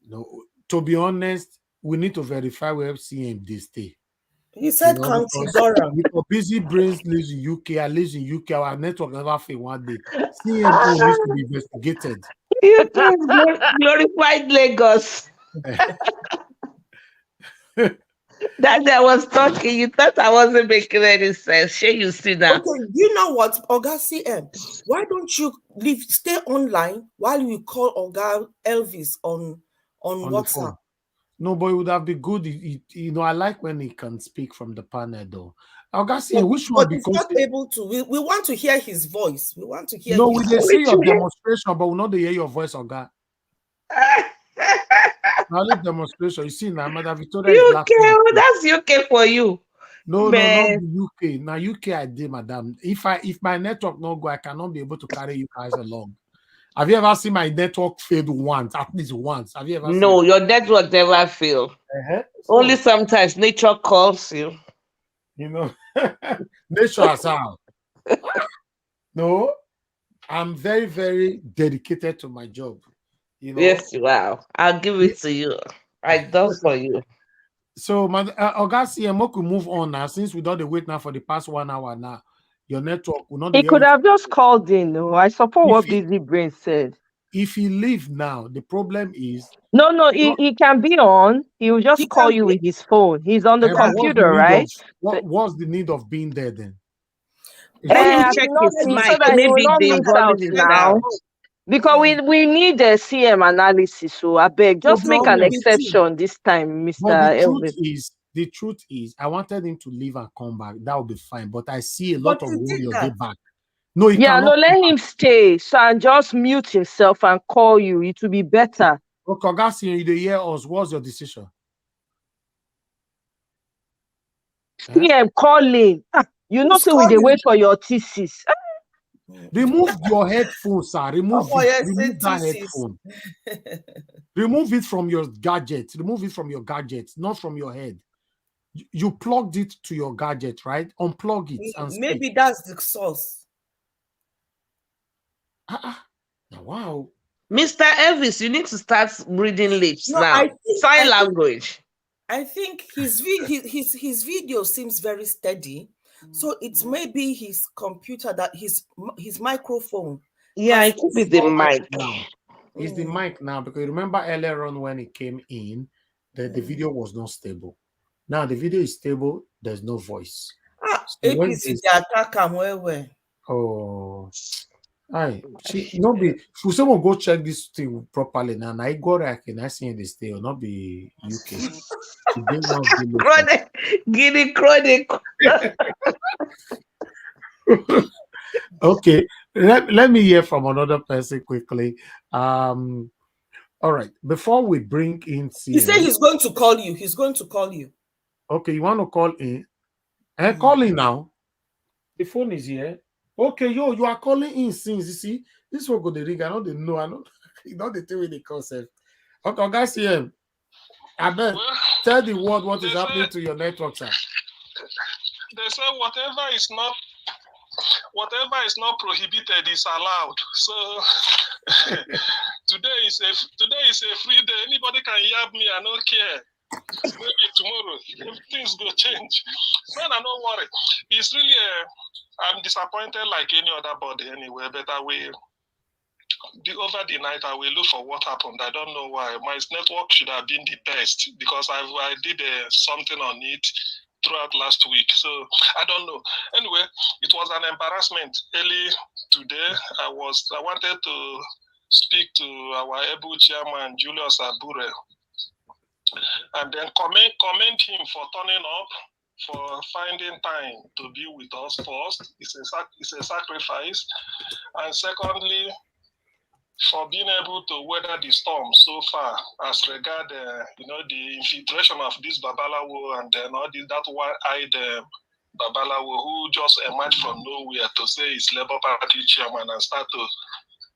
No, to be honest, we need to verify where CM they stay. You said County Durham. Because Busy Brains lives in UK. I live in UK. Our network never fail one day. CM needs to be investigated. You glorified Lagos. That I was talking, you thought I wasn't making any sense. Share you see that. Okay, you know what, Oga CM? Why don't you stay online while you call Oga Elvis on WhatsApp? No, but it would have been good. I like when he can speak from the panel, though. Oga CM, which one? But he's not able to. We want to hear his voice. We want to hear. No, we didn't see your demonstration, but we not hear your voice, Oga. Now let's demonstration. You see now, Madam Victoria is UK, that's UK for you. No, not the UK. Now UK I did, madam. If my network not go, I cannot be able to carry you guys along. Have you ever seen my network fail once? At least once. Have you ever seen your network never fail. Only sometimes nature calls you. Nature has how. No, I'm very, very dedicated to my job. Yes, wow. I'll give it to you. I do for you. So, Oga CM, could move on now since we don't wait now for the past 1 hour now. Your network will not. He could have just called in. No, I support what Busy Brain said. If he leave now, the problem is no. He can be on. He will just call you with his phone. He's on the computer, right? What's the need of being there then? Check his mic. So that he will not miss out now. Because we need a CM analysis, so I beg, just make an exception this time, Mr. Elvis. The truth is, I wanted him to leave and come back. That would be fine. But I see a lot of warriors get back. No, he Yeah, no, cannot. let him stay. So and just mute himself and call you. It will be better. Okay, Ogasi, you dey hear us. What's your decision? Yeah, calling. You know, so we dey wait for your thesis. Remove your headphone, sir. Remove Oh, it. yes, Remove that thesis. headphone. Remove it from your gadget. Remove it from your gadget, not from your head. You plugged it to your gadget, right? Unplug it and speak. Maybe that's the source. Wow. Mr. Elvis, you need to start reading lips No, now. Sign language. I think his video seems very steady. So it may be his computer that his microphone. Yeah, it could be the mic. It's the mic now, because remember earlier on when it came in, the video was not stable. Now the video is stable, there's no voice. So APC they attack him well. Oh, aye. No be if someone go check this thing properly now. I go back and I see this thing will not be UK. Guinea chronic. Okay, let me hear from another person quickly. All right, before we bring in CM, he said he's going to call you. He's going to call you. Okay, you want to call in? Call in now. The phone is here. Okay, you are calling in since you see this one go the ring. I know they know. I know you know the thing with the concept. Okay, guys, CM. I bet tell the world what is happening to your network, sir. They say whatever is not prohibited is allowed. So today is a free day. Anybody can yab me. I don't care. Maybe tomorrow things go change. So I don't worry. It's really I'm disappointed like any other body anyway. But over the night I will look for what happened. I don't know why. My network should have been the best because I did something on it throughout last week. So I don't know. Anyway, it was an embarrassment. Early today, I wanted to speak to our able chairman, Julius Abure, and then commend him for turning up, for finding time to be with us first. It's a sacrifice. And secondly, for being able to weather the storm so far as regard the infiltration of this Babalawo and then all this, that one-eyed Babalawo who just emerged from nowhere to say he's Labour Party chairman and start to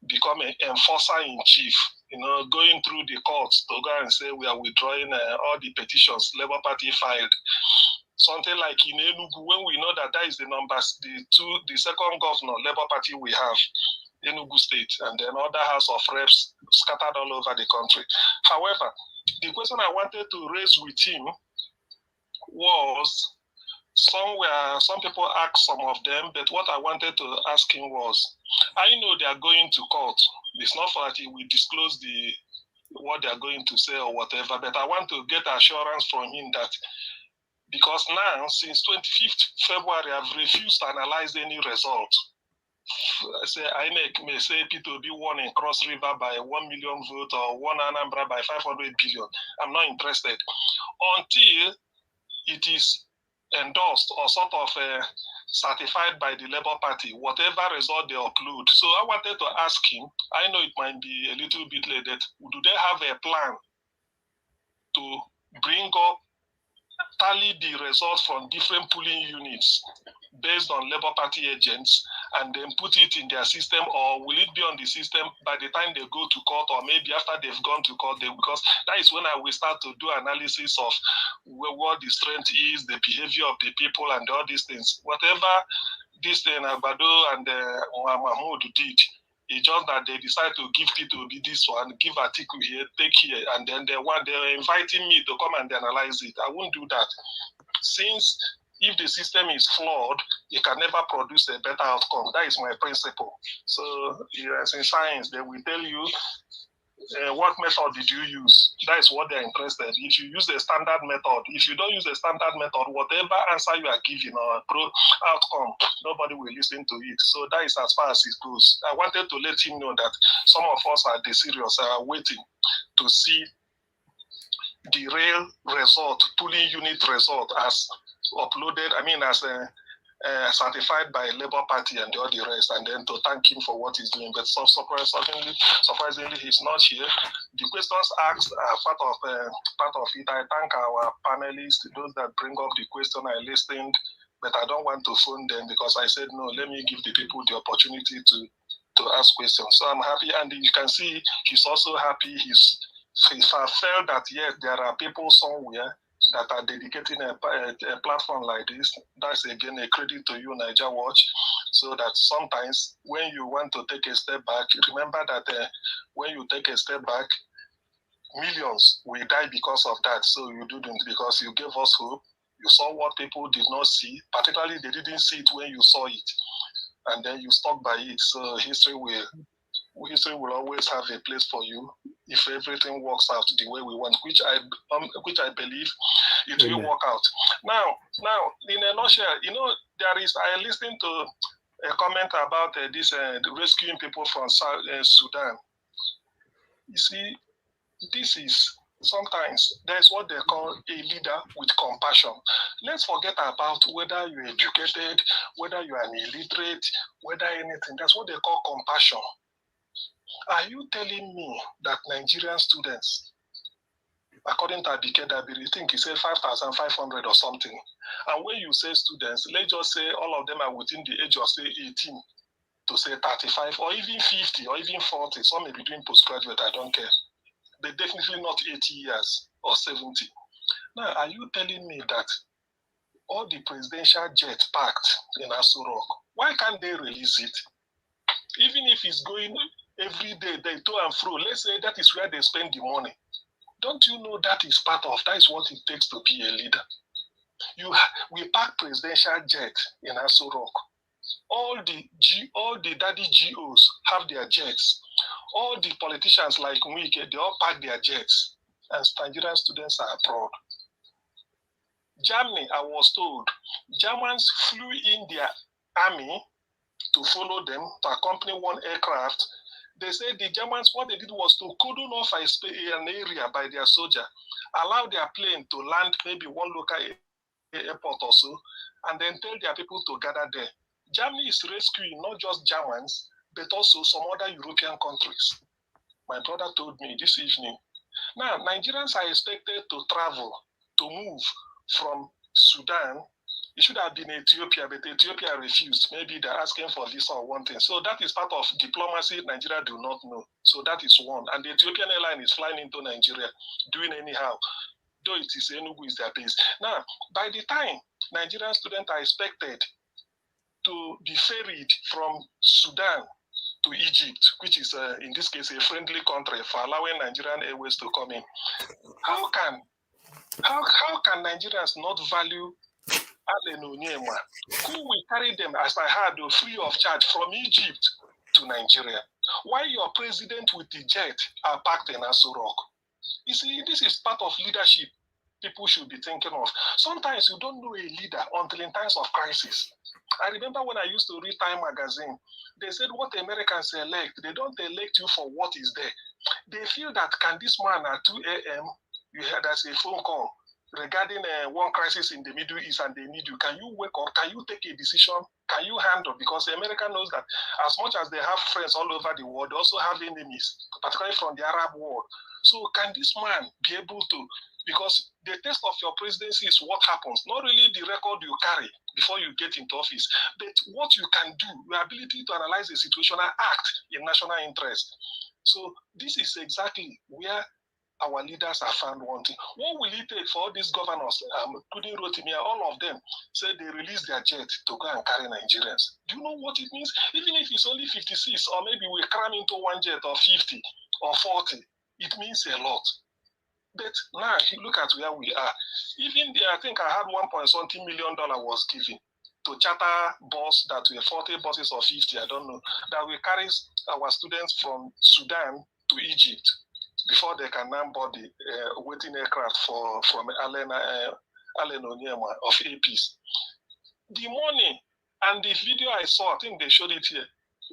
become an enforcer in chief, going through the courts to go and say we are withdrawing all the petitions Labour Party filed. Something like in Enugu, when we know that is the second governor Labour Party we have, Enugu State, and then other House of Reps scattered all over the country. However, the question I wanted to raise with him was, some people asked some of them, but what I wanted to ask him was, I know they are going to court. It's not for that he will disclose what they are going to say or whatever, but I want to get assurance from him that, because now, since 25th February, I've refused to analyze any results. Say INEC may say P2B won in Cross River by 1 million votes or won Anambra by 500 billion. I'm not interested until it is endorsed or sort of certified by the Labour Party, whatever result they upload. So I wanted to ask him, I know it might be a little bit late, that do they have a plan to bring up, tally the results from different polling units based on Labour Party agents and then put it in their system, or will it be on the system by the time they go to court, or maybe after they've gone to court? Because that is when I will start to do analysis of what the strength is, the behavior of the people, and all these things. Whatever this thing Agbado and Mahmoud did, it's just that they decide to give it to be this one, give article here, take here, and then they're inviting me to come and analyze it. I won't do that. Since if the system is flawed, it can never produce a better outcome. That is my principle. So, as in science, they will tell you what method did you use. That is what they're interested in. If you use the standard method, if you don't use the standard method, whatever answer you are giving or outcome, nobody will listen to it. So that is as far as it goes. I wanted to let him know that some of us are serious, are waiting to see the real result, polling unit result as uploaded, as certified by Labour Party and all the rest, and then to thank him for what he's doing. But surprisingly, he's not here. The questions asked are part of it. I thank our panelists, those that bring up the question. I listened, but I don't want to phone them because I said no. Let me give the people the opportunity to ask questions. So I'm happy, and you can see he's also happy. He felt that yes, there are people somewhere that are dedicating a platform like this. That's again a credit to you, Niger Watch. So that sometimes when you want to take a step back, remember that when you take a step back, millions will die because of that. So you didn't, because you gave us hope. You saw what people did not see, particularly they didn't see it when you saw it, and then you stuck by it. So history will always have a place for you if everything works out the way we want, which I believe it will work out. Now, in a nutshell, I listened to a comment about this rescuing people from Sudan. You see, this is sometimes there's what they call a leader with compassion. Let's forget about whether you're educated, whether you are an illiterate, whether anything. That's what they call compassion. Are you telling me that Nigerian students, according to Abike Dabiri, you think he said 5,500 or something, and when you say students, let's just say all of them are within the age of say 18 to say 35 or even 50 or even 40, some may be doing postgraduate, I don't care. But definitely not 80 years or 70. Now, are you telling me that all the presidential jet parked in Aso Rock, why can't they release it? Even if it's going every day, they to and fro, let's say that is where they spend the money. Don't you know that is that is what it takes to be a leader? We park presidential jet in Aso Rock. All the daddy GOs have their jets. All the politicians like Wike, they all park their jets. And Nigerian students are abroad. Germany, I was told, Germans flew in their army to follow them, to accompany one aircraft. They said the Germans, what they did was to cordon off an area by their soldier, allow their plane to land maybe one local airport or so, and then tell their people to gather there. Germany is rescuing not just Germans, but also some other European countries. My brother told me this evening. Now, Nigerians are expected to travel, to move from Sudan. It should have been Ethiopia, but Ethiopia refused. Maybe they're asking for visa or one thing. So that is part of diplomacy Nigeria do not know. So that is one. And the Ethiopian airline is flying into Nigeria, doing anyhow, though it is Enugu is their base. Now, by the time Nigerian students are expected to be ferried from Sudan to Egypt, which is in this case a friendly country for allowing Nigerian Airways to come in, how can Nigerians not value Allen Onyema, who will carry them, as I heard, free of charge from Egypt to Nigeria? Why your president with the jet are parked in Aso Rock? You see, this is part of leadership people should be thinking of. Sometimes you don't know a leader until in times of crisis. I remember when I used to read Time magazine, they said what Americans elect, they don't elect you for what is there. They feel that can this man at 2 a.m., you heard as a phone call regarding one crisis in the Middle East and they need you. Can you wake up? Can you take a decision? Can you handle? Because America knows that as much as they have friends all over the world, they also have enemies, particularly from the Arab world. So can this man be able to, because the test of your presidency is what happens, not really the record you carry before you get into office, but what you can do, your ability to analyze the situation and act in national interest. So this is exactly where our leaders are found wanting. What will it take for all these governors, including Rotimi, all of them, say they release their jet to go and carry Nigerians? Do you know what it means? Even if it's only 56, or maybe we cram into one jet or 50 or 40, it means a lot. But now, look at where we are. Even I think I had $1.something million was given to charter bus that were 40 buses or 50, I don't know, that will carry our students from Sudan to Egypt before they can now board the waiting aircraft from Allen Onyema of APs. The money and the video I saw, I think they showed it here,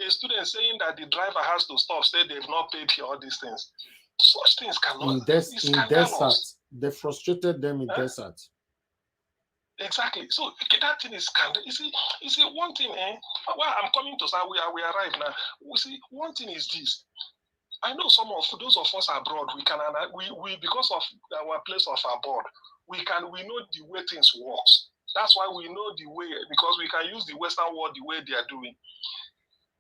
a student saying that the driver has to stop, say they've not paid all these things. Such things cannot. In desert, they frustrated them in desert. Exactly. So okay, that thing is scandal. You see, one thing, well, I'm coming to say we arrive now. We see, one thing is this. I know some of those of us abroad, we because of our place of abroad, we know the way things works. That's why we know the way, because we can use the Western world the way they are doing.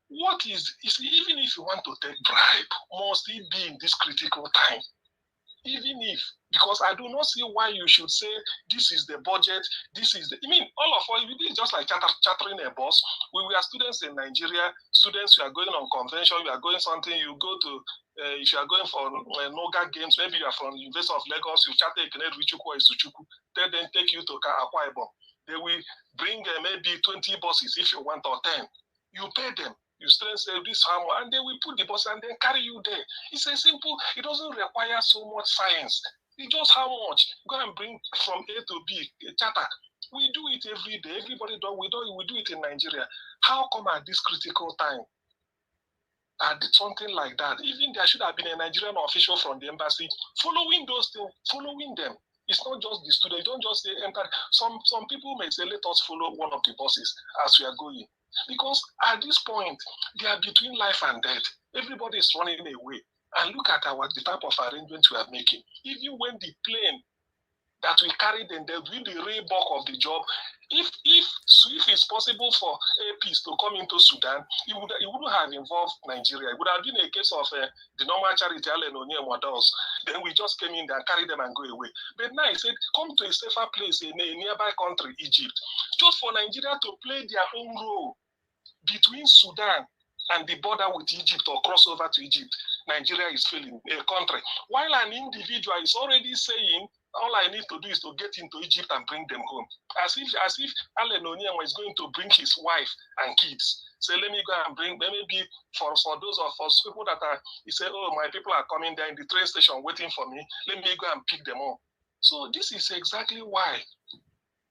What is even if you want to take bribe, must it be in this critical time? Even if, because I do not see why you should say this is the budget, this is the. I mean, all of us, we just like chartering a bus. We were students in Nigeria, students who are going on convention, you are going something, you go to, if you are going for Noga games, maybe you are from University of Lagos, you charter a connect with Chukwu is to Chukwu, they then take you to Akwa Ibom. They will bring maybe 20 buses if you want, or 10. You pay them. You still say this how much, and they will put the bus and then carry you there. It's a simple, it doesn't require so much science. It's just how much. Go and bring from A to B, a charter. We do it every day. Everybody does. We do it in Nigeria. How come at this critical time, I did something like that? Even there should have been a Nigerian official from the embassy following those things, following them. It's not just the student. Don't just say empire. Some people may say, let us follow one of the buses as we are going. Because at this point, they are between life and death. Everybody is running away. And look at the type of arrangement we are making. Even when the plane that we carried and they do the real bulk of the job, if it's possible for APs to come into Sudan, it wouldn't have involved Nigeria. It would have been a case of the normal charity models. Then we just came in there and carried them and go away. But now he said, come to a safer place in a nearby country, Egypt, just for Nigeria to play their own role between Sudan and the border with Egypt or cross over to Egypt. Nigeria is failing a country. While an individual is already saying, all I need to do is to get into Egypt and bring them home. As if Allen Onyema is going to bring his wife and kids. Say, let me go and bring, maybe for those of us, people that are, he said, oh, my people are coming there in the train station waiting for me. Let me go and pick them up. So this is exactly why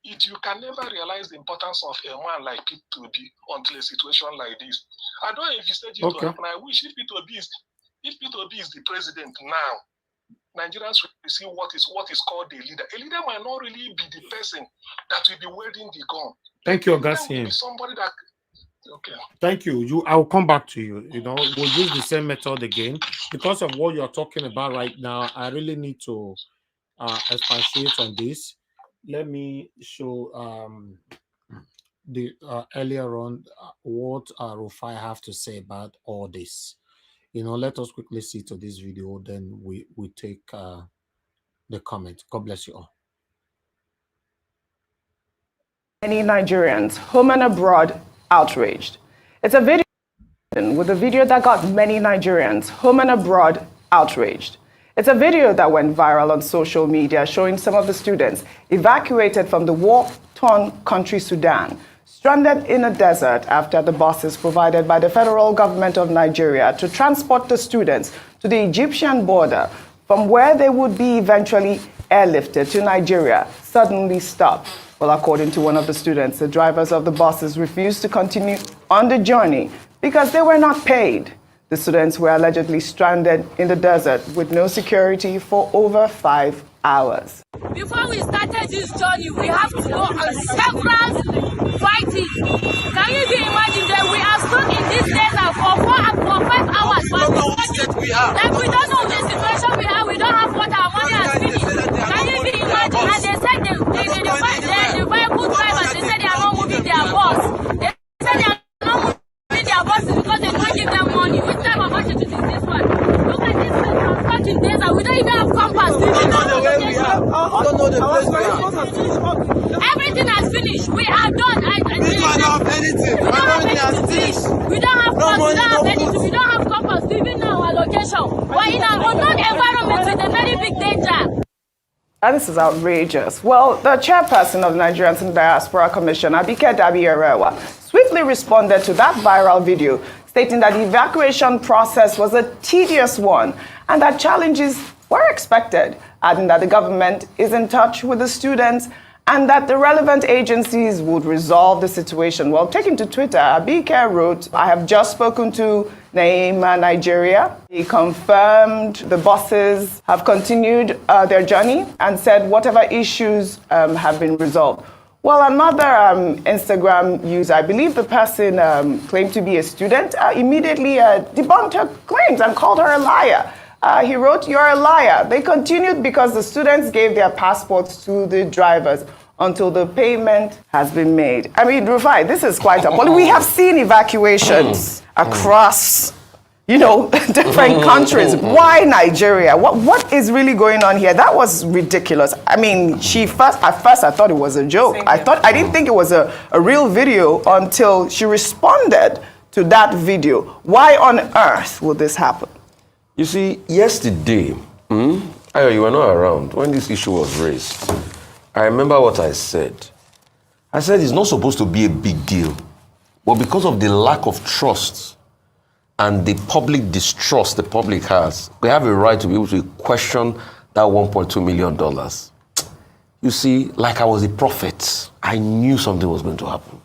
you can never realize the importance of a man like P2B until a situation like this. I don't know if you said it to happen. I wish if P2B is the president now, Nigerians will see what is called a leader. A leader might not really be the person that will be wielding the gun. Thank you, Augustine. Somebody that. Okay. Thank you. I will come back to you. We'll use the same method again because of what you're talking about right now. I really need to expatiate on this. Let me show the earlier on what Rufai have to say about all this. Let us quickly see to this video, then we take the comment. God bless you all. Many Nigerians, home and abroad, outraged. It's a video with a video that got many Nigerians, home and abroad, outraged. It's a video that went viral on social media showing some of the students evacuated from the war-torn country Sudan, stranded in a desert after the buses provided by the federal government of Nigeria to transport the students to the Egyptian border, from where they would be eventually airlifted to Nigeria, suddenly stopped. Well, according to one of the students, the drivers of the buses refused to continue on the journey because they were not paid. The students were allegedly stranded in the desert with no security for over 5 hours. Before we started this journey, we have to go on several fighting. Can you imagine that we are stuck in this desert for 5 hours? Like we don't know the situation we have. We don't have water. Our money has finished. Can you imagine? And they said the vehicle drivers, they said they are not moving their bus. They said they are not moving their buses because they don't give them money. Which type of budget is this one? Look at this place. We're stuck in desert. We don't even have compass. We don't know the way we are. We don't know the place we are. Everything has finished. We are done. We don't have anything. We don't have anything. We don't have bus. We don't have anything. We don't have compass. We even know our location. We're in our unknown environment with a very big danger. And this is outrageous. Well, the chairperson of the Nigerians in Diaspora Commission, Abike Dabi-Erewa, swiftly responded to that viral video, stating that the evacuation process was a tedious one and that challenges were expected, adding that the government is in touch with the students and that the relevant agencies would resolve the situation. Well, taking to Twitter, Abike wrote, I have just spoken to Naima, Nigeria. He confirmed the buses have continued their journey and said whatever issues have been resolved. Well, another Instagram user, I believe the person claimed to be a student, immediately debunked her claims and called her a liar. He wrote, "You're a liar." They continued because the students gave their passports to the drivers until the payment has been made. I mean, Rufai, this is quite a... Well, we have seen evacuations across, you know, different countries. Why Nigeria? What is really going on here? That was ridiculous. I mean, at first I thought it was a joke. I didn't think it was a real video until she responded to that video. Why on earth would this happen? You see, yesterday, you were not around when this issue was raised. I remember what I said. I said it's not supposed to be a big deal, but because of the lack of trust and the public distrust the public has, we have a right to be able to question that $1.2 million. You see, like I was a prophet, I knew something was going to happen.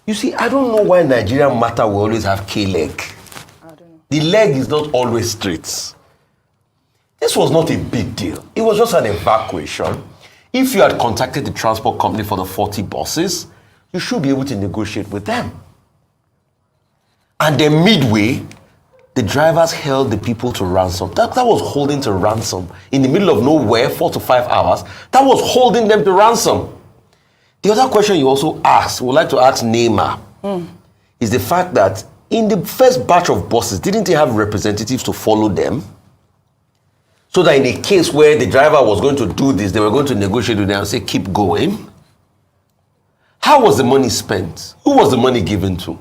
You see, I don't know why Nigerian matter will always have K-leg. The leg is not always straight. This was not a big deal. It was just an evacuation. If you had contacted the transport company for the 40 buses, you should be able to negotiate with them. And then midway, the drivers held the people to ransom. That was holding to ransom. In the middle of nowhere, 4 to 5 hours, that was holding them to ransom. The other question you also asked, would like to ask Neymar, is the fact that in the first batch of buses, didn't they have representatives to follow them? So that in a case where the driver was going to do this, they were going to negotiate with them and say, keep going. How was the money spent? Who was the money given to?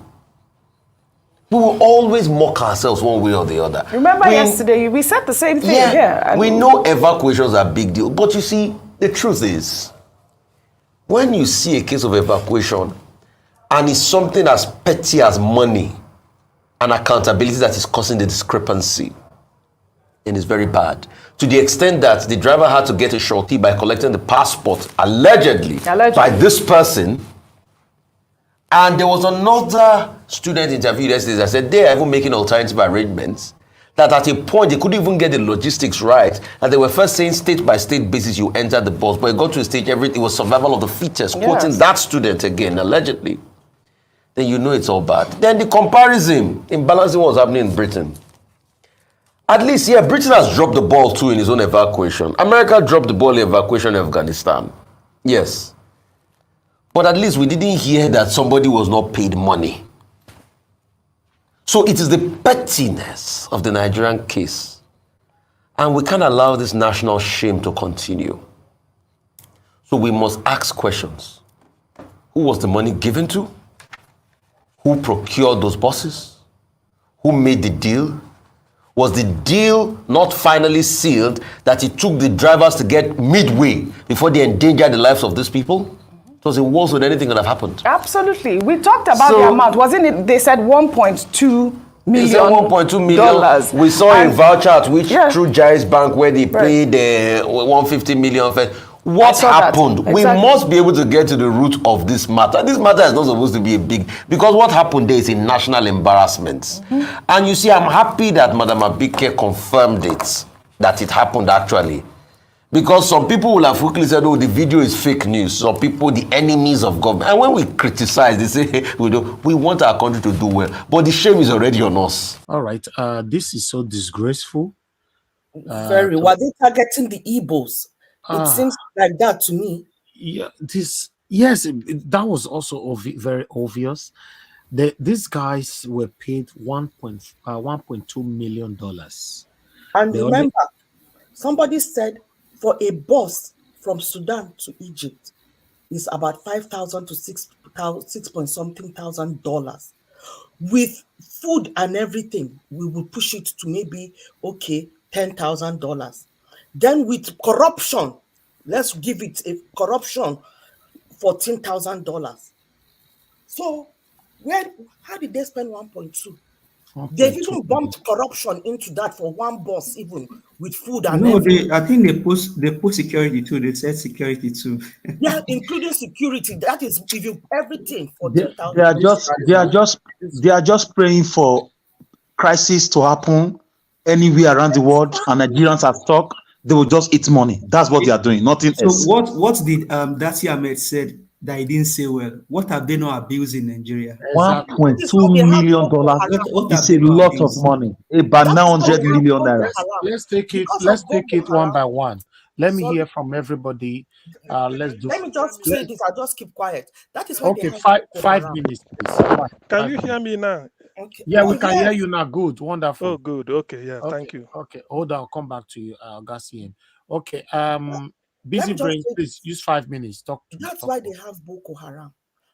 We will always mock ourselves one way or the other. Remember yesterday, we said the same thing. Yeah, we know evacuations are a big deal. But you see, the truth is, when you see a case of evacuation and it's something as petty as money and accountability that is causing the discrepancy, and it's very bad. To the extent that the driver had to get a shorty by collecting the passport, allegedly. By this person. And there was another student interviewed yesterday that said they are even making alternative arrangements, that at a point they couldn't even get the logistics right, and they were first saying state by state basis you enter the bus, but it got to a stage everything was survival of the fittest, quoting that student again, allegedly. Then you know it's all bad. Then the comparison in balancing what's happening in Britain. At least, Britain has dropped the ball too in its own evacuation. America dropped the ball in evacuation in Afghanistan. Yes. But at least we didn't hear that somebody was not paid money. So it is the pettiness of the Nigerian case. And we can't allow this national shame to continue. So we must ask questions. Who was the money given to? Who procured those buses? Who made the deal? Was the deal not finally sealed that it took the drivers to get midway before they endangered the lives of these people? It was a worse than anything could have happened. Absolutely. We talked about the amount. Wasn't it? They said $1.2 million. They said $1.2 million. We saw a voucher at which through Jais Bank where they paid $150 million. What happened? Exactly. We must be able to get to the root of this matter. This matter is not supposed to be a big, because what happened there is a national embarrassment. And you see, I'm happy that Madam Abike confirmed it, that it happened actually. Because some people will have quickly said, oh, the video is fake news. Some people, the enemies of government. And when we criticize, they say, hey, we want our country to do well. But the shame is already on us. All right. This is so disgraceful. Very. Were they targeting the Igbos? It seems like that to me. Yeah, that was also very obvious. These guys were paid $1.2 million. And remember, somebody said for a bus from Sudan to Egypt is about $5,000 to $6 point something thousand. With food and everything, we will push it to maybe $10,000. Then with corruption, let's give it a corruption, $14,000. So how did they spend 1.2? They've even bumped corruption into that for one bus, even with food and everything. I think they put security too. They said security too. Yeah, including security. That is giving everything for they are just praying for crisis to happen anywhere around the world, and Nigerians are stuck. they will just eat money. That's what they are doing, nothing So else. what did Dati Ahmed said that he didn't say well? What have they not abused in Nigeria? Exactly. $1.2 million. What It's have a they not lot of abused? money. About 900 million naira. Let's take it. Because Let's of take Boko it one Haram. by one. Let me Sorry. hear from everybody. Let's do. Let me just say this. I'll just keep quiet. That is why Okay, they have Boko 5 Haram. minutes, please. Fine, Can 5 you hear minutes. me now? Okay. Yeah, Oh, we can hear yes. you now. Good, wonderful. Oh, good. Okay, yeah, Okay, thank you. okay. Hold on, I'll come back to you, Gassian. Okay. Let Busy me just brain, say please use 5 minutes. Talk to. that's Talk why to. they have Boko Haram.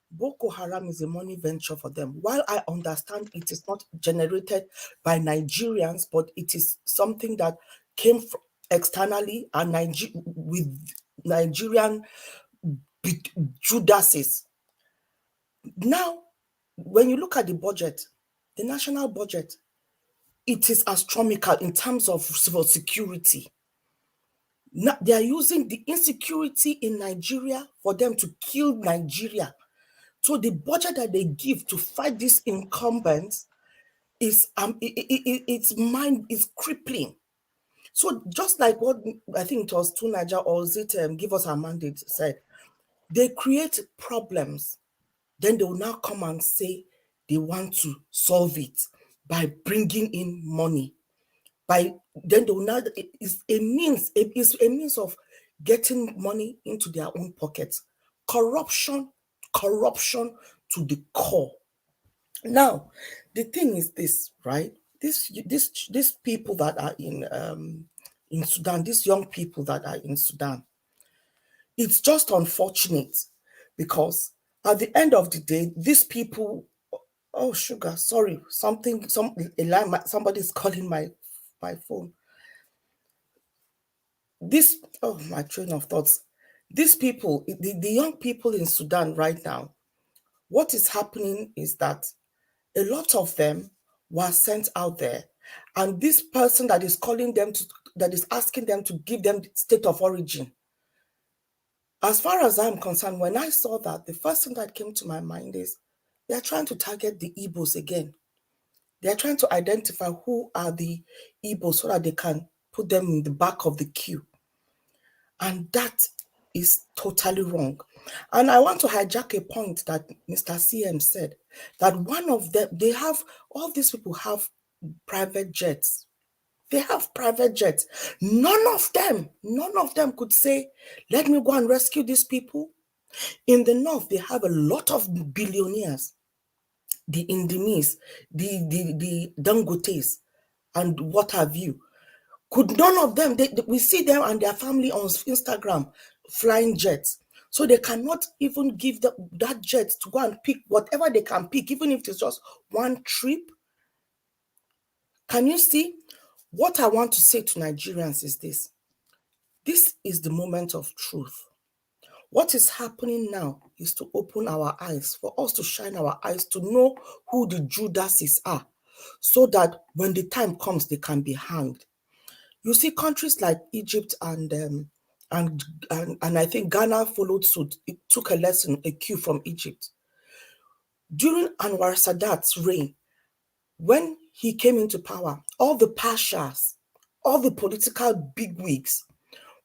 Boko Haram is a money venture for them. While I understand it is not generated by Nigerians, but it is something that came from externally and with Nigerian Judases. Now, when you look at the budget, the national budget, it is astronomical in terms of civil security. Now, they are using the insecurity in Nigeria for them to kill Nigeria. So the budget that they give to fight these incumbents is its mind is crippling. So just like what I think it was Tunaja or is it Give Us Our Mandate said, they create problems. Then they will now come and say they want to solve it by bringing in money. Then they will now it's a means of getting money into their own pockets. Corruption to the core. Now, the thing is this, right? These people that are in Sudan, these young people that are in Sudan, it's just unfortunate because at the end of the day, these people, oh sugar, sorry, somebody's calling my phone. My train of thoughts. These people, the young people in Sudan right now, what is happening is that a lot of them were sent out there, and this person that is calling them that is asking them to give them state of origin. As far as I'm concerned, when I saw that, the first thing that came to my mind is they're trying to target the Igbos again. They're trying to identify who are the Igbos so that they can put them in the back of the queue. And that is totally wrong. And I want to hijack a point that Mr. CM said, that one of them, all these people have private jets. They have private jets. None of them could say, let me go and rescue these people. In the north, they have a lot of billionaires, the Indomies, the Dangotes, and what have you. Could none of them, we see them and their family on Instagram flying jets. So they cannot even give that jet to go and pick whatever they can pick, even if it's just one trip. Can you see? What I want to say to Nigerians is this. This is the moment of truth. What is happening now is to open our eyes, for us to shine our eyes, to know who the Judases are, so that when the time comes, they can be hanged. You see, countries like Egypt and I think Ghana followed suit. It took a cue from Egypt. During Anwar Sadat's reign, when he came into power, all the pashas, all the political bigwigs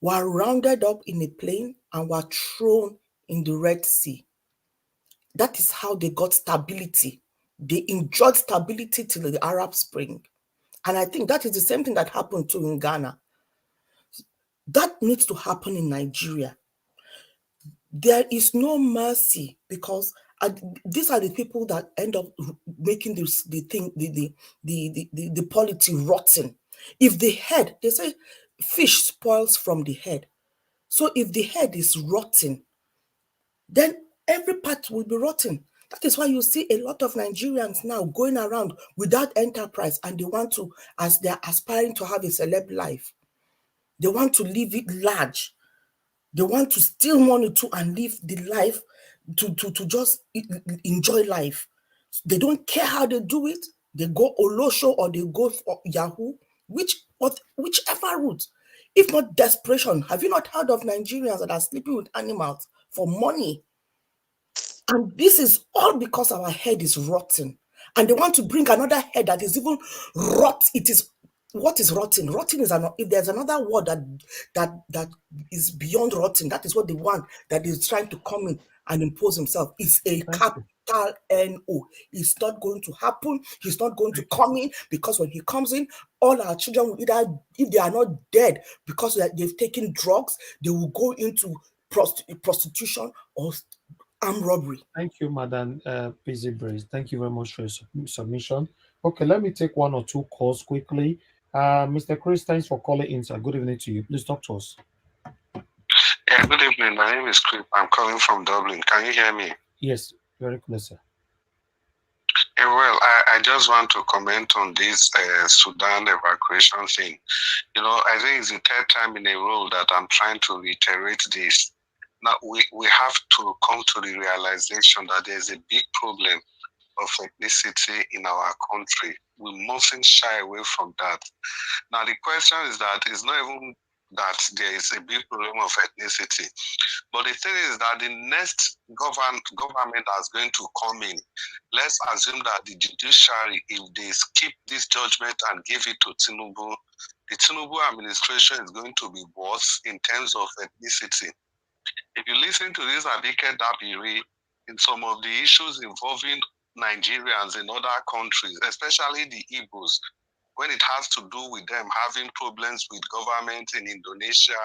were rounded up in a plane and were thrown in the Red Sea. That is how they got stability. They enjoyed stability till the Arab Spring. And I think that is the same thing that happened too in Ghana. That needs to happen in Nigeria. There is no mercy because these are the people that end up making the polity rotten. If the head, they say fish spoils from the head. So if the head is rotten, then every part will be rotten. That is why you see a lot of Nigerians now going around without enterprise, and they want to, as they're aspiring to have a celeb life, they want to live it large. They want to steal money too and live the life to just enjoy life. They don't care how they do it. They go Olosho or they go for Yahoo, whichever route. If not desperation, have you not heard of Nigerians that are sleeping with animals for money? And this is all because our head is rotten. And they want to bring another head that is even rot. It is what is rotten? Rotten is if there's another word that is beyond rotten, that is what they want, that is trying to come in and impose himself. It's a capital N-O. It's not going to happen. He's not going to come in, because when he comes in, all our children will either, if they are not dead because they've taken drugs, they will go into prostitution or armed robbery. Thank you, Madam Busy Brace. Thank you very much for your submission. Okay, let me take one or two calls quickly. Mr. Chris, thanks for calling in, sir. Good evening to you. Please talk to us. Yeah, good evening. My name is Chris. I'm calling from Dublin. Can you hear me? Yes, very clear, sir. Yeah, well, I just want to comment on this Sudan evacuation thing. You know, I think it's the third time in a row that I'm trying to reiterate this. Now, we have to come to the realization that there's a big problem of ethnicity in our country. We mustn't shy away from that. Now, the question is that it's not even that there is a big problem of ethnicity, but the thing is that the next government that's going to come in, let's assume that the judiciary, if they skip this judgment and give it to Tinubu, the Tinubu administration is going to be worse in terms of ethnicity. If you listen to this Abike Dabiri, in some of the issues involving Nigerians in other countries, especially the Igbos, when it has to do with them having problems with government in Indonesia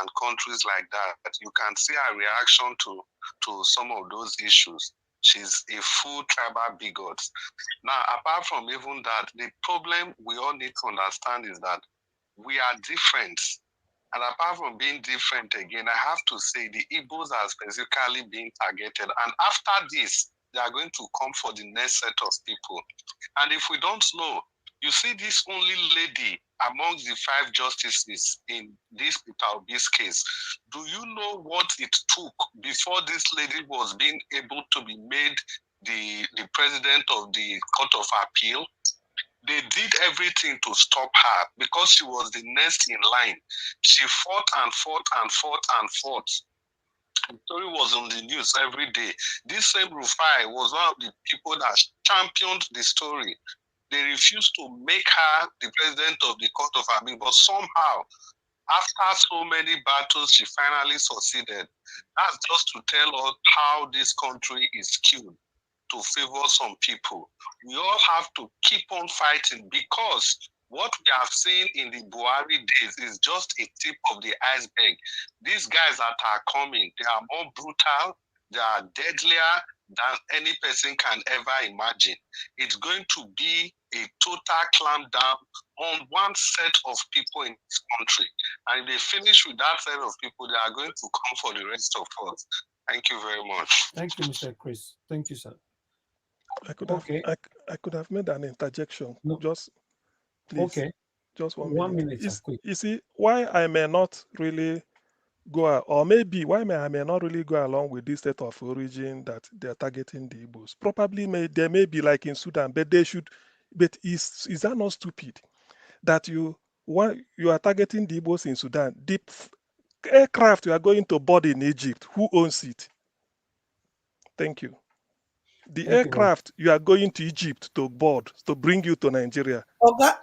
and countries like that, you can see her reaction to some of those issues. She's a full tribal bigot. Now, apart from even that, the problem we all need to understand is that we are different. And apart from being different again, I have to say the Igbos are specifically being targeted. And after this, they are going to come for the next set of people. And if we don't know, you see this only lady amongst the 5 justices in this Peter Obi's case. Do you know what it took before this lady was being able to be made the president of the Court of Appeal? They did everything to stop her because she was the next in line. She fought and fought and fought and fought. The story was on the news every day. This same Rufai was one of the people that championed the story. They refused to make her the president of the Court of Appeal, but somehow, after so many battles, she finally succeeded. That's just to tell us how this country is skewed to favor some people. We all have to keep on fighting, because what we have seen in the Buhari days is just a tip of the iceberg. These guys that are coming, they are more brutal, they are deadlier than any person can ever imagine. It's going to be a total clampdown on one set of people in this country. And if they finish with that set of people, they are going to come for the rest of us. Thank you very much. Thank you, Mr. Chris. Thank you, sir. I could have made an interjection. No. Just please. Okay. Just 1 1 minute. minute. Quick. You see, why I may not really go, or maybe why I may not really go along with this state of origin that they're targeting the Igbos. Probably there may be like in Sudan, but they should. But is that not stupid that you are targeting the Igbos in Sudan? The aircraft you are going to board in Egypt, who owns it? Thank you. The aircraft you are going to Egypt to board, to bring you to Nigeria. Oga,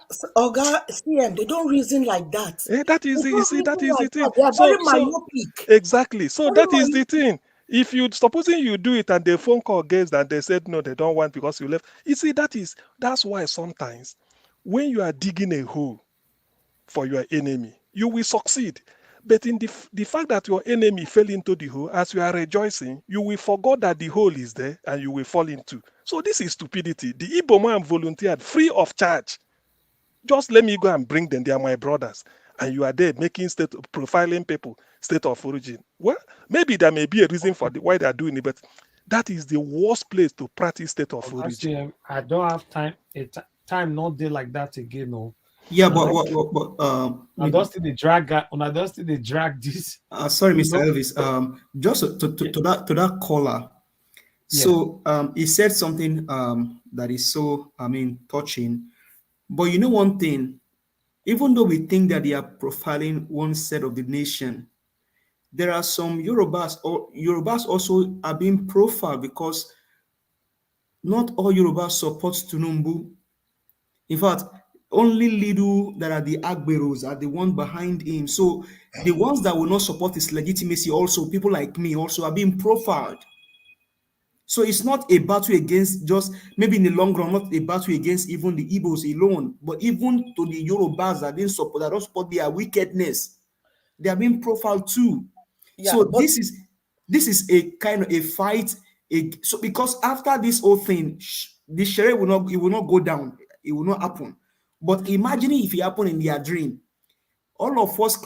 CM, they don't reason like that. That is the thing. They are very myopic. Exactly. So that is the thing. If supposing you do it and the phone call gets that they said no, they don't want because you left. You see, that's why sometimes when you are digging a hole for your enemy, you will succeed. But in the fact that your enemy fell into the hole, as you are rejoicing, you will forget that the hole is there and you will fall into. So this is stupidity. The Igbo man volunteered free of charge. Just let me go and bring them. They are my brothers. And you are there making profiling people, state of origin. Well, maybe there may be a reason for why they are doing it, but that is the worst place to practice state of origin. I don't have time. Time not there like that again, no. Yeah, but I don't see the drag. I don't see the drag this. Sorry, Mr. Elvis. Just to that caller. Yeah. So he said something that is so touching. But you know one thing, even though we think that they are profiling one set of the nation, there are some Yorubas also are being profiled because not all Yorubas support Tinubu. In fact, only little that are the Agberos are the one behind him. So the ones that will not support his legitimacy, also people like me, also are being profiled. So it's not a battle against just maybe in the long run, not a battle against even the Igbos alone, but even to the Yorubas that didn't support, that don't support their wickedness, they are being profiled too. Yeah, so but this is a kind of a fight. So because after this whole thing, the Sharia will not go down. It will not happen. But imagine if it happened in their dream. All of us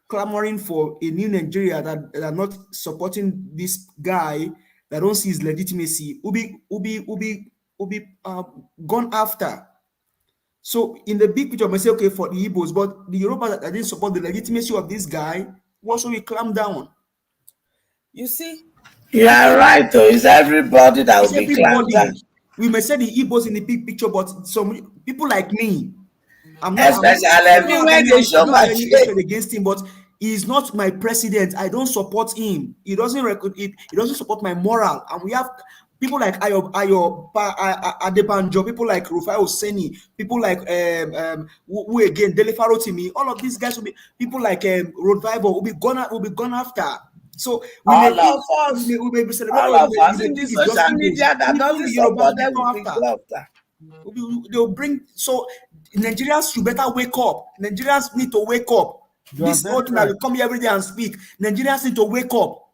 clamoring for a new Nigeria that are not supporting this guy, that don't see his legitimacy, will be gone after. So in the big picture, I may say, okay, for the Igbos, but the Yoruba that didn't support the legitimacy of this guy, also we clamp down. You see, you are right. Though it's everybody that will be clamped down. We may say the Igbos in the big picture, but some people like me, especially me when they show my face against him, but he's not my president. I don't support him. He doesn't support my moral. And we have people like Ayo Adebanjo, people like Rufai Oseni, people like who again, Delefaro Timi. All of these guys will be people like Road Bible will be gone after. So we may be celebrating all of us in the social media that doesn't support them will be gone after. They'll bring, so Nigerians should better wake up. Nigerians need to wake up. This old man will come here every day and speak. Nigerians need to wake up.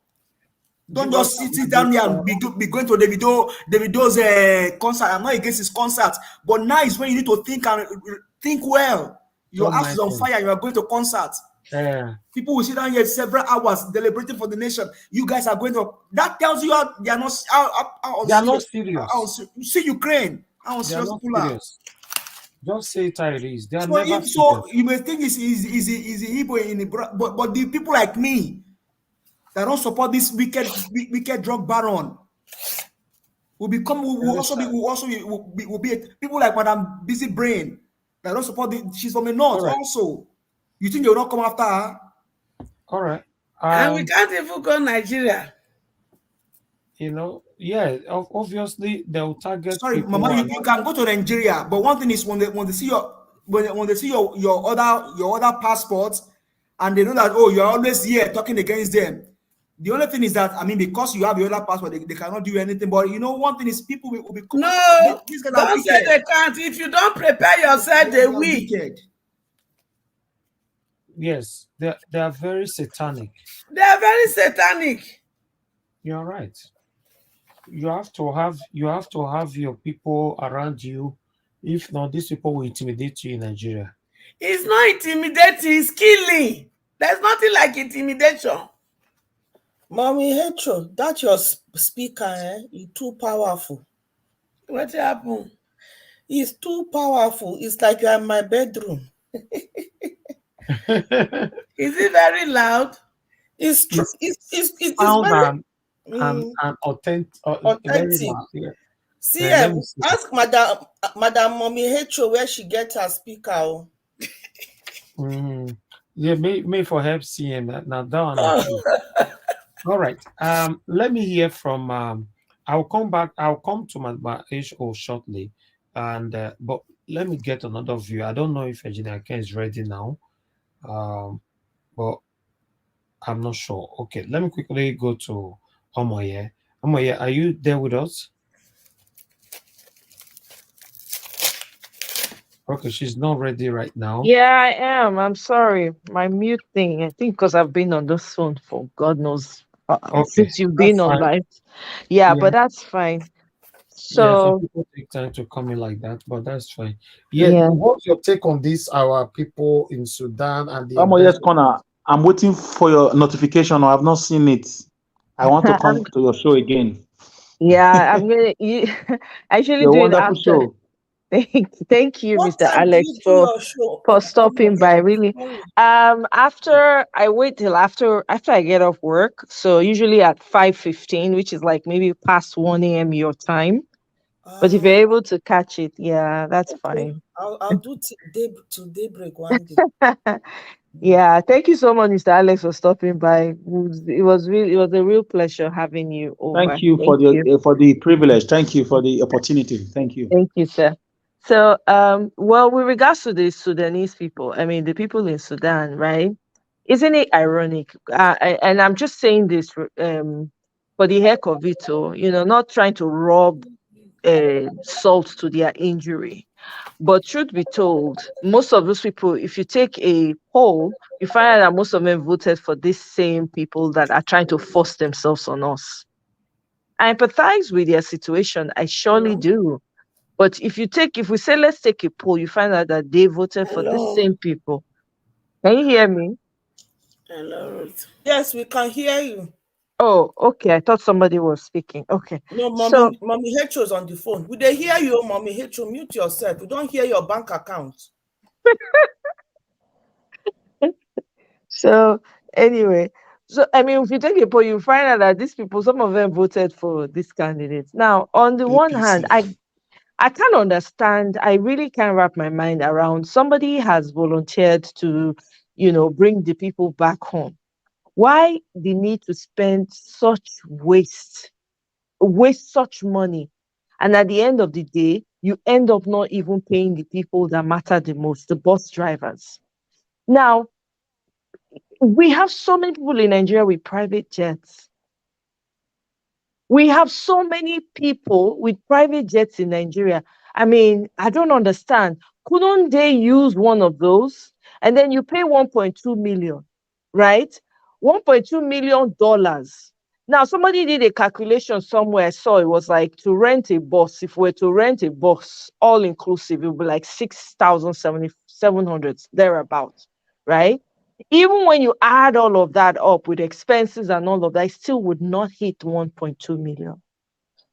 Don't just sit down here and be going to Davido's concert. I'm not against his concert, but now is when you need to think well. Your house is on fire. You are going to concert. Yeah. People will sit down here several hours deliberating for the nation. You guys are going to. That tells you they are not. They are not serious. You see Ukraine. They are not serious. Just say it how it is. They are so never so you may think it's Igbo in the but the people like me that don't support this wicked drug baron will be people like Madam Busy Brain that don't support she's from the north also. You think they will not come after her? All right. And we can't even go Nigeria. You know, yeah, obviously they'll target. Sorry, Mama, you can go to Nigeria, but one thing is when they see your other passports, and they know that you're always here talking against them. The only thing is that because you have your other passport, they cannot do anything. But one thing is people will be no. Don't say they can't. If you don't prepare yourself, they will. Yes, they are very satanic. They are very satanic. You're right. You have to have your people around you. If not, these people will intimidate you in Nigeria. It's not intimidating, it's killing. There's nothing like intimidation. Mommy Hetro, that your speaker, is too powerful. What happened? It's too powerful. It's like you're in my bedroom. Is it very loud? It's sound and authentic. Yeah. See, ask Madam Mommy Hetro where she gets her speaker. Yeah, may for help seeing that now down. All right. Let me hear from. I'll come to my HO shortly, and but let me get another view. I don't know if Engineer Ken is ready now, but I'm not sure. Okay, let me quickly go to Omoye. Omoye, are you there with us? Okay, she's not ready right now. Yeah, I am. I'm sorry. My mute thing, I think because I've been on this phone for God knows since you've been online. Yeah, but that's fine. So some people take time to come in like that, but that's fine. Yeah. What's your take on this? Our people in Sudan and the Omoye's corner. I'm waiting for your notification. I have not seen it. I want to come to your show again. Yeah, I'm gonna actually do it after. Show. Thank you, Mr. Alex, for stopping by. Really, after I wait till after I get off work. So usually at 5:15, which is like maybe past 1 a.m. your time. But if you're able to catch it, yeah, that's fine. I'll do till daybreak one day. Yeah, thank you so much, Mr. Alex, for stopping by. It was a real pleasure having you over. Thank you for the privilege. Thank you for the opportunity. Thank you. Thank you, sir. So, well, with regards to the Sudanese people, I mean, the people in Sudan, right? Isn't it ironic? And I'm just saying this for the heck of it, not trying to rub salt to their injury. But truth be told, most of those people, if you take a poll, you find out that most of them voted for these same people that are trying to force themselves on us. I empathize with their situation. I surely do. But if we say, let's take a poll, you find out that they voted for the Hello. same people. Can you hear me? Hello. Yes, we can hear you. Oh, okay. I thought somebody was speaking. Okay. No, So, mommy Hecho's on the phone. We they hear you, mommy Hecho. Mute yourself. We don't hear your bank account. so anyway, I mean, if you take a poll, you find out that these people, some of them voted for these candidates. Now, on the one hand, I can't understand. I really can't wrap my mind around somebody has volunteered to, bring the people back home. Why the need to spend waste such money? And at the end of the day, you end up not even paying the people that matter the most, the bus drivers. Now, we have so many people in Nigeria with private jets. We have so many people with private jets in Nigeria. I mean, I don't understand. Couldn't they use one of those? And then you pay 1.2 million, right? $1.2 million. Now, somebody did a calculation somewhere. I saw it was like to rent a bus. If we're to rent a bus, all inclusive, it would be like 6,700 thereabouts, right? Even when you add all of that up with expenses and all of that, it still would not hit 1.2 million.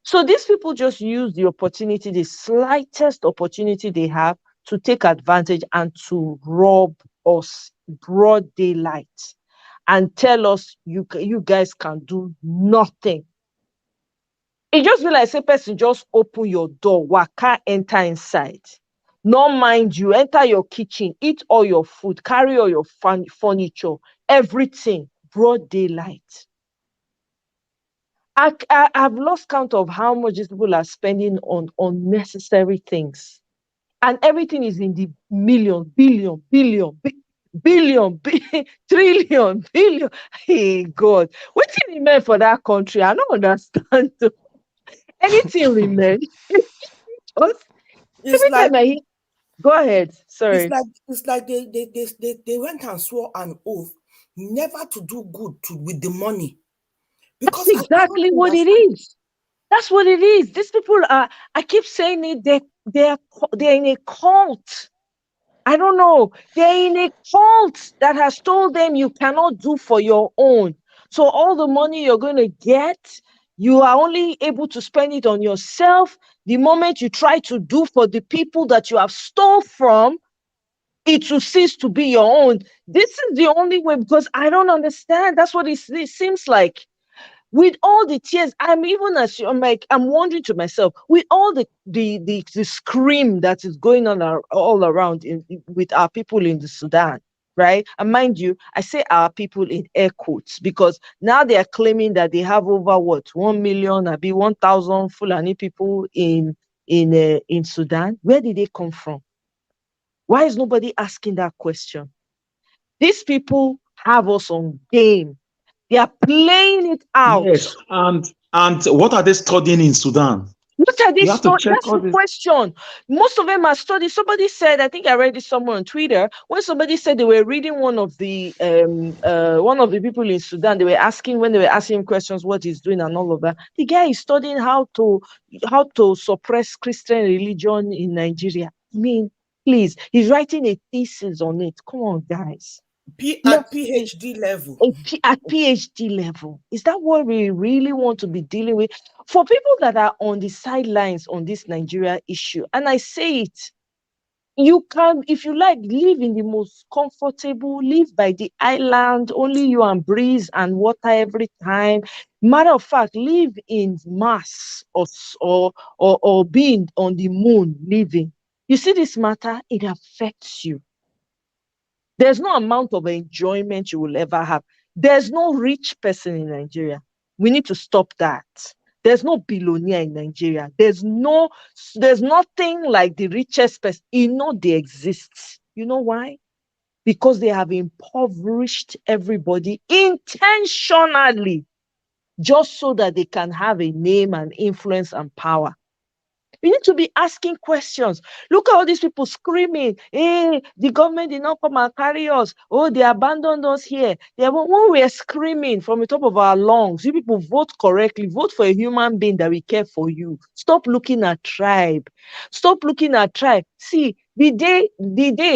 So these people just use the opportunity, the slightest opportunity they have, to take advantage and to rob us broad daylight and tell us you guys can do nothing. It just be like say person just open your door, waka enter inside. No mind you, enter your kitchen, eat all your food, carry all your furniture, everything, broad daylight. I've lost count of how much these people are spending on unnecessary things. And everything is in the million, billion, trillion, billion. Hey, God. What did he mean for that country? I don't understand. Anything remain. Every time I hear, go ahead. Sorry. It's like they went and swore an oath never to do good with the money. Because that's exactly what it is. That's what it is. These people are, I keep saying it, they're in a cult. I don't know. They're in a cult that has told them you cannot do for your own. So all the money you're going to get, you are only able to spend it on yourself. The moment you try to do for the people that you have stole from, it will cease to be your own. This is the only way, because I don't understand. That's what it seems like. With all the tears, I'm wondering to myself, with all the scream that is going on all around with our people in the Sudan, right? And mind you, I say our people in air quotes, because now they are claiming that they have over 1 million, 1,000 Fulani people in Sudan. Where did they come from? Why is nobody asking that question? These people have us on game. They are playing it out. Yes, and what are they studying in Sudan? What are they studying? That's the question. Most of them are studying. Somebody said, I think I read it somewhere on Twitter, when somebody said they were reading one of the people in Sudan, when they were asking him questions, what he's doing and all of that. The guy is studying how to suppress Christian religion in Nigeria. I mean, please, he's writing a thesis on it. Come on, guys. At PhD level. At PhD level. Is that what we really want to be dealing with? For people that are on the sidelines on this Nigeria issue, and I say it, you can, if you like, live in the most comfortable, live by the island, only you and breeze and water every time. Matter of fact, live in Mars or being on the moon living. You see this matter, it affects you. There's no amount of enjoyment you will ever have. There's no rich person in Nigeria. We need to stop that. There's no billionaire in Nigeria. There's nothing like the richest person. You know they exist. You know why? Because they have impoverished everybody intentionally, just so that they can have a name and influence and power. We need to be asking questions. Look at all these people screaming, hey, the government did not come and carry us. Oh, they abandoned us here. When we are screaming from the top of our lungs, you people vote correctly. Vote for a human being that will care for you. Stop looking at tribe. Stop looking at tribe. See, the day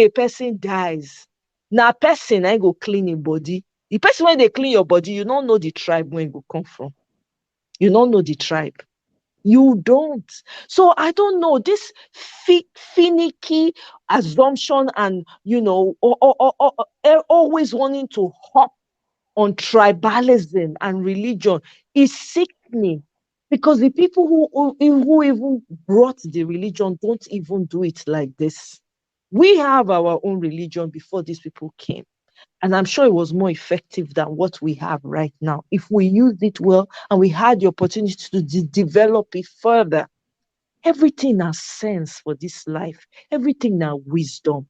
a person dies, now person ain't go clean your body. The person when they clean your body, you don't know the tribe where it go come from. You don't know the tribe. You don't. So I don't know this finicky assumption and, always wanting to hop on tribalism and religion is sickening, because the people who even brought the religion don't even do it like this. We have our own religion before these people came. And I'm sure it was more effective than what we have right now, if we used it well and we had the opportunity to develop it further. Everything has sense for this life. Everything has wisdom.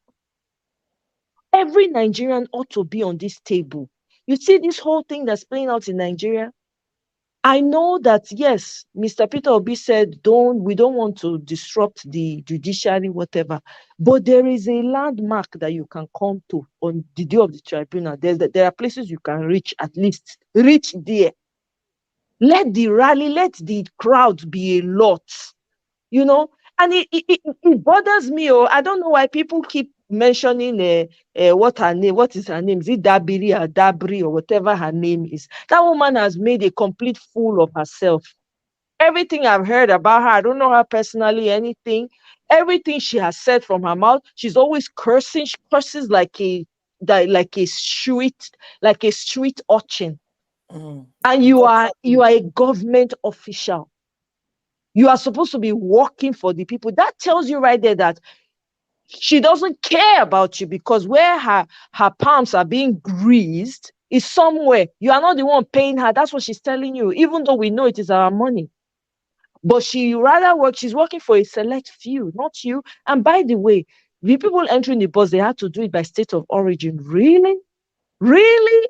Every Nigerian ought to be on this table. You see this whole thing that's playing out in Nigeria? I know that, yes, Mr. Peter Obi said, we don't want to disrupt the judiciary, whatever. But there is a landmark that you can come to on the day of the tribunal. There are places you can reach, at least. Reach there. Let the rally, let the crowd be a lot. And it bothers me. I don't know why people keep mentioning what is her name? Is it Dabiri or Dabri or whatever her name is? That woman has made a complete fool of herself. Everything I've heard about her, I don't know her personally, anything. Everything she has said from her mouth, she's always cursing. She curses like a street urchin. And you are a government official. You are supposed to be working for the people. That tells you right there that she doesn't care about you, because where her palms are being greased is somewhere. You are not the one paying her. That's what she's telling you, even though we know it is our money. But she's working for a select few, not you. And by the way, the people entering the bus, they had to do it by state of origin. Really? Really?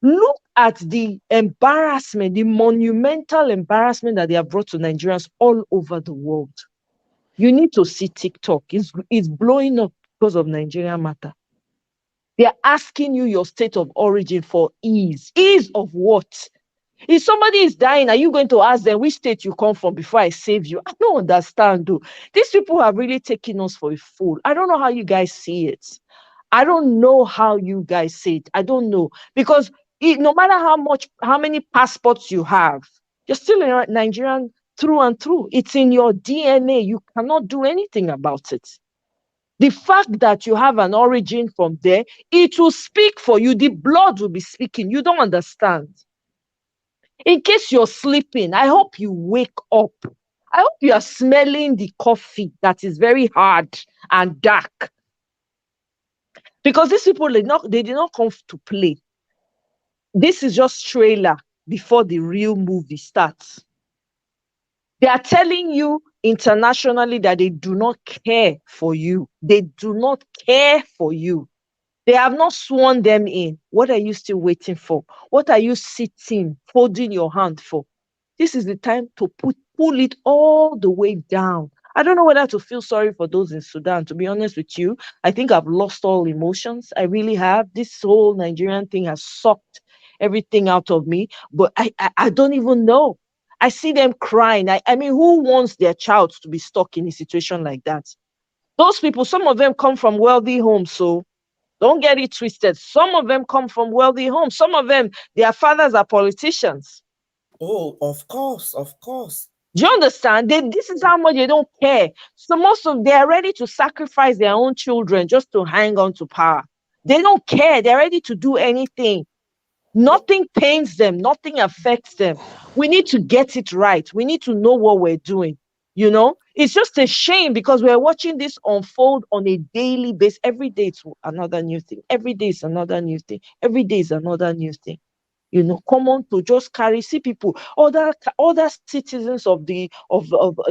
Look at the embarrassment, the monumental embarrassment that they have brought to Nigerians all over the world. You need to see TikTok. It's blowing up because of Nigerian matter. They are asking you your state of origin for ease. Ease of what? If somebody is dying, are you going to ask them which state you come from before I save you? I don't understand, though. These people have really taken us for a fool. I don't know how you guys see it. I don't know how you guys see it. I don't know. Because no matter how many passports you have, you're still a Nigerian through and through. It's in your DNA. You cannot do anything about it. The fact that you have an origin from there, it will speak for you. The blood will be speaking. You don't understand. In case you're sleeping, I hope you wake up. I hope you are smelling the coffee that is very hard and dark. Because these people, they did not come to play. This is just trailer before the real movie starts. They are telling you internationally that they do not care for you. They do not care for you. They have not sworn them in. What are you still waiting for? What are you sitting, folding your hand for? This is the time to pull it all the way down. I don't know whether to feel sorry for those in Sudan. To be honest with you, I think I've lost all emotions. I really have. This whole Nigerian thing has sucked everything out of me. But I don't even know. I see them crying. I mean, who wants their child to be stuck in a situation like that? Those people, some of them come from wealthy homes, so don't get it twisted. Some of them come from wealthy homes. Some of them, their fathers are politicians. Oh, of course, of course. Do you understand? This is how much they don't care. So most of them, they are ready to sacrifice their own children just to hang on to power. They don't care. They're ready to do anything. Nothing pains them. Nothing affects them. We need to get it right. We need to know what we're doing. It's just a shame because we're watching this unfold on a daily basis. Every day it's another new thing. Every day is another new thing. Every day is another new thing. come on to just carry, see people, other citizens of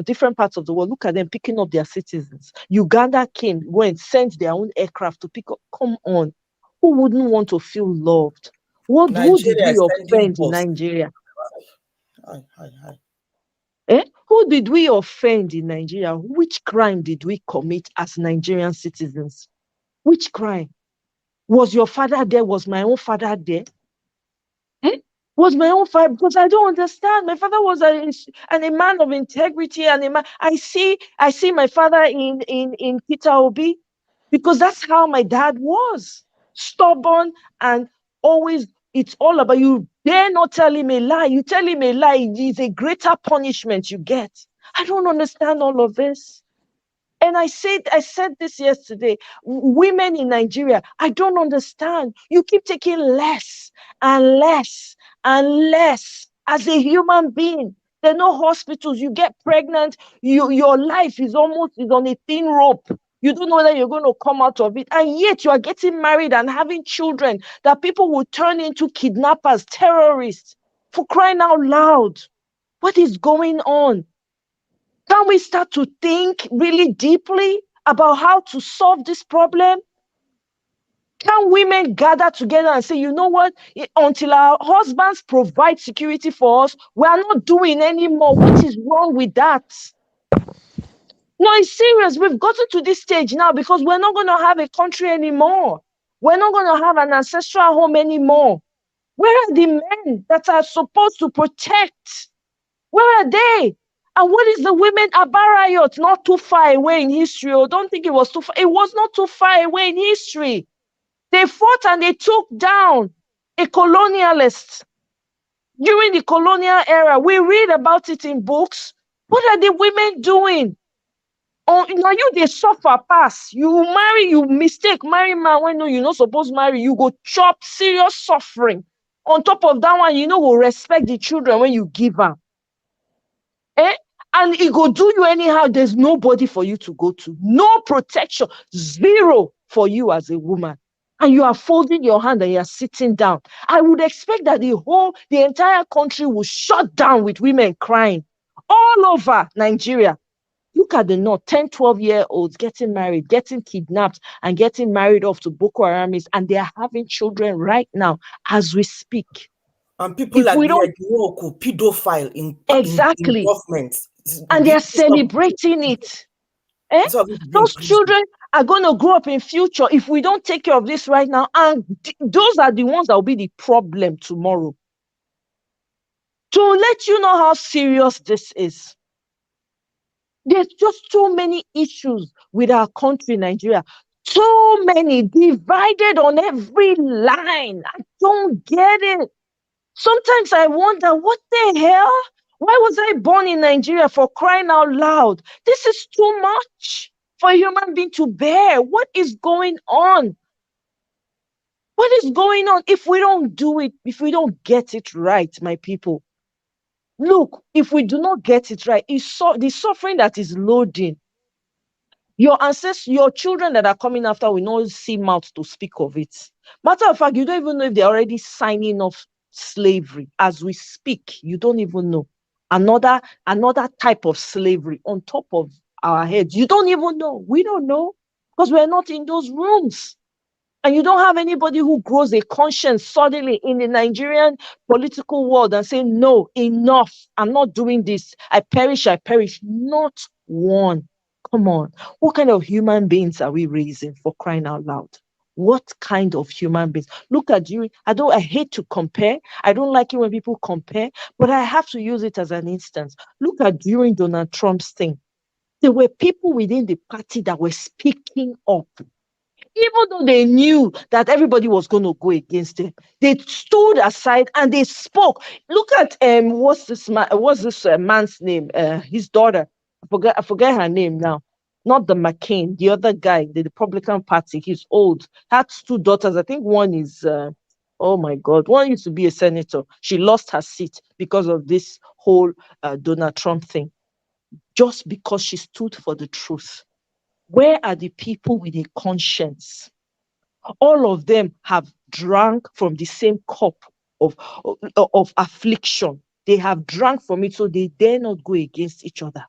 different parts of the world. Look at them picking up their citizens. Uganda came, went, sent their own aircraft to pick up. Come on, who wouldn't want to feel loved? Who did Nigeria we is sending offend in us. Nigeria? Hi. Who did we offend in Nigeria? Which crime did we commit as Nigerian citizens? Which crime? Was your father there? Was my own father there? Was my own father? Because I don't understand. My father was a man of integrity and a man. I see my father in Peter Obi, because that's how my dad was. Stubborn and always, it's all about you. Dare not tell him a lie. You tell him a lie, it is a greater punishment you get. I don't understand all of this. And I said this yesterday. Women in Nigeria, I don't understand. You keep taking less and less and less as a human being. There are no hospitals. You get pregnant. Your life is on a thin rope. You don't know whether you're going to come out of it. And yet you are getting married and having children that people will turn into kidnappers, terrorists, for crying out loud. What is going on? Can we start to think really deeply about how to solve this problem? Can women gather together and say, you know what, until our husbands provide security for us, we are not doing anymore. What is wrong with that? No, it's serious. We've gotten to this stage now because we're not going to have a country anymore. We're not going to have an ancestral home anymore. Where are the men that are supposed to protect? Where are they? And what is the women Abare riot? Not too far away in history. Oh, don't think it was too far. It was not too far away in history. They fought and they took down a colonialist during the colonial era. We read about it in books. What are the women doing? Oh, now they suffer pass. You marry, you mistake, marry man when no, you're not supposed to marry. You go chop serious suffering. On top of that one, will respect the children when you give them. And it go do you anyhow. There's nobody for you to go to. No protection. Zero for you as a woman. And you are folding your hand and you are sitting down. I would expect that the entire country will shut down with women crying all over Nigeria. Look at the north, 10, 12-year-olds getting married, getting kidnapped, and getting married off to Boko Haramis, and they are having children right now as we speak. And people like the pedophile in government. And they are celebrating it. Those children are going to grow up in future if we don't take care of this right now. And those are the ones that will be the problem tomorrow. To let you know how serious this is. There's just too many issues with our country, Nigeria. Too many, divided on every line. I don't get it. Sometimes I wonder, what the hell? Why was I born in Nigeria, for crying out loud? This is too much for a human being to bear. What is going on? What is going on? If we don't do it, if we don't get it right, my people, look, if we do not get it right, the suffering that is loading, your ancestors, your children that are coming after will not see mouth to speak of it. Matter of fact, you don't even know if they're already signing off slavery as we speak. You don't even know. Another type of slavery on top of our heads. You don't even know. We don't know because we're not in those rooms. And you don't have anybody who grows a conscience suddenly in the Nigerian political world and say, no, enough. I'm not doing this. I perish. Not one. Come on. What kind of human beings are we raising, for crying out loud? What kind of human beings? Look at you. I hate to compare. I don't like it when people compare, but I have to use it as an instance. Look at during Donald Trump's thing. There were people within the party that were speaking up. Even though they knew that everybody was going to go against it, they stood aside and they spoke. Look at what's this man's name? His daughter. I forget her name now. Not the McCain, the other guy, the Republican Party. He's old. Had 2 daughters. I think one is, oh my God, one used to be a senator. She lost her seat because of this whole Donald Trump thing. Just because she stood for the truth. Where are the people with a conscience? All of them have drank from the same cup of affliction. They have drank from it, so they dare not go against each other.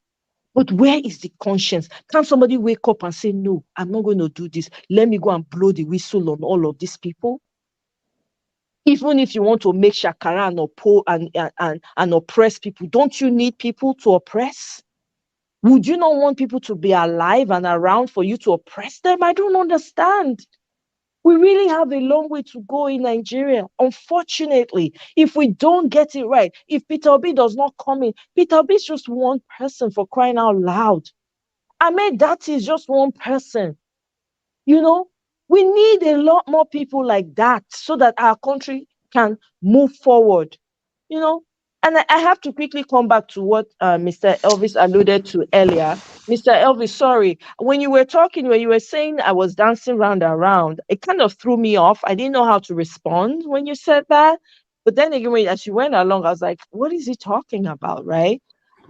But where is the conscience? Can somebody wake up and say, no, I'm not going to do this. Let me go and blow the whistle on all of these people? Even if you want to make shakara and oppress people, don't you need people to oppress? Would you not want people to be alive and around for you to oppress them? I don't understand. We really have a long way to go in Nigeria. Unfortunately, if we don't get it right, if Peter Obi does not come in, Peter Obi is just one person, for crying out loud. Ahmed Dati is just one person. You know, we need a lot more people like that so that our country can move forward. You know, and I have to quickly come back to what Mr. Elvis alluded to earlier. Mr. Elvis, sorry, when you were talking, when you were saying I was dancing round and round, it kind of threw me off. I didn't know how to respond when you said that. But then again, as you went along, I was like, what is he talking about, right?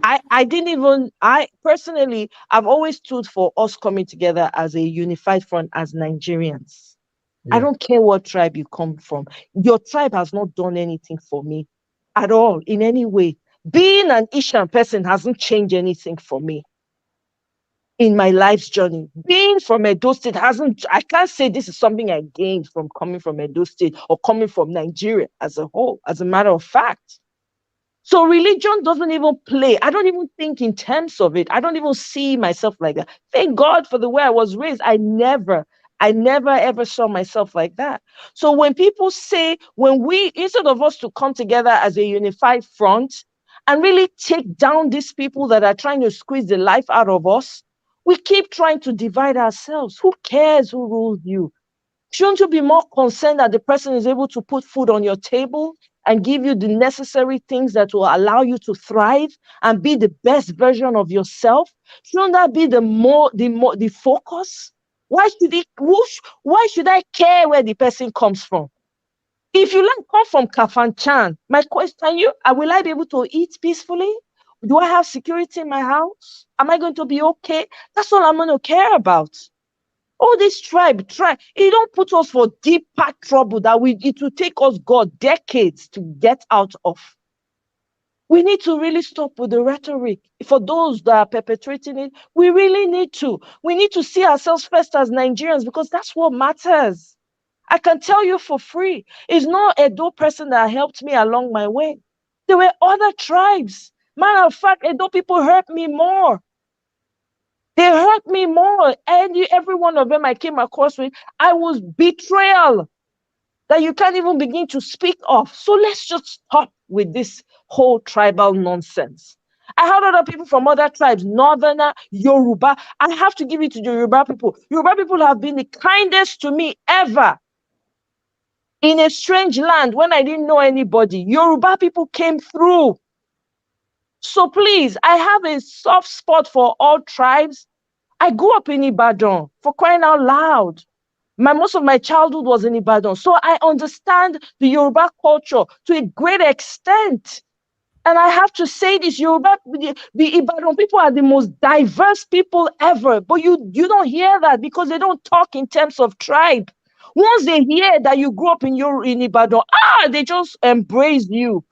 I personally, I've always stood for us coming together as a unified front as Nigerians. I don't care what tribe you come from. Your tribe has not done anything for me at all, in any way. Being an Ishan person hasn't changed anything for me in my life's journey. Being from Edo State I can't say this is something I gained from coming from Edo State or coming from Nigeria as a whole, as a matter of fact. So religion doesn't even play. I don't even think in terms of it. I don't even see myself like that. Thank God for the way I was raised. I never ever saw myself like that. So when people say, instead of us to come together as a unified front and really take down these people that are trying to squeeze the life out of us, we keep trying to divide ourselves. Who cares who rules you? Shouldn't you be more concerned that the person is able to put food on your table and give you the necessary things that will allow you to thrive and be the best version of yourself? Shouldn't that be the focus? Why should I care where the person comes from? If you come from Kafanchan, my question will I be able to eat peacefully? Do I have security in my house? Am I going to be okay? That's all I'm going to care about. All this tribe, it don't put us for deep pack trouble that it will take us, God, decades to get out of. We need to really stop with the rhetoric. For those that are perpetrating it, we really need to. We need to see ourselves first as Nigerians because that's what matters. I can tell you for free, it's not a Edo person that helped me along my way. There were other tribes. Matter of fact, Edo people hurt me more. They hurt me more. And every one of them I came across with, I was betrayal that you can't even begin to speak of. So let's just stop with this whole tribal nonsense. I heard other people from other tribes, Northerner, Yoruba. I have to give it to the Yoruba people. Yoruba people have been the kindest to me ever. In a strange land, when I didn't know anybody, Yoruba people came through. So please, I have a soft spot for all tribes. I grew up in Ibadan, for crying out loud. Most of my childhood was in Ibadan. So I understand the Yoruba culture to a great extent. And I have to say this, the Ibadan people are the most diverse people ever. But you don't hear that because they don't talk in terms of tribe. Once they hear that you grew up in Ibadan, they just embrace you.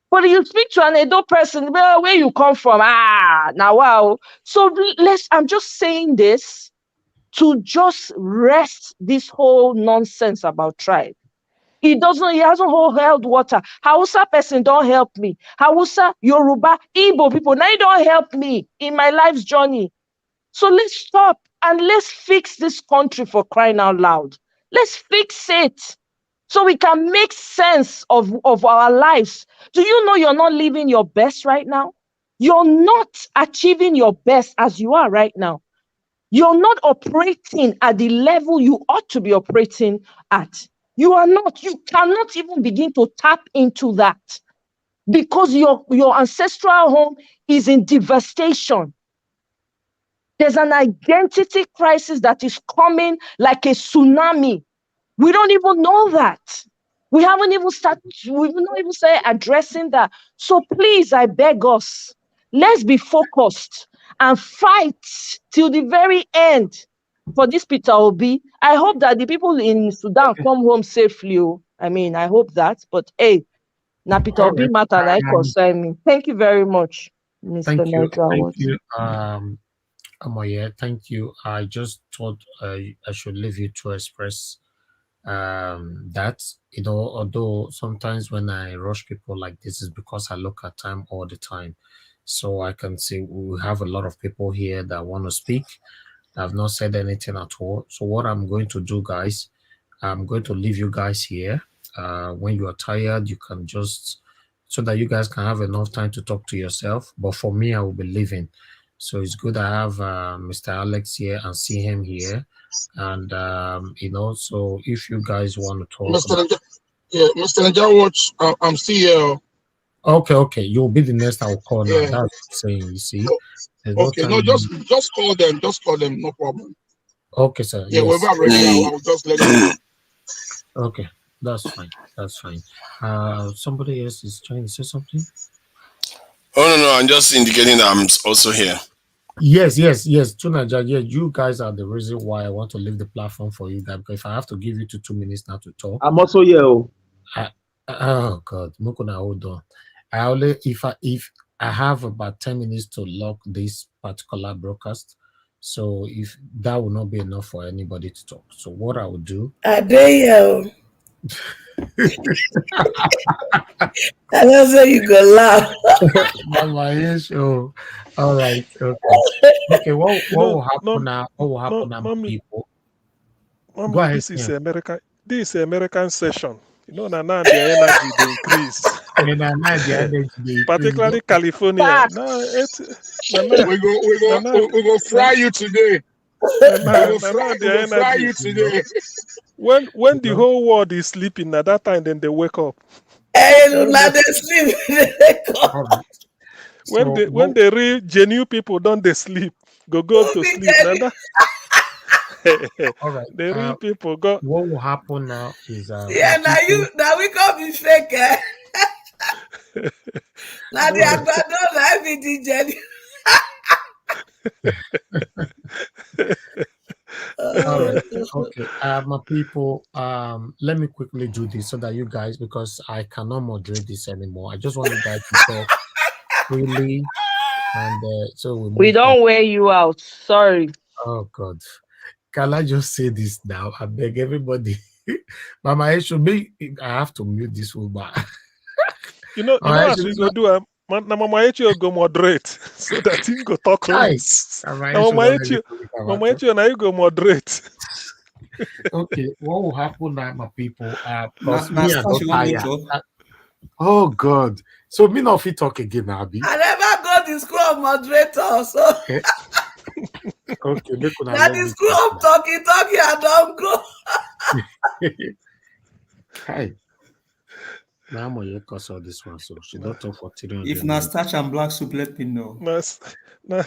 But you speak to an Edo person, well, where you come from? Now wow. So I'm just saying this to just rest this whole nonsense about tribe. It hasn't held water. Hausa person don't help me. Hausa, Yoruba, Igbo people, now you don't help me in my life's journey. So let's stop and let's fix this country, for crying out loud. Let's fix it so we can make sense of our lives. Do you know you're not living your best right now? You're not achieving your best as you are right now. You're not operating at the level you ought to be operating at. You are not. You cannot even begin to tap into that because your ancestral home is in devastation. There's an identity crisis that is coming like a tsunami. We don't even know that. We've not even started addressing that. So please, I beg us, let's be focused and fight till the very end for this Peter Obi. I hope that the people in Sudan come home safely. I mean, I hope that. But hey, Napito All be right. matter like concern me. Thank you very much, Mr. Thank you. Niger. Thank you. Amoye, thank you. I just thought I should leave you to express that, although sometimes when I rush people like this is because I look at time all the time. So I can see we have a lot of people here that want to speak. I've not said anything at all. So what I'm going to do, guys, I'm going to leave you guys here. When you are tired, you can just, so that you guys can have enough time to talk to yourself. But for me, I will be leaving. So it's good I have Mr. Alex here and see him here. And, so if you guys want to talk. Mr. Naja, watch, I'm still here. Okay. You'll be the next I will call now. Yeah. That's what I'm saying, you see. There's Okay, no no, just call them. Just call them, no problem. Okay, sir. Yeah, yes. whenever I'm ready, I'll just let you know. Okay, that's fine. That's fine. Somebody else is trying to say something? Oh, no, I'm just indicating that I'm also here. Yes. Tunaja, yeah, you guys are the reason why I want to leave the platform for you guys. Because if I have to give you 2 minutes now to talk. I'm also here. Oh God, Mukuna, hold on. If I have about 10 minutes to lock this particular broadcast, so if that will not be enough for anybody to talk. So what I will do. I don't say you go laugh. Mama, show. All right. Okay. What will happen now? What will happen now, people? Mommy, Go ahead. this is American. This is American session. Now the energy they increase. Particularly California. We go fry you today. We go fry you today. When the whole world is sleeping, at that time then they wake up. Now they sleep. When the real genuine people don't they sleep, go to sleep. All right. The real people go. What will happen now is now we can't be fake. Now the Agbado life is the genuine. All right. Okay. My people, let me quickly do this so that you guys, because I cannot moderate this anymore. I just want you guys to talk freely, and so we don't wear you out. Sorry. Oh God, can I just say this now? I beg everybody. Mama, it should be. I have to mute this woman. As we go do. Mama Echi go moderate so that he go talk less. Mama Echi and I go moderate. Okay, what will happen now, my people? Oh God! So me not fit talk again, Abby. I never go to school of moderator, so. Okay, now the school of talking, I don't go. Hi. Now I'm going to cause all this one, so she don't talk for 300. If not starch and black soup, let me know. That's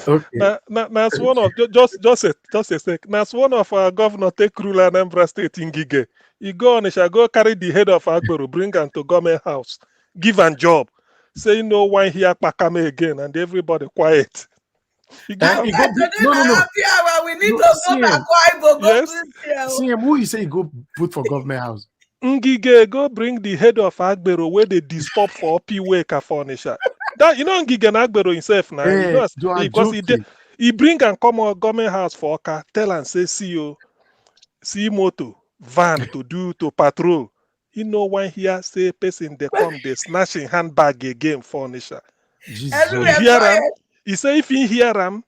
one of just a sec. That's one of our governor take rule Anambra State in Gige. He go on, he shall go carry the head of Agbero, bring him to government house, give him job, say no one here Pakame again, and everybody quiet. We need to go back. Yes. See him who you say you go put for government house. Ngige go bring the head of Agbero where they disturb for P-Wake furniture. That Ngige and Agbero himself now. Because he bring and come on government house for Oka, tell and say see moto van to patrol. You know when here say person they come they snatching handbag again furniture. He say if you hear him,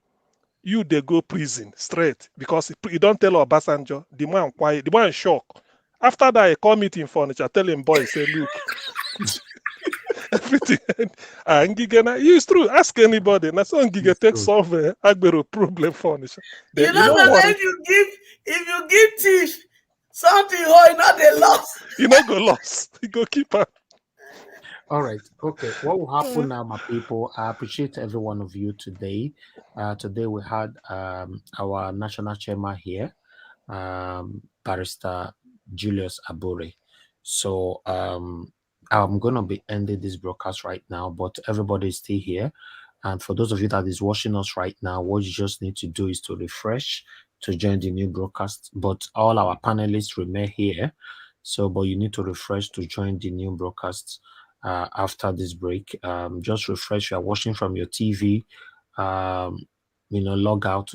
you they go prison straight because he don't tell Obasanjo. The man quiet, the man shock. After that, I call meeting furniture, tell him, boy, say, look, everything. It's true. Ask anybody. Now, so Ngige take solve Agbero problem furniture. You don't know if you give thief something, you not the loss. You not go loss. You go keep up. All right. Okay. What will happen now, my people? I appreciate every one of you today. Today we had our national chairman here, Barrister Julius Abure. So I'm gonna be ending this broadcast right now, but everybody is still here. And for those of you that is watching us right now, what you just need to do is to refresh to join the new broadcast. But all our panelists remain here. So, but you need to refresh to join the new broadcasts after this break. Just refresh. You are watching from your TV. Log out,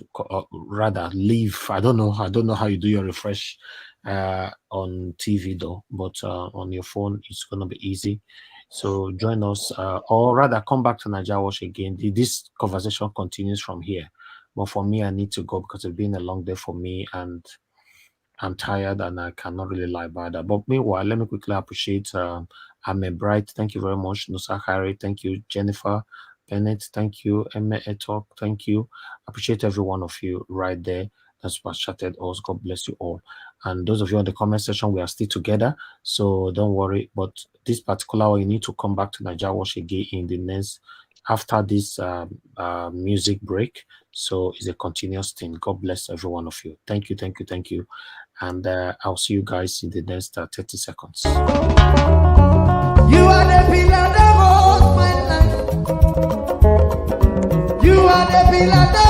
rather leave. I don't know how you do your refresh on TV though, but on your phone it's gonna be easy. So join us, or rather come back to Naija Watch again. This conversation continues from here, but for me I need to go because it's been a long day for me and I'm tired and I cannot really lie about that. But meanwhile, let me quickly appreciate Ame Bright. Thank you very much. Nusa Harry, thank you. Jennifer Bennett, thank you. Emme Etok, thank you. Appreciate every one of you right there. That's what chatted us. God bless you all. And those of you in the comment section, we are still together. So don't worry. But this particular one, you need to come back to Naija Watch again in the next, after this music break. So it's a continuous thing. God bless every one of you. Thank you, thank you, thank you. And I'll see you guys in the next 30 seconds. You are the pillar that holds my life. You are the pillar that